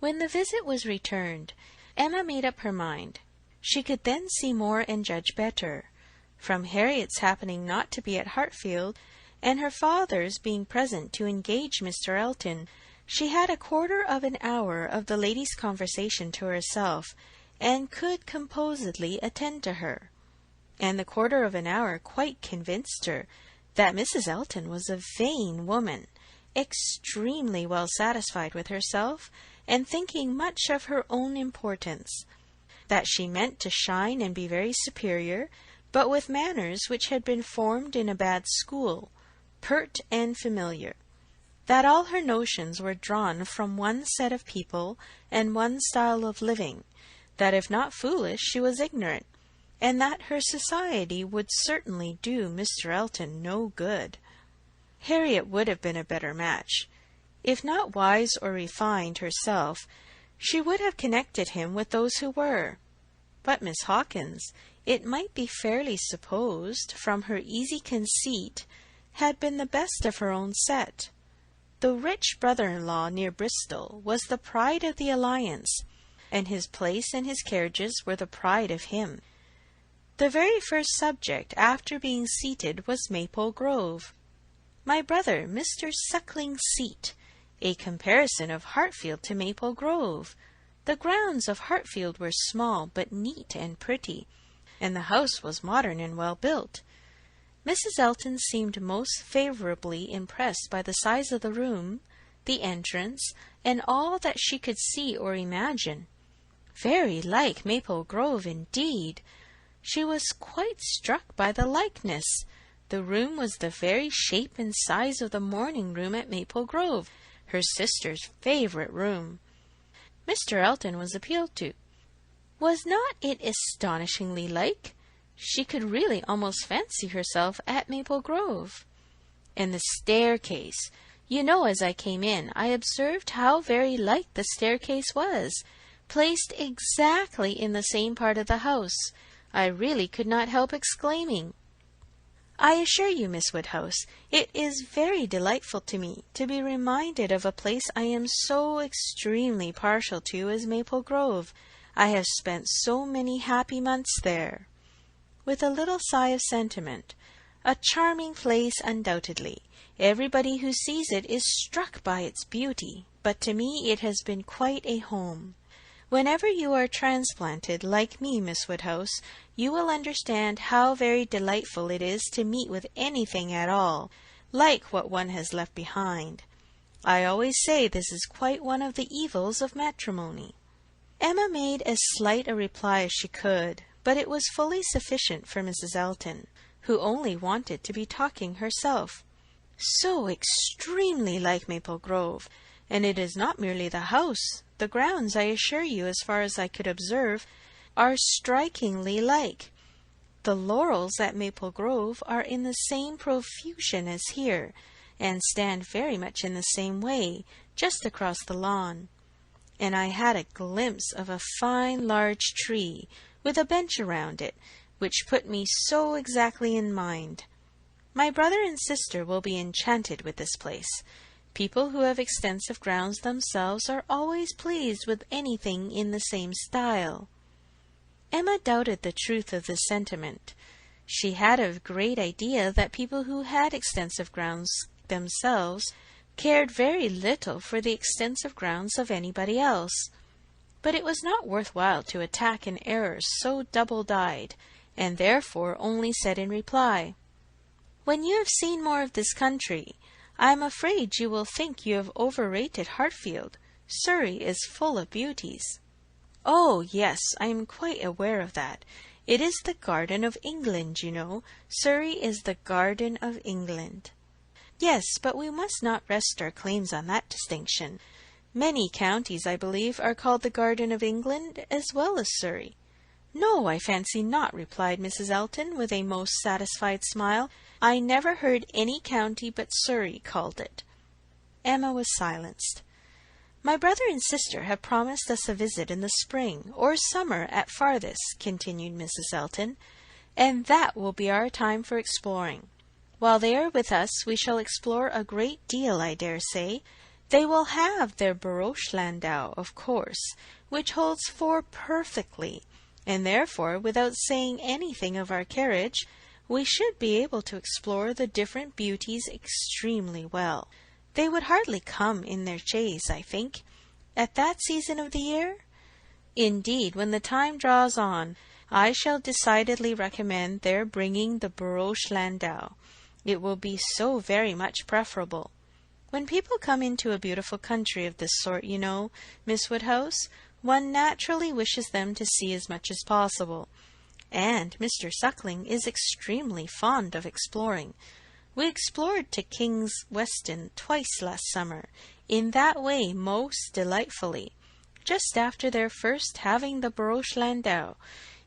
When the visit was returned, Emma made up her mind. She could then see more and judge better. From Harriet's happening not to be at Hartfield, and her father's being present to engage Mr. Elton, she had a quarter of an hour of the lady's conversation to herself, and could composedly attend to her. And the quarter of an hour quite convinced her that Mrs. Elton was a vain woman, extremely well satisfied with herself, and thinking much of her own importance, that she meant to shine and be very superior, but with manners which had been formed in a bad school, pert and familiar, that all her notions were drawn from one set of people and one style of living, that if not foolish she was ignorant, and that her society would certainly do Mr. Elton no good. Harriet would have been a better match. If not wise or refined herself, she would have connected him with those who were. But Miss Hawkins, it might be fairly supposed, from her easy conceit, had been the best of her own set. The rich brother-in-law near Bristol was the pride of the alliance, and his place and his carriages were the pride of him. The very first subject after being seated was Maple Grove. My brother, Mr. Suckling's seat, a comparison of Hartfield to Maple Grove. The grounds of Hartfield were small, but neat and pretty, and the house was modern and well built. Mrs. Elton seemed most favourably impressed by the size of the room, the entrance, and all that she could see or imagine. Very like Maple Grove, indeed. She was quite struck by the likeness. The room was the very shape and size of the morning-room at Maple Grove, her sister's favourite room. Mr. Elton was appealed to. Was not it astonishingly like? She could really almost fancy herself at Maple Grove. And the staircase. You know, as I came in, I observed how very like the staircase was, placed exactly in the same part of the house. I really could not help exclaiming. I assure you, Miss Woodhouse, it is very delightful to me to be reminded of a place I am so extremely partial to as Maple Grove. I have spent so many happy months there. With a little sigh of sentiment. A charming place, undoubtedly. Everybody who sees it is struck by its beauty, but to me it has been quite a home. Whenever you are transplanted, like me, Miss Woodhouse, you will understand how very delightful it is to meet with anything at all, like what one has left behind. I always say this is quite one of the evils of matrimony. Emma made as slight a reply as she could, but it was fully sufficient for Mrs. Elton, who only wanted to be talking herself. So extremely like Maple Grove, and it is not merely the house. The grounds, I assure you, as far as I could observe, are strikingly like. The laurels at Maple Grove are in the same profusion as here, and stand very much in the same way, just across the lawn. And I had a glimpse of a fine large tree, with a bench around it, which put me so exactly in mind. My brother and sister will be enchanted with this place. People who have extensive grounds themselves are always pleased with anything in the same style. Emma doubted the truth of this sentiment. She had a great idea that people who had extensive grounds themselves cared very little for the extensive grounds of anybody else. But it was not worth while to attack an error so double-dyed, and therefore only said in reply, When you have seen more of this country, I am afraid you will think you have overrated Hartfield. Surrey is full of beauties." "Oh, yes, I am quite aware of that. It is the Garden of England, you know. Surrey is the Garden of England." "Yes, but we must not rest our claims on that distinction. Many counties, I believe, are called the Garden of England as well as Surrey." "No, I fancy not," replied Mrs. Elton, with a most satisfied smile. "I never heard any county but Surrey called it." Emma was silenced. "My brother and sister have promised us a visit in the spring or summer at farthest," continued Mrs. Elton, "and that will be our time for exploring. While they are with us, we shall explore a great deal, I dare say. They will have their barouche landau, of course, which holds 4 perfectly, and therefore, without saying anything of our carriage, we should be able to explore the different beauties extremely well. They would hardly come in their chaise, I think, at that season of the year. Indeed, when the time draws on, I shall decidedly recommend their bringing the barouche landau. It will be so very much preferable. When people come into a beautiful country of this sort, you know, Miss Woodhouse, one naturally wishes them to see as much as possible. And Mr. Suckling is extremely fond of exploring. We explored to King's Weston twice last summer, in that way most delightfully, just after their first having the barouche landau.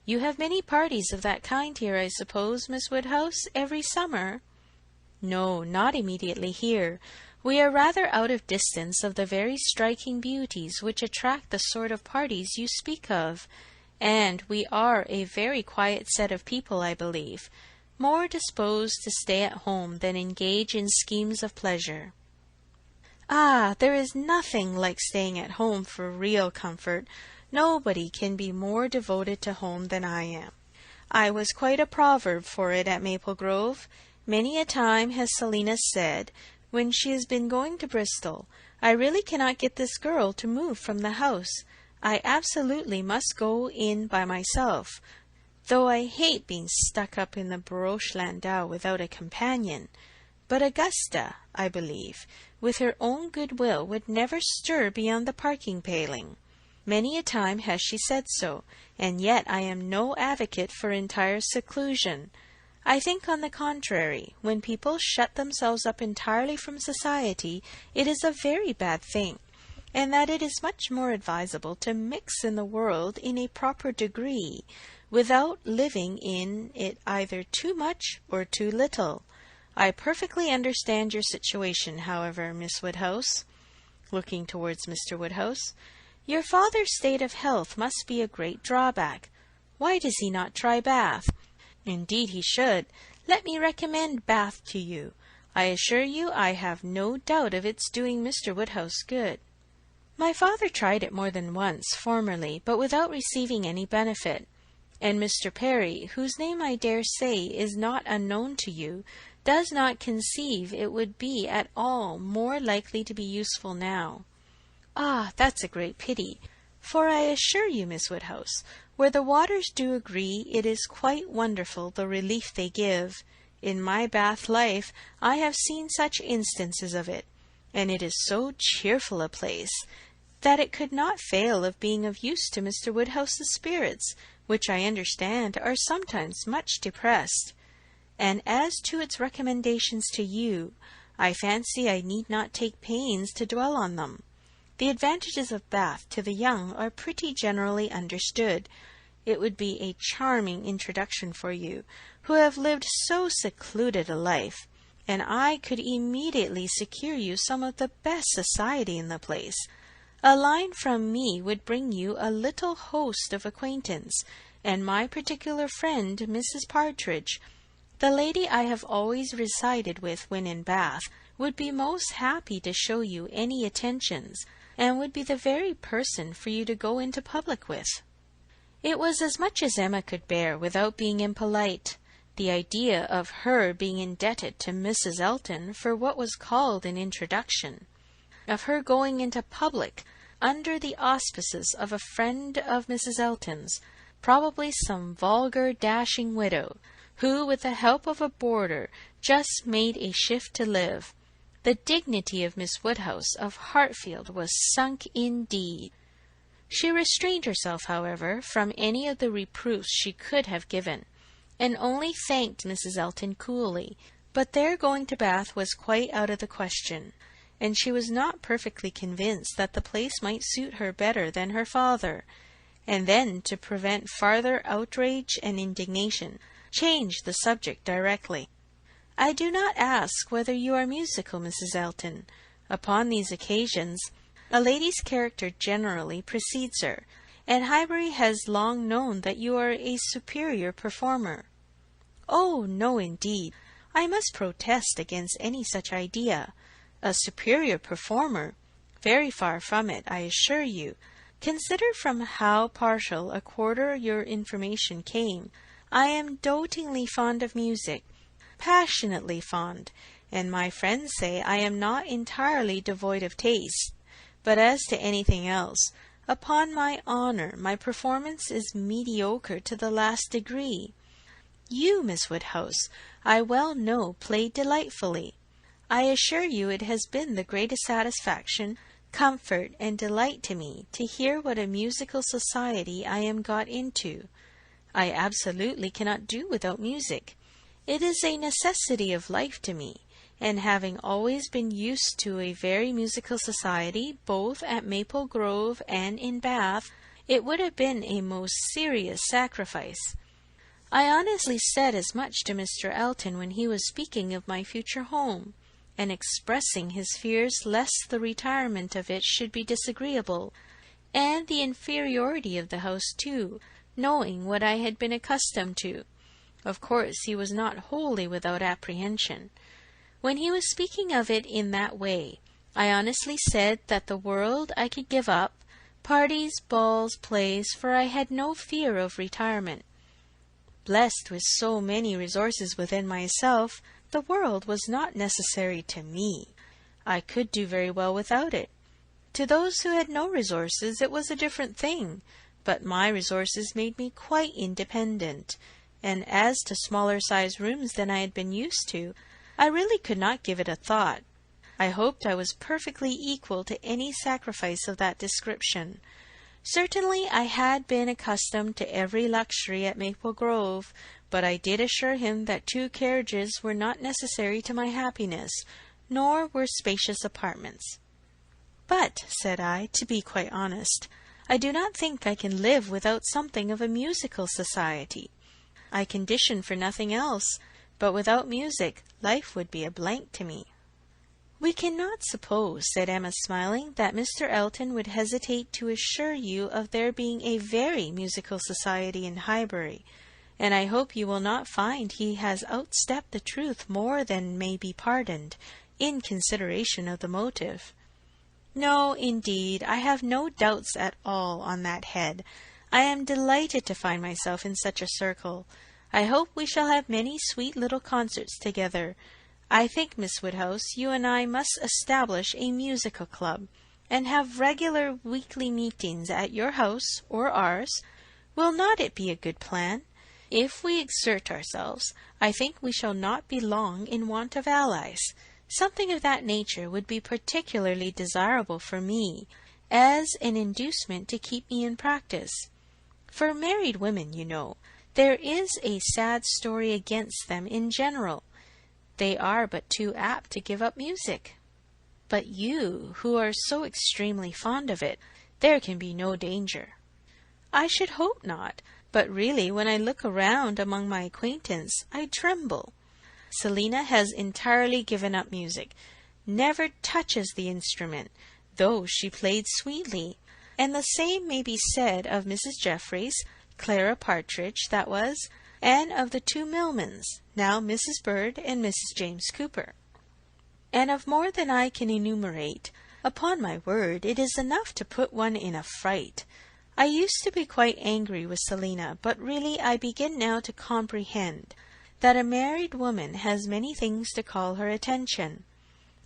You have many parties of that kind here, I suppose, Miss Woodhouse, every summer?" "No, not immediately here. We are rather out of distance of the very striking beauties which attract the sort of parties you speak of, and we are a very quiet set of people, I believe, more disposed to stay at home than engage in schemes of pleasure." "Ah, there is nothing like staying at home for real comfort. Nobody can be more devoted to home than I am. I was quite a proverb for it at Maple Grove. Many a time has Selina said, when she has been going to Bristol, 'I really cannot get this girl to move from the house. I absolutely must go in by myself, though I hate being stuck up in the barouche landau without a companion.' But Augusta, I believe, with her own good will, would never stir beyond the parking paling. Many a time has she said so, and yet I am no advocate for entire seclusion. I think, on the contrary, when people shut themselves up entirely from society, it is a very bad thing, and that it is much more advisable to mix in the world in a proper degree, without living in it either too much or too little. I perfectly understand your situation, however, Miss Woodhouse," looking towards Mr. Woodhouse. "Your father's state of health must be a great drawback. Why does he not try Bath? Indeed he should. Let me recommend Bath to you. I assure you I have no doubt of its doing Mr. Woodhouse good." "My father tried it more than once formerly, but without receiving any benefit. And Mr. Perry, whose name I dare say is not unknown to you, does not conceive it would be at all more likely to be useful now." "Ah, that's a great pity, for I assure you, Miss Woodhouse, where the waters do agree, it is quite wonderful the relief they give. In my Bath life I have seen such instances of it, and it is so cheerful a place, that it could not fail of being of use to Mr. Woodhouse's spirits, which I understand are sometimes much depressed. And as to its recommendations to you, I fancy I need not take pains to dwell on them. The advantages of Bath to the young are pretty generally understood. It would be a charming introduction for you, who have lived so secluded a life, and I could immediately secure you some of the best society in the place. A line from me would bring you a little host of acquaintance, and my particular friend, Mrs. Partridge, the lady I have always resided with when in Bath, would be most happy to show you any attentions, and would be the very person for you to go into public with." It was as much as Emma could bear without being impolite. The idea of her being indebted to Mrs. Elton for what was called an introduction, of her going into public under the auspices of a friend of Mrs. Elton's, probably some vulgar, dashing widow, who, with the help of a boarder, just made a shift to live. The dignity of Miss Woodhouse of Hartfield was sunk indeed. She restrained herself, however, from any of the reproofs she could have given, and only thanked Mrs. Elton coolly, but their going to Bath was quite out of the question, and she was not perfectly convinced that the place might suit her better than her father, and then, to prevent farther outrage and indignation, changed the subject directly. "I do not ask whether you are musical, Mrs. Elton. Upon these occasions, a lady's character generally precedes her, and Highbury has long known that you are a superior performer." "Oh, no, indeed. I must protest against any such idea. A superior performer? Very far from it, I assure you. Considered from how partial a quarter your information came, I am dotingly fond of music, passionately fond, and my friends say I am not entirely devoid of taste. But as to anything else, upon my honour, my performance is mediocre to the last degree. You, Miss Woodhouse, I well know, played delightfully. I assure you it has been the greatest satisfaction, comfort, and delight to me to hear what a musical society I am got into. I absolutely cannot do without music. It is a necessity of life to me, and having always been used to a very musical society, both at Maple Grove and in Bath, it would have been a most serious sacrifice. I honestly said as much to Mr. Elton when he was speaking of my future home, and expressing his fears lest the retirement of it should be disagreeable, and the inferiority of the house too, knowing what I had been accustomed to. Of course he was not wholly without apprehension. When he was speaking of it in that way, I honestly said that the world I could give up, parties, balls, plays, for I had no fear of retirement. Blessed with so many resources within myself, the world was not necessary to me. I could do very well without it. To those who had no resources it was a different thing, but my resources made me quite independent, and as to smaller-sized rooms than I had been used to, I really could not give it a thought. I hoped I was perfectly equal to any sacrifice of that description. Certainly I had been accustomed to every luxury at Maple Grove, but I did assure him that 2 carriages were not necessary to my happiness, nor were spacious apartments. "But," said I, to be quite honest, "I do not think I can live without something of a musical society. I condition for nothing else, but without music life would be a blank to me." "We cannot suppose," said Emma, smiling, "that Mr. Elton would hesitate to assure you of there being a very musical society in Highbury, and I hope you will not find he has outstepped the truth more than may be pardoned, in consideration of the motive." "No, indeed, I have no doubts at all on that head. I am delighted to find myself in such a circle. I hope we shall have many sweet little concerts together. I think, Miss Woodhouse, you and I must establish a musical club, and have regular weekly meetings at your house or ours. Will not it be a good plan? If we exert ourselves, I think we shall not be long in want of allies. Something of that nature would be particularly desirable for me, as an inducement to keep me in practice. For married women, you know, there is a sad story against them in general. They are but too apt to give up music. But you, who are so extremely fond of it, there can be no danger." "I should hope not, but really when I look around among my acquaintance, I tremble. Selina has entirely given up music, never touches the instrument, though she played sweetly, and the same may be said of Mrs. Jeffreys, Clara Partridge, that was, and of the 2 Millmans, now Mrs. Bird and Mrs. James Cooper, and of more than I can enumerate. Upon my word, it is enough to put one in a fright. I used to be quite angry with Selina, but really I begin now to comprehend that a married woman has many things to call her attention.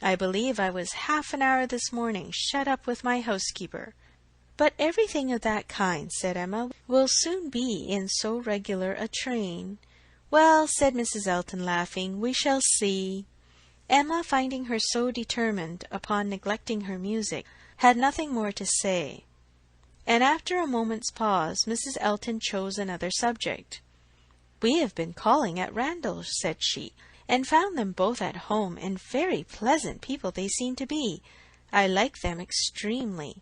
I believe I was half an hour this morning shut up with my housekeeper." "But everything of that kind," said Emma, "will soon be in so regular a train. "Well," said Mrs. Elton, laughing, "we shall see." Emma, finding her so determined upon neglecting her music, had nothing more to say, and after a moment's pause Mrs. Elton chose another subject. "We have been calling at Randall's," said she, "and found them both at home, and very pleasant people they seem to be. I like them extremely.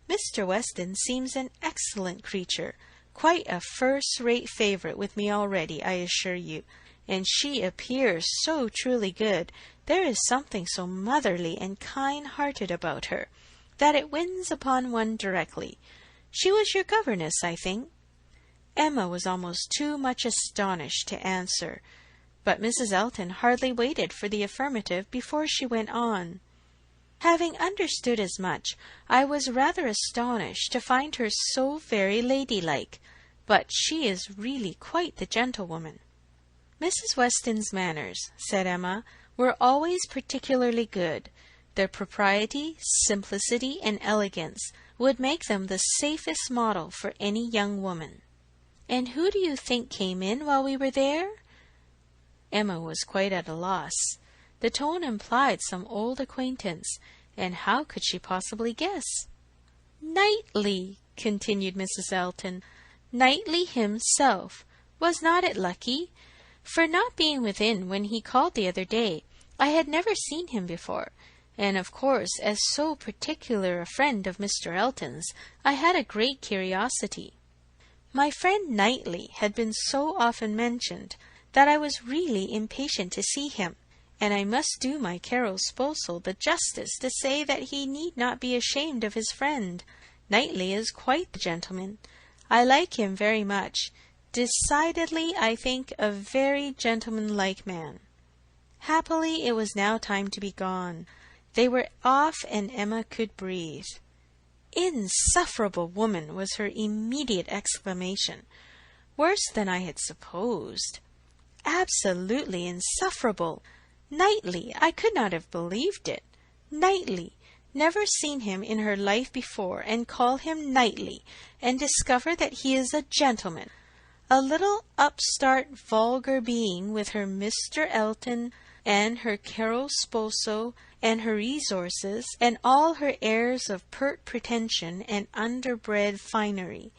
Mr. Weston seems an excellent creature, quite a first-rate favourite with me already, I assure you, and she appears so truly good. There is something so motherly and kind-hearted about her, that it wins upon one directly. She was your governess, I think?" Emma was almost too much astonished to answer, but Mrs. Elton hardly waited for the affirmative before she went on. "Having understood as much, I was rather astonished to find her so very ladylike, but she is really quite the gentlewoman." "Mrs. Weston's manners," said Emma, "were always particularly good. Their propriety, simplicity, and elegance would make them the safest model for any young woman." "And who do you think came in while we were there?" Emma was quite at a loss. The tone implied some old acquaintance, and how could she possibly guess? "Knightley," continued Mrs. Elton. "Knightley himself. Was not it lucky? For not being within when he called the other day, I had never seen him before, and of course, as so particular a friend of Mr. Elton's, I had a great curiosity. My friend Knightley had been so often mentioned that I was really impatient to see him, and I must do my caro sposo the justice to say that he need not be ashamed of his friend. Knightley is quite the gentleman. I like him very much. Decidedly, I think, a very gentlemanlike man." Happily, it was now time to be gone. They were off, and Emma could breathe. "Insufferable woman!" was her immediate exclamation. "Worse than I had supposed. Absolutely insufferable! Knightley! I could not have believed it. Knightley! Never seen him in her life before, and call him Knightley, and discover that he is a gentleman! A little upstart vulgar being, with her Mr. Elton, and her caro sposo, and her resources, and all her airs of pert pretension and underbred finery,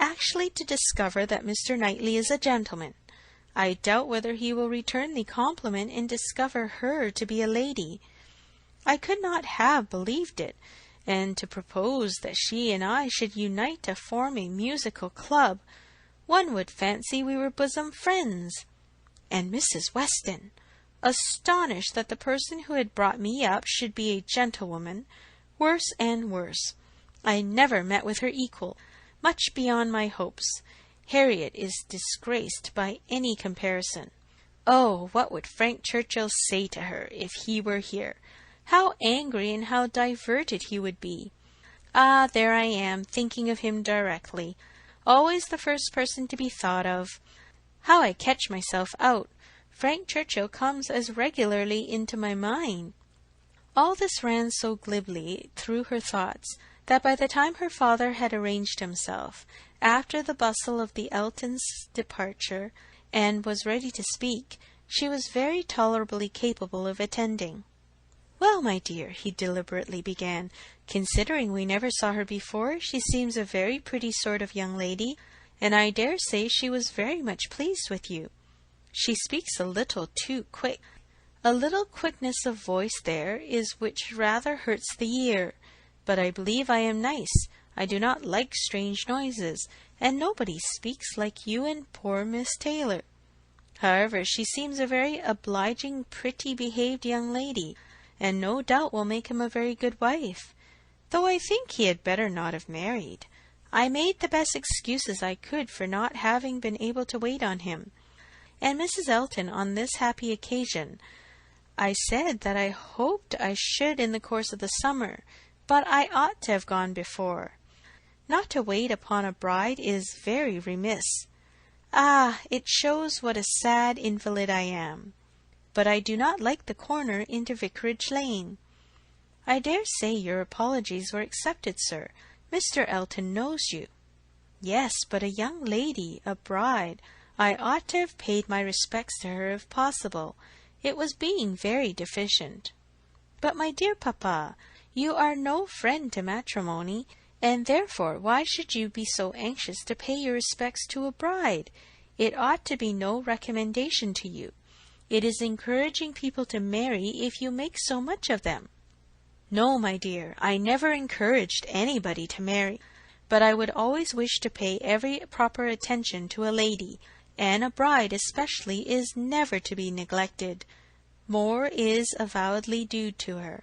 actually to discover that Mr. Knightley is a gentleman! I doubt whether he will return the compliment and discover her to be a lady. I could not have believed it, and to propose that she and I should unite to form a musical club, one would fancy we were bosom friends. And Mrs. Weston, astonished that the person who had brought me up should be a gentlewoman, worse and worse. I never met with her equal, much beyond my hopes. Harriet is disgraced by any comparison. Oh, what would Frank Churchill say to her if he were here? How angry and how diverted he would be! Ah, there I am, thinking of him directly. Always the first person to be thought of. How I catch myself out! Frank Churchill comes as regularly into my mind." All this ran so glibly through her thoughts that by the time her father had arranged himself, after the bustle of the Eltons' departure, and was ready to speak, she was very tolerably capable of attending. "Well, my dear," he deliberately began, "considering we never saw her before, she seems a very pretty sort of young lady, and I dare say she was very much pleased with you. She speaks a little too quick. A little quickness of voice there is which rather hurts the ear. But I believe I am nice. I do not like strange noises, and nobody speaks like you and poor Miss Taylor. However, she seems a very obliging, pretty behaved young lady, and no doubt will make him a very good wife, though I think he had better not have married. I made the best excuses I could for not having been able to wait on him. And Mrs. Elton, on this happy occasion, I said that I hoped I should in the course of the summer, but I ought to have gone before. Not to wait upon a bride is very remiss. Ah, it shows what a sad invalid I am. But I do not like the corner into Vicarage Lane. I dare say your apologies were accepted, sir. Mr. Elton knows you. Yes, but a young lady, a bride. I ought to have paid my respects to her if possible. It was being very deficient. But, my dear papa, you are no friend to matrimony, and therefore why should you be so anxious to pay your respects to a bride? It ought to be no recommendation to you. It is encouraging people to marry if you make so much of them. No, my dear, I never encouraged anybody to marry, but I would always wish to pay every proper attention to a lady, and a bride especially is never to be neglected. More is avowedly due to her.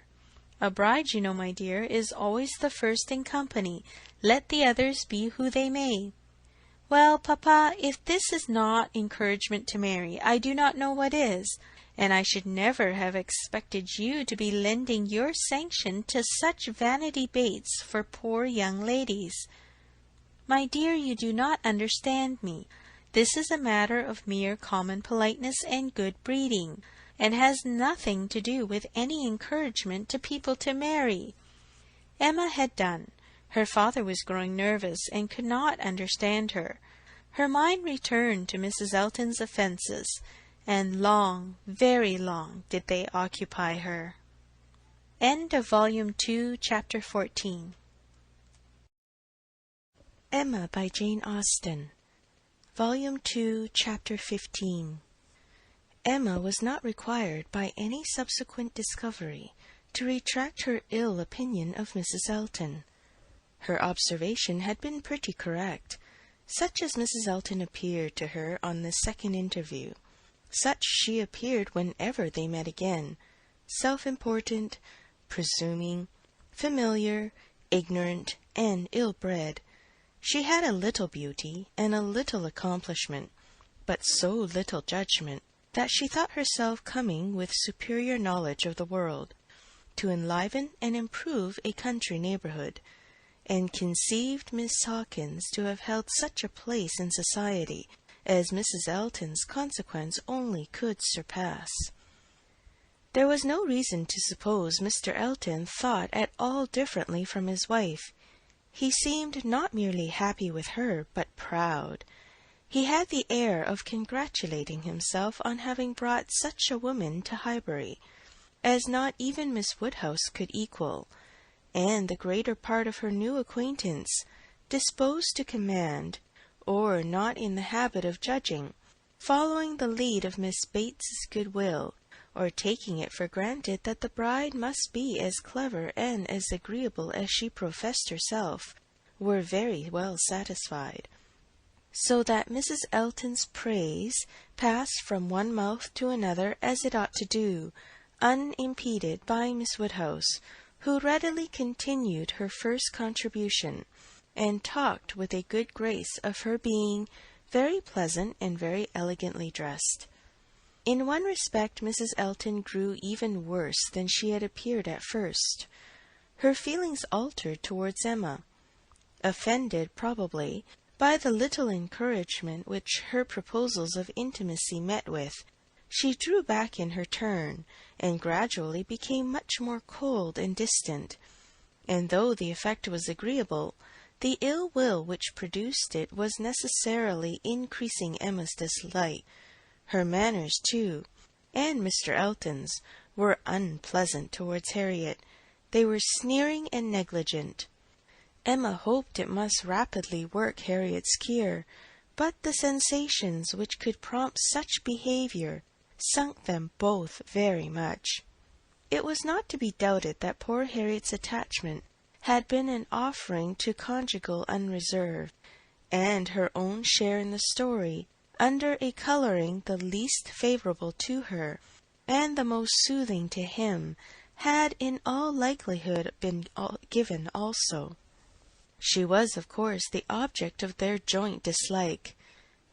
A bride, you know, my dear, is always the first in company, let the others be who they may. Well, papa, if this is not encouragement to marry, I do not know what is, and I should never have expected you to be lending your sanction to such vanity baits for poor young ladies. My dear, you do not understand me. This is a matter of mere common politeness and good breeding, and has nothing to do with any encouragement to people to marry. Emma had done. Her father was growing nervous and could not understand her. Her mind returned to Mrs. Elton's offences, and long, very long, did they occupy her. End of Volume 2, Chapter 14. Emma by Jane Austen. Volume 2, Chapter 15. Emma was not required by any subsequent discovery to retract her ill opinion of Mrs. Elton. Her observation had been pretty correct. Such as Mrs. Elton appeared to her on the second interview, such she appeared whenever they met again, self-important, presuming, familiar, ignorant, and ill-bred. She had a little beauty and a little accomplishment, but so little judgment that she thought herself coming with superior knowledge of the world to enliven and improve a country neighborhood, and conceived Miss Hawkins to have held such a place in society as Mrs. Elton's consequence only could surpass. There was no reason to suppose Mr. Elton thought at all differently from his wife. He seemed not merely happy with her, but proud. He had the air of congratulating himself on having brought such a woman to Highbury, as not even Miss Woodhouse could equal, and the greater part of her new acquaintance, disposed to command, or not in the habit of judging, following the lead of Miss Bates's goodwill, or taking it for granted that the bride must be as clever and as agreeable as she professed herself, were very well satisfied. So that Mrs. Elton's praise passed from one mouth to another as it ought to do, unimpeded by Miss Woodhouse, who readily continued her first contribution, and talked with a good grace of her being very pleasant and very elegantly dressed. In one respect Mrs. Elton grew even worse than she had appeared at first. Her feelings altered towards Emma. Offended, probably, by the little encouragement which her proposals of intimacy met with, she drew back in her turn, and gradually became much more cold and distant, and though the effect was agreeable, the ill will which produced it was necessarily increasing Emma's dislike. Her manners, too, and Mr. Elton's, were unpleasant towards Harriet. They were sneering and negligent. Emma hoped it must rapidly work Harriet's cure, but the sensations which could prompt such behaviour sunk them both very much. It was not to be doubted that poor Harriet's attachment had been an offering to conjugal unreserve, and her own share in the story, under a colouring the least favourable to her, and the most soothing to him, had in all likelihood been given also. She was, of course, the object of their joint dislike.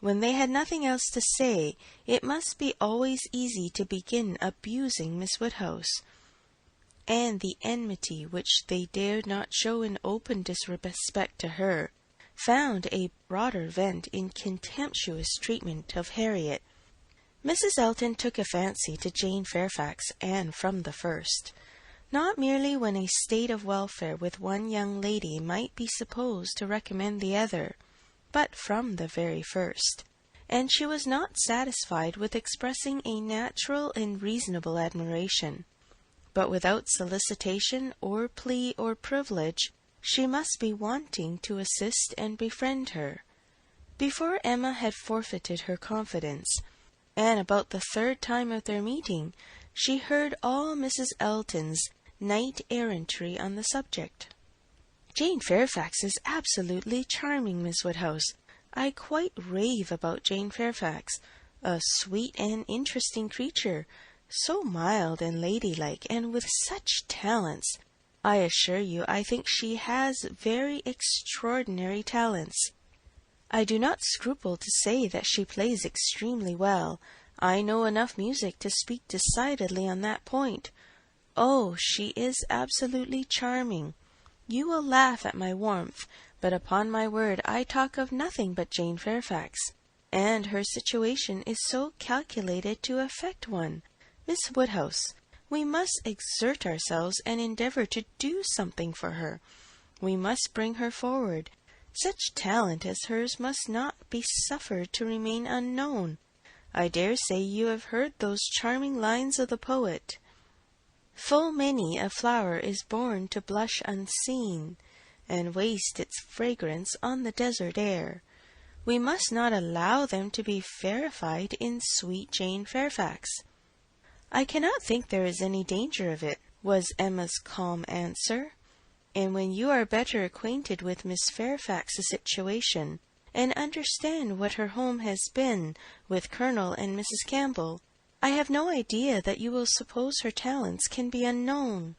When they had nothing else to say, it must be always easy to begin abusing Miss Woodhouse, and the enmity which they dared not show in open disrespect to her found a broader vent in contemptuous treatment of Harriet. Mrs. Elton took a fancy to Jane Fairfax, and from the first, not merely when a state of welfare with one young lady might be supposed to recommend the other, but from the very first, and she was not satisfied with expressing a natural and reasonable admiration. But without solicitation or plea or privilege, she must be wanting to assist and befriend her. Before Emma had forfeited her confidence, and about the third time of their meeting, she heard all Mrs. Elton's knight-errantry on the subject. "Jane Fairfax is absolutely charming, Miss Woodhouse. I quite rave about Jane Fairfax. A sweet and interesting creature, so mild and ladylike, and with such talents. I assure you I think she has very extraordinary talents. I do not scruple to say that she plays extremely well. I know enough music to speak decidedly on that point. Oh, she is absolutely charming. You will laugh at my warmth, but upon my word I talk of nothing but Jane Fairfax, and her situation is so calculated to affect one. Miss Woodhouse, we must exert ourselves and endeavour to do something for her. We must bring her forward. Such talent as hers must not be suffered to remain unknown. I dare say you have heard those charming lines of the poet: "Full many a flower is born to blush unseen, and waste its fragrance on the desert air." We must not allow them to be fairified in sweet Jane Fairfax. "I cannot think there is any danger of it," was Emma's calm answer. "And when you are better acquainted with Miss Fairfax's situation, and understand what her home has been with Colonel and Mrs. Campbell, I have no idea that you will suppose her talents can be unknown."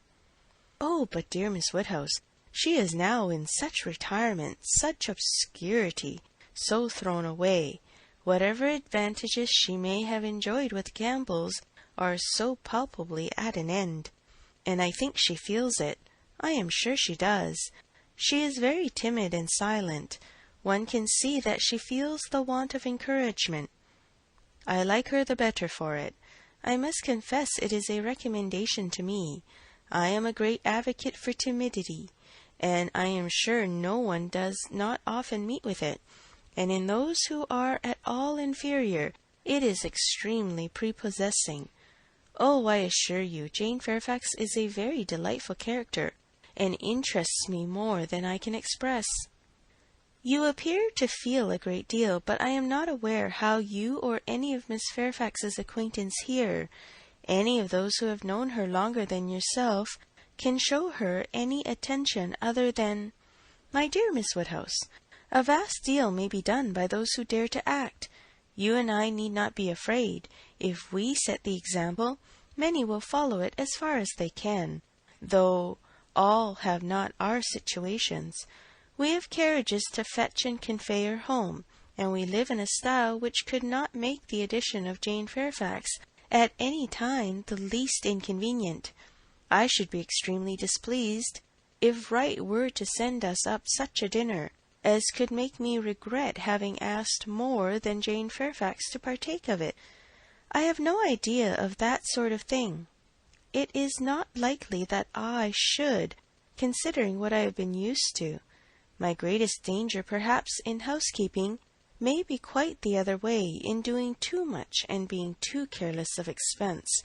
"Oh, but dear Miss Woodhouse, she is now in such retirement, such obscurity, so thrown away. Whatever advantages she may have enjoyed with Campbells are so palpably at an end. And I think she feels it. I am sure she does. She is very timid and silent. One can see that she feels the want of encouragement. I like her the better for it. I must confess it is a recommendation to me. I am a great advocate for timidity, and I am sure no one does not often meet with it, and in those who are at all inferior it is extremely prepossessing. Oh, I assure you, Jane Fairfax is a very delightful character, and interests me more than I can express." "You appear to feel a great deal, but I am not aware how you or any of Miss Fairfax's acquaintance here, any of those who have known her longer than yourself, can show her any attention other than—" "My dear Miss Woodhouse, a vast deal may be done by those who dare to act. You and I need not be afraid. If we set the example, many will follow it as far as they can, though all have not our situations. We have carriages to fetch and convey her home, and we live in a style which could not make the addition of Jane Fairfax at any time the least inconvenient. I should be extremely displeased if Wright were to send us up such a dinner as could make me regret having asked more than Jane Fairfax to partake of it. I have no idea of that sort of thing. It is not likely that I should, considering what I have been used to. My greatest danger, perhaps, in housekeeping may be quite the other way, in doing too much and being too careless of expense.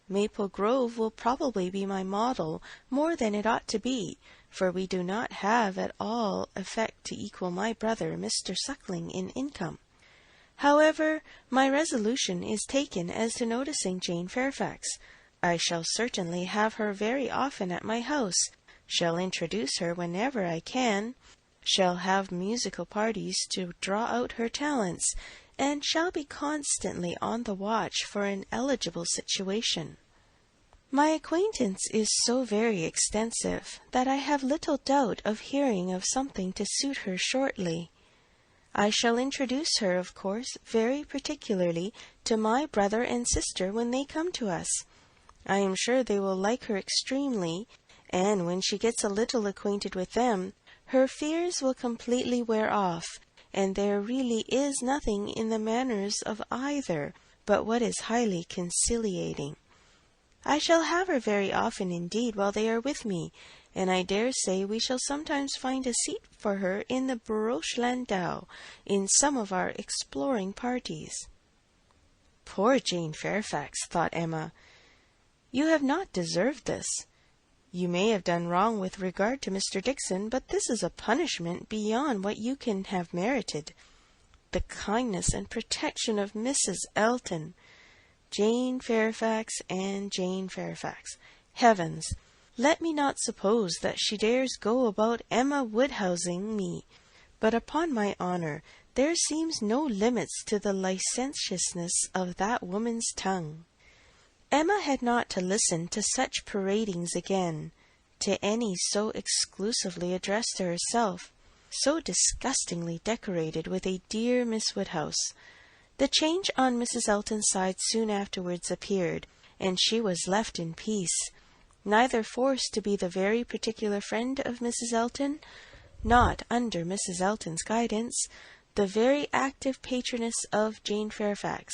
Maple Grove will probably be my model more than it ought to be, for we do not have at all effect to equal my brother Mr. Suckling in income. However, my resolution is taken as to noticing Jane Fairfax. I shall certainly have her very often at my house, shall introduce her whenever I can, shall have musical parties to draw out her talents, and shall be constantly on the watch for an eligible situation. My acquaintance is so very extensive that I have little doubt of hearing of something to suit her shortly. I shall introduce her, of course, very particularly to my brother and sister when they come to us. I am sure they will like her extremely, and when she gets a little acquainted with them, her fears will completely wear off, and there really is nothing in the manners of either but what is highly conciliating. I shall have her very often indeed while they are with me, and I dare say we shall sometimes find a seat for her in the barouche landau in some of our exploring parties." "Poor Jane Fairfax," thought Emma. "You have not deserved this. You may have done wrong with regard to Mr. Dickson, but this is a punishment beyond what you can have merited. The kindness and protection of Mrs. Elton. Jane Fairfax and Jane Fairfax. Heavens! Let me not suppose that she dares go about Emma Woodhousing me, but upon my honour there seems no limits to the licentiousness of that woman's tongue." Emma had not to listen to such paradings again, to any so exclusively addressed to herself, so disgustingly decorated with a dear Miss Woodhouse. The change on Mrs. Elton's side soon afterwards appeared, and she was left in peace, neither forced to be the very particular friend of Mrs. Elton, not, under Mrs. Elton's guidance, the very active patroness of Jane Fairfax,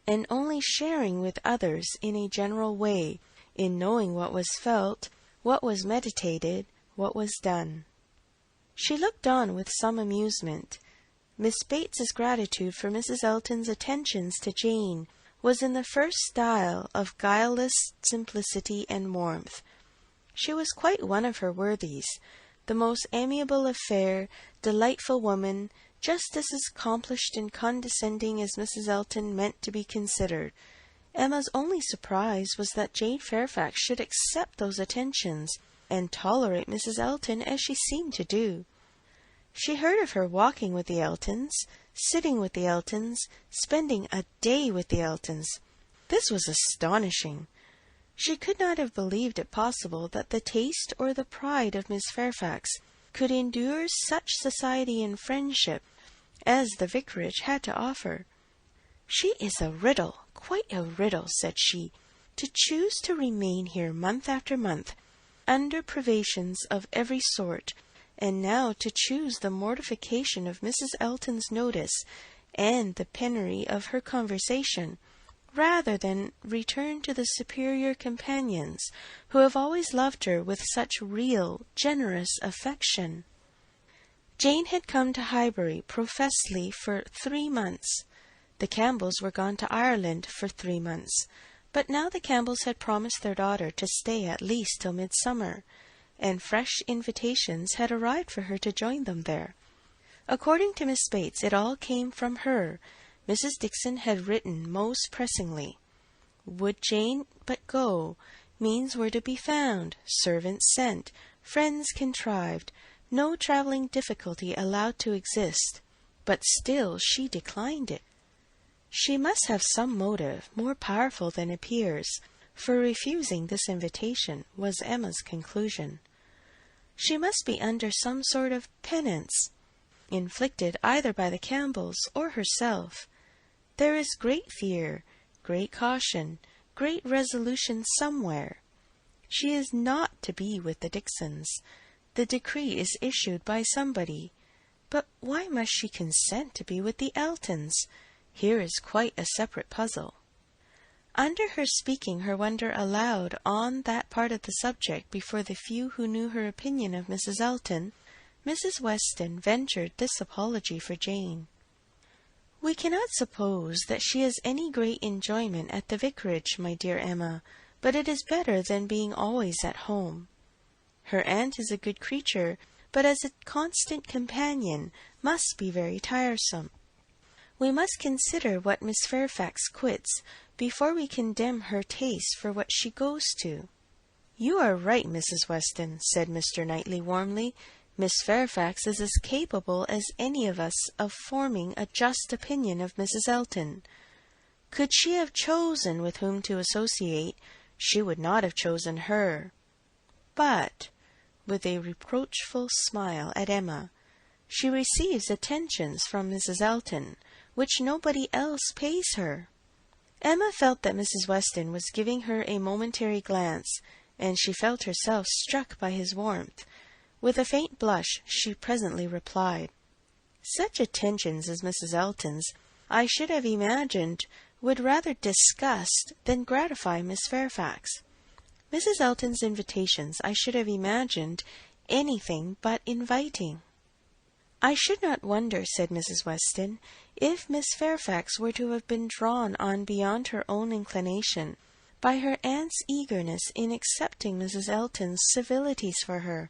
and only sharing with others in a general way in knowing what was felt, what was meditated, what was done. She looked on with some amusement. Miss Bates's gratitude for Mrs. Elton's attentions to Jane was in the first style of guileless simplicity and warmth. She was quite one of her worthies, the most amiable of fair, delightful woman, just as accomplished and condescending as Mrs. Elton meant to be considered. Emma's only surprise was that Jane Fairfax should accept those attentions, and tolerate Mrs. Elton as she seemed to do. She heard of her walking with the Eltons, sitting with the Eltons, spending a day with the Eltons. This was astonishing. She could not have believed it possible that the taste or the pride of Miss Fairfax could endure such society and friendship as the vicarage had to offer. "She is a riddle, quite a riddle," said she, "to choose to remain here month after month, under privations of every sort, and now to choose the mortification of Mrs. Elton's notice and the penury of her conversation, rather than return to the superior companions who have always loved her with such real, generous affection." Jane had come to Highbury professedly for 3 months. The Campbells were gone to Ireland for 3 months, but now the Campbells had promised their daughter to stay at least till midsummer, and fresh invitations had arrived for her to join them there. According to Miss Bates, it all came from her. Mrs. Dickson had written most pressingly. Would Jane but go, means were to be found, servants sent, friends contrived, no travelling difficulty allowed to exist, but still she declined it. She must have some motive, more powerful than appears, for refusing this invitation, was Emma's conclusion. She must be under some sort of penance, inflicted either by the Campbells or herself. There is great fear, great caution, great resolution somewhere. She is not to be with the Dicksons. The decree is issued by somebody. But why must she consent to be with the Eltons? Here is quite a separate puzzle. Under her speaking her wonder aloud on that part of the subject before the few who knew her opinion of Mrs. Elton, Mrs. Weston ventured this apology for Jane. "We cannot suppose that she has any great enjoyment at the vicarage, my dear Emma, but it is better than being always at home. Her aunt is a good creature, but as a constant companion must be very tiresome. We must consider what Miss Fairfax quits before we condemn her taste for what she goes to." "You are right, Mrs. Weston," said Mr. Knightley warmly. "Miss Fairfax is as capable as any of us of forming a just opinion of Mrs. Elton. Could she have chosen with whom to associate, she would not have chosen her. But," with a reproachful smile at Emma, "she receives attentions from Mrs. Elton, which nobody else pays her." Emma felt that Mrs. Weston was giving her a momentary glance, and she felt herself struck by his warmth. With a faint blush, she presently replied, "Such attentions as Mrs. Elton's, I should have imagined, would rather disgust than gratify Miss Fairfax. Mrs. Elton's invitations I should have imagined anything but inviting. "I should not wonder," said Mrs. Weston, "if Miss Fairfax were to have been drawn on beyond her own inclination by her aunt's eagerness in accepting Mrs. Elton's civilities for her.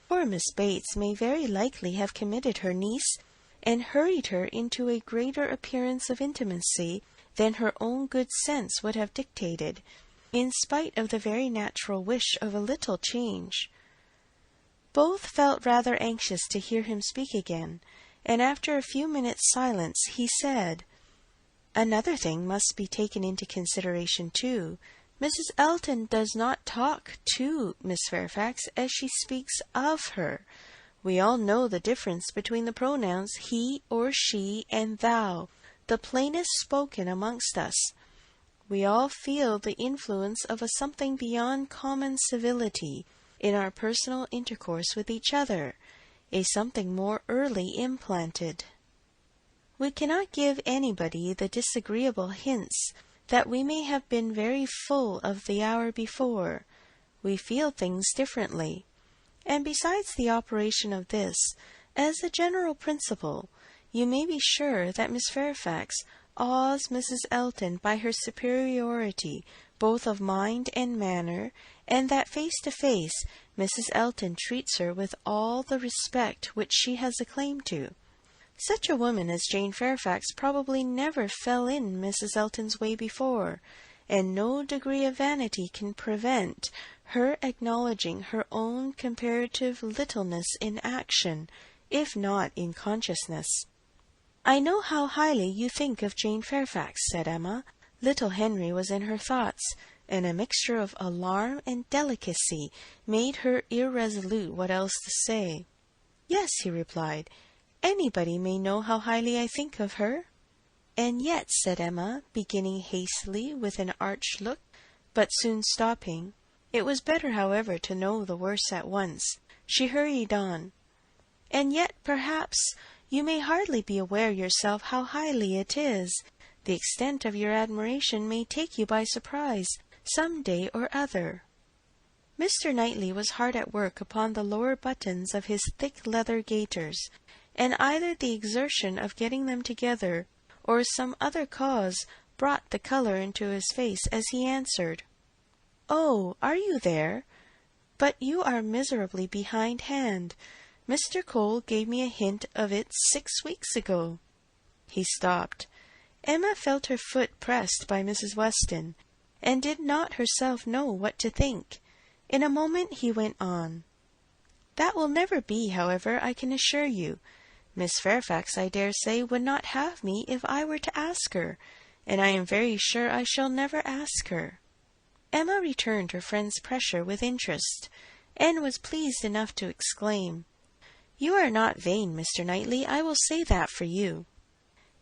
Poor Miss Bates may very likely have committed her niece and hurried her into a greater appearance of intimacy than her own good sense would have dictated, in spite of the very natural wish of a little change." Both felt rather anxious to hear him speak again, and after a few minutes' silence he said, "Another thing must be taken into consideration too. Mrs. Elton does not talk to Miss Fairfax as she speaks of her. We all know the difference between the pronouns he or she and thou, the plainest spoken amongst us. We all feel the influence of a something beyond common civility in our personal intercourse with each other, a something more early implanted. We cannot give anybody the disagreeable hints that we may have been very full of the hour before. We feel things differently. And besides the operation of this, as a general principle, you may be sure that Miss Fairfax awes Mrs. Elton by her superiority both of mind and manner, and that face to face Mrs. Elton treats her with all the respect which she has a claim to. Such a woman as Jane Fairfax probably never fell in Mrs. Elton's way before, and no degree of vanity can prevent her acknowledging her own comparative littleness in action, if not in consciousness. "I know how highly you think of Jane Fairfax," said Emma. Little Henry was in her thoughts, and a mixture of alarm and delicacy made her irresolute what else to say. "Yes," he replied, "anybody may know how highly I think of her." "And yet," said Emma, beginning hastily with an arch look, but soon stopping. It was better, however, to know the worst at once. She hurried on, "And yet, perhaps, you may hardly be aware yourself how highly it is. The extent of your admiration may take you by surprise some day or other." Mr. Knightley was hard at work upon the lower buttons of his thick leather gaiters, and either the exertion of getting them together or some other cause brought the colour into his face as he answered, "Oh, are you there? But you are miserably behindhand. Mr. Cole gave me a hint of it 6 weeks ago." He stopped. Emma felt her foot pressed by Mrs. Weston, and did not herself know what to think. In a moment he went on. "That will never be, however, I can assure you. Miss Fairfax, I dare say, would not have me if I were to ask her, and I am very sure I shall never ask her." Emma returned her friend's pressure with interest, and was pleased enough to exclaim, "You are not vain, Mr. Knightley, I will say that for you."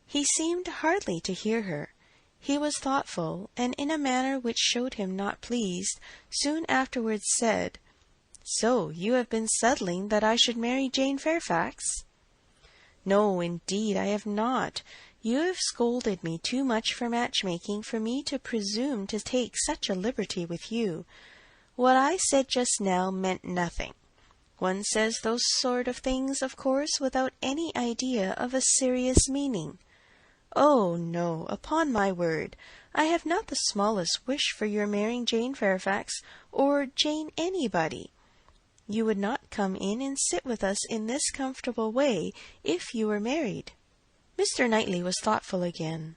He seemed hardly to hear her. He was thoughtful, and in a manner which showed him not pleased, soon afterwards said, "So you have been settling that I should marry Jane Fairfax?" "No, indeed, I have not. You have scolded me too much for matchmaking for me to presume to take such a liberty with you. What I said just now meant nothing. One says those sort of things, of course, without any idea of a serious meaning. Oh, no, upon my word, I have not the smallest wish for your marrying Jane Fairfax, or Jane anybody. You would not come in and sit with us in this comfortable way if you were married." Mr. Knightley was thoughtful again.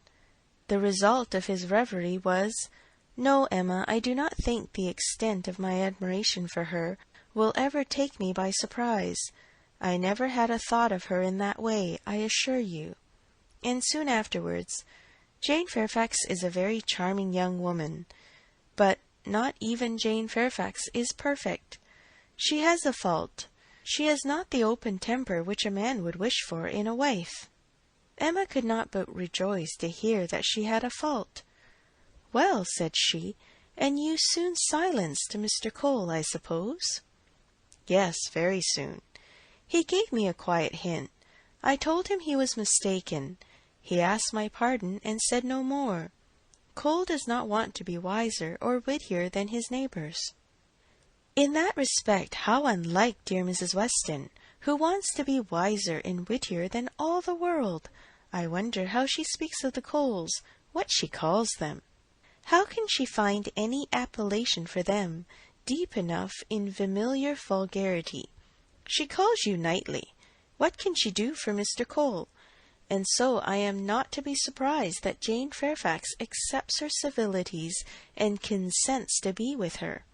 The result of his reverie was, "No, Emma, I do not think the extent of my admiration for her will ever take me by surprise. I never had a thought of her in that way, I assure you." And soon afterwards, "Jane Fairfax is a very charming young woman, but not even Jane Fairfax is perfect. She has a fault. She has not the open temper which a man would wish for in a wife." Emma could not but rejoice to hear that she had a fault. "Well," said she, "and you soon silenced Mr. Cole, I suppose?" "Yes, very soon. He gave me a quiet hint. I told him he was mistaken. He asked my pardon and said no more. Cole does not want to be wiser or wittier than his neighbours. In that respect, how unlike dear Mrs. Weston, who wants to be wiser and wittier than all the world. I wonder how she speaks of the Coles, what she calls them. How can she find any appellation for them deep enough in familiar vulgarity? She calls you Knightley. What can she do for Mr. Cole? And so I am not to be surprised that Jane Fairfax accepts her civilities and consents to be with her.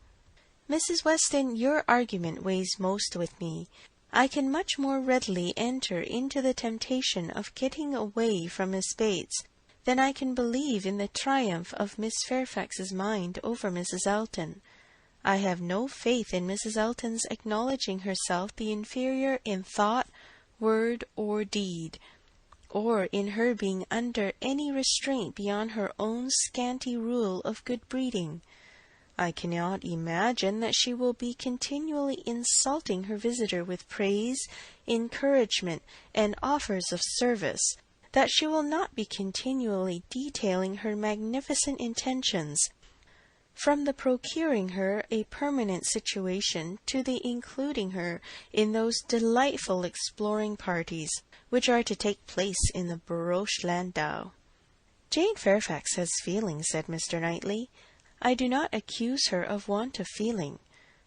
Mrs. Weston, your argument weighs most with me. I can much more readily enter into the temptation of getting away from Miss Bates than I can believe in the triumph of Miss Fairfax's mind over Mrs. Elton. I have no faith in Mrs. Elton's acknowledging herself the inferior in thought, word, or deed, or in her being under any restraint beyond her own scanty rule of good breeding. I cannot imagine that she will be continually insulting her visitor with praise, encouragement, and offers of service, that she will not be continually detailing her magnificent intentions, from the procuring her a permanent situation to the including her in those delightful exploring parties which are to take place in the barouche landau. Jane Fairfax has feelings, said Mr. Knightley. I do not accuse her of want of feeling.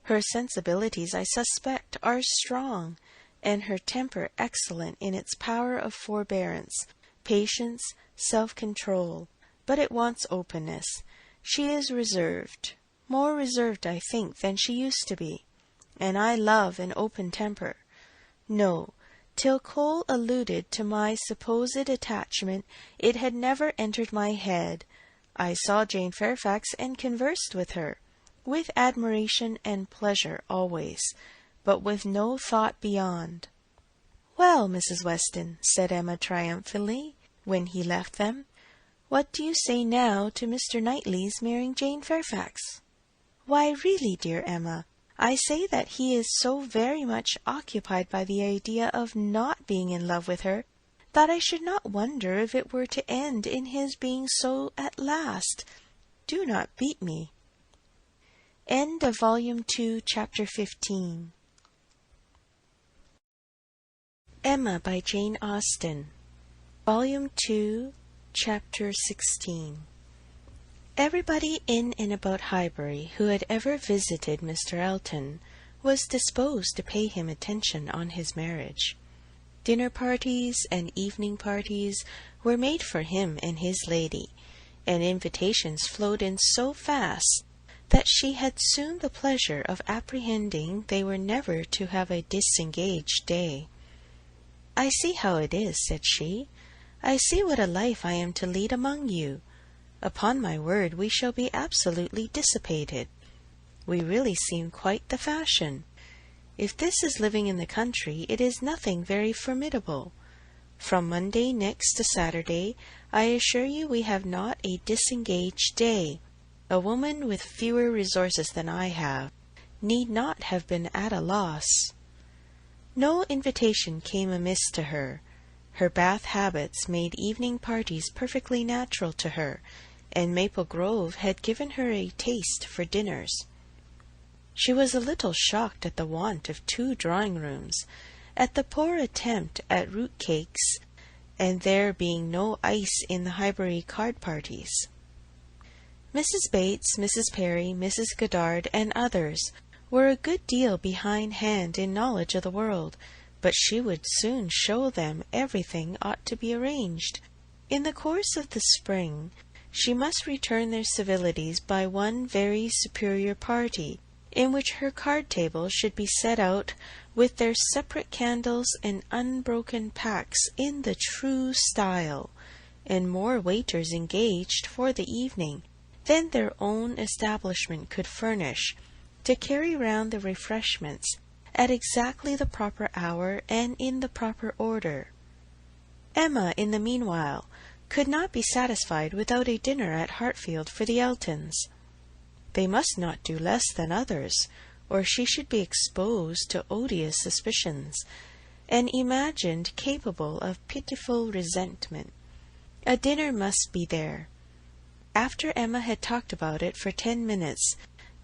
Her sensibilities, I suspect, are strong, and her temper excellent in its power of forbearance, patience, self-control, but it wants openness. She is reserved, more reserved, I think, than she used to be, and I love an open temper. No, till Cole alluded to my supposed attachment, it had never entered my head. I saw Jane Fairfax and conversed with her, with admiration and pleasure always, but with no thought beyond. "Well, Mrs. Weston," said Emma triumphantly, when he left them, "what do you say now to Mr. Knightley's marrying Jane Fairfax?" "Why, really, dear Emma, I say that he is so very much occupied by the idea of not being in love with her, that I should not wonder if it were to end in his being so at last. Do not beat me." End of Volume 2, Chapter 15. Emma by Jane Austen. Volume 2, Chapter 16. Everybody in and about Highbury who had ever visited Mr. Elton was disposed to pay him attention on his marriage. Dinner parties and evening parties were made for him and his lady, and invitations flowed in so fast that she had soon the pleasure of apprehending they were never to have a disengaged day. "I see how it is," said she. "I see what a life I am to lead among you. Upon my word, we shall be absolutely dissipated. We really seem quite the fashion. If this is living in the country, it is nothing very formidable. From Monday next to Saturday, I assure you we have not a disengaged day. A woman with fewer resources than I have need not have been at a loss." No invitation came amiss to her. Her Bath habits made evening parties perfectly natural to her, and Maple Grove had given her a taste for dinners. She was a little shocked at the want of 2 drawing-rooms, at the poor attempt at root cakes, and there being no ice in the Highbury card parties. Mrs. Bates, Mrs. Perry, Mrs. Goddard, and others were a good deal behindhand in knowledge of the world, but she would soon show them everything ought to be arranged. In the course of the spring, she must return their civilities by one very superior party, in which her card-table should be set out with their separate candles and unbroken packs in the true style, and more waiters engaged for the evening than their own establishment could furnish, to carry round the refreshments at exactly the proper hour and in the proper order. Emma, in the meanwhile, could not be satisfied without a dinner at Hartfield for the Eltons. They must not do less than others, or she should be exposed to odious suspicions, and imagined capable of pitiful resentment. A dinner must be there. After Emma had talked about it for 10 minutes,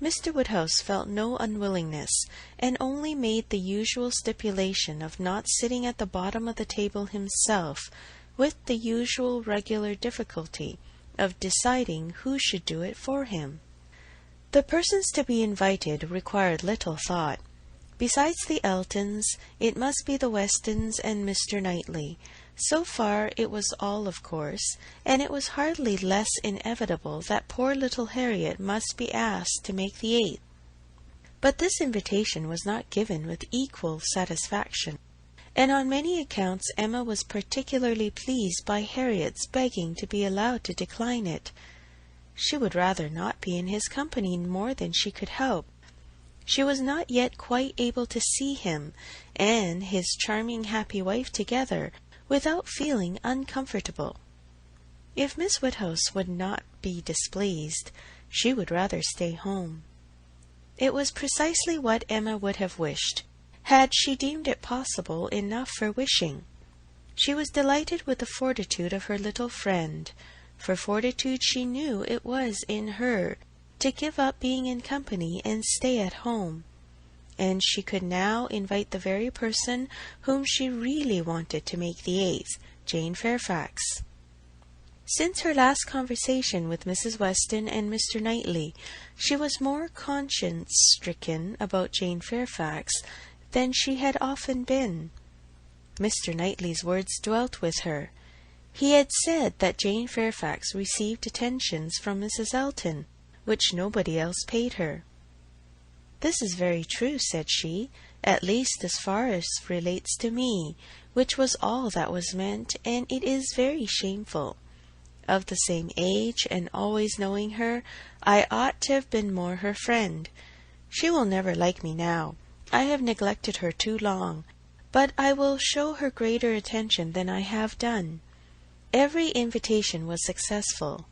Mr. Woodhouse felt no unwillingness, and only made the usual stipulation of not sitting at the bottom of the table himself, with the usual regular difficulty of deciding who should do it for him. The persons to be invited required little thought. Besides the Eltons, it must be the Westons and Mr. Knightley. So far it was all, of course, and it was hardly less inevitable that poor little Harriet must be asked to make the 8th. But this invitation was not given with equal satisfaction, and on many accounts Emma was particularly pleased by Harriet's begging to be allowed to decline it. She would rather not be in his company more than she could help. She was not yet quite able to see him and his charming happy wife together without feeling uncomfortable. If Miss Woodhouse would not be displeased, she would rather stay home. It was precisely what Emma would have wished, had she deemed it possible enough for wishing. She was delighted with the fortitude of her little friend, for fortitude she knew it was in her, to give up being in company and stay at home. And she could now invite the very person whom she really wanted to make the 8th, Jane Fairfax. Since her last conversation with Mrs. Weston and Mr. Knightley, she was more conscience-stricken about Jane Fairfax than she had often been. Mr. Knightley's words dwelt with her. He had said that Jane Fairfax received attentions from Mrs. Elton, which nobody else paid her. "This is very true," said she, "at least as far as relates to me, which was all that was meant, and it is very shameful. Of the same age, and always knowing her, I ought to have been more her friend. She will never like me now. I have neglected her too long, but I will show her greater attention than I have done." Every invitation was successful.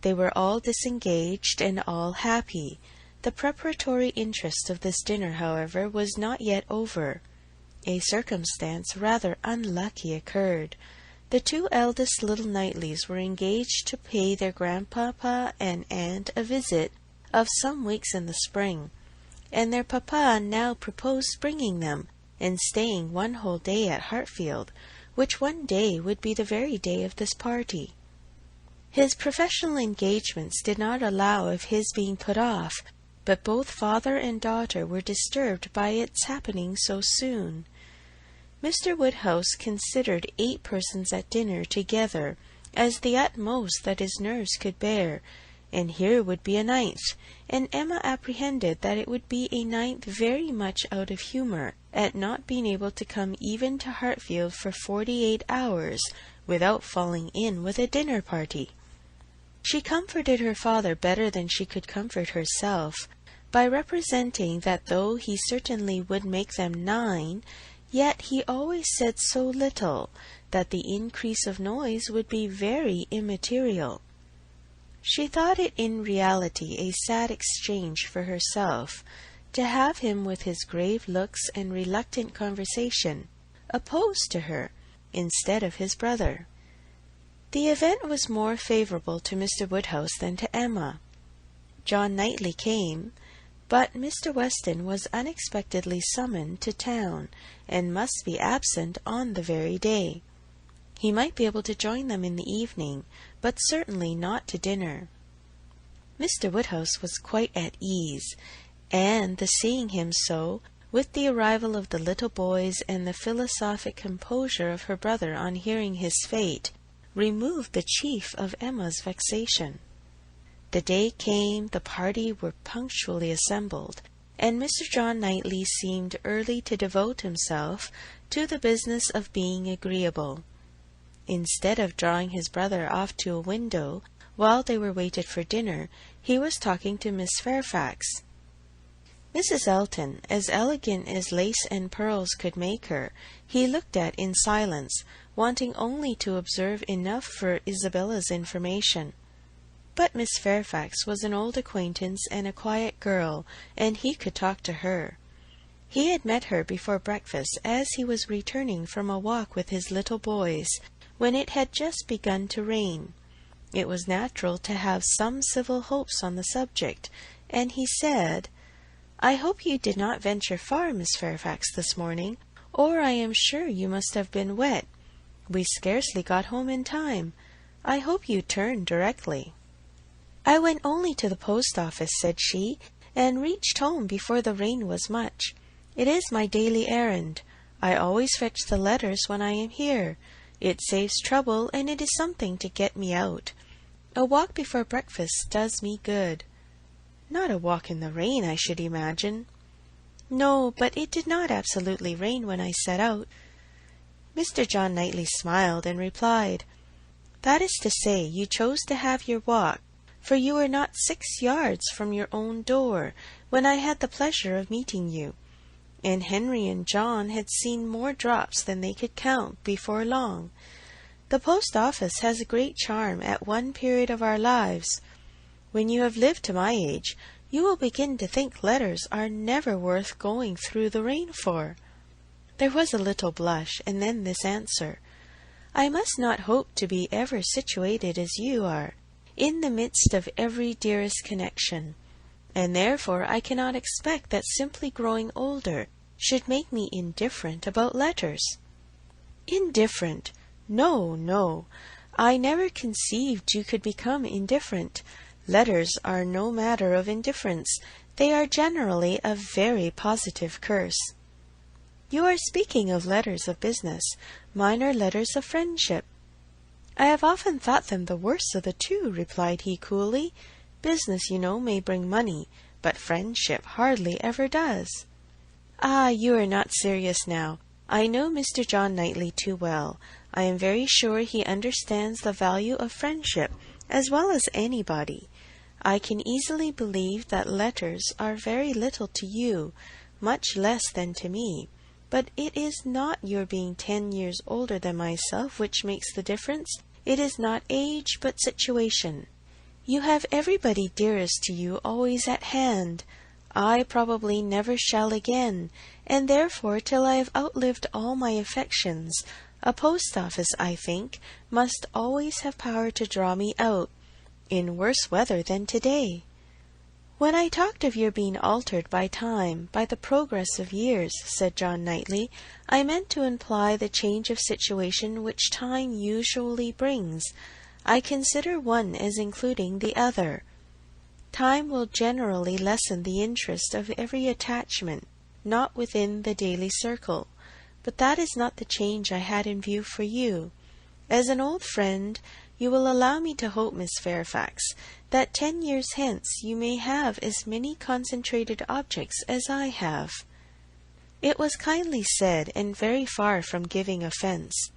They were all disengaged and all happy. The preparatory interest of this dinner, however, was not yet over. A circumstance rather unlucky occurred. The 2 eldest little Knightleys were engaged to pay their grandpapa and aunt a visit of some weeks in the spring, and their papa now proposed bringing them, and staying 1 whole day at Hartfield, which one day would be the very day of this party. His professional engagements did not allow of his being put off, but both father and daughter were disturbed by its happening so soon. Mr. Woodhouse considered 8 persons at dinner together as the utmost that his nerves could bear, and here would be a 9th, and Emma apprehended that it would be a 9th very much out of humour at not being able to come even to Hartfield for 48 hours without falling in with a dinner party. She comforted her father better than she could comfort herself, by representing that though he certainly would make them 9, yet he always said so little that the increase of noise would be very immaterial. She thought it in reality a sad exchange for herself, to have him with his grave looks and reluctant conversation opposed to her, instead of his brother. The event was more favourable to Mr. Woodhouse than to Emma. John Knightley came, but Mr. Weston was unexpectedly summoned to town, and must be absent on the very day. He might be able to join them in the evening, but certainly not to dinner. Mr. Woodhouse was quite at ease, and the seeing him so, with the arrival of the little boys and the philosophic composure of her brother on hearing his fate, removed the chief of Emma's vexation. The day came, the party were punctually assembled, and Mr. John Knightley seemed early to devote himself to the business of being agreeable. Instead of drawing his brother off to a window while they were waited for dinner, he was talking to Miss Fairfax. Mrs. Elton, as elegant as lace and pearls could make her, he looked at in silence, wanting only to observe enough for Isabella's information. But Miss Fairfax was an old acquaintance and a quiet girl, and he could talk to her. He had met her before breakfast as he was returning from a walk with his little boys, when it had just begun to rain. It was natural to have some civil hopes on the subject, and he said, "I hope you did not venture far, Miss Fairfax, this morning, or I am sure you must have been wet. We scarcely got home in time. I hope you turned directly." "I went only to the post office," said she, "and reached home before the rain was much. It is my daily errand. I always fetch the letters when I am here. It saves trouble, and it is something to get me out. A walk before breakfast does me good." "Not a walk in the rain, I should imagine." "No, but it did not absolutely rain when I set out." Mr. John Knightley smiled and replied, "That is to say, you chose to have your walk, for you were not 6 yards from your own door when I had the pleasure of meeting you, and Henry and John had seen more drops than they could count before long. The post office has a great charm at one period of our lives. When you have lived to my age, you will begin to think letters are never worth going through the rain for." There was a little blush, and then this answer, "I must not hope to be ever situated as you are, in the midst of every dearest connection, and therefore I cannot expect that simply growing older should make me indifferent about letters." "Indifferent? No, no. I never conceived you could become indifferent. Letters are no matter of indifference. They are generally a very positive curse." "You are speaking of letters of business. Mine are letters of friendship." "I have often thought them the worst of the two," replied he coolly. "Business, you know, may bring money, but friendship hardly ever does." "Ah, you are not serious now. I know Mr. John Knightley too well. I am very sure he understands the value of friendship as well as anybody. I can easily believe that letters are very little to you, much less than to me. But it is not your being 10 years older than myself which makes the difference. It is not age, but situation. You have everybody dearest to you always at hand. I probably never shall again, and therefore till I have outlived all my affections, a post office, I think, must always have power to draw me out, in worse weather than to-day." "When I talked of your being altered by time, by the progress of years," said John Knightley, "I meant to imply the change of situation which time usually brings. I consider one as including the other. Time will generally lessen the interest of every attachment, not within the daily circle. But that is not the change I had in view for you. As an old friend, you will allow me to hope, Miss Fairfax, that 10 years hence you may have as many concentrated objects as I have." It was kindly said, and very far from giving offence.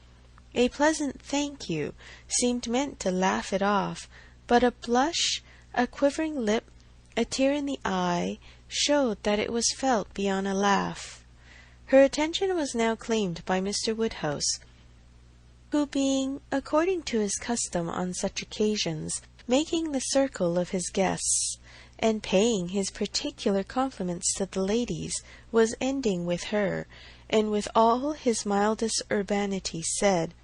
A pleasant "thank you" seemed meant to laugh it off, but a blush, a quivering lip, a tear in the eye, showed that it was felt beyond a laugh. Her attention was now claimed by Mr. Woodhouse, who being, according to his custom on such occasions, making the circle of his guests, and paying his particular compliments to the ladies, was ending with her, and with all his mildest urbanity said,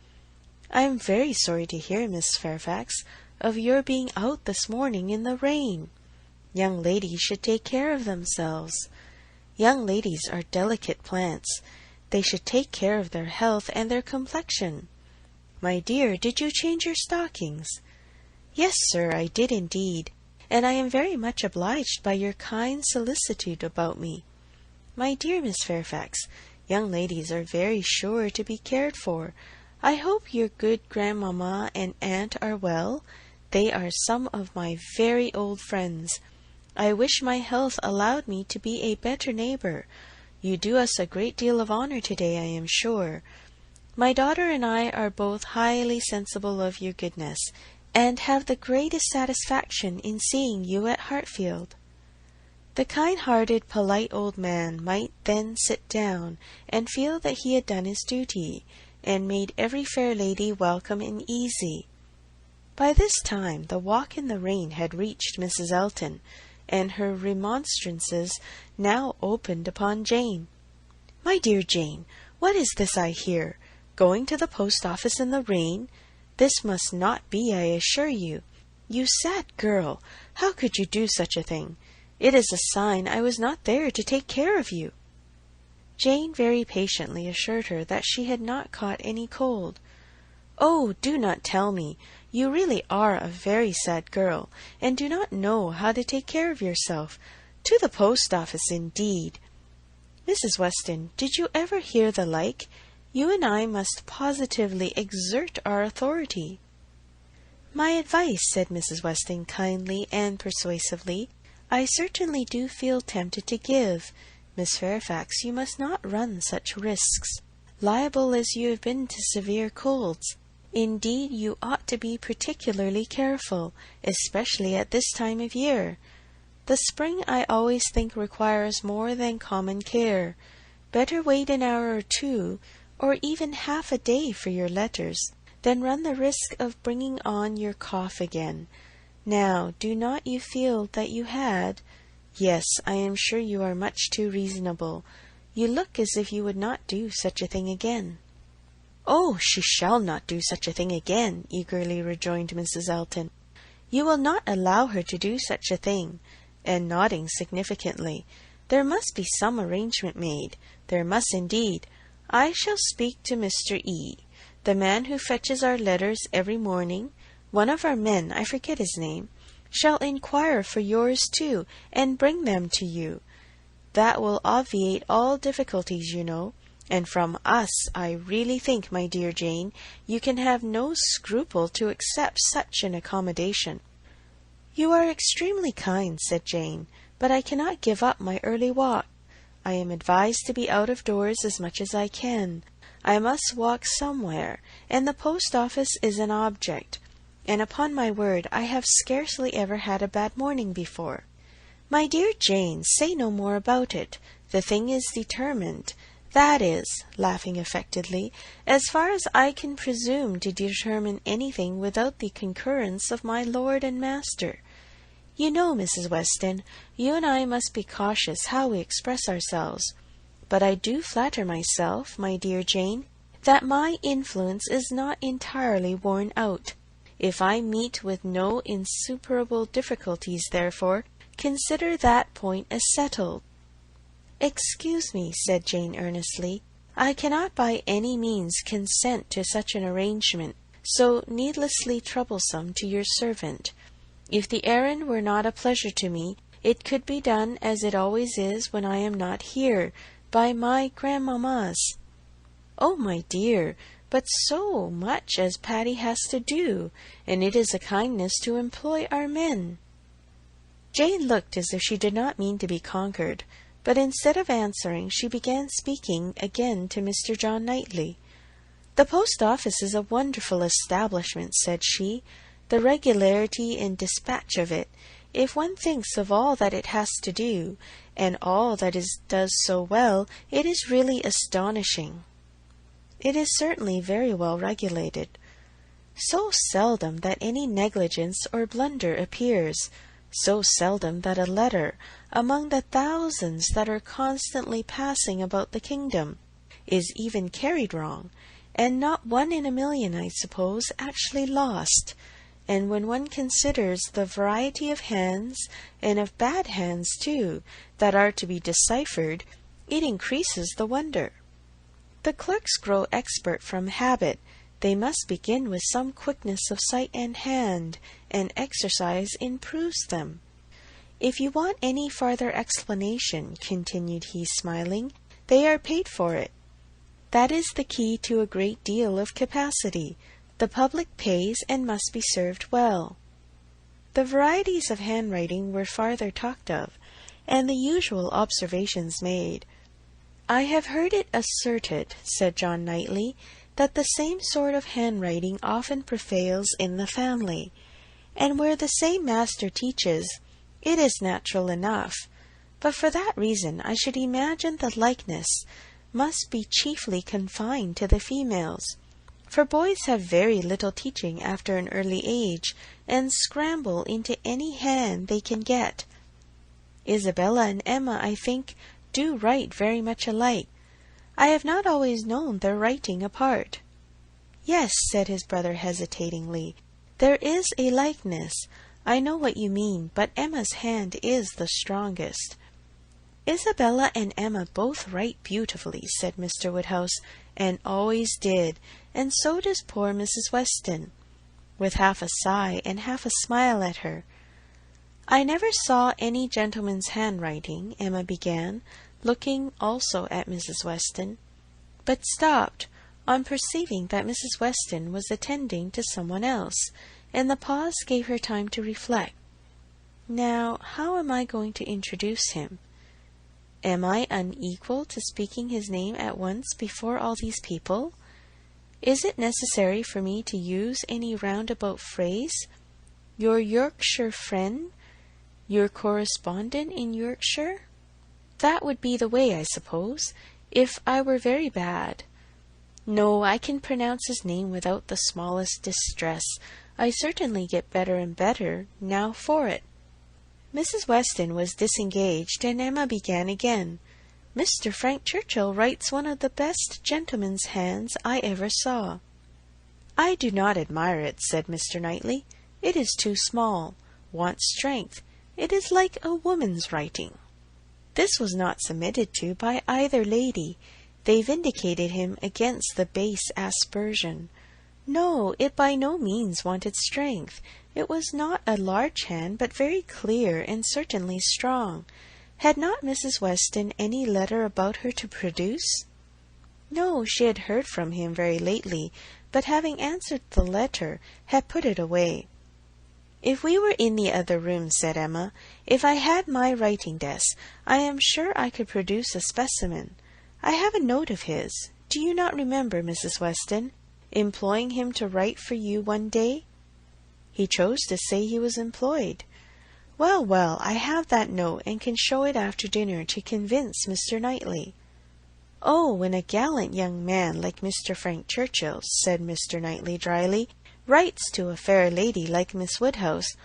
"I am very sorry to hear, Miss Fairfax, of your being out this morning in the rain. Young ladies should take care of themselves. Young ladies are delicate plants. They should take care of their health and their complexion. My dear, did you change your stockings?" "Yes, sir, I did indeed, and I am very much obliged by your kind solicitude about me." "My dear Miss Fairfax, young ladies are very sure to be cared for. I hope your good grandmamma and aunt are well. They are some of my very old friends. I wish my health allowed me to be a better neighbour. You do us a great deal of honour to-day, I am sure. My daughter and I are both highly sensible of your goodness, and have the greatest satisfaction in seeing you at Hartfield." The kind-hearted, polite old man might then sit down, and feel that he had done his duty, and made every fair lady welcome and easy. By this time the walk in the rain had reached Mrs. Elton, and her remonstrances now opened upon Jane. "My dear Jane, what is this I hear? Going to the post office in the rain? This must not be, I assure you. You sad girl, how could you do such a thing? It is a sign I was not there to take care of you." Jane very patiently assured her that she had not caught any cold. "Oh, do not tell me! You really are a very sad girl, and do not know how to take care of yourself. To the post office, indeed!" "Mrs. Weston, did you ever hear the like? You and I must positively exert our authority." "My advice," said Mrs. Weston kindly and persuasively, "I certainly do feel tempted to give. Miss Fairfax, you must not run such risks. Liable as you have been to severe colds, indeed you ought to be particularly careful, especially at this time of year. The spring I always think requires more than common care. Better wait an hour or two, or even half a day for your letters, than run the risk of bringing on your cough again. Now, do not you feel that you had? Yes, I am sure you are much too reasonable. You look as if you would not do such a thing again." "Oh, she shall not do such a thing again," eagerly rejoined Mrs. Elton. "You will not allow her to do such a thing," and nodding significantly. "There must be some arrangement made. There must indeed. I shall speak to Mr. E., the man who fetches our letters every morning. One of our men, I forget his name, shall inquire for yours too, and bring them to you. That will obviate all difficulties, you know. And from us, I really think, my dear Jane, you can have no scruple to accept such an accommodation." "You are extremely kind," said Jane, "but I cannot give up my early walk. I am advised to be out of doors as much as I can. I must walk somewhere, and the post office is an object. And upon my word, I have scarcely ever had a bad morning before." "My dear Jane, say no more about it. The thing is determined. That is," laughing affectedly, "as far as I can presume to determine anything without the concurrence of my lord and master. You know, Mrs. Weston, you and I must be cautious how we express ourselves. But I do flatter myself, my dear Jane, that my influence is not entirely worn out. If I meet with no insuperable difficulties, therefore, consider that point as settled." "Excuse me," said Jane earnestly, "I cannot by any means consent to such an arrangement, so needlessly troublesome to your servant. If the errand were not a pleasure to me, it could be done as it always is when I am not here, by my grandmamma's." "Oh, my dear, but so much as Patty has to do, and it is a kindness to employ our men." Jane looked as if she did not mean to be conquered, but instead of answering, she began speaking again to Mr. John Knightley. "The post office is a wonderful establishment," said she. "The regularity and dispatch of it, if one thinks of all that it has to do, and all that it does so well, it is really astonishing." "It is certainly very well regulated." "So seldom that any negligence or blunder appears, so seldom that a letter, among the thousands that are constantly passing about the kingdom, is even carried wrong, and not one in a million, I suppose, actually lost. And when one considers the variety of hands, and of bad hands too, that are to be deciphered, it increases the wonder. The clerks grow expert from habit. They must begin with some quickness of sight and hand, and exercise improves them. If you want any farther explanation," continued he, smiling, "they are paid for it. That is the key to a great deal of capacity. The public pays and must be served well." The varieties of handwriting were farther talked of, and the usual observations made. "I have heard it asserted," said John Knightley, "that the same sort of handwriting often prevails in the family, and where the same master teaches, it is natural enough. But for that reason I should imagine the likeness must be chiefly confined to the females, for boys have very little teaching after an early age, and scramble into any hand they can get. Isabella and Emma, I think, do write very much alike. I have not always known their writing apart." "Yes," said his brother hesitatingly, "there is a likeness. I know what you mean, but Emma's hand is the strongest." "Isabella and Emma both write beautifully," said Mr. Woodhouse, "and always did, and so does poor Mrs. Weston," with half a sigh and half a smile at her. "I never saw any gentleman's handwriting," Emma began, looking also at Mrs. Weston, but stopped on perceiving that Mrs. Weston was attending to someone else, and the pause gave her time to reflect. "Now, how am I going to introduce him? Am I unequal to speaking his name at once before all these people? Is it necessary for me to use any roundabout phrase? Your Yorkshire friend? Your correspondent in Yorkshire? That would be the way, I suppose, if I were very bad. No, I can pronounce his name without the smallest distress. I certainly get better and better now for it." Mrs. Weston was disengaged, and Emma began again. "Mr. Frank Churchill writes one of the best gentleman's hands I ever saw." "I do not admire it," said Mr. Knightley. "It is too small, wants strength. It is like a woman's writing." This was not submitted to by either lady. They vindicated him against the base aspersion. No, it by no means wanted strength. It was not a large hand, but very clear and certainly strong. Had not Mrs. Weston any letter about her to produce? No, she had heard from him very lately, but having answered the letter, had put it away. "If we were in the other room," said Emma, "if I had my writing desk, I am sure I could produce a specimen. I have a note of his. Do you not remember, Mrs. Weston, employing him to write for you one day?" "He chose to say he was employed." "Well, well, I have that note, and can show it after dinner to convince Mr. Knightley." "Oh, when a gallant young man like Mr. Frank Churchill," said Mr. Knightley dryly, "writes to a fair lady like Miss Woodhouse,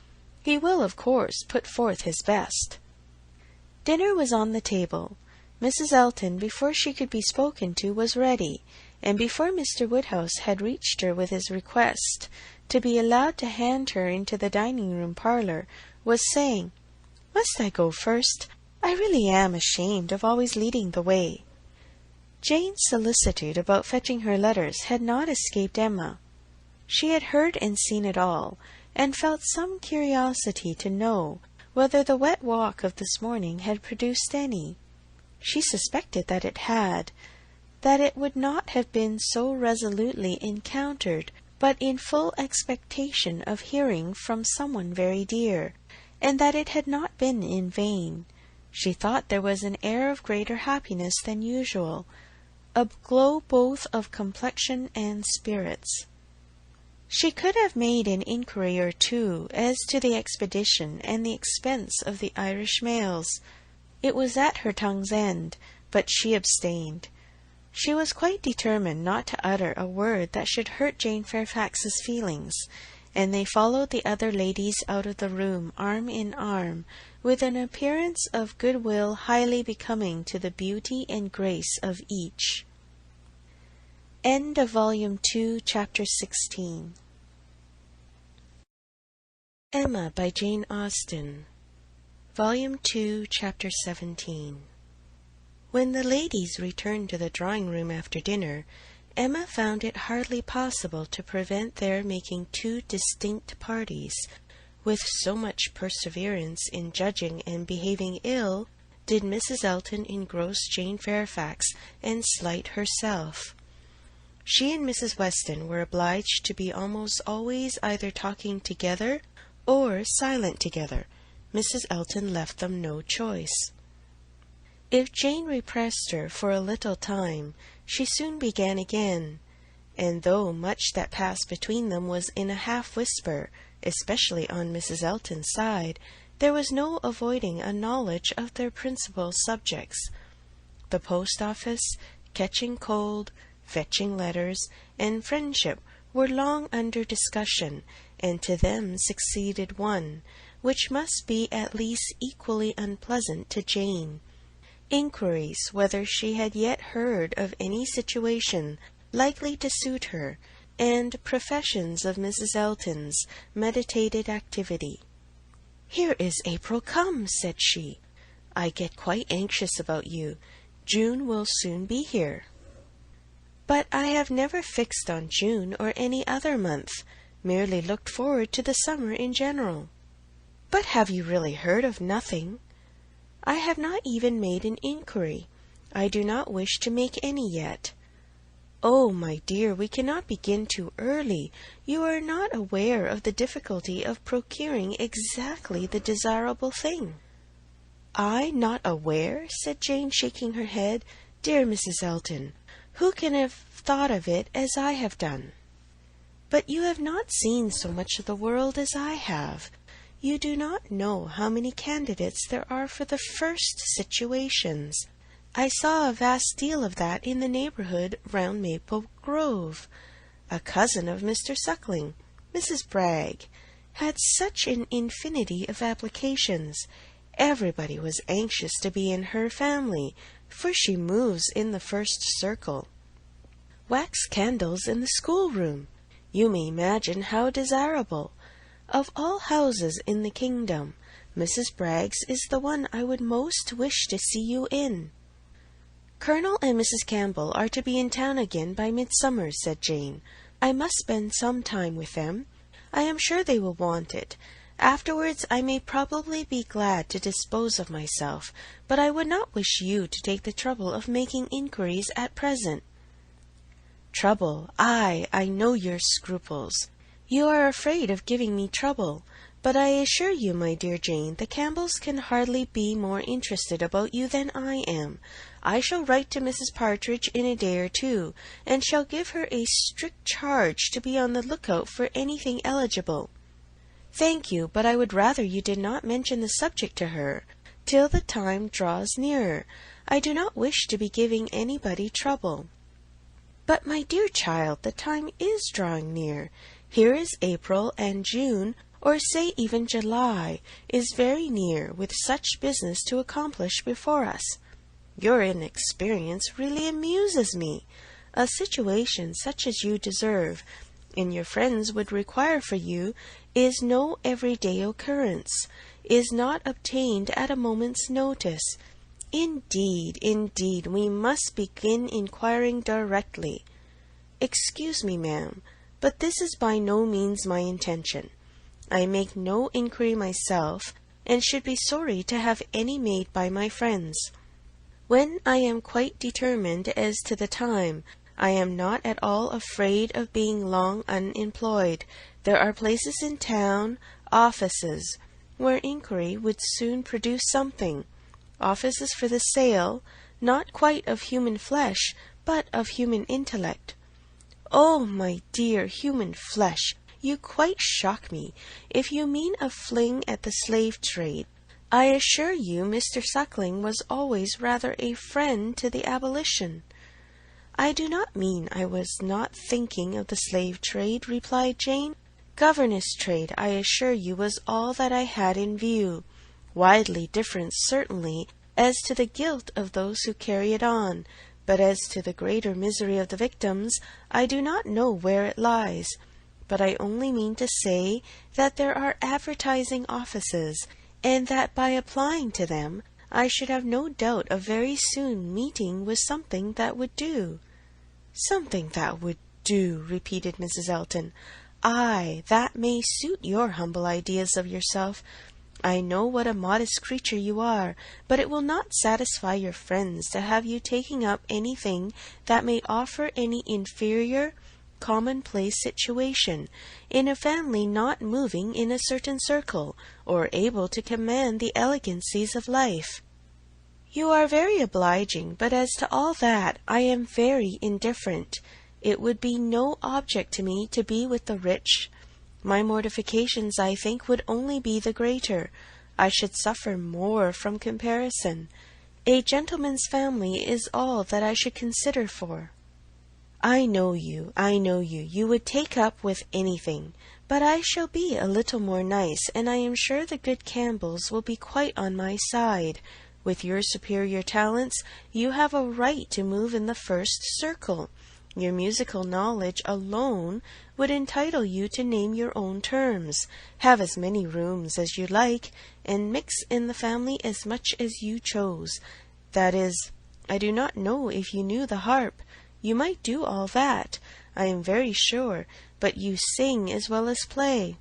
he will, of course, put forth his best." Dinner was on the table. Mrs. Elton, before she could be spoken to, was ready, and before Mr. Woodhouse had reached her with his request to be allowed to hand her into the dining-room parlour, was saying, "Must I go first? I really am ashamed of always leading the way." Jane's solicitude about fetching her letters had not escaped Emma. She had heard and seen it all, and felt some curiosity to know whether the wet walk of this morning had produced any. She suspected that it had, that it would not have been so resolutely encountered but in full expectation of hearing from someone very dear, and that it had not been in vain. She thought there was an air of greater happiness than usual, a glow both of complexion and spirits. She could have made an inquiry or two as to the expedition and the expense of the Irish mails. It was at her tongue's end, but she abstained. She was quite determined not to utter a word that should hurt Jane Fairfax's feelings, and they followed the other ladies out of the room arm in arm, with an appearance of goodwill highly becoming to the beauty and grace of each. End of Volume 2, Chapter 16. Emma by Jane Austen. Volume 2, Chapter 17. When the ladies returned to the drawing-room after dinner, Emma found it hardly possible to prevent their making two distinct parties. With so much perseverance in judging and behaving ill, did Mrs. Elton engross Jane Fairfax and slight herself. She and Mrs. Weston were obliged to be almost always either talking together or silent together. Mrs. Elton left them no choice. If Jane repressed her for a little time, she soon began again, and though much that passed between them was in a half-whisper, especially on Mrs. Elton's side, there was no avoiding a knowledge of their principal subjects. The post-office, catching cold, fetching letters, and friendship were long under discussion, and to them succeeded one, which must be at least equally unpleasant to Jane. Inquiries whether she had yet heard of any situation likely to suit her, and professions of Mrs. Elton's meditated activity. "Here is April come," said she. "I get quite anxious about you. June will soon be here." "But I have never fixed on June or any other month, merely looked forward to the summer in general." "But have you really heard of nothing?" "I have not even made an inquiry. I do not wish to make any yet." "Oh, my dear, we cannot begin too early. You are not aware of the difficulty of procuring exactly the desirable thing." "I not aware?" said Jane, shaking her head. "Dear Mrs. Elton, who can have thought of it as I have done?" "But you have not seen so much of the world as I have. You do not know how many candidates there are for the first situations. I saw a vast deal of that in the neighborhood round Maple Grove. A cousin of Mr. Suckling, Mrs. Bragg, had such an infinity of applications. Everybody was anxious to be in her family, for she moves in the first circle. Wax candles in the schoolroom. You may imagine how desirable. Of all houses in the kingdom, Mrs. Bragg's is the one I would most wish to see you in." "Colonel and Mrs. Campbell are to be in town again by midsummer," said Jane. "I must spend some time with them. I am sure they will want it. Afterwards I may probably be glad to dispose of myself, but I would not wish you to take the trouble of making inquiries at present." "Trouble! I know your scruples. You are afraid of giving me trouble. But I assure you, my dear Jane, the Campbells can hardly be more interested about you than I am. I shall write to Mrs. Partridge in a day or two, and shall give her a strict charge to be on the lookout for anything eligible." "Thank you, but I would rather you did not mention the subject to her till the time draws nearer. I do not wish to be giving anybody trouble." "But, my dear child, the time is drawing near. Here is April, and June, or say even July, is very near, with such business to accomplish before us. Your inexperience really amuses me. A situation such as you deserve, and your friends would require for you, is no everyday occurrence, is not obtained at a moment's notice. Indeed, we must begin inquiring directly. Excuse me, ma'am, but this is by no means my intention. I make no inquiry myself, and should be sorry to have any made by my friends. When I am quite determined as to the time, I am not at all afraid of being long unemployed. There are places in town, offices, where inquiry would soon produce something. Offices for the sale, not quite of human flesh, but of human intellect." "Oh, my dear, human flesh! You quite shock me. If you mean a fling at the slave trade, I assure you Mr. Suckling was always rather a friend to the abolition." "I do not mean I was not thinking of the slave trade," replied Jane. "Governess trade, I assure you, was all that I had in view. Widely different, certainly, as to the guilt of those who carry it on, but as to the greater misery of the victims, I do not know where it lies. But I only mean to say that there are advertising offices, and that by applying to them I should have no doubt of very soon meeting with something that would do." "Something that would do," repeated Mrs. Elton. "Ay, that may suit your humble ideas of yourself. I know what a modest creature you are, but it will not satisfy your friends to have you taking up anything that may offer any inferior, commonplace situation, in a family not moving in a certain circle, or able to command the elegancies of life." "You are very obliging, but as to all that I am very indifferent. It would be no object to me to be with the rich. My mortifications, I think, would only be the greater. I should suffer more from comparison. A gentleman's family is all that I should consider for." I know you. You would take up with anything. But I shall be a little more nice, and I am sure the good Campbells will be quite on my side. With your superior talents, you have a right to move in the first circle. Your musical knowledge alone would entitle you to name your own terms, have as many rooms as you like, and mix in the family as much as you chose. That is, I do not know if you knew the harp. You might do all that, I am very sure, but you sing as well as play.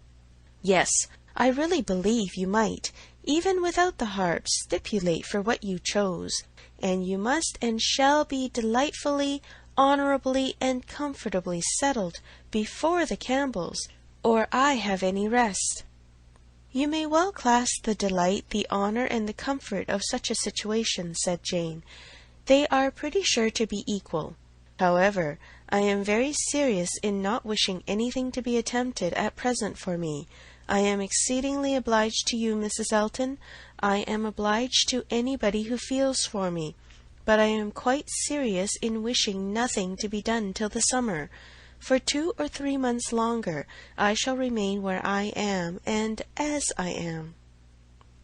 Yes, I really believe you might, even without the harp, stipulate for what you chose, and you must and shall be delightfully, honourably, and comfortably settled before the Campbells, or I have any rest. You may well class the delight, the honour, and the comfort of such a situation, said Jane. They are pretty sure to be equal. However, I am very serious in not wishing anything to be attempted at present for me. I am exceedingly obliged to you, Mrs. Elton. I am obliged to anybody who feels for me. But I am quite serious in wishing nothing to be done till the summer. For 2 or 3 months longer I shall remain where I am, and as I am.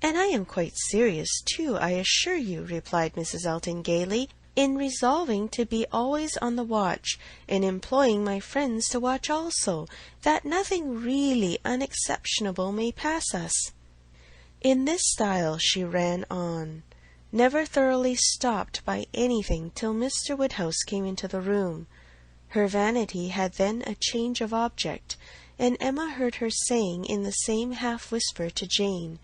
And I am quite serious, too, I assure you, replied Mrs. Elton gaily, in resolving to be always on the watch, and employing my friends to watch also, that nothing really unexceptionable may pass us. In this style she ran on, never thoroughly stopped by anything till Mr. Woodhouse came into the room. Her vanity had then a change of object, and Emma heard her saying in the same half-whisper to Jane,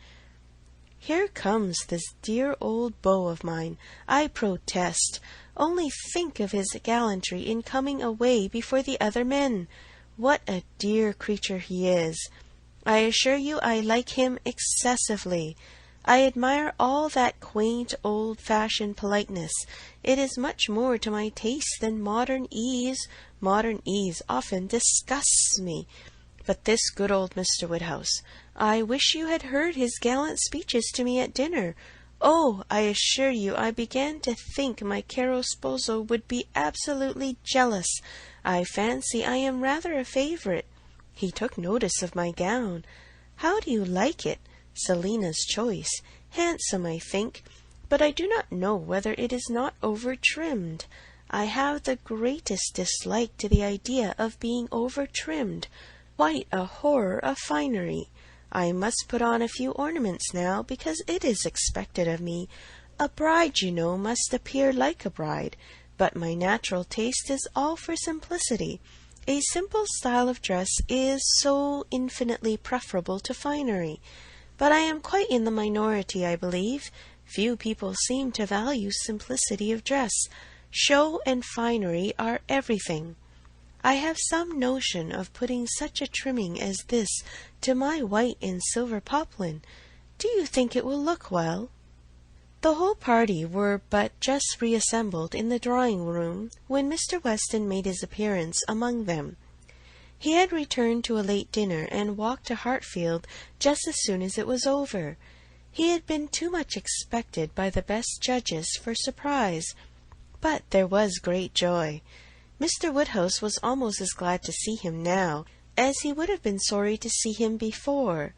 "Here comes this dear old beau of mine, I protest. Only think of his gallantry in coming away before the other men. What a dear creature he is! I assure you I like him excessively. I admire all that quaint old-fashioned politeness. It is much more to my taste than modern ease. Modern ease often disgusts me. But this good old Mr. Woodhouse, I wish you had heard his gallant speeches to me at dinner. Oh, I assure you I began to think my caro sposo would be absolutely jealous. I fancy I am rather a favourite. He took notice of my gown. How do you like it? Selina's choice. Handsome, I think, but I do not know whether it is not over-trimmed. I have the greatest dislike to the idea of being over-trimmed. Quite a horror of finery. I must put on a few ornaments now, because it is expected of me. A bride, you know, must appear like a bride, but my natural taste is all for simplicity. A simple style of dress is so infinitely preferable to finery. But I am quite in the minority, I believe. Few people seem to value simplicity of dress. Show and finery are everything. I have some notion of putting such a trimming as this to my white and silver poplin. Do you think it will look well? The whole party were but just reassembled in the drawing-room when Mr. Weston made his appearance among them. He had returned to a late dinner and walked to Hartfield just as soon as it was over. He had been too much expected by the best judges for surprise, but there was great joy. Mr. Woodhouse was almost as glad to see him now as he would have been sorry to see him before.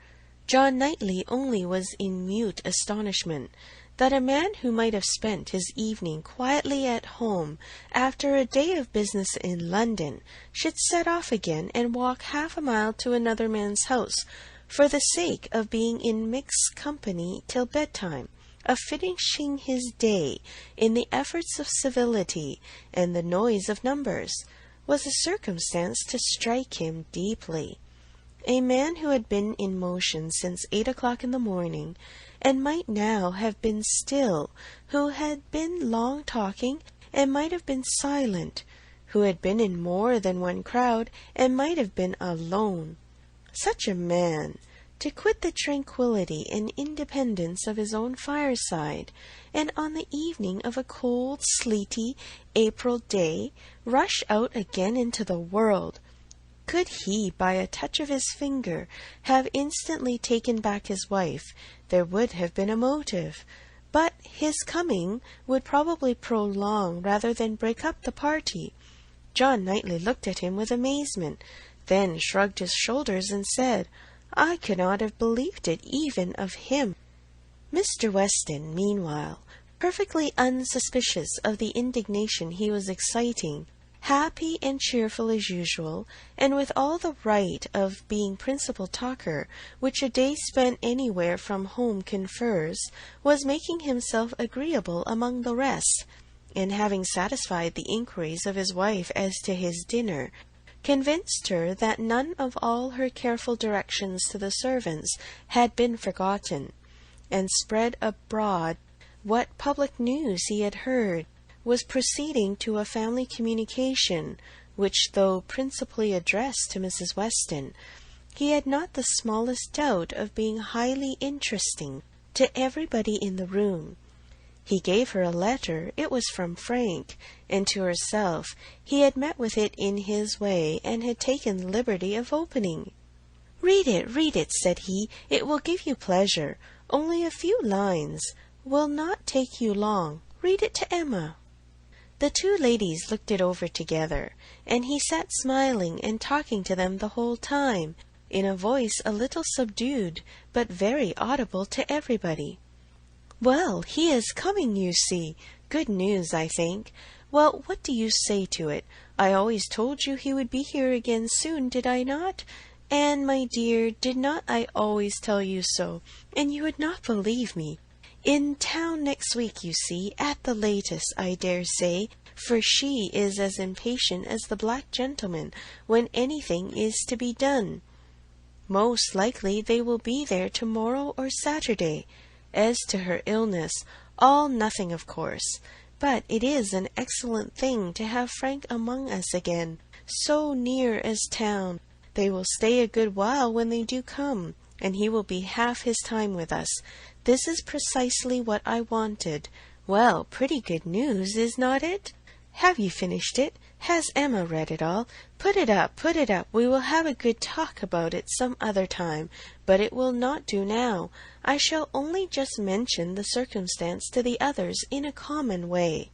John Knightley only was in mute astonishment that a man who might have spent his evening quietly at home after a day of business in London should set off again and walk half a mile to another man's house for the sake of being in mixed company till bedtime, of finishing his day in the efforts of civility and the noise of numbers, was a circumstance to strike him deeply. A man who had been in motion since 8 o'clock in the morning, and might now have been still, who had been long talking, and might have been silent, who had been in more than one crowd, and might have been alone. Such a man, to quit the tranquillity and independence of his own fireside, and on the evening of a cold, sleety April day, rush out again into the world. Could he, by a touch of his finger, have instantly taken back his wife, there would have been a motive, but his coming would probably prolong rather than break up the party. John Knightley looked at him with amazement, then shrugged his shoulders and said, "I could not have believed it even of him." Mr. Weston, meanwhile, perfectly unsuspicious of the indignation he was exciting, happy and cheerful as usual, and with all the right of being principal talker, which a day spent anywhere from home confers, was making himself agreeable among the rest, and having satisfied the inquiries of his wife as to his dinner, convinced her that none of all her careful directions to the servants had been forgotten, and spread abroad what public news he had heard was proceeding to a family communication, which, though principally addressed to Mrs. Weston, he had not the smallest doubt of being highly interesting to everybody in the room. He gave her a letter. It was from Frank, and to herself he had met with it in his way, and had taken the liberty of opening. read it," said he. "It will give you pleasure. Only a few lines. Will not take you long. Read it to Emma." The two ladies looked it over together, and he sat smiling and talking to them the whole time, in a voice a little subdued, but very audible to everybody. "Well, he is coming, you see. Good news, I think. Well, what do you say to it? I always told you he would be here again soon, did I not? Anne, my dear, did not I always tell you so? And you would not believe me. In town next week, you see, at the latest, I dare say, for she is as impatient as the black gentleman when anything is to be done. Most likely they will be there tomorrow or Saturday. As to her illness, all nothing, of course, but it is an excellent thing to have Frank among us again, so near as town. They will stay a good while when they do come, and he will be half his time with us. This is precisely what I wanted. Well, pretty good news, is not it? Have you finished it? Has Emma read it all? Put it up. We will have a good talk about it some other time, but it will not do now. I shall only just mention the circumstance to the others in a common way."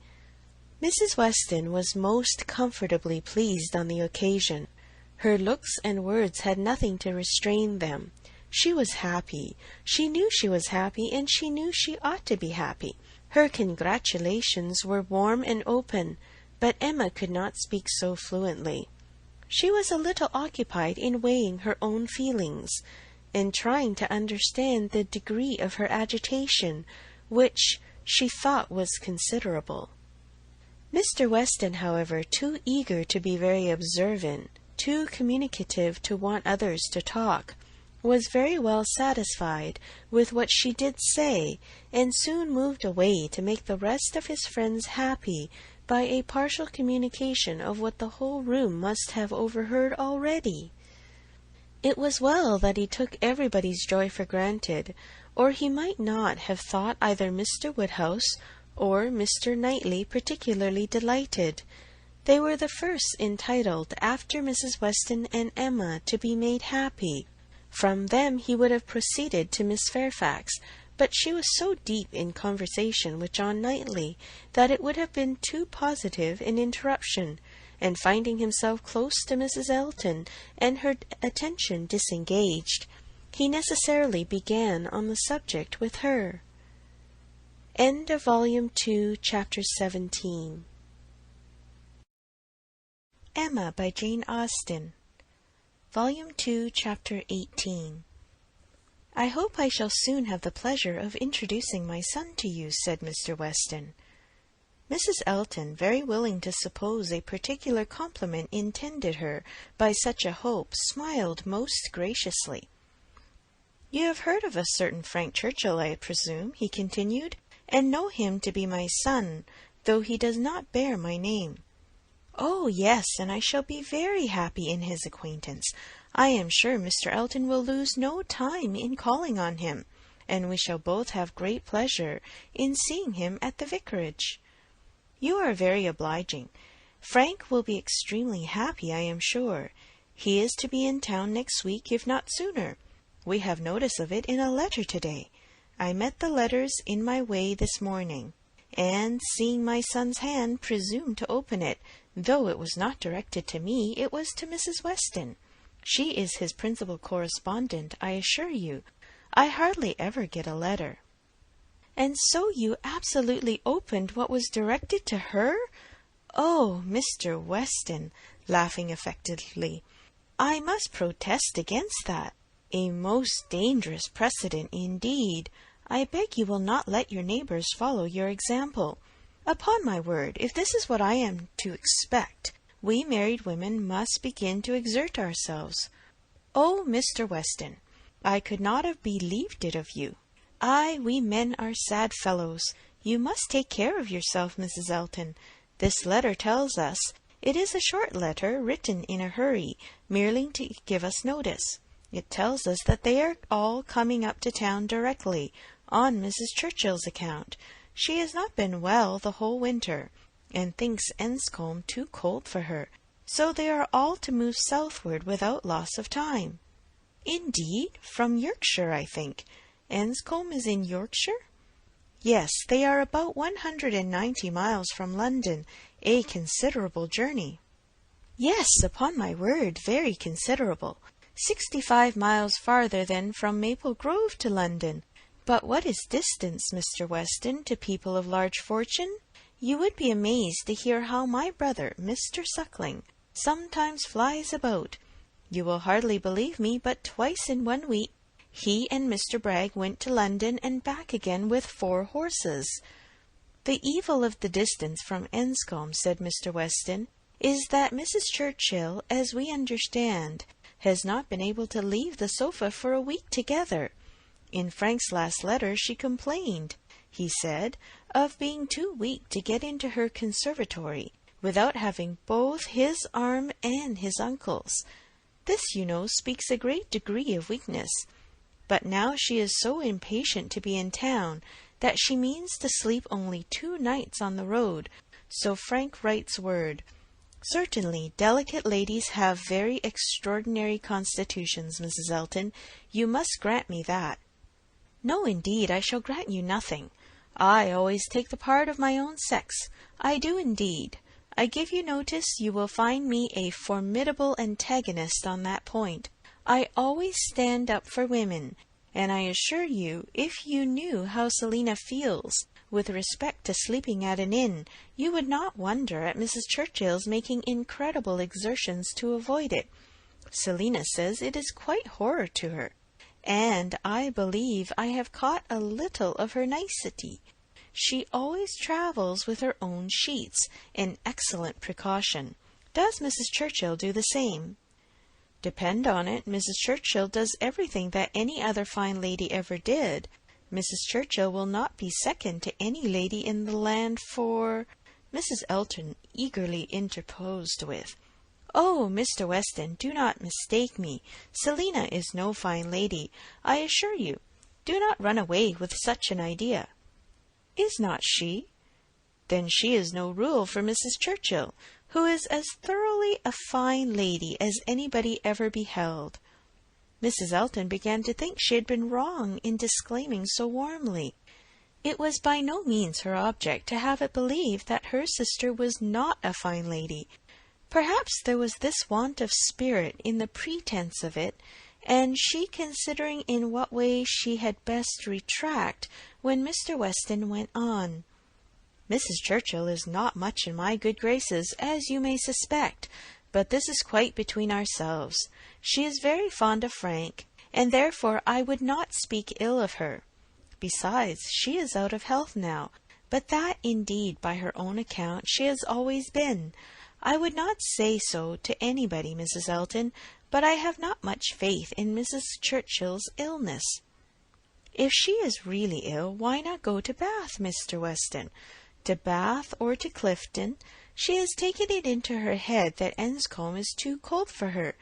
Mrs. Weston was most comfortably pleased on the occasion. Her looks and words had nothing to restrain them. She was happy. She knew she was happy, and she knew she ought to be happy. Her congratulations were warm and open, but Emma could not speak so fluently. She was a little occupied in weighing her own feelings, and trying to understand the degree of her agitation, which she thought was considerable. Mr. Weston, however, too eager to be very observant, too communicative to want others to talk, was very well satisfied with what she did say, and soon moved away to make the rest of his friends happy by a partial communication of what the whole room must have overheard already. It was well that he took everybody's joy for granted, or he might not have thought either Mr. Woodhouse or Mr. Knightley particularly delighted. They were the first entitled, after Mrs. Weston and Emma, to be made happy. From them he would have proceeded to Miss Fairfax, but she was so deep in conversation with John Knightley that it would have been too positive an interruption, and finding himself close to Mrs. Elton, and her attention disengaged, he necessarily began on the subject with her. End of Volume 2, Chapter 17. Emma by Jane Austen. Volume 2, Chapter 18. "I hope I shall soon have the pleasure of introducing my son to you," said Mr. Weston. Mrs. Elton, very willing to suppose a particular compliment intended her by such a hope, smiled most graciously. "You have heard of a certain Frank Churchill, I presume," he continued, "and know him to be my son, though he does not bear my name." "Oh, yes, and I shall be very happy in his acquaintance. I am sure Mr. Elton will lose no time in calling on him, and we shall both have great pleasure in seeing him at the vicarage." "You are very obliging. Frank will be extremely happy, I am sure. He is to be in town next week, if not sooner. We have notice of it in a letter to-day. I met the letters in my way this morning, and, seeing my son's hand, presumed to open it. Though it was not directed to me, it was to Mrs. Weston. She is his principal correspondent, I assure you. I hardly ever get a letter." "And so you absolutely opened what was directed to her? "Oh, Mr. Weston," laughing affectedly, "I must protest against that. A most dangerous precedent indeed. I beg you will not let your neighbours follow your example. Upon my word, if this is what I am to expect, we married women must begin to exert ourselves. Oh, Mr. Weston, I could not have believed it of you. Ay, we men are sad fellows. You must take care of yourself, Mrs. Elton. This letter tells us it is a short letter written in a hurry, merely to give us notice. It tells us that they are all coming up to town directly, on Mrs. Churchill's account. She has not been well the whole winter, and thinks Enscombe too cold for her, so they are all to move southward without loss of time." "Indeed? From Yorkshire, I think. Enscombe is in Yorkshire?" "Yes, they are about 190 miles from London, a considerable journey." "Yes, upon my word, very considerable. 65 miles farther than from Maple Grove to London. But what is distance, Mr. Weston, to people of large fortune? You would be amazed to hear how my brother, Mr. Suckling, sometimes flies about. You will hardly believe me, but twice in 1 week he and Mr. Bragg went to London and back again with 4 horses. The evil of the distance from Enscombe, said Mr. Weston, is that Mrs. Churchill, as we understand, has not been able to leave the sofa for a week together. In Frank's last letter she complained, he said, of being too weak to get into her conservatory, without having both his arm and his uncle's. This, you know, speaks a great degree of weakness. But now she is so impatient to be in town that she means to sleep only 2 nights on the road, so Frank writes word. Certainly, delicate ladies have very extraordinary constitutions, Mrs. Elton. You must grant me that." "No, indeed, I shall grant you nothing. I always take the part of my own sex. I do indeed. I give you notice you will find me a formidable antagonist on that point. I always stand up for women, and I assure you, if you knew how Selina feels with respect to sleeping at an inn, you would not wonder at Mrs. Churchill's making incredible exertions to avoid it. Selina says it is quite horror to her, and I believe I have caught a little of her nicety. She always travels with her own sheets, an excellent precaution. Does Mrs. Churchill do the same?" "Depend on it, Mrs. Churchill does everything that any other fine lady ever did. Mrs. Churchill will not be second to any lady in the land for—" Mrs. Elton eagerly interposed with, "Oh, Mr. Weston, do not mistake me. Selina is no fine lady, I assure you. Do not run away with such an idea." "Is not she? Then she is no rule for Mrs. Churchill, who is as thoroughly a fine lady as anybody ever beheld." Mrs. Elton began to think she had been wrong in disclaiming so warmly. It was by no means her object to have it believed that her sister was not a fine lady. Perhaps there was this want of spirit in the pretence of it, and she considering in what way she had best retract, when Mr. Weston went on. "Mrs. Churchill is not much in my good graces, as you may suspect, but this is quite between ourselves. She is very fond of Frank, and therefore I would not speak ill of her. Besides, she is out of health now, but that, indeed, by her own account, she has always been. I would not say so to anybody, Mrs. Elton, but I have not much faith in Mrs. Churchill's illness." "If she is really ill, why not go to Bath, Mr. Weston? To Bath or to Clifton? She has taken it into her head that Enscombe is too cold for her.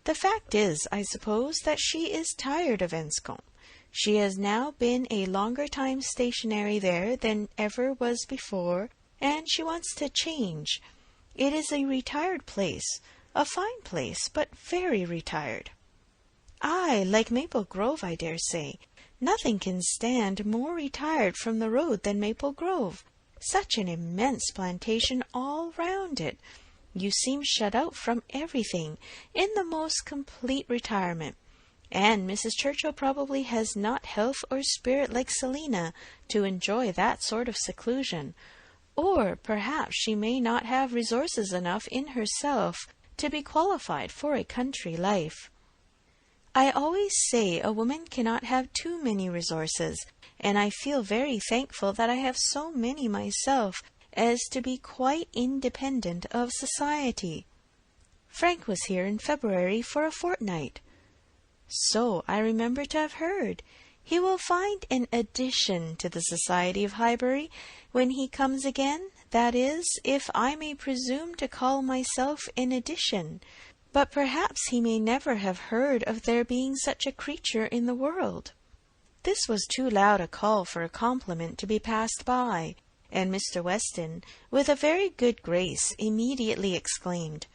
The fact is, I suppose, that she is tired of Enscombe. She has now been a longer time stationary there than ever was before, and she wants to change. It is a retired place, a fine place, but very retired." "Ay, like Maple Grove, I dare say. Nothing can stand more retired from the road than Maple Grove. Such an immense plantation all round it. You seem shut out from everything, in the most complete retirement. And Mrs. Churchill probably has not health or spirit like Selina to enjoy that sort of seclusion. or perhaps she may not have resources enough in herself to be qualified for a country life. I always say a woman cannot have too many resources, and I feel very thankful that I have so many myself as to be quite independent of society. Frank was here in February for a fortnight. So I remember to have heard. He will find an addition to the society of Highbury when he comes again, that is, if I may presume to call myself an addition. But perhaps he may never have heard of there being such a creature in the world. This was too loud a call for a compliment to be passed by, and Mr. Weston, with a very good grace, immediately exclaimed,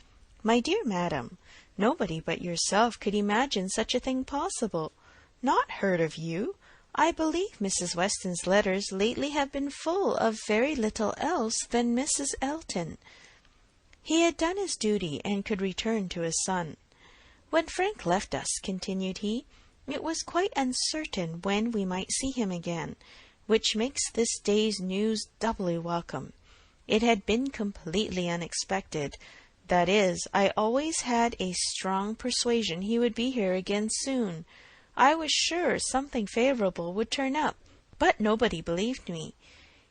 "My dear madam, nobody but yourself could imagine such a thing possible. Not heard of you! I believe Mrs. Weston's letters lately have been full of very little else than Mrs. Elton." He had done his duty and could return to his son. "When Frank left us," continued he, "it was quite uncertain when we might see him again, which makes this day's news doubly welcome. It had been completely unexpected. That is, I always had a strong persuasion he would be here again soon. I was sure something favourable would turn up, but nobody believed me.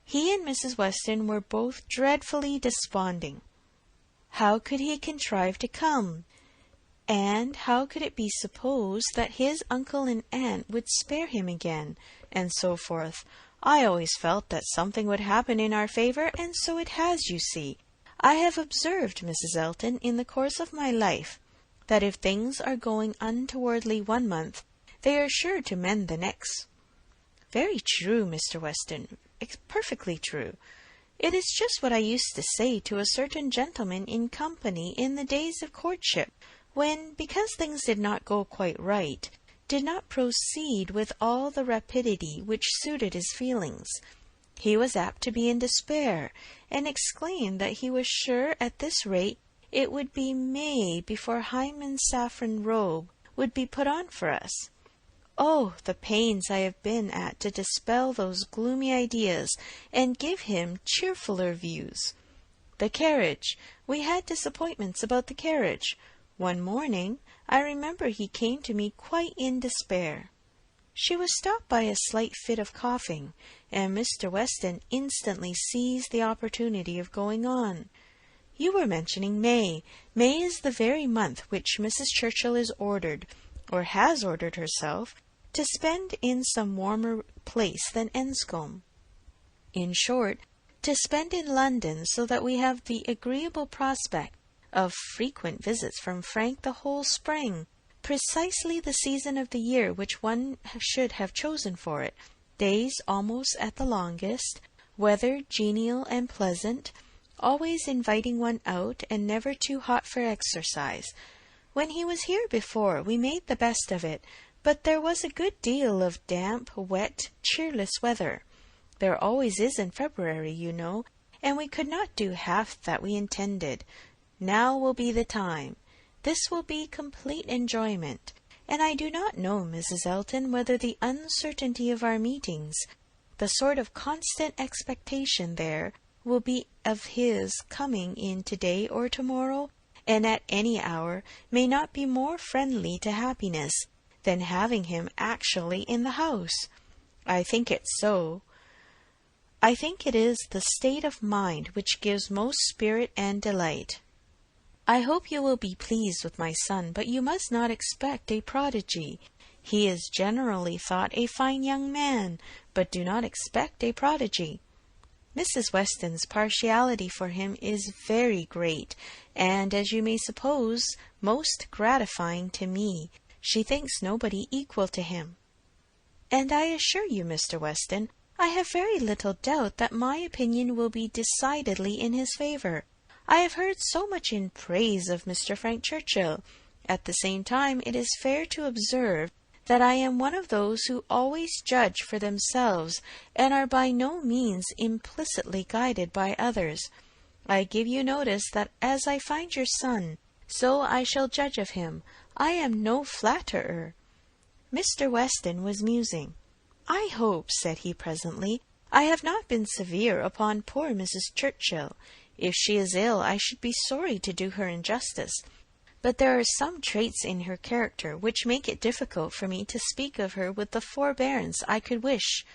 He and Mrs. Weston were both dreadfully desponding. How could he contrive to come? And how could it be supposed that his uncle and aunt would spare him again, and so forth? I always felt that something would happen in our favour, and so it has, you see. I have observed, Mrs. Elton, in the course of my life, that if things are going untowardly one month, they are sure to mend the next." "Very true, Mr. Weston, perfectly true. It is just what I used to say to a certain gentleman in company in the days of courtship, when, because things did not go quite right, did not proceed with all the rapidity which suited his feelings. He was apt to be in despair, and exclaimed that he was sure at this rate it would be May before Hymen's saffron robe would be put on for us. Oh, the pains I have been at to dispel those gloomy ideas and give him cheerfuller views. The carriage. We had disappointments about the carriage. One morning I remember he came to me quite in despair." She was stopped by a slight fit of coughing, and Mr. Weston instantly seized the opportunity of going on. "You were mentioning May. May is the very month which Mrs. Churchill is ordered, or has ordered herself, to spend in some warmer place than Enscombe. In short, to spend in London, so that we have the agreeable prospect of frequent visits from Frank the whole spring, precisely the season of the year which one should have chosen for it, days almost at the longest, weather genial and pleasant, always inviting one out, and never too hot for exercise. When he was here before, we made the best of it, but there was a good deal of damp, wet, cheerless weather. There always is in February, you know, and we could not do half that we intended. Now will be the time. This will be complete enjoyment, and I do not know, Mrs. Elton, whether the uncertainty of our meetings, the sort of constant expectation there will be of his coming in to-day or to-morrow, and at any hour, may not be more friendly to happiness than having him actually in the house. I think it so. I think it is the state of mind which gives most spirit and delight. I hope you will be pleased with my son, but you must not expect a prodigy. He is generally thought a fine young man, but do not expect a prodigy. Mrs. Weston's partiality for him is very great, and, as you may suppose, most gratifying to me. She thinks nobody equal to him. And I assure you, Mr. Weston, I have very little doubt that my opinion will be decidedly in his favour. I have heard so much in praise of Mr. Frank Churchill. At the same time, it is fair to observe that I am one of those who always judge for themselves, and are by no means implicitly guided by others. I give you notice that as I find your son, so I shall judge of him. I am no flatterer." Mr. Weston was musing. "I hope," said he presently, I have not been severe upon poor Mrs. Churchill. If she is ill, I should be sorry to do her injustice. But there are some traits in her character which make it difficult for me to speak of her with the forbearance I could wish.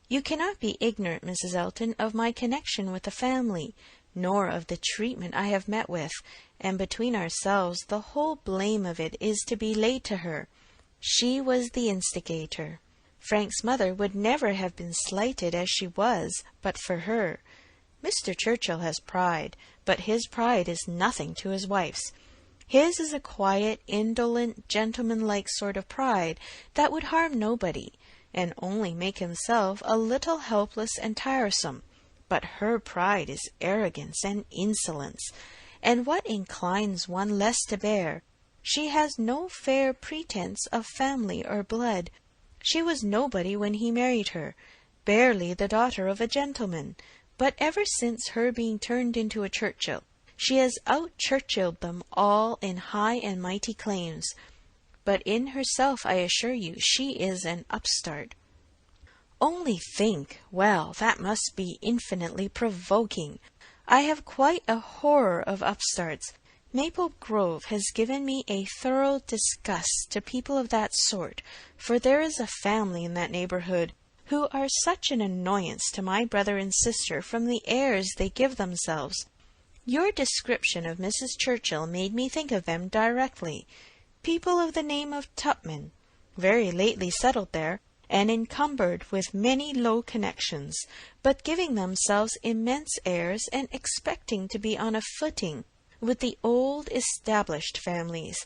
You cannot be ignorant, Mrs. Elton, of my connection with the family, nor of the treatment I have met with, and between ourselves the whole blame of it is to be laid to her. She was the instigator. Frank's mother would never have been slighted as she was but for her. Mr. Churchill has pride, but his pride is nothing to his wife's. His is a quiet, indolent, gentlemanlike sort of pride that would harm nobody, and only make himself a little helpless and tiresome. But her pride is arrogance and insolence, and what inclines one less to bear? She has no fair pretence of family or blood. She was nobody when he married her, barely the daughter of a gentleman, but ever since her being turned into a Churchill, she has out-Churchilled them all in high and mighty claims. But in herself, I assure you, she is an upstart. Only think! Well, that must be infinitely provoking. I have quite a horror of upstarts. Maple Grove has given me a thorough disgust to people of that sort, for there is a family in that neighbourhood who are such an annoyance to my brother and sister from the airs they give themselves. Your description of Mrs. Churchill made me think of them directly. People of the name of Tupman, very lately settled there, and encumbered with many low connections, but giving themselves immense airs and expecting to be on a footing with the old established families.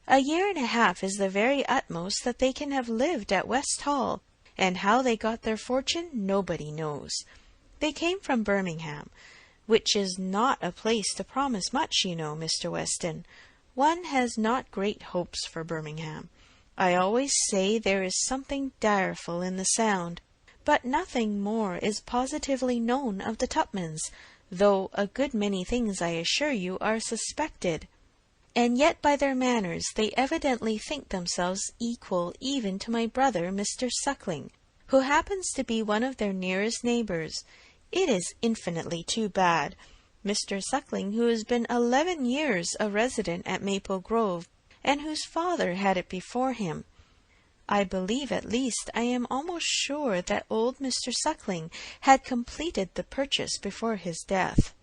A year and a half is the very utmost that they can have lived at West Hall, and how they got their fortune nobody knows. They came from Birmingham, which is not a place to promise much, you know, Mr. Weston. One has not great hopes for Birmingham. I always say there is something direful in the sound, but nothing more is positively known of the Tupmans, though a good many things, I assure you, are suspected. And yet by their manners they evidently think themselves equal even to my brother, Mr. Suckling, who happens to be one of their nearest neighbours. It is infinitely too bad. Mr. Suckling, who has been 11 years a resident at Maple Grove, and whose father had it before him. I believe, at least, I am almost sure that old Mr. Suckling had completed the purchase before his death.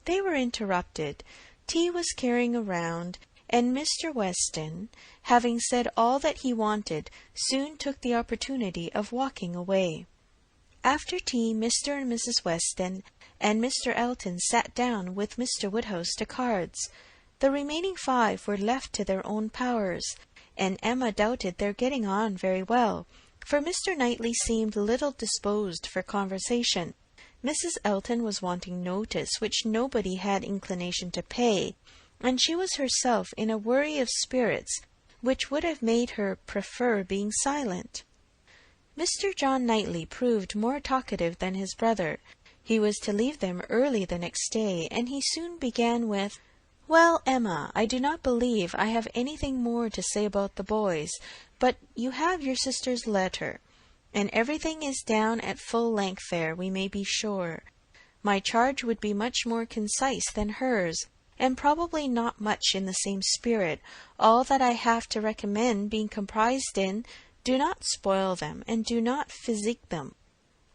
They were interrupted. Tea was carrying around, and Mr. Weston, having said all that he wanted, soon took the opportunity of walking away. After tea, Mr. and Mrs. Weston and Mr. Elton sat down with Mr. Woodhouse to cards. The remaining 5 were left to their own powers, and Emma doubted their getting on very well, for Mr. Knightley seemed little disposed for conversation. Mrs. Elton was wanting notice, which nobody had inclination to pay, and she was herself in a worry of spirits, which would have made her prefer being silent. Mr. John Knightley proved more talkative than his brother. He was to leave them early the next day, and he soon began with, "Well, Emma, I do not believe I have anything more to say about the boys, but you have your sister's letter, and everything is down at full length there, we may be sure. My charge would be much more concise than hers, and probably not much in the same spirit, all that I have to recommend being comprised in, do not spoil them, and do not physic them."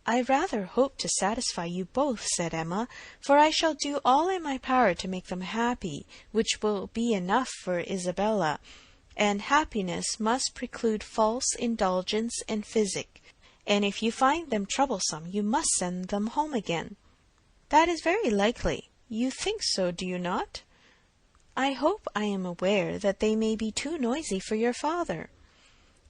"I rather hope to satisfy you both," said Emma, "for I shall do all in my power to make them happy, which will be enough for Isabella, and happiness must preclude false indulgence and physic, and if you find them troublesome, you must send them home again." "That is very likely. You think so, do you not?" "I hope I am aware that they may be too noisy for your father,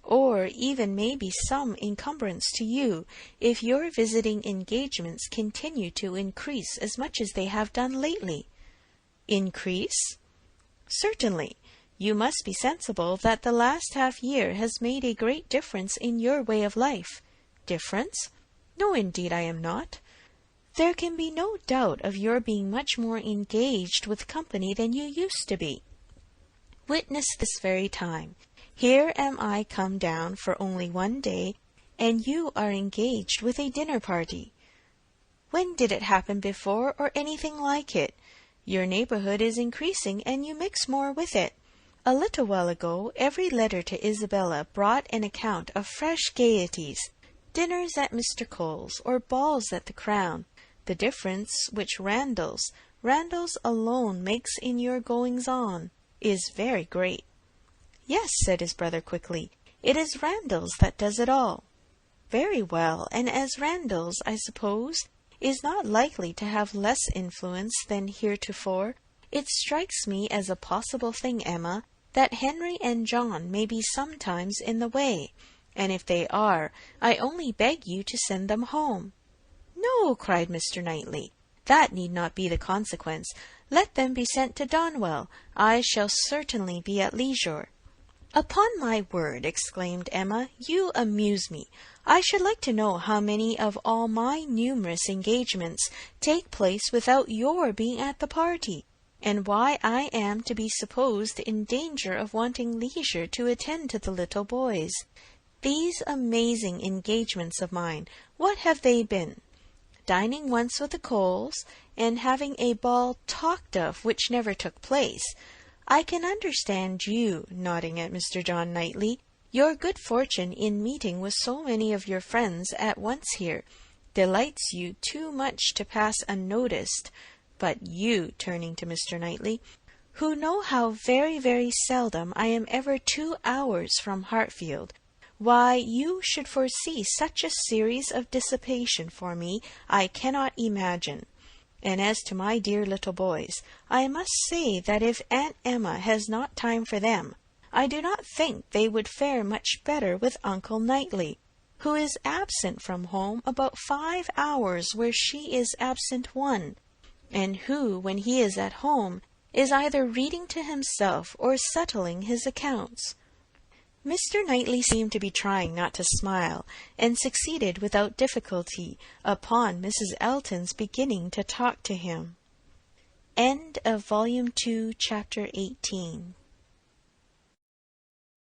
or even may be some encumbrance to you, if your visiting engagements continue to increase as much as they have done lately." "Increase?" "Certainly. You must be sensible that the last half-year has made a great difference in your way of life." "Difference? No, indeed, I am not." "There can be no doubt of your being much more engaged with company than you used to be. Witness this very time. Here am I come down for only 1 day, and you are engaged with a dinner party. When did it happen before, or anything like it? Your neighborhood is increasing, and you mix more with it. A little while ago, every letter to Isabella brought an account of fresh gaieties, dinners at Mr. Cole's, or balls at the Crown. The difference which Randall's alone makes in your goings-on is very great. Yes, said his brother quickly, it is Randall's that does it all. Very well, and as Randall's, I suppose, is not likely to have less influence than heretofore, it strikes me as a possible thing, Emma, that Henry and John may be sometimes in the way, and if they are, I only beg you to send them home. No, cried Mr. Knightley, that need not be the consequence. Let them be sent to Donwell. I shall certainly be at leisure. Upon my word, exclaimed Emma, you amuse me. I should like to know how many of all my numerous engagements take place without your being at the party, and why I am to be supposed in danger of wanting leisure to attend to the little boys. These amazing engagements of mine, what have they been? Dining once with the Coles, and having a ball talked of which never took place. I can understand you, nodding at Mr. John Knightley, your good fortune in meeting with so many of your friends at once here delights you too much to pass unnoticed, but you, turning to Mr. Knightley, who know how very, very seldom I am ever 2 hours from Hartfield, why you should foresee such a series of dissipation for me, I cannot imagine. And as to my dear little boys, I must say that if Aunt Emma has not time for them, I do not think they would fare much better with Uncle Knightley, who is absent from home about 5 hours where she is absent 1, and who, when he is at home, is either reading to himself or settling his accounts. Mr. Knightley seemed to be trying not to smile, and succeeded without difficulty upon Mrs. Elton's beginning to talk to him. End of Volume 2, Chapter 18.